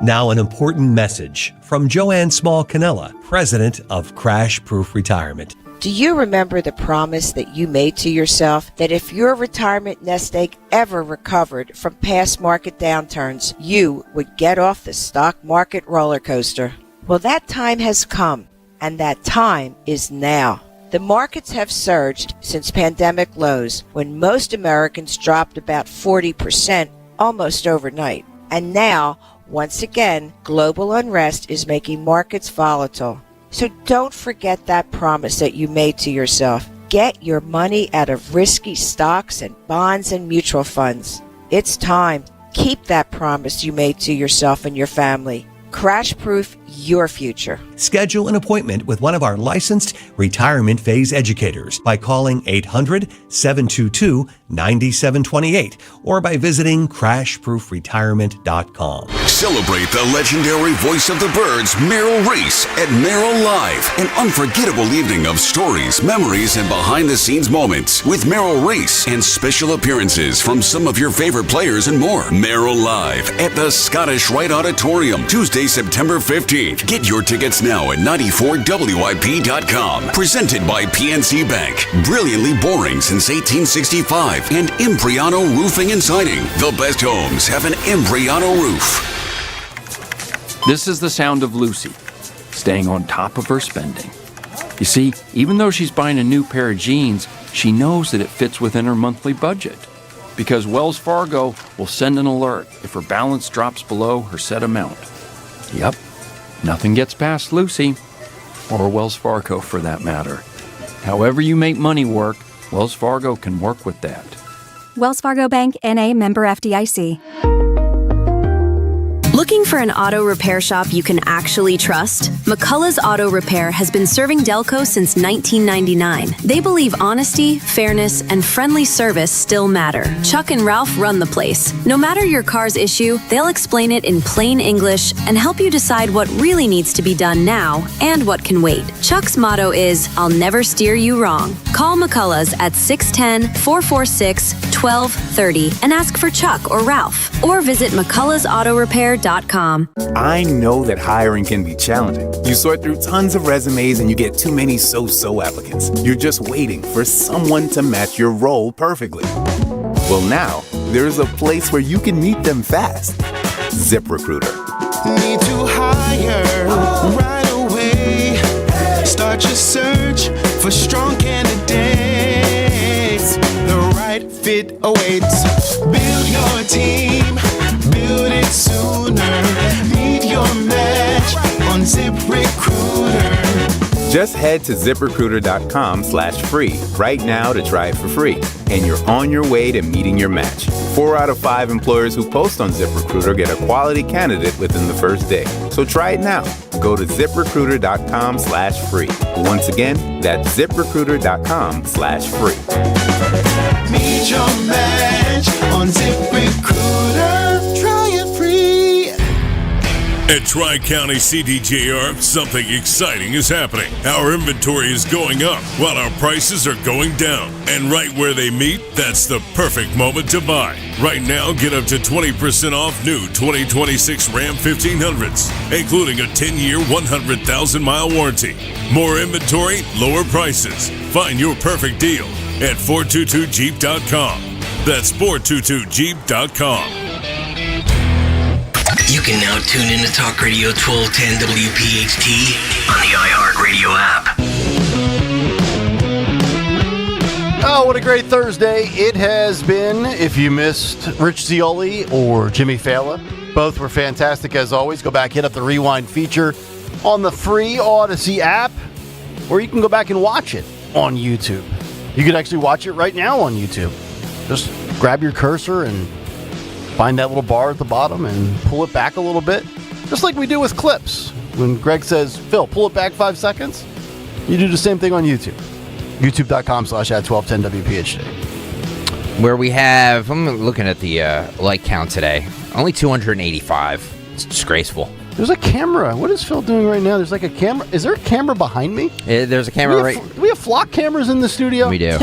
Speaker 13: Now an important message from Joanne Small-Canella, president of Crash Proof Retirement.
Speaker 16: Do you remember the promise that you made to yourself that if your retirement nest egg ever recovered from past market downturns, you would get off the stock market roller coaster? Well, that time has come, and that time is now. The markets have surged since pandemic lows, when most Americans dropped about 40% almost overnight. And now, once again, global unrest is making markets volatile. So don't forget that promise that you made to yourself. Get your money out of risky stocks and bonds and mutual funds. It's time. Keep that promise you made to yourself and your family. Crash-proof your future.
Speaker 13: Schedule an appointment with one of our licensed retirement phase educators by calling 800-722-9728 or by visiting crashproofretirement.com.
Speaker 24: Celebrate the legendary voice of the birds, Merrill Reese, at Merrill Live. An unforgettable evening of stories, memories, and behind-the-scenes moments with Merrill Reese and special appearances from some of your favorite players and more. Merrill Live at the Scottish Rite Auditorium, Tuesday, September 15th. Get your tickets now at 94WIP.com. Presented by PNC Bank. Brilliantly boring since 1865. And Impriano Roofing and Siding. The best homes have an Impriano roof.
Speaker 21: This is the sound of Lucy, staying on top of her spending. You see, even though she's buying a new pair of jeans, she knows that it fits within her monthly budget. Because Wells Fargo will send an alert if her balance drops below her set amount. Yep, nothing gets past Lucy, or Wells Fargo for that matter. However you make money work, Wells Fargo can work with that.
Speaker 23: Wells Fargo Bank, N.A., member FDIC.
Speaker 5: Looking for an auto repair shop you can actually trust? McCullough's Auto Repair has been serving Delco since 1999. They believe honesty, fairness, and friendly service still matter. Chuck and Ralph run the place. No matter your car's issue, they'll explain it in plain English and help you decide what really needs to be done now and what can wait. Chuck's motto is, I'll never steer you wrong. Call McCullough's at 610-446-1230 and ask for Chuck or Ralph. Or visit McCullough'sAutorepair.com.
Speaker 25: I know that hiring can be challenging. You sort through tons of resumes and you get too many so-so applicants. You're just waiting for someone to match your role perfectly. Well, now, there's a place where you can meet them fast. ZipRecruiter.
Speaker 26: Need to hire right away. Start your search for strong candidates. The right fit awaits. Build your team. Build it sooner. Meet your match on ZipRecruiter.
Speaker 25: Just head to ZipRecruiter.com/free right now to try it for free. And you're on your way to meeting your match. 4 out of 5 employers who post on ZipRecruiter get a quality candidate within the first day. So try it now. Go to ZipRecruiter.com/free. Once again, that's ZipRecruiter.com/free.
Speaker 26: Meet your match on ZipRecruiter. Try it free.
Speaker 27: At Tri-County CDJR, something exciting is happening. Our inventory is going up while our prices are going down. And right where they meet, that's the perfect moment to buy. Right now, get up to 20% off new 2026 Ram 1500s, including a 10-year, 100,000-mile warranty. More inventory, lower prices. Find your perfect deal at 422jeep.com. That's 422jeep.com.
Speaker 29: You can now tune in to Talk Radio 1210 WPHT on the iHeartRadio app.
Speaker 7: Oh, what a great Thursday it has been. If you missed Rich Zioli or Jimmy Fallon, both were fantastic as always. Go back, hit up the rewind feature on the free Odyssey app, or you can go back and watch it on YouTube. You can actually watch it right now on YouTube. Just grab your cursor and find that little bar at the bottom and pull it back a little bit, just like we do with clips. When Greg says, Phil, pull it back 5 seconds, you do the same thing on YouTube. YouTube.com/@1210WPHT.
Speaker 15: Where we have, I'm looking at the like count today, only 285. It's disgraceful.
Speaker 7: There's a camera. What is Phil doing right now? There's like a camera. Is there a camera behind me?
Speaker 15: There's a camera
Speaker 7: Do we have flock cameras in the studio?
Speaker 15: We do.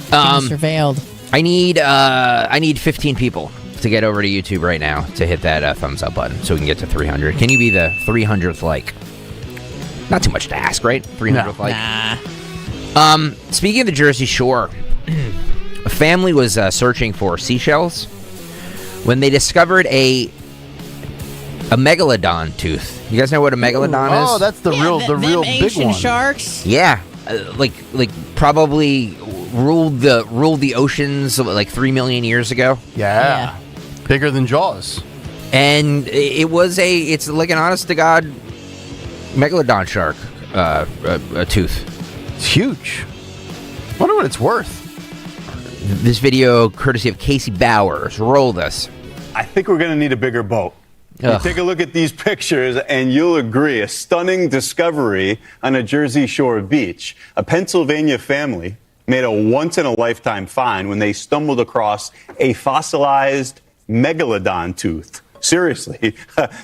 Speaker 14: Surveilled.
Speaker 15: I need 15 people to get over to YouTube right now to hit that thumbs up button so we can get to 300. Can you be the 300th like? Not too much to ask, right? 300th like.
Speaker 14: Nah.
Speaker 15: Speaking of the Jersey Shore, a family was searching for seashells when they discovered a megalodon tooth. You guys know what a megalodon is?
Speaker 7: Oh, that's the real big one.
Speaker 14: Sharks.
Speaker 15: Yeah, like probably ruled the oceans like 3 million years ago.
Speaker 7: Yeah. Bigger than Jaws.
Speaker 15: And it's like an honest to God megalodon shark a tooth.
Speaker 7: It's huge. Wonder what it's worth.
Speaker 15: This video, courtesy of Casey Bowers, roll this.
Speaker 1: I think we're going to need a bigger boat. You take a look at these pictures and you'll agree. A stunning discovery on a Jersey Shore beach. A Pennsylvania family made a once-in-a-lifetime find when they stumbled across a fossilized megalodon tooth. Seriously,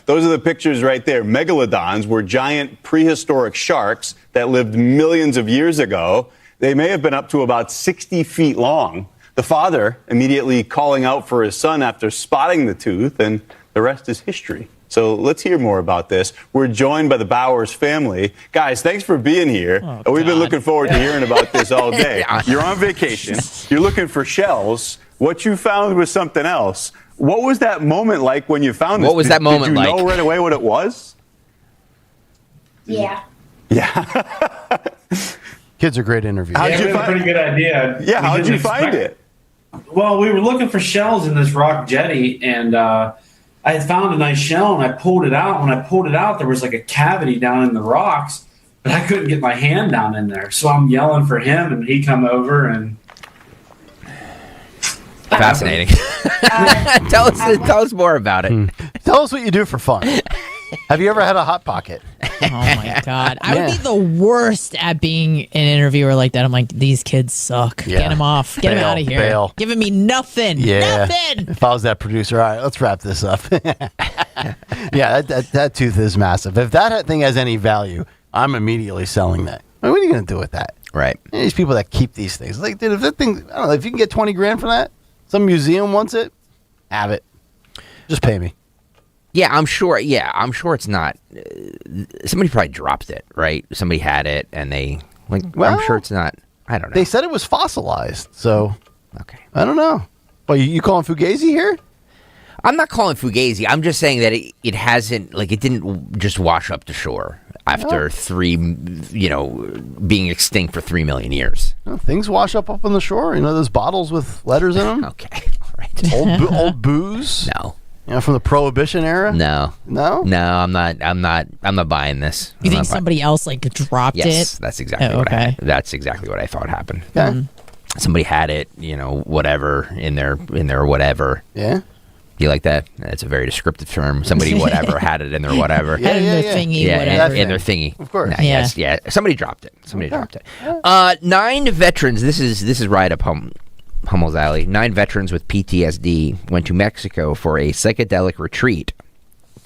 Speaker 1: those are the pictures right there. Megalodons were giant prehistoric sharks that lived millions of years ago. They may have been up to about 60 feet long. The father immediately calling out for his son after spotting the tooth, and the rest is history. So let's hear more about this. We're joined by the Bowers family. Guys, thanks for being here. We've been looking forward to hearing about this all day. You're on vacation. You're looking for shells. What you found was something else. What was that moment like when you found this?
Speaker 15: What was that moment like?
Speaker 1: Did you know right away what it was?
Speaker 9: Yeah.
Speaker 7: Kids are great interviews.
Speaker 1: How'd you
Speaker 2: we had a pretty good idea.
Speaker 1: Yeah, how'd you find it?
Speaker 2: Well, we were looking for shells in this rock jetty, and I had found a nice shell, and I pulled it out. When I pulled it out, there was like a cavity down in the rocks, but I couldn't get my hand down in there. So I'm yelling for him, and he come over, and
Speaker 15: fascinating. Tell us more about it.
Speaker 7: Tell us what you do for fun. Have you ever had a Hot Pocket?
Speaker 14: Oh my God. I would be the worst at being an interviewer like that. I'm like, these kids suck.
Speaker 7: Yeah.
Speaker 14: Get them off. Get them out of here.
Speaker 7: Bail.
Speaker 14: Giving me nothing.
Speaker 7: Yeah.
Speaker 14: Nothing.
Speaker 7: If I was that producer, all right, let's wrap this up. Yeah, that tooth is massive. If that thing has any value, I'm immediately selling that. I mean, what are you going to do with that?
Speaker 15: Right.
Speaker 7: These people that keep these things. Like, dude, if that thing, I don't know, if you can get 20 grand for that, some museum wants it, have it. Just pay me.
Speaker 15: Yeah, I'm sure it's not. Somebody probably dropped it, right? Somebody had it, and they I'm sure it's not. I don't know.
Speaker 7: They said it was fossilized, so
Speaker 15: okay.
Speaker 7: I don't know. Well, you calling Fugazi here?
Speaker 15: I'm not calling Fugazi. I'm just saying that it hasn't, it didn't just wash up to shore after being extinct for 3 million years.
Speaker 7: Well, things wash up on the shore. You know those bottles with letters in them.
Speaker 15: Okay, all right.
Speaker 7: Old booze.
Speaker 15: No.
Speaker 7: From the Prohibition era?
Speaker 15: No. I'm not buying this.
Speaker 14: You think somebody else dropped it?
Speaker 15: Yes, that's exactly that's exactly what I thought happened.
Speaker 7: Okay.
Speaker 15: Somebody had it, whatever in their whatever.
Speaker 7: Yeah.
Speaker 15: You like that? That's a very descriptive term. Somebody whatever had it in their whatever.
Speaker 14: Yeah. Thingy, whatever.
Speaker 15: In their thingy.
Speaker 7: Of course.
Speaker 15: Yes. Somebody dropped it. Dropped it. 9 veterans. This is right up Hummel's alley. 9 veterans with PTSD went to Mexico for a psychedelic retreat.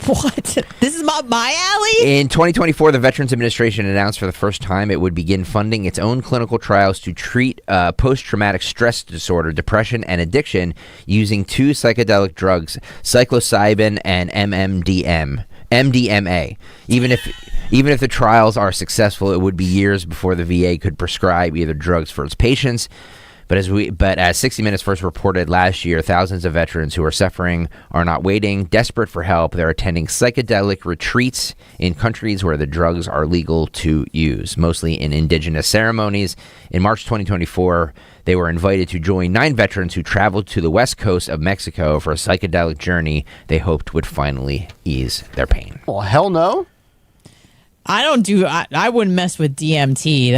Speaker 14: What? This is my alley?
Speaker 15: In 2024, the Veterans Administration announced for the first time it would begin funding its own clinical trials to treat post-traumatic stress disorder, depression, and addiction using 2 psychedelic drugs, psilocybin and MDMA. Even if the trials are successful, it would be years before the VA could prescribe either drugs for its patients. But as 60 Minutes first reported last year, thousands of veterans who are suffering are not waiting, desperate for help. They're attending psychedelic retreats in countries where the drugs are legal to use, mostly in indigenous ceremonies. In March 2024, they were invited to join 9 veterans who traveled to the west coast of Mexico for a psychedelic journey they hoped would finally ease their pain.
Speaker 7: Well, hell no.
Speaker 14: I wouldn't mess with DMT.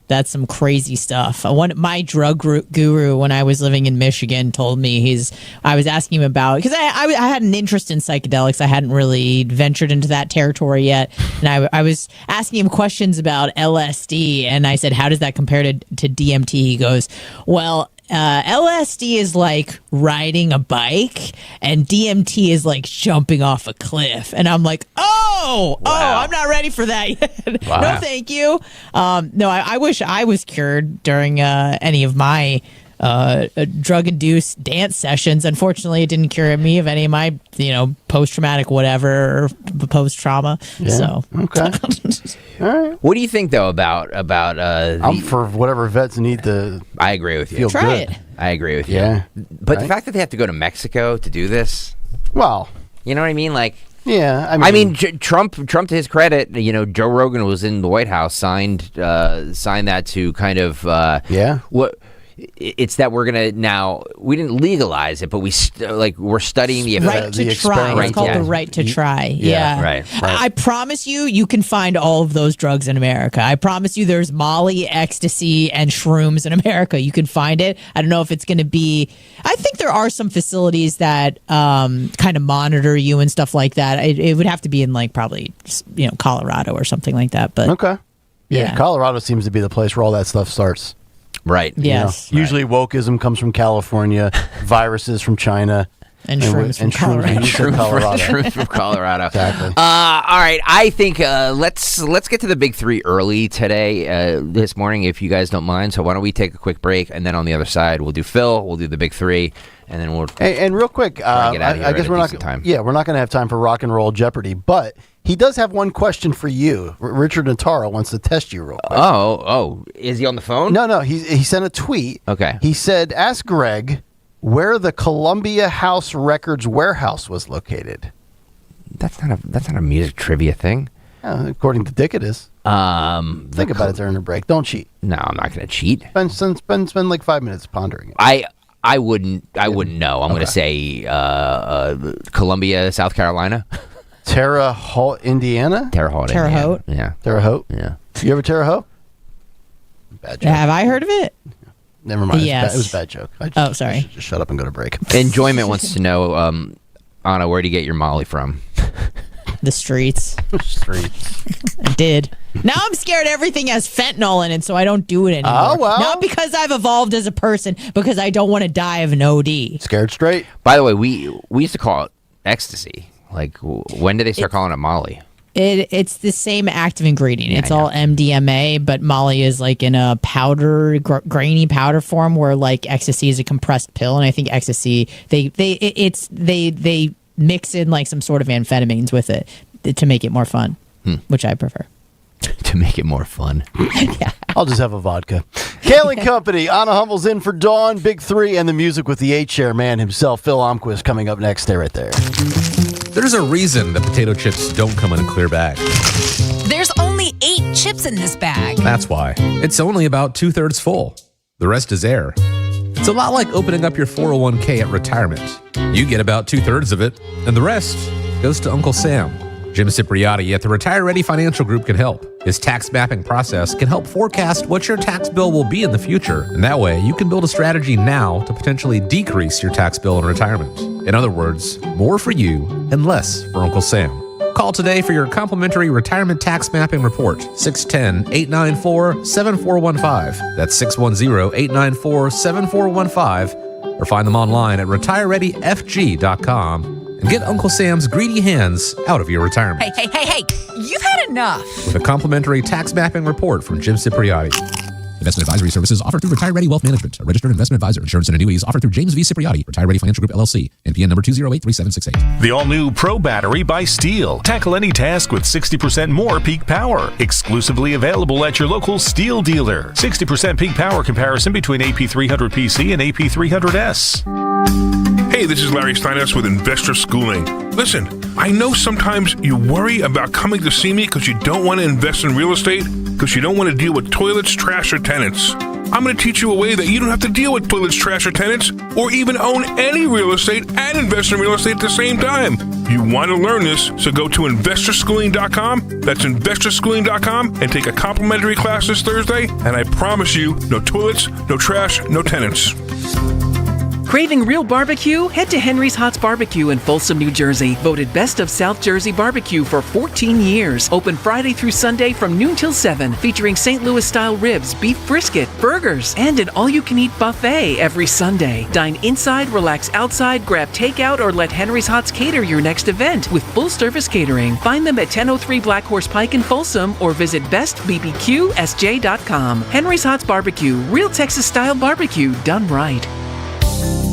Speaker 14: That's some crazy stuff. My drug guru when I was living in Michigan told me I was asking him about, because I had an interest in psychedelics. I hadn't really ventured into that territory yet. And I was asking him questions about LSD. And I said, how does that compare to DMT? He goes, well, LSD is like riding a bike and DMT is like jumping off a cliff. And I'm like, wow. I'm not ready for that yet.
Speaker 15: Wow.
Speaker 14: No, thank you. No, I wish I was cured during any of my drug-induced dance sessions. Unfortunately, it didn't cure me of any of my, post-traumatic whatever or post-trauma.
Speaker 7: Yeah.
Speaker 14: So
Speaker 7: okay. All right.
Speaker 15: What do you think though about
Speaker 7: I'm for whatever vets need to.
Speaker 15: I agree with you.
Speaker 7: Feel
Speaker 14: Try
Speaker 7: good.
Speaker 14: it.
Speaker 15: I agree with you.
Speaker 7: Yeah.
Speaker 15: But
Speaker 7: Right.
Speaker 15: the fact that they have to go to Mexico to do this,
Speaker 7: Well,
Speaker 15: you know what I mean? Like,
Speaker 7: yeah.
Speaker 15: I mean, Trump, to his credit, Joe Rogan was in the White House, signed that to kind of what. It's that we're gonna now. We didn't legalize it, but we're studying the
Speaker 14: right to try. It's called the right to try. Yeah.
Speaker 15: Right.
Speaker 14: I promise you can find all of those drugs in America. I promise you, there's Molly, ecstasy, and shrooms in America. You can find it. I don't know if it's going to be. I think there are some facilities that kind of monitor you and stuff like that. It would have to be in probably Colorado or something like that. But
Speaker 7: okay. Yeah, Colorado seems to be the place where all that stuff starts.
Speaker 15: Right.
Speaker 14: Yes.
Speaker 7: Usually wokeism comes from California, viruses from China.
Speaker 14: And shrooms from Colorado.
Speaker 15: Shrooms from Colorado.
Speaker 7: Exactly.
Speaker 15: All right. I think let's get to the big three early today, this morning, if you guys don't mind. So why don't we take a quick break, and then on the other side, we'll do Phil, we'll do the big three, and then we'll.
Speaker 7: And real quick,
Speaker 15: get out of here
Speaker 7: I guess
Speaker 15: at a
Speaker 7: we're not.
Speaker 15: decent time.
Speaker 7: Yeah, we're not going to have time for Rock and Roll Jeopardy, but he does have one question for you. Richard Notaro wants to test you real quick.
Speaker 15: Oh, is he on the phone?
Speaker 7: No, he sent a tweet.
Speaker 15: Okay.
Speaker 7: He said, "Ask Greg where the Columbia House Records warehouse was located."
Speaker 15: That's not a music trivia thing.
Speaker 7: According to Dick, it is. Think about it during the break. Don't cheat.
Speaker 15: No, I'm not going to cheat.
Speaker 7: Spend like 5 minutes pondering it.
Speaker 15: I wouldn't know. I'm going to say Columbia, South Carolina.
Speaker 7: Terre Haute, Indiana?
Speaker 15: Terre Haute.
Speaker 14: Terre Haute?
Speaker 15: Yeah.
Speaker 7: Terre Haute?
Speaker 15: Yeah.
Speaker 7: You ever Terre Haute? Bad joke.
Speaker 14: Have I heard of it?
Speaker 7: Never mind.
Speaker 14: Yes.
Speaker 7: It was a bad joke.
Speaker 14: Sorry.
Speaker 7: Just shut up and go to break.
Speaker 15: Enjoyment wants to know, Anna, where do you get your Molly from?
Speaker 14: The streets. I did. Now I'm scared everything has fentanyl in it, so I don't do it anymore.
Speaker 7: Oh, well.
Speaker 14: Not because I've evolved as a person, because I don't want to die of an OD.
Speaker 7: Scared straight.
Speaker 15: By the way, we used to call it ecstasy. Like, when did they start calling it Molly?
Speaker 14: It's the same active ingredient.
Speaker 15: Yeah,
Speaker 14: it's all MDMA, but Molly is like in a powder, grainy powder form, where like ecstasy is a compressed pill, and I think ecstasy they mix in like some sort of amphetamines with it to make it more fun, which I prefer.
Speaker 15: To make it more fun.
Speaker 14: Yeah.
Speaker 7: I'll just have a vodka. Kayal and Company. Anna Hummel's in for Dawn. Big Three and the music with the 8-Share man himself, Phil Almquist, coming up next. Stay right there.
Speaker 4: There's a reason that potato chips don't come in a clear bag.
Speaker 6: There's only 8 chips in this bag.
Speaker 4: That's why. It's only about 2/3 full. The rest is air. It's a lot like opening up your 401k at retirement. You get about 2/3 of it, and the rest goes to Uncle Sam. Jim Cipriotti at the Retire Ready Financial Group can help. His tax mapping process can help forecast what your tax bill will be in the future, and that way you can build a strategy now to potentially decrease your tax bill in retirement. In other words, more for you and less for Uncle Sam. Call today for your complimentary retirement tax mapping report, 610-894-7415. That's 610-894-7415, or find them online at retirereadyfg.com. And get Uncle Sam's greedy hands out of your retirement.
Speaker 6: Hey, you've had enough.
Speaker 4: With a complimentary tax mapping report from Jim Cipriotti. Investment advisory services offered through Retire Ready Wealth Management, a registered investment advisor. Insurance and annuities offered through James V. Cipriotti, Retire Ready Financial Group, LLC, NPN number 2083768.
Speaker 3: The all-new Pro Battery by Steel. Tackle any task with 60% more peak power. Exclusively available at your local Steel dealer. 60% peak power comparison between AP300PC and AP300S.
Speaker 8: Hey, this is Larry Steinhaus with Investor Schooling. Listen, I know sometimes you worry about coming to see me because you don't want to invest in real estate, because you don't want to deal with toilets, trash, or tenants. I'm going to teach you a way that you don't have to deal with toilets, trash, or tenants, or even own any real estate and invest in real estate at the same time. You want to learn this, so go to investorschooling.com. That's investorschooling.com and take a complimentary class this Thursday. And I promise you, no toilets, no trash, no tenants.
Speaker 10: Craving real barbecue? Head to Henry's Hot's Barbecue in Folsom, New Jersey. Voted Best of South Jersey Barbecue for 14 years. Open Friday through Sunday from noon till 7. Featuring St. Louis-style ribs, beef brisket, burgers, and an all-you-can-eat buffet every Sunday. Dine inside, relax outside, grab takeout, or let Henry's Hot's cater your next event with full-service catering. Find them at 1003 Black Horse Pike in Folsom or visit bestbbqsj.com. Henry's Hot's Barbecue. Real Texas-style barbecue done right.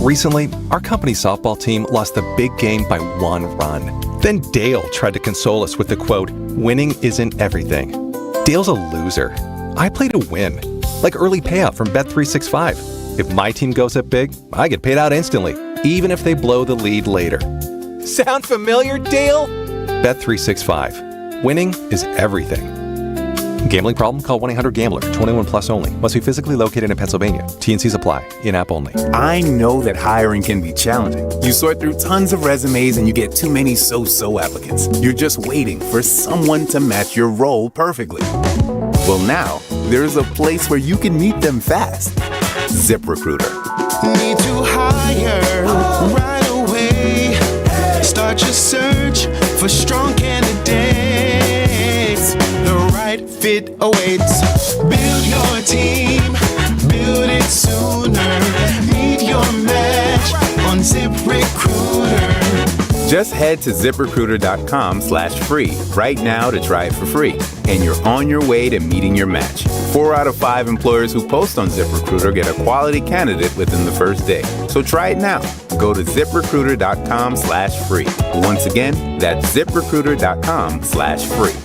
Speaker 11: Recently, our company softball team lost the big game by 1 run. Then Dale tried to console us with the quote, "Winning isn't everything." Dale's a loser. I play to win, like early payout from Bet365. If my team goes up big, I get paid out instantly, even if they blow the lead later. Sound familiar, Dale? Bet365. Winning is everything. Gambling problem? Call 1-800-GAMBLER. 21 plus only. Must be physically located in Pennsylvania. T&Cs apply. In-app only.
Speaker 25: I know that hiring can be challenging. You sort through tons of resumes and you get too many so-so applicants. You're just waiting for someone to match your role perfectly. Well, now, there's a place where you can meet them fast. ZipRecruiter.
Speaker 26: Need to hire right away. Start your search for strong candidates. The right fit awaits. Build your team, build it sooner. Meet your match on ZipRecruiter.
Speaker 25: Just head to ZipRecruiter.com/free right now to try it for free. And you're on your way to meeting your match. 4 out of 5 employers who post on ZipRecruiter get a quality candidate within the first day. So try it now. Go to ZipRecruiter.com/free. Once again, that's ZipRecruiter.com/free.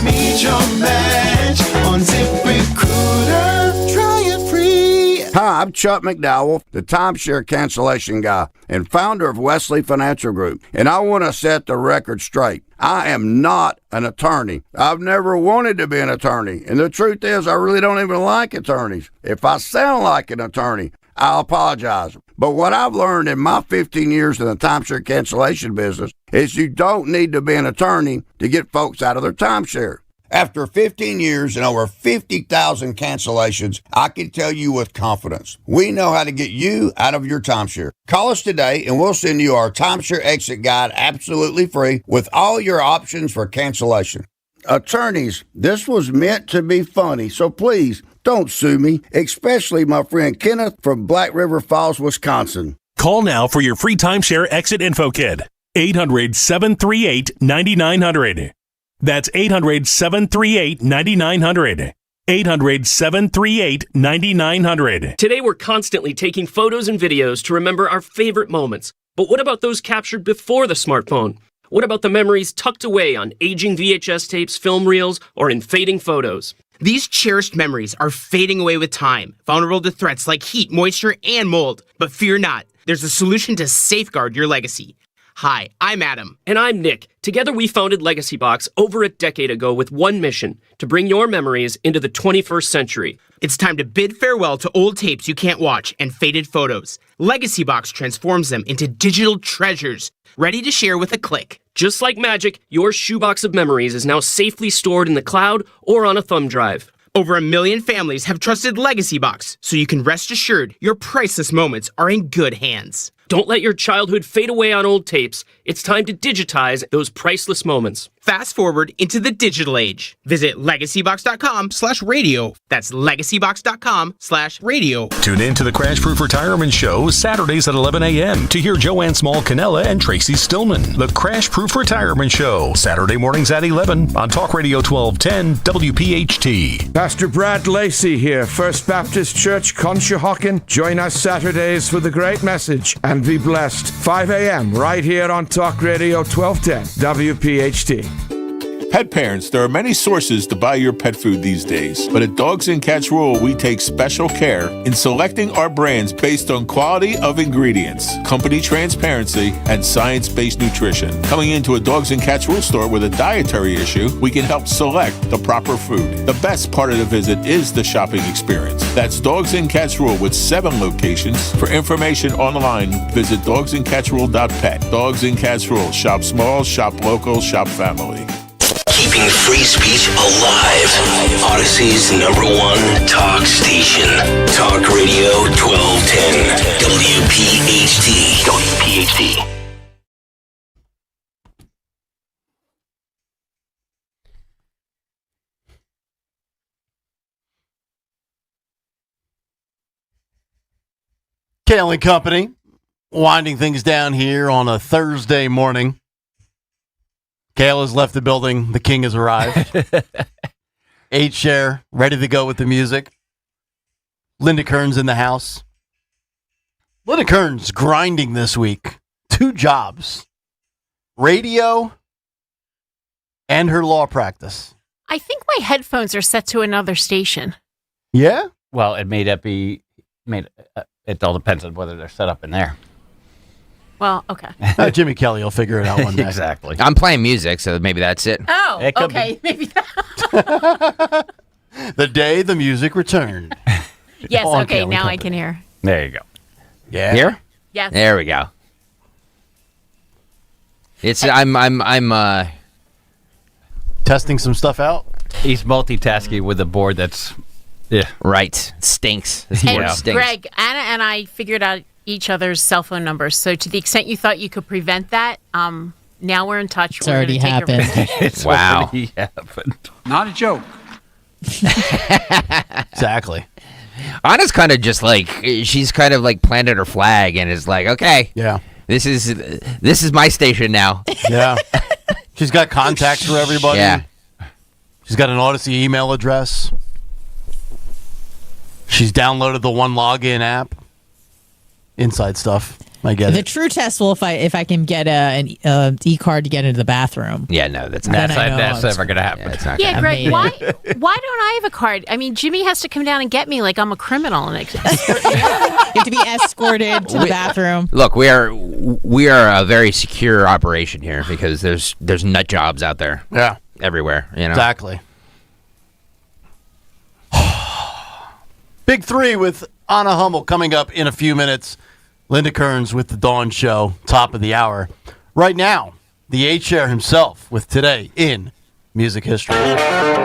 Speaker 26: Meet your match on ZipRecruiter. Try it free.
Speaker 12: Hi, I'm Chuck McDowell, the timeshare cancellation guy and founder of Wesley Financial Group. And I want to set the record straight. I am not an attorney. I've never wanted to be an attorney. And the truth is, I really don't even like attorneys. If I sound like an attorney, I'll apologize. But what I've learned in my 15 years in the timeshare cancellation business is you don't need to be an attorney to get folks out of their timeshare. After 15 years and over 50,000 cancellations, I can tell you with confidence, we know how to get you out of your timeshare. Call us today and we'll send you our timeshare exit guide absolutely free with all your options for cancellation. Attorneys, this was meant to be funny, so please don't sue me, especially my friend Kenneth from Black River Falls, Wisconsin.
Speaker 3: Call now for your free timeshare exit info kit. 800-738-9900. That's 800-738-9900. 800-738-9900.
Speaker 17: Today we're constantly taking photos and videos to remember our favorite moments. But what about those captured before the smartphone? What about the memories tucked away on aging VHS tapes, film reels, or in fading photos?
Speaker 18: These cherished memories are fading away with time, vulnerable to threats like heat, moisture, and mold. But fear not, there's a solution to safeguard your legacy. Hi, I'm Adam.
Speaker 17: And I'm Nick. Together we founded Legacy Box over a decade ago with one mission, to bring your memories into the 21st century.
Speaker 18: It's time to bid farewell to old tapes you can't watch and faded photos. Legacy Box transforms them into digital treasures, ready to share with a click.
Speaker 17: Just like magic, your shoebox of memories is now safely stored in the cloud or on a thumb drive.
Speaker 18: Over 1 million families have trusted Legacy Box, so you can rest assured your priceless moments are in good hands.
Speaker 17: Don't let your childhood fade away on old tapes. It's time to digitize those priceless moments.
Speaker 18: Fast forward into the digital age. Visit legacybox.com/radio. That's legacybox.com/radio.
Speaker 3: Tune in to the Crash Proof Retirement Show Saturdays at 11 a.m. to hear Joanne Small-Canella and Tracy Stillman. The Crash Proof Retirement Show, Saturday mornings at 11 on Talk Radio 1210 WPHT.
Speaker 19: Pastor Brad Lacey here, First Baptist Church, Conshohocken. Join us Saturdays for the great message and be blessed. 5 a.m. right here on Talk Radio 1210 WPHT.
Speaker 8: Pet parents, there are many sources to buy your pet food these days, but at Dogs and Cats Rule, we take special care in selecting our brands based on quality of ingredients, company transparency, and science-based nutrition. Coming into a Dogs and Cats Rule store with a dietary issue, we can help select the proper food. The best part of the visit is the shopping experience. That's Dogs and Cats Rule with 7 locations. For information online, visit dogsandcatsrule.pet. Dogs and Cats Rule. Shop small, shop local, shop family.
Speaker 29: Keeping free speech alive. Odyssey's #1 talk station. Talk Radio 1210. WPHT. WPHT.
Speaker 7: Kayal and Company, winding things down here on a Thursday morning. Kayal has left the building. The king has arrived. 8 share, ready to go with the music. Linda Kern's in the house. Linda Kern's grinding this week. 2 jobs. Radio and her law practice.
Speaker 5: I think my headphones are set to another station.
Speaker 7: Yeah?
Speaker 13: Well, it may be it all depends on whether they're set up in there.
Speaker 5: Well, okay.
Speaker 7: Jimmy Kelly will figure it out one day.
Speaker 13: Exactly.
Speaker 15: I'm playing music, so maybe that's it.
Speaker 5: Oh,
Speaker 13: It could
Speaker 5: okay. Maybe that.
Speaker 7: The day the music returned.
Speaker 5: Yes,
Speaker 7: On
Speaker 5: okay,
Speaker 7: Kayal and
Speaker 5: now I
Speaker 7: Company.
Speaker 5: can hear.
Speaker 13: There you go.
Speaker 7: Yeah.
Speaker 15: Here?
Speaker 5: Yes.
Speaker 15: There we go. It's I'm
Speaker 7: testing some stuff out.
Speaker 13: He's multitasking with a board that's
Speaker 15: right. Stinks. This
Speaker 5: And
Speaker 15: board stinks.
Speaker 5: Greg, Anna and I figured out each other's cell phone numbers. So to the extent you thought you could prevent that, now we're in touch.
Speaker 14: It's already happened.
Speaker 13: It's
Speaker 15: Wow.
Speaker 13: already happened.
Speaker 16: Not a joke.
Speaker 7: Exactly.
Speaker 15: Anna's kind of just like she's kind of like planted her flag and is like, okay,
Speaker 7: Yeah.
Speaker 15: this is my station now.
Speaker 7: Yeah. She's got contacts for everybody.
Speaker 15: Yeah.
Speaker 7: She's got an Odyssey email address. She's downloaded the One Login app. Inside stuff. I get
Speaker 14: The
Speaker 7: it.
Speaker 14: true test will if I can get an e-card to get into the bathroom.
Speaker 15: Yeah, no, that's
Speaker 14: Then
Speaker 15: not.
Speaker 14: I know
Speaker 13: That's
Speaker 14: I'm
Speaker 13: never going to happen.
Speaker 15: It's not
Speaker 5: Yeah,
Speaker 15: gonna
Speaker 5: Greg,
Speaker 14: made
Speaker 5: why don't I have a card? I mean, Jimmy has to come down and get me like I'm a criminal. And
Speaker 14: You have to be escorted to the bathroom.
Speaker 15: Look, we are a very secure operation here because there's nut jobs out there.
Speaker 7: Yeah.
Speaker 15: Everywhere, you know.
Speaker 7: Exactly. Big 3 with Anna Hummel coming up in a few minutes. Linda Kearns with the Dawn Show, top of the hour. Right now, the 8 share himself with Today in Music History.
Speaker 29: What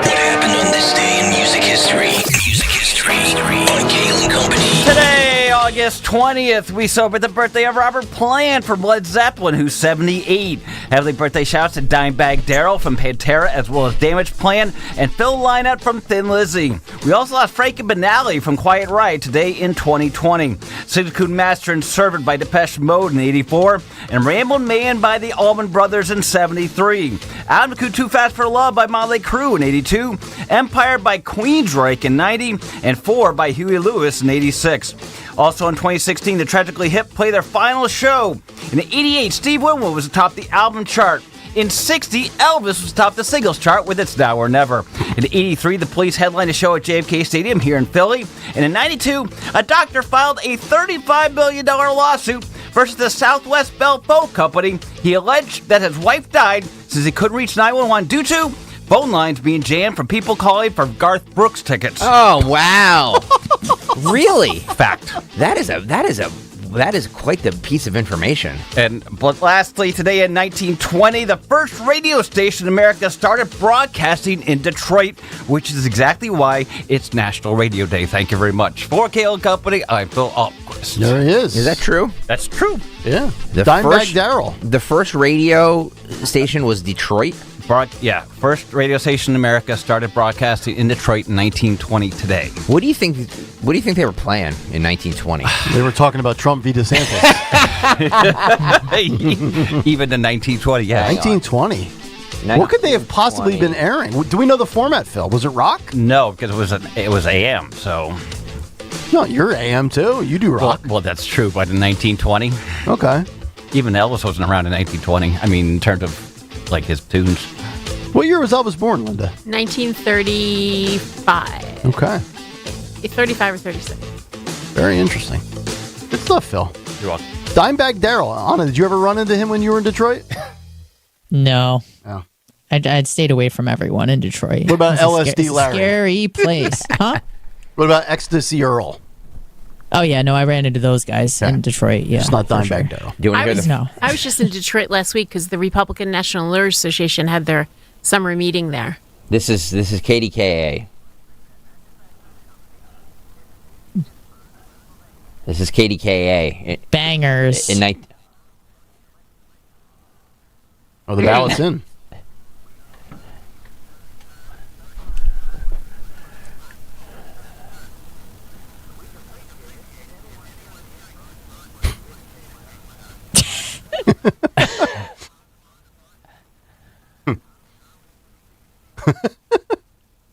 Speaker 29: happened on this day in music history? Music history on Kayal and Company.
Speaker 13: Today, August 20th, we celebrate the birthday of Robert Plant from Led Zeppelin, who's 78. Happy birthday shouts to Dimebag Darrell from Pantera, as well as Damage Plan and Phil Lynott from Thin Lizzy. We also lost Frankie Banali from Quiet Riot today in 2020. Sid Coon Master and Servant by Depeche Mode in 84, and Ramblin' Man by the Allman Brothers in 73. Adam McCoo Too Fast for Love by Motley Crue in 82, Empire by Queensryche in 90, and 4 by Huey Lewis in 86. Also in 2016, the Tragically Hip played their final show. In 88, Steve Winwood was atop the album chart. In 60, Elvis was atop the singles chart with It's Now or Never. In 83, the Police headlined a show at JFK Stadium here in Philly. And in 92, a doctor filed a $35 million lawsuit versus the Southwest Bell Phone Company. He alleged that his wife died since he couldn't reach 911 due to phone lines being jammed from people calling for Garth Brooks tickets.
Speaker 15: Oh wow! Really?
Speaker 13: Fact.
Speaker 15: That is quite the piece of information.
Speaker 13: But lastly, today in 1920, the first radio station in America started broadcasting in Detroit, which is exactly why it's National Radio Day. Thank you very much. For Kayal Company, I'm Phil Alquist.
Speaker 7: There he is.
Speaker 15: Is that true?
Speaker 13: That's true.
Speaker 7: Yeah.
Speaker 15: The
Speaker 7: Dimebag Darrell.
Speaker 15: The first radio station was Detroit.
Speaker 13: First radio station in America started broadcasting in Detroit in 1920 today.
Speaker 15: What do you think they were playing in 1920?
Speaker 7: They were talking about Trump v. DeSantis.
Speaker 13: Even in 1920, yeah.
Speaker 7: 1920. What could they have possibly been airing? Do we know the format, Phil? Was it rock?
Speaker 13: No, because it was AM, so...
Speaker 7: No, you're AM too. You do rock.
Speaker 13: Well, that's true, but in 1920...
Speaker 7: Okay.
Speaker 13: Even Elvis wasn't around in 1920. I mean, in terms of, like, his tunes.
Speaker 7: What year was Elvis born, Linda?
Speaker 5: 1935.
Speaker 7: Okay.
Speaker 5: 35 or 36.
Speaker 7: Very interesting. Good stuff, Phil.
Speaker 13: You're welcome.
Speaker 7: Dimebag Darrell. Anna, did you ever run into him when you were in Detroit?
Speaker 14: No.
Speaker 7: Oh.
Speaker 14: I'd stayed away from everyone in Detroit.
Speaker 7: What about LSD Larry?
Speaker 14: Scary place. Huh?
Speaker 7: What about Ecstasy Earl?
Speaker 14: Oh, yeah. No, I ran into those guys in Detroit. Yeah.
Speaker 7: It's not
Speaker 14: for
Speaker 7: Dimebag
Speaker 14: sure.
Speaker 7: Darrell.
Speaker 15: Do you want to hear the?
Speaker 14: No.
Speaker 5: I was just in Detroit last week because the Republican National Lawyers Association had their summer meeting there.
Speaker 15: This is KDKA. This is KDKA.
Speaker 14: Bangers.
Speaker 7: Oh, the ballot's in.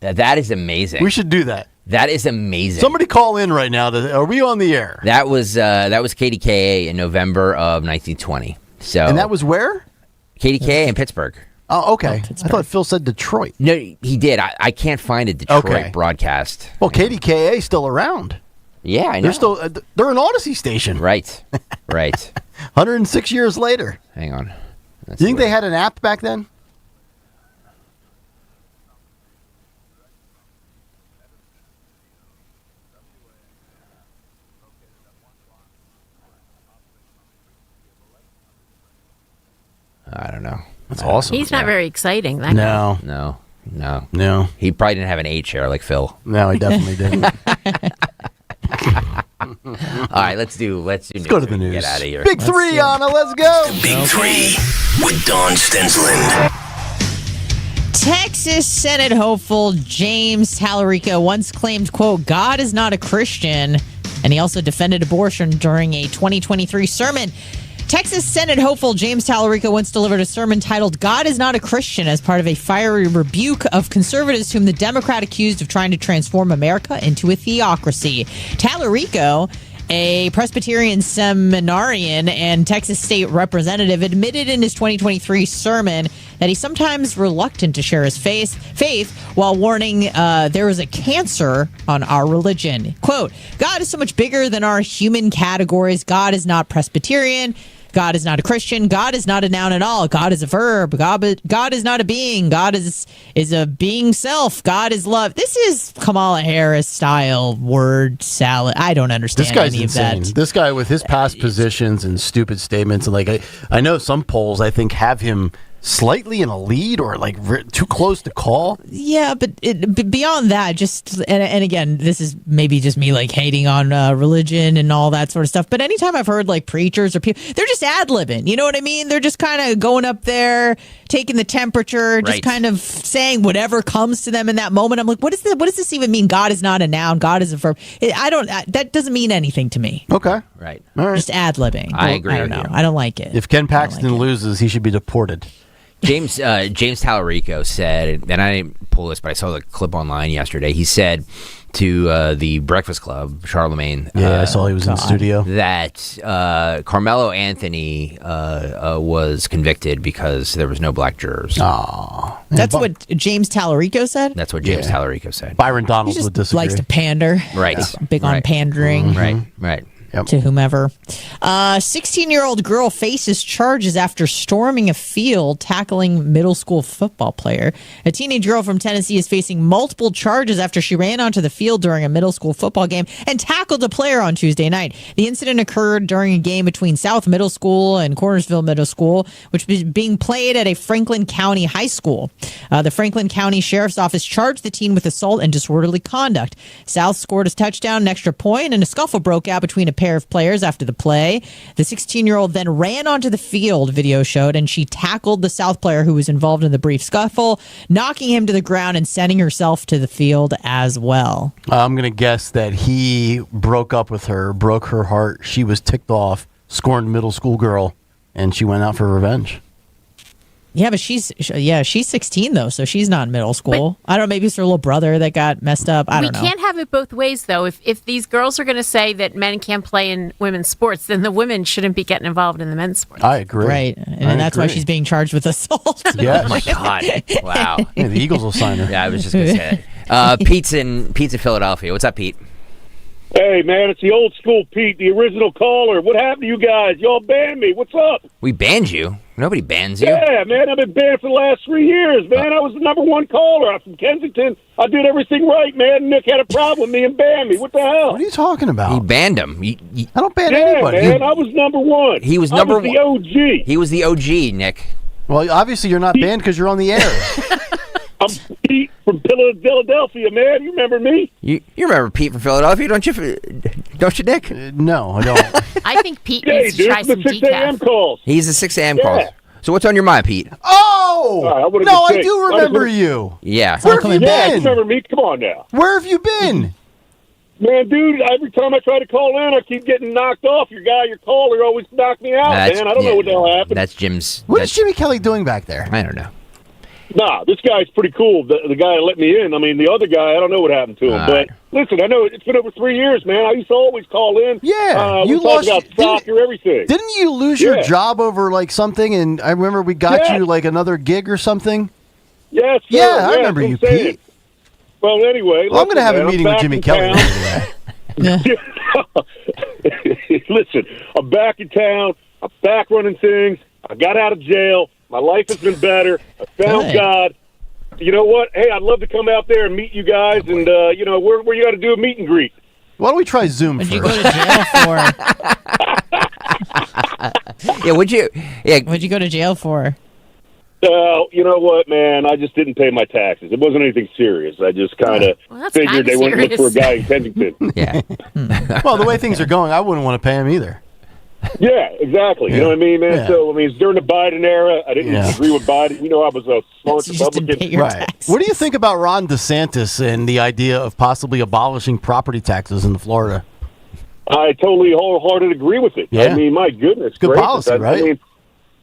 Speaker 15: That is amazing.
Speaker 7: We should do that.
Speaker 15: That is amazing.
Speaker 7: Somebody call in right now. Are we on the air?
Speaker 15: That was KDKA in November of 1920. So
Speaker 7: And that was where?
Speaker 15: KDKA in Pittsburgh.
Speaker 7: Oh, okay. I thought Phil said Detroit.
Speaker 15: No, he did. I can't find a Detroit broadcast.
Speaker 7: Well, KDKA is still around.
Speaker 15: Yeah, I know.
Speaker 7: They're still they're an Odyssey station.
Speaker 15: Right.
Speaker 7: 106 years later.
Speaker 15: Hang on.
Speaker 7: Do you think they had an app back then?
Speaker 15: I don't know.
Speaker 7: That's awesome.
Speaker 5: He's not very exciting. That guy.
Speaker 15: No. He probably didn't have an A chair like Phil.
Speaker 7: No, he definitely didn't.
Speaker 15: All right, let's go to the news. Get out of here.
Speaker 7: Big three, Anna. Let's go.
Speaker 29: Big Three with Dawn Stensland.
Speaker 14: Texas Senate hopeful James Tallarico once claimed, quote, God is not a Christian. And he also defended abortion during a 2023 sermon. Texas Senate hopeful James Tallarico once delivered a sermon titled God is not a Christian as part of a fiery rebuke of conservatives whom the Democrat accused of trying to transform America into a theocracy. Tallarico, a Presbyterian seminarian and Texas state representative, admitted in his 2023 sermon that he's sometimes reluctant to share his faith while warning there is a cancer on our religion. Quote, God is so much bigger than our human categories. God is not Presbyterian. God is not a Christian. God is not a noun at all. God is a verb. God is not a being. God is a being self. God is love. This is Kamala Harris style word salad. I don't understand
Speaker 7: This guy's
Speaker 14: any
Speaker 7: insane.
Speaker 14: of that.
Speaker 7: This guy with his past positions and stupid statements, and like I know some polls I think have him slightly in a lead or like too close to call.
Speaker 14: Yeah, but beyond that, just and again, this is maybe just me like hating on religion and all that sort of stuff. But anytime I've heard like preachers or people, they're just ad-libbing. You know what I mean? They're just kind of going up there, taking the temperature, just kind of saying whatever comes to them in that moment. I'm like, what does this even mean? God is not a noun. God is a verb. That doesn't mean anything to me.
Speaker 7: Okay,
Speaker 15: right.
Speaker 7: All right.
Speaker 14: Just ad-libbing.
Speaker 15: I agree
Speaker 14: I don't
Speaker 15: with
Speaker 14: know.
Speaker 15: you.
Speaker 14: I don't like it.
Speaker 7: If Ken Paxton loses, he should be deported.
Speaker 15: James Tallarico said, and I didn't pull this, but I saw the clip online yesterday. He said to the Breakfast Club, Charlemagne.
Speaker 7: Yeah, I saw he was in the studio.
Speaker 15: That Carmelo Anthony was convicted because there was no black jurors.
Speaker 7: Oh,
Speaker 14: That's what James Tallarico said?
Speaker 15: That's what James Tallarico said.
Speaker 7: Byron
Speaker 14: He
Speaker 7: Donalds
Speaker 14: just
Speaker 7: would disagree.
Speaker 14: likes to pander.
Speaker 15: Right.
Speaker 14: Big on
Speaker 15: Right.
Speaker 14: pandering.
Speaker 15: Right.
Speaker 14: To whomever. 16-year-old girl faces charges after storming a field tackling middle school football player. A teenage girl from Tennessee is facing multiple charges after she ran onto the field during a middle school football game and tackled a player on Tuesday night. The incident occurred during a game between South Middle School and Cornersville Middle School, which was being played at a Franklin County high school. The Franklin County Sheriff's Office charged the teen with assault and disorderly conduct. South scored a touchdown, an extra point, and a scuffle broke out between a pair of players after the play. The 16-year-old then ran onto the field, video showed, and she tackled the South player who was involved in the brief scuffle, knocking him to the ground and sending herself to the field as well.
Speaker 7: I'm going to guess that he broke up with her, broke her heart. She was ticked off, scorned middle school girl, and she went out for revenge.
Speaker 14: Yeah, but she's 16 though, so she's not in middle school. I don't know, maybe it's her little brother that got messed up. I don't know.
Speaker 5: We can't have it both ways though. If these girls are going to say that men can't play in women's sports, then the women shouldn't be getting involved in the men's sports.
Speaker 7: I agree.
Speaker 14: Right, and that's why she's being charged with assault.
Speaker 7: Yes.
Speaker 15: Oh my God! Wow.
Speaker 7: Yeah, the Eagles will sign her.
Speaker 15: Yeah, I was just gonna say that. Pete's in Philadelphia. What's up, Pete?
Speaker 9: Hey, man, it's the old school Pete, the original caller. What happened to you guys? Y'all banned me. What's up?
Speaker 15: We banned you. Nobody bans you.
Speaker 9: Yeah, man, I've been banned for the last 3 years, man. I was the number one caller. I'm from Kensington. I did everything right, man. Nick had a problem with me and banned me. What the hell?
Speaker 7: What are you talking about?
Speaker 15: He banned him.
Speaker 7: I don't ban anybody.
Speaker 9: Man, I was number one.
Speaker 15: He was
Speaker 9: I
Speaker 15: number
Speaker 9: was the OG.
Speaker 15: He was the OG, Nick.
Speaker 7: Well, obviously you're not banned because you're on the air.
Speaker 9: I'm Pete from Philadelphia, man. You remember me?
Speaker 15: You remember Pete from Philadelphia, don't you, Nick?
Speaker 7: No, I don't.
Speaker 5: I think Pete needs to try some
Speaker 9: the 6 a.m.
Speaker 5: decaf.
Speaker 9: calls.
Speaker 15: He's the 6 a.m. calls. So what's on your mind, Pete?
Speaker 7: Oh! No, I do remember you.
Speaker 15: Yeah.
Speaker 7: Where have you
Speaker 9: Yeah, you
Speaker 7: been?
Speaker 9: remember me? Come on now.
Speaker 7: Where have you been?
Speaker 9: Man, dude, every time I try to call in, I keep getting knocked off. Your caller always knocked me out, man. I don't know what the hell happened.
Speaker 15: That's Jim's.
Speaker 7: What is Jimmy Kelly doing back there?
Speaker 15: I don't know.
Speaker 9: Nah, this guy's pretty cool. The guy that let me in. I mean, the other guy, I don't know what happened to him. But listen, I know it's been over 3 years, man. I used to always call in.
Speaker 7: Yeah,
Speaker 9: we
Speaker 7: you
Speaker 9: talked
Speaker 7: lost
Speaker 9: about soccer, everything.
Speaker 7: Didn't you lose your job over like something? And I remember we got you like another gig or something.
Speaker 9: Yes, sir.
Speaker 7: Yeah, I remember you, Pete.
Speaker 9: Well, anyway,
Speaker 7: Well, I'm going to have a
Speaker 9: man,
Speaker 7: meeting
Speaker 9: I'm
Speaker 7: with
Speaker 9: back
Speaker 7: Jimmy
Speaker 9: in
Speaker 7: Kelly.
Speaker 9: town. Listen, I'm back in town. I'm back running things. I got out of jail. My life has been better. I found God. You know what? Hey, I'd love to come out there and meet you guys, and you know where you got to do a meet and greet.
Speaker 7: Why don't we try Zoom
Speaker 14: What'd
Speaker 7: first?
Speaker 14: you go to jail for?
Speaker 15: Yeah, what'd
Speaker 14: you go to jail for?
Speaker 9: You know what, man? I just didn't pay my taxes. It wasn't anything serious. I just kind of figured they wouldn't look for a guy in Kensington.
Speaker 15: Yeah.
Speaker 7: Well, the way things are going, I wouldn't want to pay him either.
Speaker 9: Yeah, exactly. You know what I mean, man?
Speaker 7: Yeah.
Speaker 9: So, I mean, it's during the Biden era. I didn't agree with Biden. You know, I was a staunch Republican.
Speaker 7: Right. What do you think about Ron DeSantis and the idea of possibly abolishing property taxes in Florida?
Speaker 9: I totally wholeheartedly agree with it.
Speaker 7: Yeah.
Speaker 9: I mean, my goodness.
Speaker 7: Good
Speaker 9: gracious.
Speaker 7: policy,
Speaker 9: I
Speaker 7: right?
Speaker 9: mean,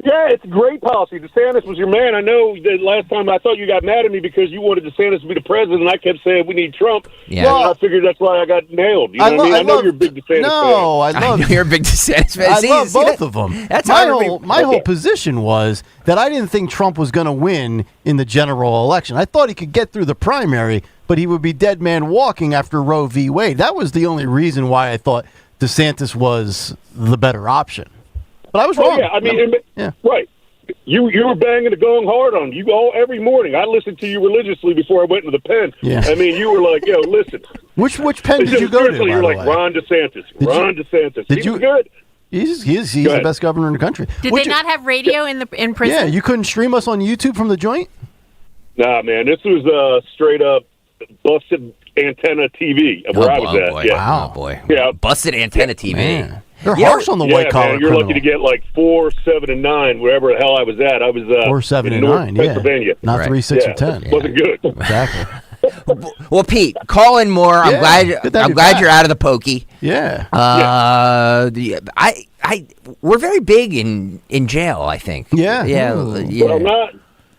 Speaker 9: yeah, it's a great policy. DeSantis was your man. I know that last time I thought you got mad at me because you wanted DeSantis to be the president, and I kept saying we need Trump.
Speaker 15: Yeah.
Speaker 9: Well, I figured that's why I got nailed. You know what I mean? I know you're a big DeSantis fan.
Speaker 7: No, I
Speaker 15: know you're a big DeSantis fan.
Speaker 7: I
Speaker 15: See,
Speaker 7: love
Speaker 15: see
Speaker 7: both
Speaker 15: that?
Speaker 7: of them.
Speaker 15: That's
Speaker 7: my
Speaker 15: how
Speaker 7: whole
Speaker 15: everybody-
Speaker 7: whole position was that I didn't think Trump was going to win in the general election. I thought he could get through the primary, but he would be dead man walking after Roe v. Wade. That was the only reason why I thought DeSantis was the better option. But I was wrong.
Speaker 9: Yeah, I mean, right. You were banging the gong hard on you all every morning. I listened to you religiously before I went into the pen.
Speaker 7: Yeah.
Speaker 9: I mean, you were like, "Yo, listen."
Speaker 7: Which pen did you go to?
Speaker 9: You're
Speaker 7: by
Speaker 9: like
Speaker 7: the way?
Speaker 9: Ron DeSantis. Ron DeSantis.
Speaker 7: Did
Speaker 9: He
Speaker 7: you
Speaker 9: was good.
Speaker 7: He's
Speaker 9: Go
Speaker 7: the
Speaker 9: ahead.
Speaker 7: best governor in the country.
Speaker 5: Did
Speaker 7: Would
Speaker 5: they
Speaker 7: you-
Speaker 5: not have radio in prison?
Speaker 7: Yeah, you couldn't stream us on YouTube from the joint?
Speaker 9: Nah, man, this was straight up busted antenna TV where I was at.
Speaker 15: boy.
Speaker 9: Yeah.
Speaker 15: Wow, boy.
Speaker 9: Yeah.
Speaker 15: Busted antenna TV.
Speaker 7: Man. They're
Speaker 15: Yeah,
Speaker 7: harsh on the white collar
Speaker 9: man, you're
Speaker 7: criminal.
Speaker 9: lucky to get like 4, 7, and 9, wherever the hell I was at. I was
Speaker 7: 4, 7,
Speaker 9: in
Speaker 7: and
Speaker 9: North
Speaker 7: 9, yeah.
Speaker 9: Pennsylvania.
Speaker 7: Not 3, 6, or
Speaker 9: Yeah,
Speaker 7: 10.
Speaker 9: it wasn't good.
Speaker 7: Exactly.
Speaker 15: Well, Pete, call in more. I'm
Speaker 7: Yeah,
Speaker 15: glad.
Speaker 7: good to have
Speaker 15: I'm
Speaker 7: you
Speaker 15: glad
Speaker 7: back.
Speaker 15: you're out of the pokey.
Speaker 7: Yeah.
Speaker 15: We're very big in jail. I think.
Speaker 7: Yeah.
Speaker 15: Yeah. Yeah.
Speaker 9: Well, not.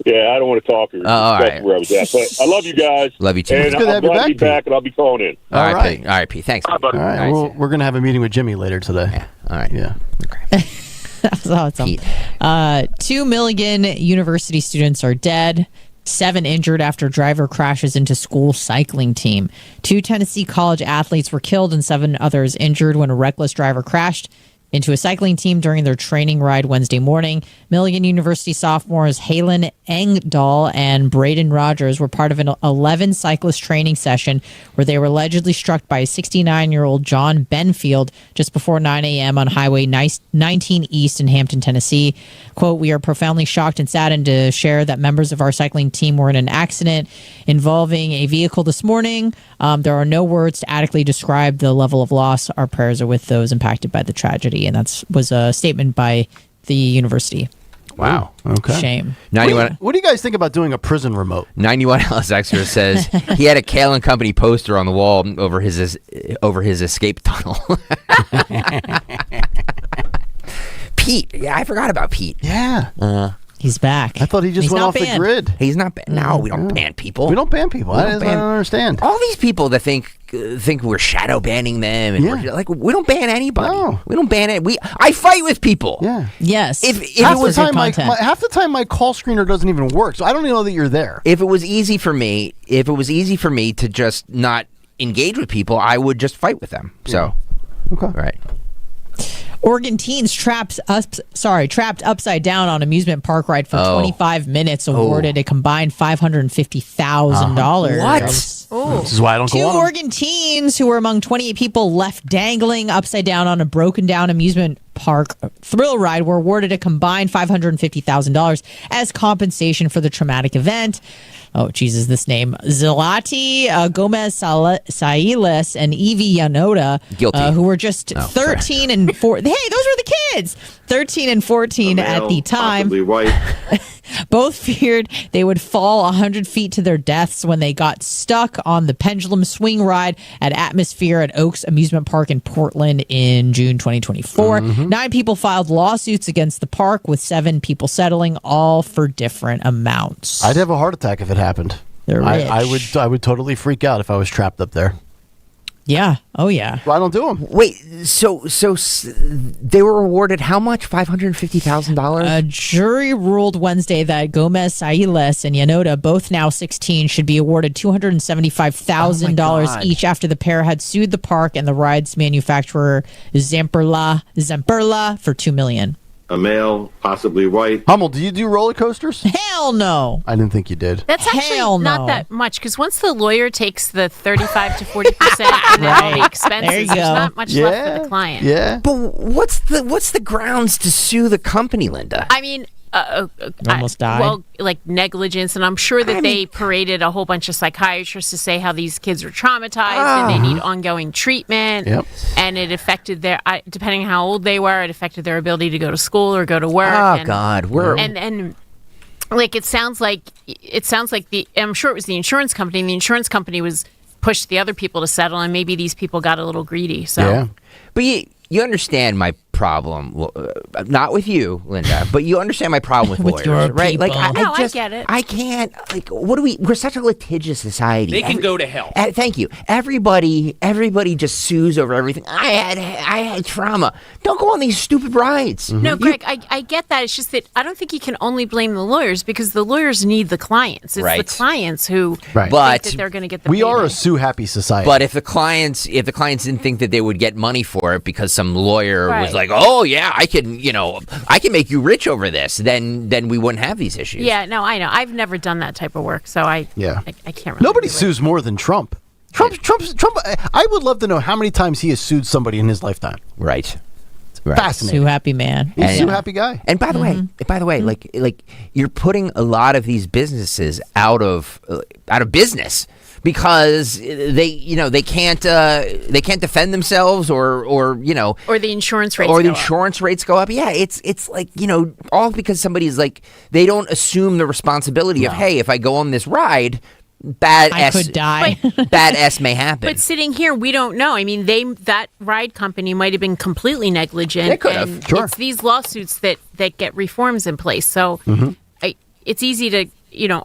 Speaker 9: Yeah, I don't want to talk or
Speaker 15: all
Speaker 9: discuss
Speaker 15: right.
Speaker 9: where I was at. But I love you guys.
Speaker 15: Love you too.
Speaker 9: And
Speaker 15: It's good to
Speaker 9: I'm
Speaker 15: have you
Speaker 9: glad to be
Speaker 15: back,
Speaker 9: back, and I'll be calling in.
Speaker 15: All right,
Speaker 7: right.
Speaker 15: Pete. All right, Pete. Thanks.
Speaker 9: Bye, buddy.
Speaker 7: All right. We're going to have a meeting with Jimmy later today. Yeah.
Speaker 15: All right.
Speaker 7: Yeah.
Speaker 14: That's awesome. 2 Milligan University students are dead. 7 injured after driver crashes into school cycling team. 2 Tennessee college athletes were killed and 7 others injured when a reckless driver crashed into a cycling team during their training ride Wednesday morning. Milligan University sophomores Halen Engdahl and Braden Rogers were part of an 11 cyclist training session where they were allegedly struck by a 69-year-old John Benfield just before 9 a.m. on Highway 19 East in Hampton, Tennessee. Quote, "We are profoundly shocked and saddened to share that members of our cycling team were in an accident involving a vehicle this morning. There are no words to adequately describe the level of loss. Our prayers are with those impacted by the tragedy." And that was a statement by the university.
Speaker 7: Wow. Okay.
Speaker 14: Shame.
Speaker 15: 91.
Speaker 7: What do you guys think about doing a prison remote?
Speaker 15: 91 Alice Extra says he had a Kale and Company poster on the wall over his escape tunnel. Pete, yeah, I forgot about Pete.
Speaker 7: Yeah.
Speaker 14: He's back.
Speaker 7: I thought he just
Speaker 14: He's
Speaker 7: went
Speaker 14: not
Speaker 7: off the
Speaker 14: banned.
Speaker 7: grid.
Speaker 15: He's not banned. No, we don't ban people.
Speaker 7: We don't ban people. I don't understand.
Speaker 15: All these people that think we're shadow banning them, and we're, like, we don't ban anybody. No. We don't ban it. I fight with people.
Speaker 7: Yeah.
Speaker 14: Yes.
Speaker 15: If
Speaker 7: half
Speaker 15: it was
Speaker 7: half the time my call screener doesn't even work, so I don't even know that you're there.
Speaker 15: If it was easy for me to just not engage with people, I would just fight with them. So,
Speaker 7: okay,
Speaker 15: right.
Speaker 14: Oregon teens trapped upside down on amusement park ride for 25 minutes, awarded a combined $550,000.
Speaker 15: What?
Speaker 7: This is why I don't
Speaker 14: Two
Speaker 7: go on.
Speaker 14: Oregon teens who were among 28 people left dangling upside down on a broken down amusement park thrill ride were awarded a combined $550,000 as compensation for the traumatic event. Oh, Jesus, this name. Zilati Gomez Sailes and Evie Yanoda, who were just 13 and 14. Hey, those were the kids. 13 and 14 at the time.
Speaker 1: Possibly white.
Speaker 14: Both feared they would fall 100 feet to their deaths when they got stuck on the pendulum swing ride at Atmosphere at Oaks Amusement Park in Portland in June 2024. 9 people filed lawsuits against the park, with 7 people settling, all for different amounts.
Speaker 7: I'd have a heart attack if it happened. I would totally freak out if I was trapped up there.
Speaker 14: Yeah. Oh, yeah.
Speaker 7: Well, I don't do them.
Speaker 15: Wait, so they were awarded how much? $550,000?
Speaker 14: A jury ruled Wednesday that Gomez Sailes and Yanoda, both now 16, should be awarded $275,000 each after the pair had sued the park and the ride's manufacturer Zamperla for $2 million.
Speaker 1: A male, possibly white.
Speaker 7: Hummel, do you do roller coasters?
Speaker 14: Hell no.
Speaker 7: I didn't think you did.
Speaker 5: That's actually
Speaker 14: Hell
Speaker 5: not
Speaker 14: no.
Speaker 5: that much, because once the lawyer takes the 35 to 40% and then all the expenses,
Speaker 14: There you
Speaker 5: there's
Speaker 14: go.
Speaker 5: not much left for the client.
Speaker 7: Yeah.
Speaker 15: But what's the grounds to sue the company, Linda?
Speaker 5: I mean,
Speaker 14: Almost died.
Speaker 5: Well, like negligence, and I'm sure that they paraded a whole bunch of psychiatrists to say how these kids are traumatized and they need ongoing treatment.
Speaker 7: Yep.
Speaker 5: And it affected their, depending on how old they were, it affected their ability to go to school or go to work.
Speaker 15: Oh,
Speaker 5: and,
Speaker 15: God.
Speaker 5: And like it sounds like I'm sure it was the insurance company, and the insurance company was pushed the other people to settle, and maybe these people got a little greedy. So.
Speaker 7: Yeah.
Speaker 15: But you understand my problem, not with you, Linda, but you understand my problem with
Speaker 14: With
Speaker 15: lawyers,
Speaker 14: your
Speaker 15: right? Like,
Speaker 14: people.
Speaker 5: I get it.
Speaker 15: I can't. Like, we're such a litigious society.
Speaker 17: They can go to hell.
Speaker 15: Thank you. Everybody just sues over everything. I had trauma. Don't go on these stupid rides.
Speaker 5: No, Greg, I get that. It's just that I don't think you can only blame the lawyers, because the lawyers need the clients. It's the clients who think that they're going to get the
Speaker 7: we are
Speaker 5: payment.
Speaker 7: a sue-happy society.
Speaker 15: But if the clients didn't think that they would get money for it because some lawyer was
Speaker 5: Right.
Speaker 15: like, "Oh yeah, I can make you rich over this," then we wouldn't have these issues.
Speaker 5: Yeah, no, I know. I've never done that type of work, so I can't really.
Speaker 7: Nobody sues more than Trump. Trump. I would love to know how many times he has sued somebody in his lifetime.
Speaker 15: Right.
Speaker 7: Fascinating.
Speaker 14: Sue happy man.
Speaker 7: He's a sue happy guy.
Speaker 15: And by the way, like you're putting a lot of these businesses out of business because they can't defend themselves or
Speaker 5: the insurance rates
Speaker 15: rates go up. Yeah, it's like, all because somebody's like, they don't assume the responsibility of, hey, if I go on this ride,
Speaker 14: I could die.
Speaker 15: bad S may happen.
Speaker 5: But sitting here, we don't know. I mean, that ride company might have been completely negligent.
Speaker 15: They could have.
Speaker 5: And
Speaker 15: Sure.
Speaker 5: It's these lawsuits that get reforms in place. So it's easy to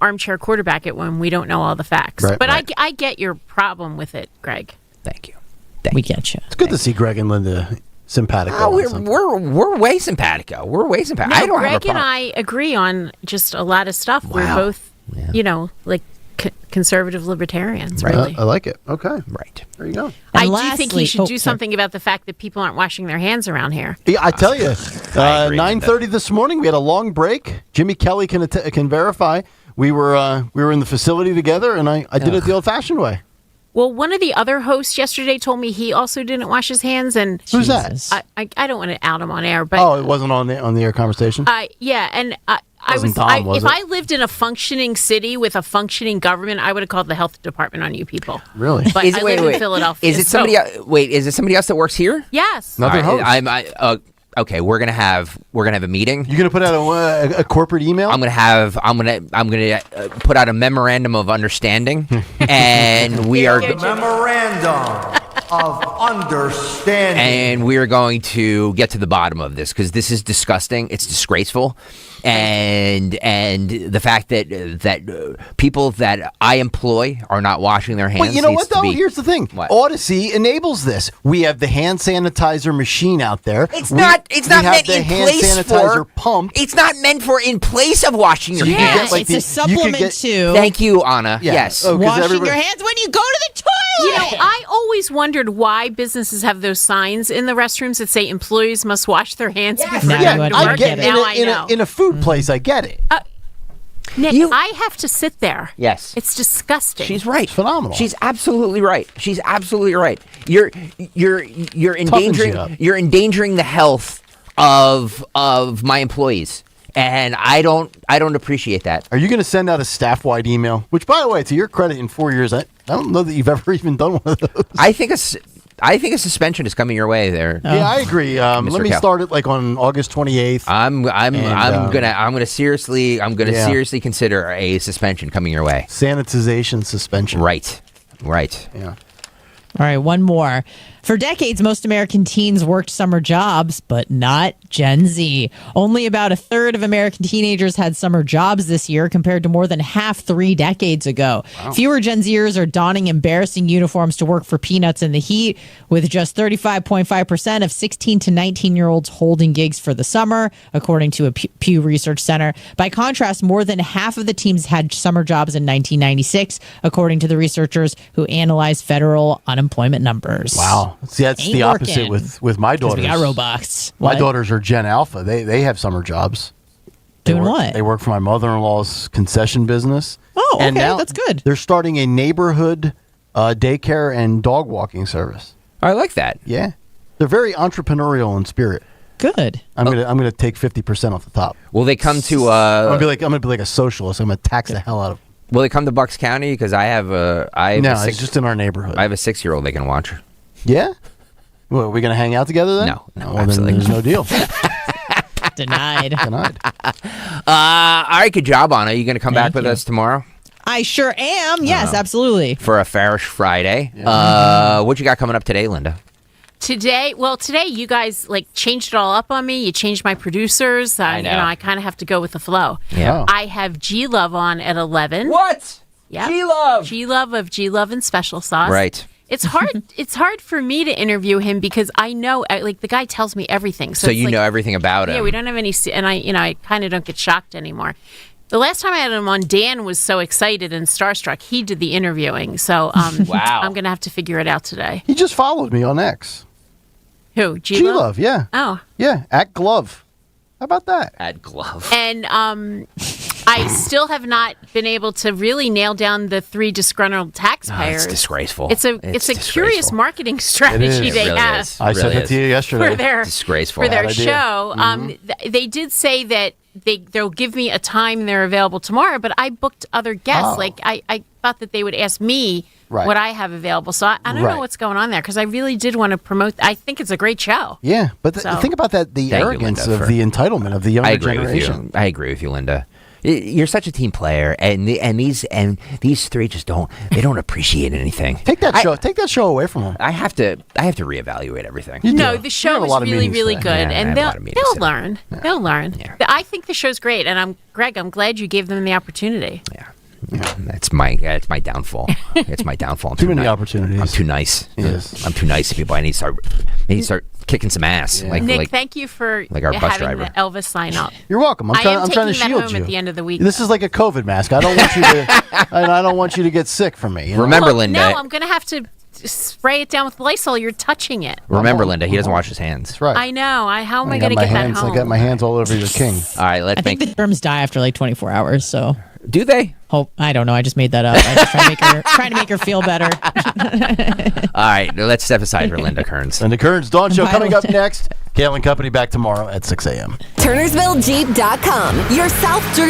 Speaker 5: armchair quarterback it when we don't know all the facts.
Speaker 7: Right,
Speaker 5: but
Speaker 7: right.
Speaker 5: I get your problem with it, Greg.
Speaker 15: Thank you.
Speaker 14: We get you.
Speaker 7: It's good to see Greg and Linda simpatico.
Speaker 15: Oh, we're way simpatico. We're way simpatico.
Speaker 5: No,
Speaker 15: I don't
Speaker 5: Greg
Speaker 15: have a
Speaker 5: and
Speaker 15: problem.
Speaker 5: I agree on just a lot of stuff.
Speaker 15: Wow.
Speaker 5: We're both, like conservative libertarians, really.
Speaker 7: I like it. Okay.
Speaker 15: Right.
Speaker 7: There you go.
Speaker 5: I
Speaker 14: And
Speaker 5: do think
Speaker 14: lastly-
Speaker 5: he should do
Speaker 14: sorry.
Speaker 5: something about the fact that people aren't washing their hands around here.
Speaker 7: Yeah, I tell you,
Speaker 15: I agree with
Speaker 7: 9:30 this morning. We had a long break. Jimmy Kelly can verify. We were in the facility together, and I did it the old-fashioned way.
Speaker 5: Well, one of the other hosts yesterday told me he also didn't wash his hands, and
Speaker 7: Who's that?
Speaker 5: I don't want to out him on air, but
Speaker 7: Oh, it wasn't on the air conversation.
Speaker 5: yeah, and I
Speaker 7: Wasn't
Speaker 5: was
Speaker 7: Tom, was
Speaker 5: if
Speaker 7: it?
Speaker 5: I lived in a functioning city with a functioning government, I would have called the health department on you people.
Speaker 7: Really?
Speaker 5: But I live in Philadelphia.
Speaker 15: Is it
Speaker 5: so-
Speaker 15: somebody? Is it somebody else that works here?
Speaker 5: Yes.
Speaker 7: Another
Speaker 15: All right,
Speaker 7: host.
Speaker 15: Okay, we're gonna have a meeting.
Speaker 7: You're gonna put out a corporate email.
Speaker 15: I'm gonna put out a memorandum of understanding, and we are
Speaker 16: Memorandum.
Speaker 7: of understanding.
Speaker 15: And we're going to get to the bottom of this because this is disgusting. It's disgraceful. And the fact that people that I employ are not washing their hands.
Speaker 7: But you know what, though?
Speaker 15: Be,
Speaker 7: Here's the thing.
Speaker 15: What?
Speaker 7: Odyssey enables this. We have the hand sanitizer machine out there.
Speaker 15: It's not meant in place for
Speaker 7: pump.
Speaker 15: It's not meant for in place of washing your hands.
Speaker 14: It's a supplement to.
Speaker 15: Thank you, Anna.
Speaker 7: Yeah.
Speaker 15: Yes.
Speaker 14: Washing your hands when you go to the toilet.
Speaker 5: You know, I always wondered why businesses have those signs in the restrooms that say employees must wash their hands before
Speaker 14: Now
Speaker 5: going
Speaker 14: you
Speaker 5: to
Speaker 14: I
Speaker 5: work.
Speaker 14: get it.
Speaker 5: Now I know.
Speaker 7: In a food place, I get it.
Speaker 5: Nick, I have to sit there.
Speaker 15: Yes.
Speaker 5: It's disgusting.
Speaker 15: She's right.
Speaker 7: It's phenomenal.
Speaker 15: She's absolutely right. She's absolutely right. You're endangering
Speaker 7: you up.
Speaker 15: The health of my employees. And I don't appreciate that.
Speaker 7: Are you going to send out a staff-wide email? Which, by the way, to your credit, in 4 years, I don't know that you've ever even done one of those.
Speaker 15: I think a suspension is coming your way there.
Speaker 7: Yeah, I agree. Let me
Speaker 15: Kayal.
Speaker 7: start it like on August 28th.
Speaker 15: I'm gonna seriously consider a suspension coming your way.
Speaker 7: Sanitization suspension.
Speaker 15: Right.
Speaker 7: Yeah.
Speaker 14: All right, one more. For decades, most American teens worked summer jobs, but not Gen Z. Only about a third of American teenagers had summer jobs this year, compared to more than half 3 decades ago. Wow. Fewer Gen Zers are donning embarrassing uniforms to work for peanuts in the heat, with just 35.5% of 16 to 19-year-olds holding gigs for the summer, according to a Pew Research Center. By contrast, more than half of the teens had summer jobs in 1996, according to the researchers who analyzed federal unemployment numbers.
Speaker 7: Wow. See, that's
Speaker 14: Ain't
Speaker 7: the opposite
Speaker 14: working.
Speaker 7: with my daughters.
Speaker 14: We got Roblox.
Speaker 7: My
Speaker 14: What?
Speaker 7: daughters are Gen Alpha. They have summer jobs.
Speaker 14: Doing what?
Speaker 7: They work for my mother-in-law's concession business.
Speaker 14: Oh,
Speaker 7: And
Speaker 14: okay,
Speaker 7: now
Speaker 14: that's good.
Speaker 7: They're starting a neighborhood daycare and dog walking service.
Speaker 15: I like that.
Speaker 7: Yeah. They're very entrepreneurial in spirit.
Speaker 14: Good.
Speaker 7: I'm gonna take 50% off the top.
Speaker 15: Will they come to?
Speaker 7: I'm gonna be like a socialist. I'm gonna tax the hell out of them.
Speaker 15: Will they come to Bucks County? Because I have a.
Speaker 7: It's just in our neighborhood.
Speaker 15: I have a 6-year-old they can watch.
Speaker 7: Yeah. Well, are we gonna hang out together then?
Speaker 15: No,
Speaker 7: well,
Speaker 15: absolutely.
Speaker 7: Then there's no deal.
Speaker 14: Denied.
Speaker 15: All right, good job, Anna. You going to come back with us tomorrow
Speaker 14: I sure am. Yes, absolutely.
Speaker 15: for a Farish Friday? What you got coming up today, Linda?
Speaker 5: Today you guys changed it all up on me. You changed my producers.
Speaker 15: I know.
Speaker 5: I kind of have to go with the flow.
Speaker 15: Yeah.
Speaker 5: I have G Love on at 11.
Speaker 15: What?
Speaker 5: Yeah.
Speaker 15: G Love.
Speaker 5: G Love of G Love and Special Sauce.
Speaker 15: Right.
Speaker 5: It's hard. It's hard for me to interview him because I know, the guy tells me everything.
Speaker 15: So
Speaker 5: it's
Speaker 15: you know everything about him.
Speaker 5: Yeah, we don't have any, and I kind of don't get shocked anymore. The last time I had him on, Dan was so excited and starstruck. He did the interviewing, so
Speaker 15: wow.
Speaker 5: I'm gonna have to figure it out today.
Speaker 7: He just followed me on X.
Speaker 5: Who?
Speaker 7: G Love, yeah.
Speaker 5: Oh,
Speaker 7: yeah. At Glove. How about that?
Speaker 15: At Glove.
Speaker 5: And I still have not been able to really nail down the 3 disgruntled taxpayers.
Speaker 15: It's disgraceful.
Speaker 5: It's a curious marketing strategy they have.
Speaker 7: I said that to you yesterday.
Speaker 5: For their,
Speaker 15: disgraceful.
Speaker 5: for their
Speaker 7: Bad idea.
Speaker 5: show. They did say that they'll give me a time they're available tomorrow, but I booked other guests.
Speaker 7: Oh.
Speaker 5: I thought that they would ask me what I have available. So I don't know what's going on there because I really did want to promote. I think it's a great show.
Speaker 7: Yeah, but
Speaker 5: So-
Speaker 7: think about that, the
Speaker 15: Thank you,
Speaker 7: arrogance
Speaker 15: Linda,
Speaker 7: of
Speaker 15: for-
Speaker 7: the entitlement of the younger
Speaker 15: I agree
Speaker 7: generation.
Speaker 15: with you. I agree with you, Linda. You're such a team player, and these 3 just don't appreciate anything.
Speaker 7: Take that show away from them.
Speaker 15: I have to reevaluate everything.
Speaker 5: No, the show is really, really good, and
Speaker 15: I have a lot of
Speaker 5: they'll
Speaker 15: meetings today.
Speaker 5: learn. They'll learn. I think the show's great, and I'm glad you gave them the opportunity.
Speaker 15: Yeah. That's my downfall. It's my downfall.
Speaker 7: Too many opportunities.
Speaker 15: I'm too nice.
Speaker 7: Yes.
Speaker 15: I'm too nice to people. I need to start kicking some ass.
Speaker 5: Nick, thank you for
Speaker 15: like our bus
Speaker 5: having
Speaker 15: driver.
Speaker 5: the Elvis sign up.
Speaker 7: You're welcome. I'm
Speaker 5: I
Speaker 7: trying
Speaker 5: am
Speaker 7: to
Speaker 5: taking that
Speaker 7: shield
Speaker 5: home
Speaker 7: you.
Speaker 5: at the end of the week.
Speaker 7: This is like a COVID mask. I don't want you to. I don't want you to get sick from me. you know?
Speaker 15: Remember, Linda.
Speaker 5: No, I'm going to have to spray it down with Lysol. You're touching it.
Speaker 15: Remember, Linda. He doesn't wash his hands.
Speaker 7: That's right.
Speaker 5: I know. How am I
Speaker 7: got
Speaker 5: going to
Speaker 7: my
Speaker 5: get
Speaker 7: hands.
Speaker 5: that home?
Speaker 7: I got my hands all over your king.
Speaker 15: All right, let's
Speaker 14: I think the germs die after 24 hours. So
Speaker 15: do they?
Speaker 14: Hope I don't know. I just made that up. I just trying to make her feel better.
Speaker 15: All right, let's step aside for Linda Kearns.
Speaker 7: Linda Kearns, Dawn Show
Speaker 14: Bye,
Speaker 7: coming up
Speaker 14: Linda.
Speaker 7: next. Kayal and Company back tomorrow at 6 a.m.
Speaker 2: TurnersvilleJeep.com, your South Jersey